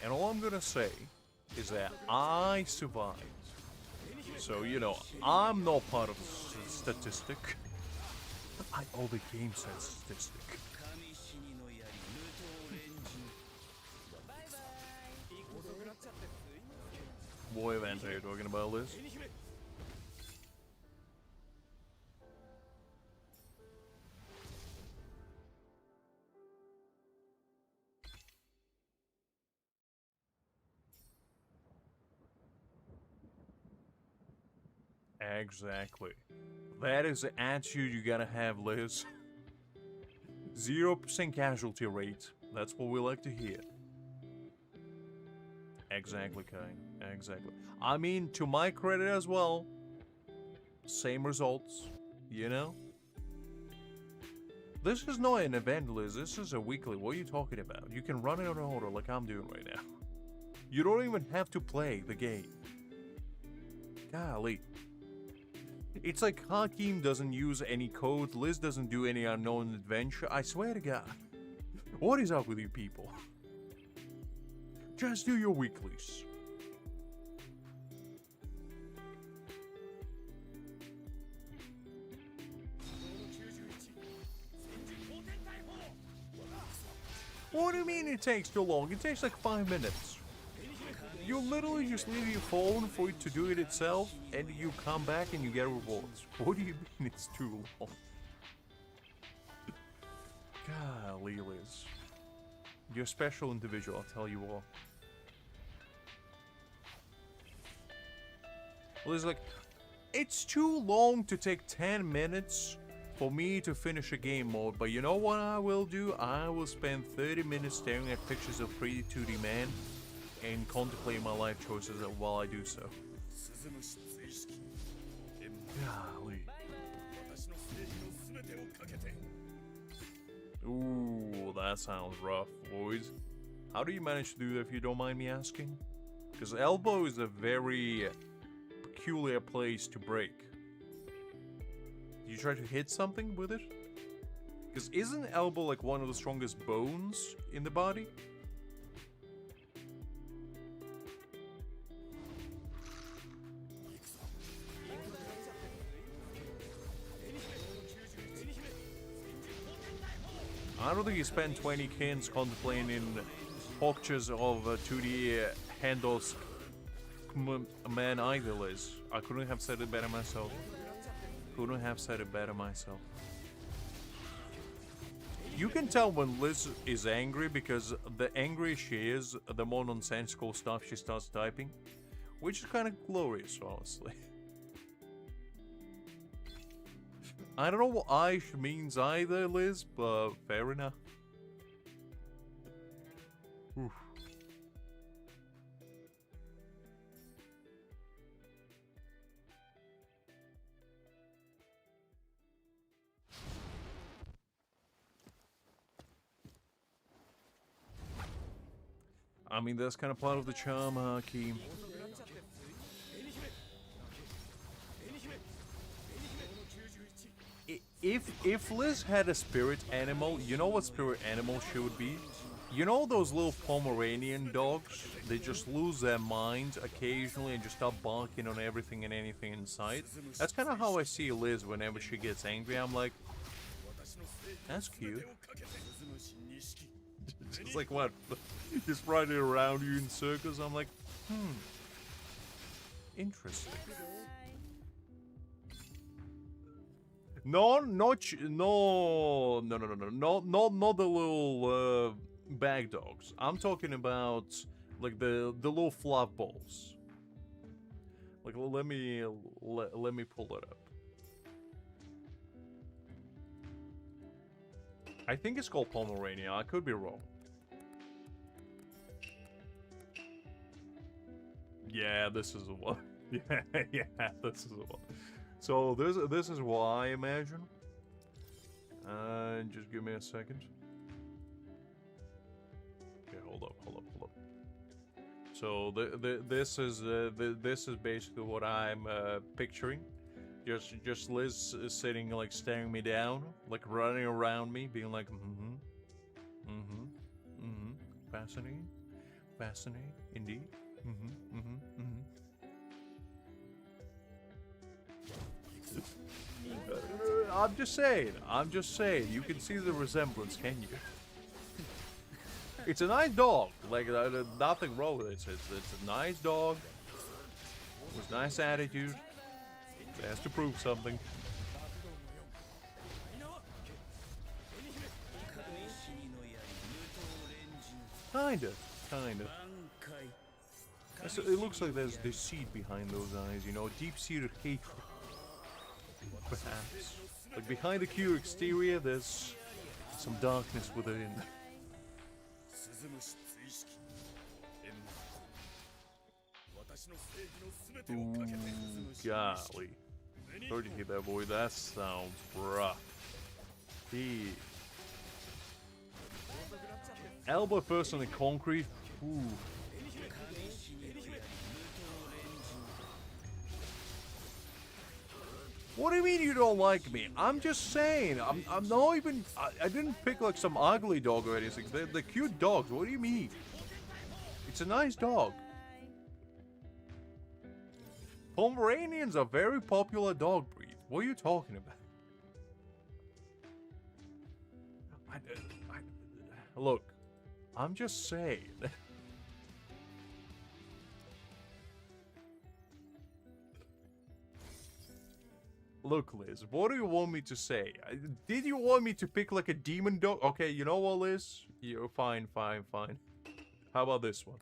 And all I'm gonna say is that I survived. So, you know, I'm not part of the statistic. Oh, the game says statistic. What event are you talking about, Liz? Exactly. That is the attitude you gotta have, Liz. 0% casualty rate. That's what we like to hear. Exactly, Kai. Exactly. I mean, to my credit as well, same results, you know? This is not an event, Liz. This is a weekly. What are you talking about? You can run it on order like I'm doing right now. You don't even have to play the game. Golly. It's like Hakim doesn't use any code, Liz doesn't do any unknown adventure. I swear to God. What is up with you people? Just do your weeklies. What do you mean it takes too long? It takes like 5 minutes. You literally just leave your phone for it to do it itself, and you come back and you get rewards. What do you mean it's too long? Golly, Liz. You're a special individual, I'll tell you all. Liz, like, it's too long to take 10 minutes for me to finish a game mode, but you know what I will do? I will spend 30 minutes staring at pictures of pretty 2D man and contemplate my life choices while I do so. Golly. Ooh, that sounds rough, boys. How do you manage to do that if you don't mind me asking? Because elbow is a very peculiar place to break. Do you try to hit something with it? Because isn't elbow like one of the strongest bones in the body? I don't think you spend 20 kins contemplating pictures of 2D handles man either, Liz. I couldn't have said it better myself. Couldn't have said it better myself. You can tell when Liz is angry because the angrier she is, the more nonsensical stuff she starts typing. Which is kind of glorious, honestly. I don't know what Aish means either, Liz, but fair enough. Oof. I mean, that's kind of part of the charm, Haki. If Liz had a spirit animal, you know what spirit animal she would be? You know those little Pomeranian dogs? They just lose their minds occasionally and just start barking on everything and anything in sight. That's kind of how I see Liz whenever she gets angry. I'm like, that's cute. Just like what? Just riding around you in circles. I'm like, interesting. No, not the little bag dogs. I'm talking about like the little fluff balls. Like let me pull it up. I think it's called Pomerania. I could be wrong. Yeah, this is the one. Yeah, this is the one. So this is what I imagine. Just give me a second. Okay, hold up. So this is basically what I'm picturing. Just Liz is sitting like staring me down, like running around me, being like, fascinating, indeed, I'm just saying, you can see the resemblance, can you? It's a nice dog, like, nothing wrong with it, it's a nice dog, with nice attitude, it has to prove something. Kinda. It looks like there's deceit behind those eyes, you know, deep-seated hatred. Perhaps. Like behind the cute exterior, there's some darkness within. Ooh, golly. Sorry to hear that, boy. That sounds rough. Elbow first on the concrete. Ooh. What do you mean you don't like me? I'm just saying. I'm not even. I didn't pick like some ugly dog or anything. They're cute dogs. What do you mean? It's a nice dog. Pomeranians are a very popular dog breed. What are you talking about? Look, I'm just saying. Look, Liz, what do you want me to say? Did you want me to pick like a demon dog? Okay, you know what, Liz? You're fine, fine, fine. How about this one?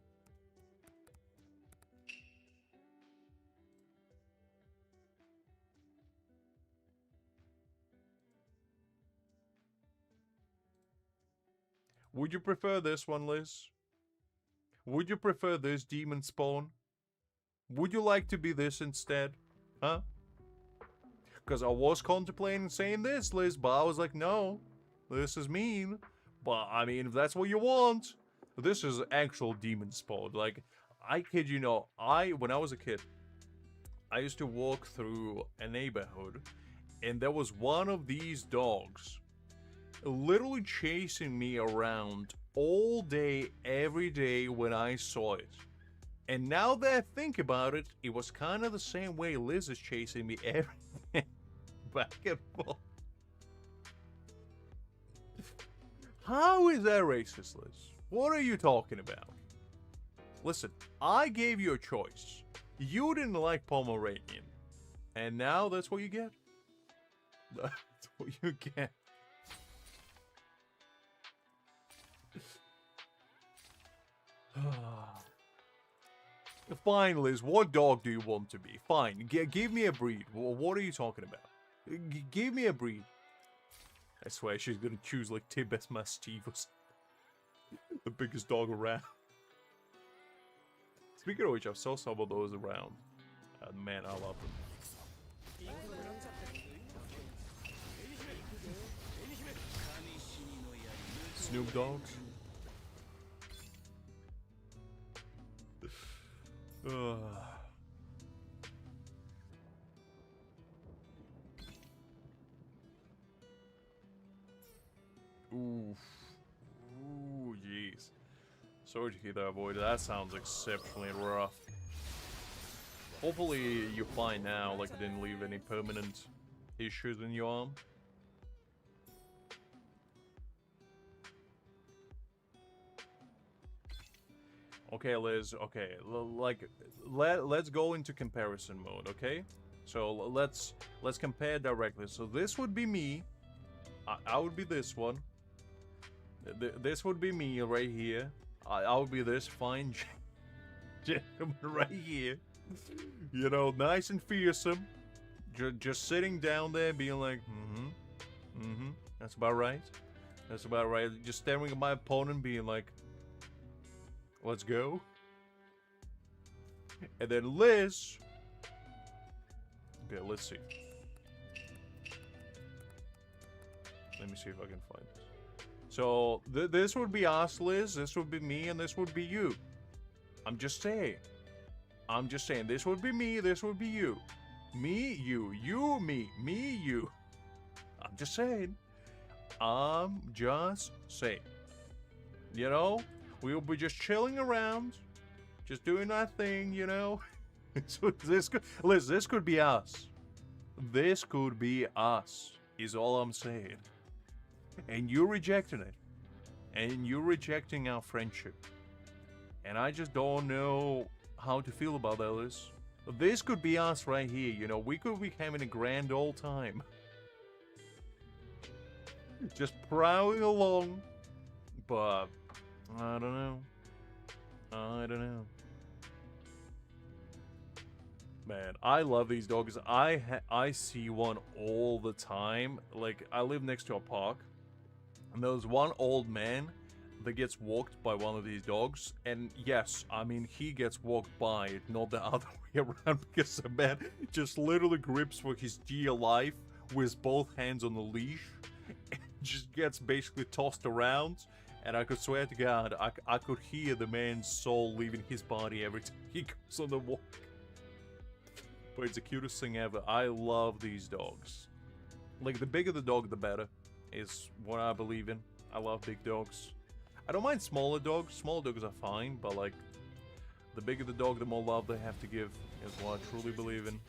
Would you prefer this one, Liz? Would you prefer this demon spawn? Would you like to be this instead? Huh? Because I was contemplating saying this, Liz, but I was like, no, this is mean. But, I mean, if that's what you want, this is actual demon spawn. Like, I kid you not, when I was a kid, I used to walk through a neighborhood, and there was one of these dogs literally chasing me around all day, every day when I saw it. And now that I think about it, it was kind of the same way Liz is chasing me every day, back and forth. How is that racist, Liz? What are you talking about? Listen, I gave you a choice. You didn't like Pomeranian. And now that's what you get? That's what you get. Fine, Liz. What dog do you want to be? Fine. Give me a breed. What are you talking about? Give me a breed. I swear she's gonna choose like Tibet Mastiff or something. The biggest dog around. Speaking of which, I saw some of those around. Man, I love them. Snoop Dogs. Ooh, jeez. Sorry to hear that, boy. That sounds exceptionally rough. Hopefully you're fine now, like it didn't leave any permanent issues in your arm. Okay, Liz, okay, let's go into comparison mode, okay? So let's compare directly. So this would be me. I would be this one. This would be me right here. I would be this fine gentleman right here. You know, nice and fearsome. Just sitting down there being like, that's about right. That's about right. Just staring at my opponent being like, let's go. And then Liz. Okay, let's see. Let me see if I can find this. So, this would be us, Liz. This would be me, and this would be you. I'm just saying. I'm just saying. This would be me, this would be you. Me, you. You, me. Me, you. I'm just saying. I'm just saying. You know? We'll be just chilling around. Just doing our thing, you know? So Liz, this could be us. This could be us, is all I'm saying. And you're rejecting it. And you're rejecting our friendship. And I just don't know how to feel about that, Liz. This could be us right here, you know? We could be having a grand old time. Just prowling along. But I don't know. I don't know. Man, I love these dogs. I see one all the time. Like, I live next to a park. And there's one old man that gets walked by one of these dogs. And yes, I mean, he gets walked by it, not the other way around. Because the man just literally grips for his dear life with both hands on the leash. And just gets basically tossed around. And I could swear to God, I could hear the man's soul leaving his body every time he goes on the walk. But it's the cutest thing ever. I love these dogs. Like, the bigger the dog, the better, is what I believe in. I love big dogs. I don't mind smaller dogs. Smaller dogs are fine, but like, the bigger the dog, the more love they have to give, is what I truly believe in.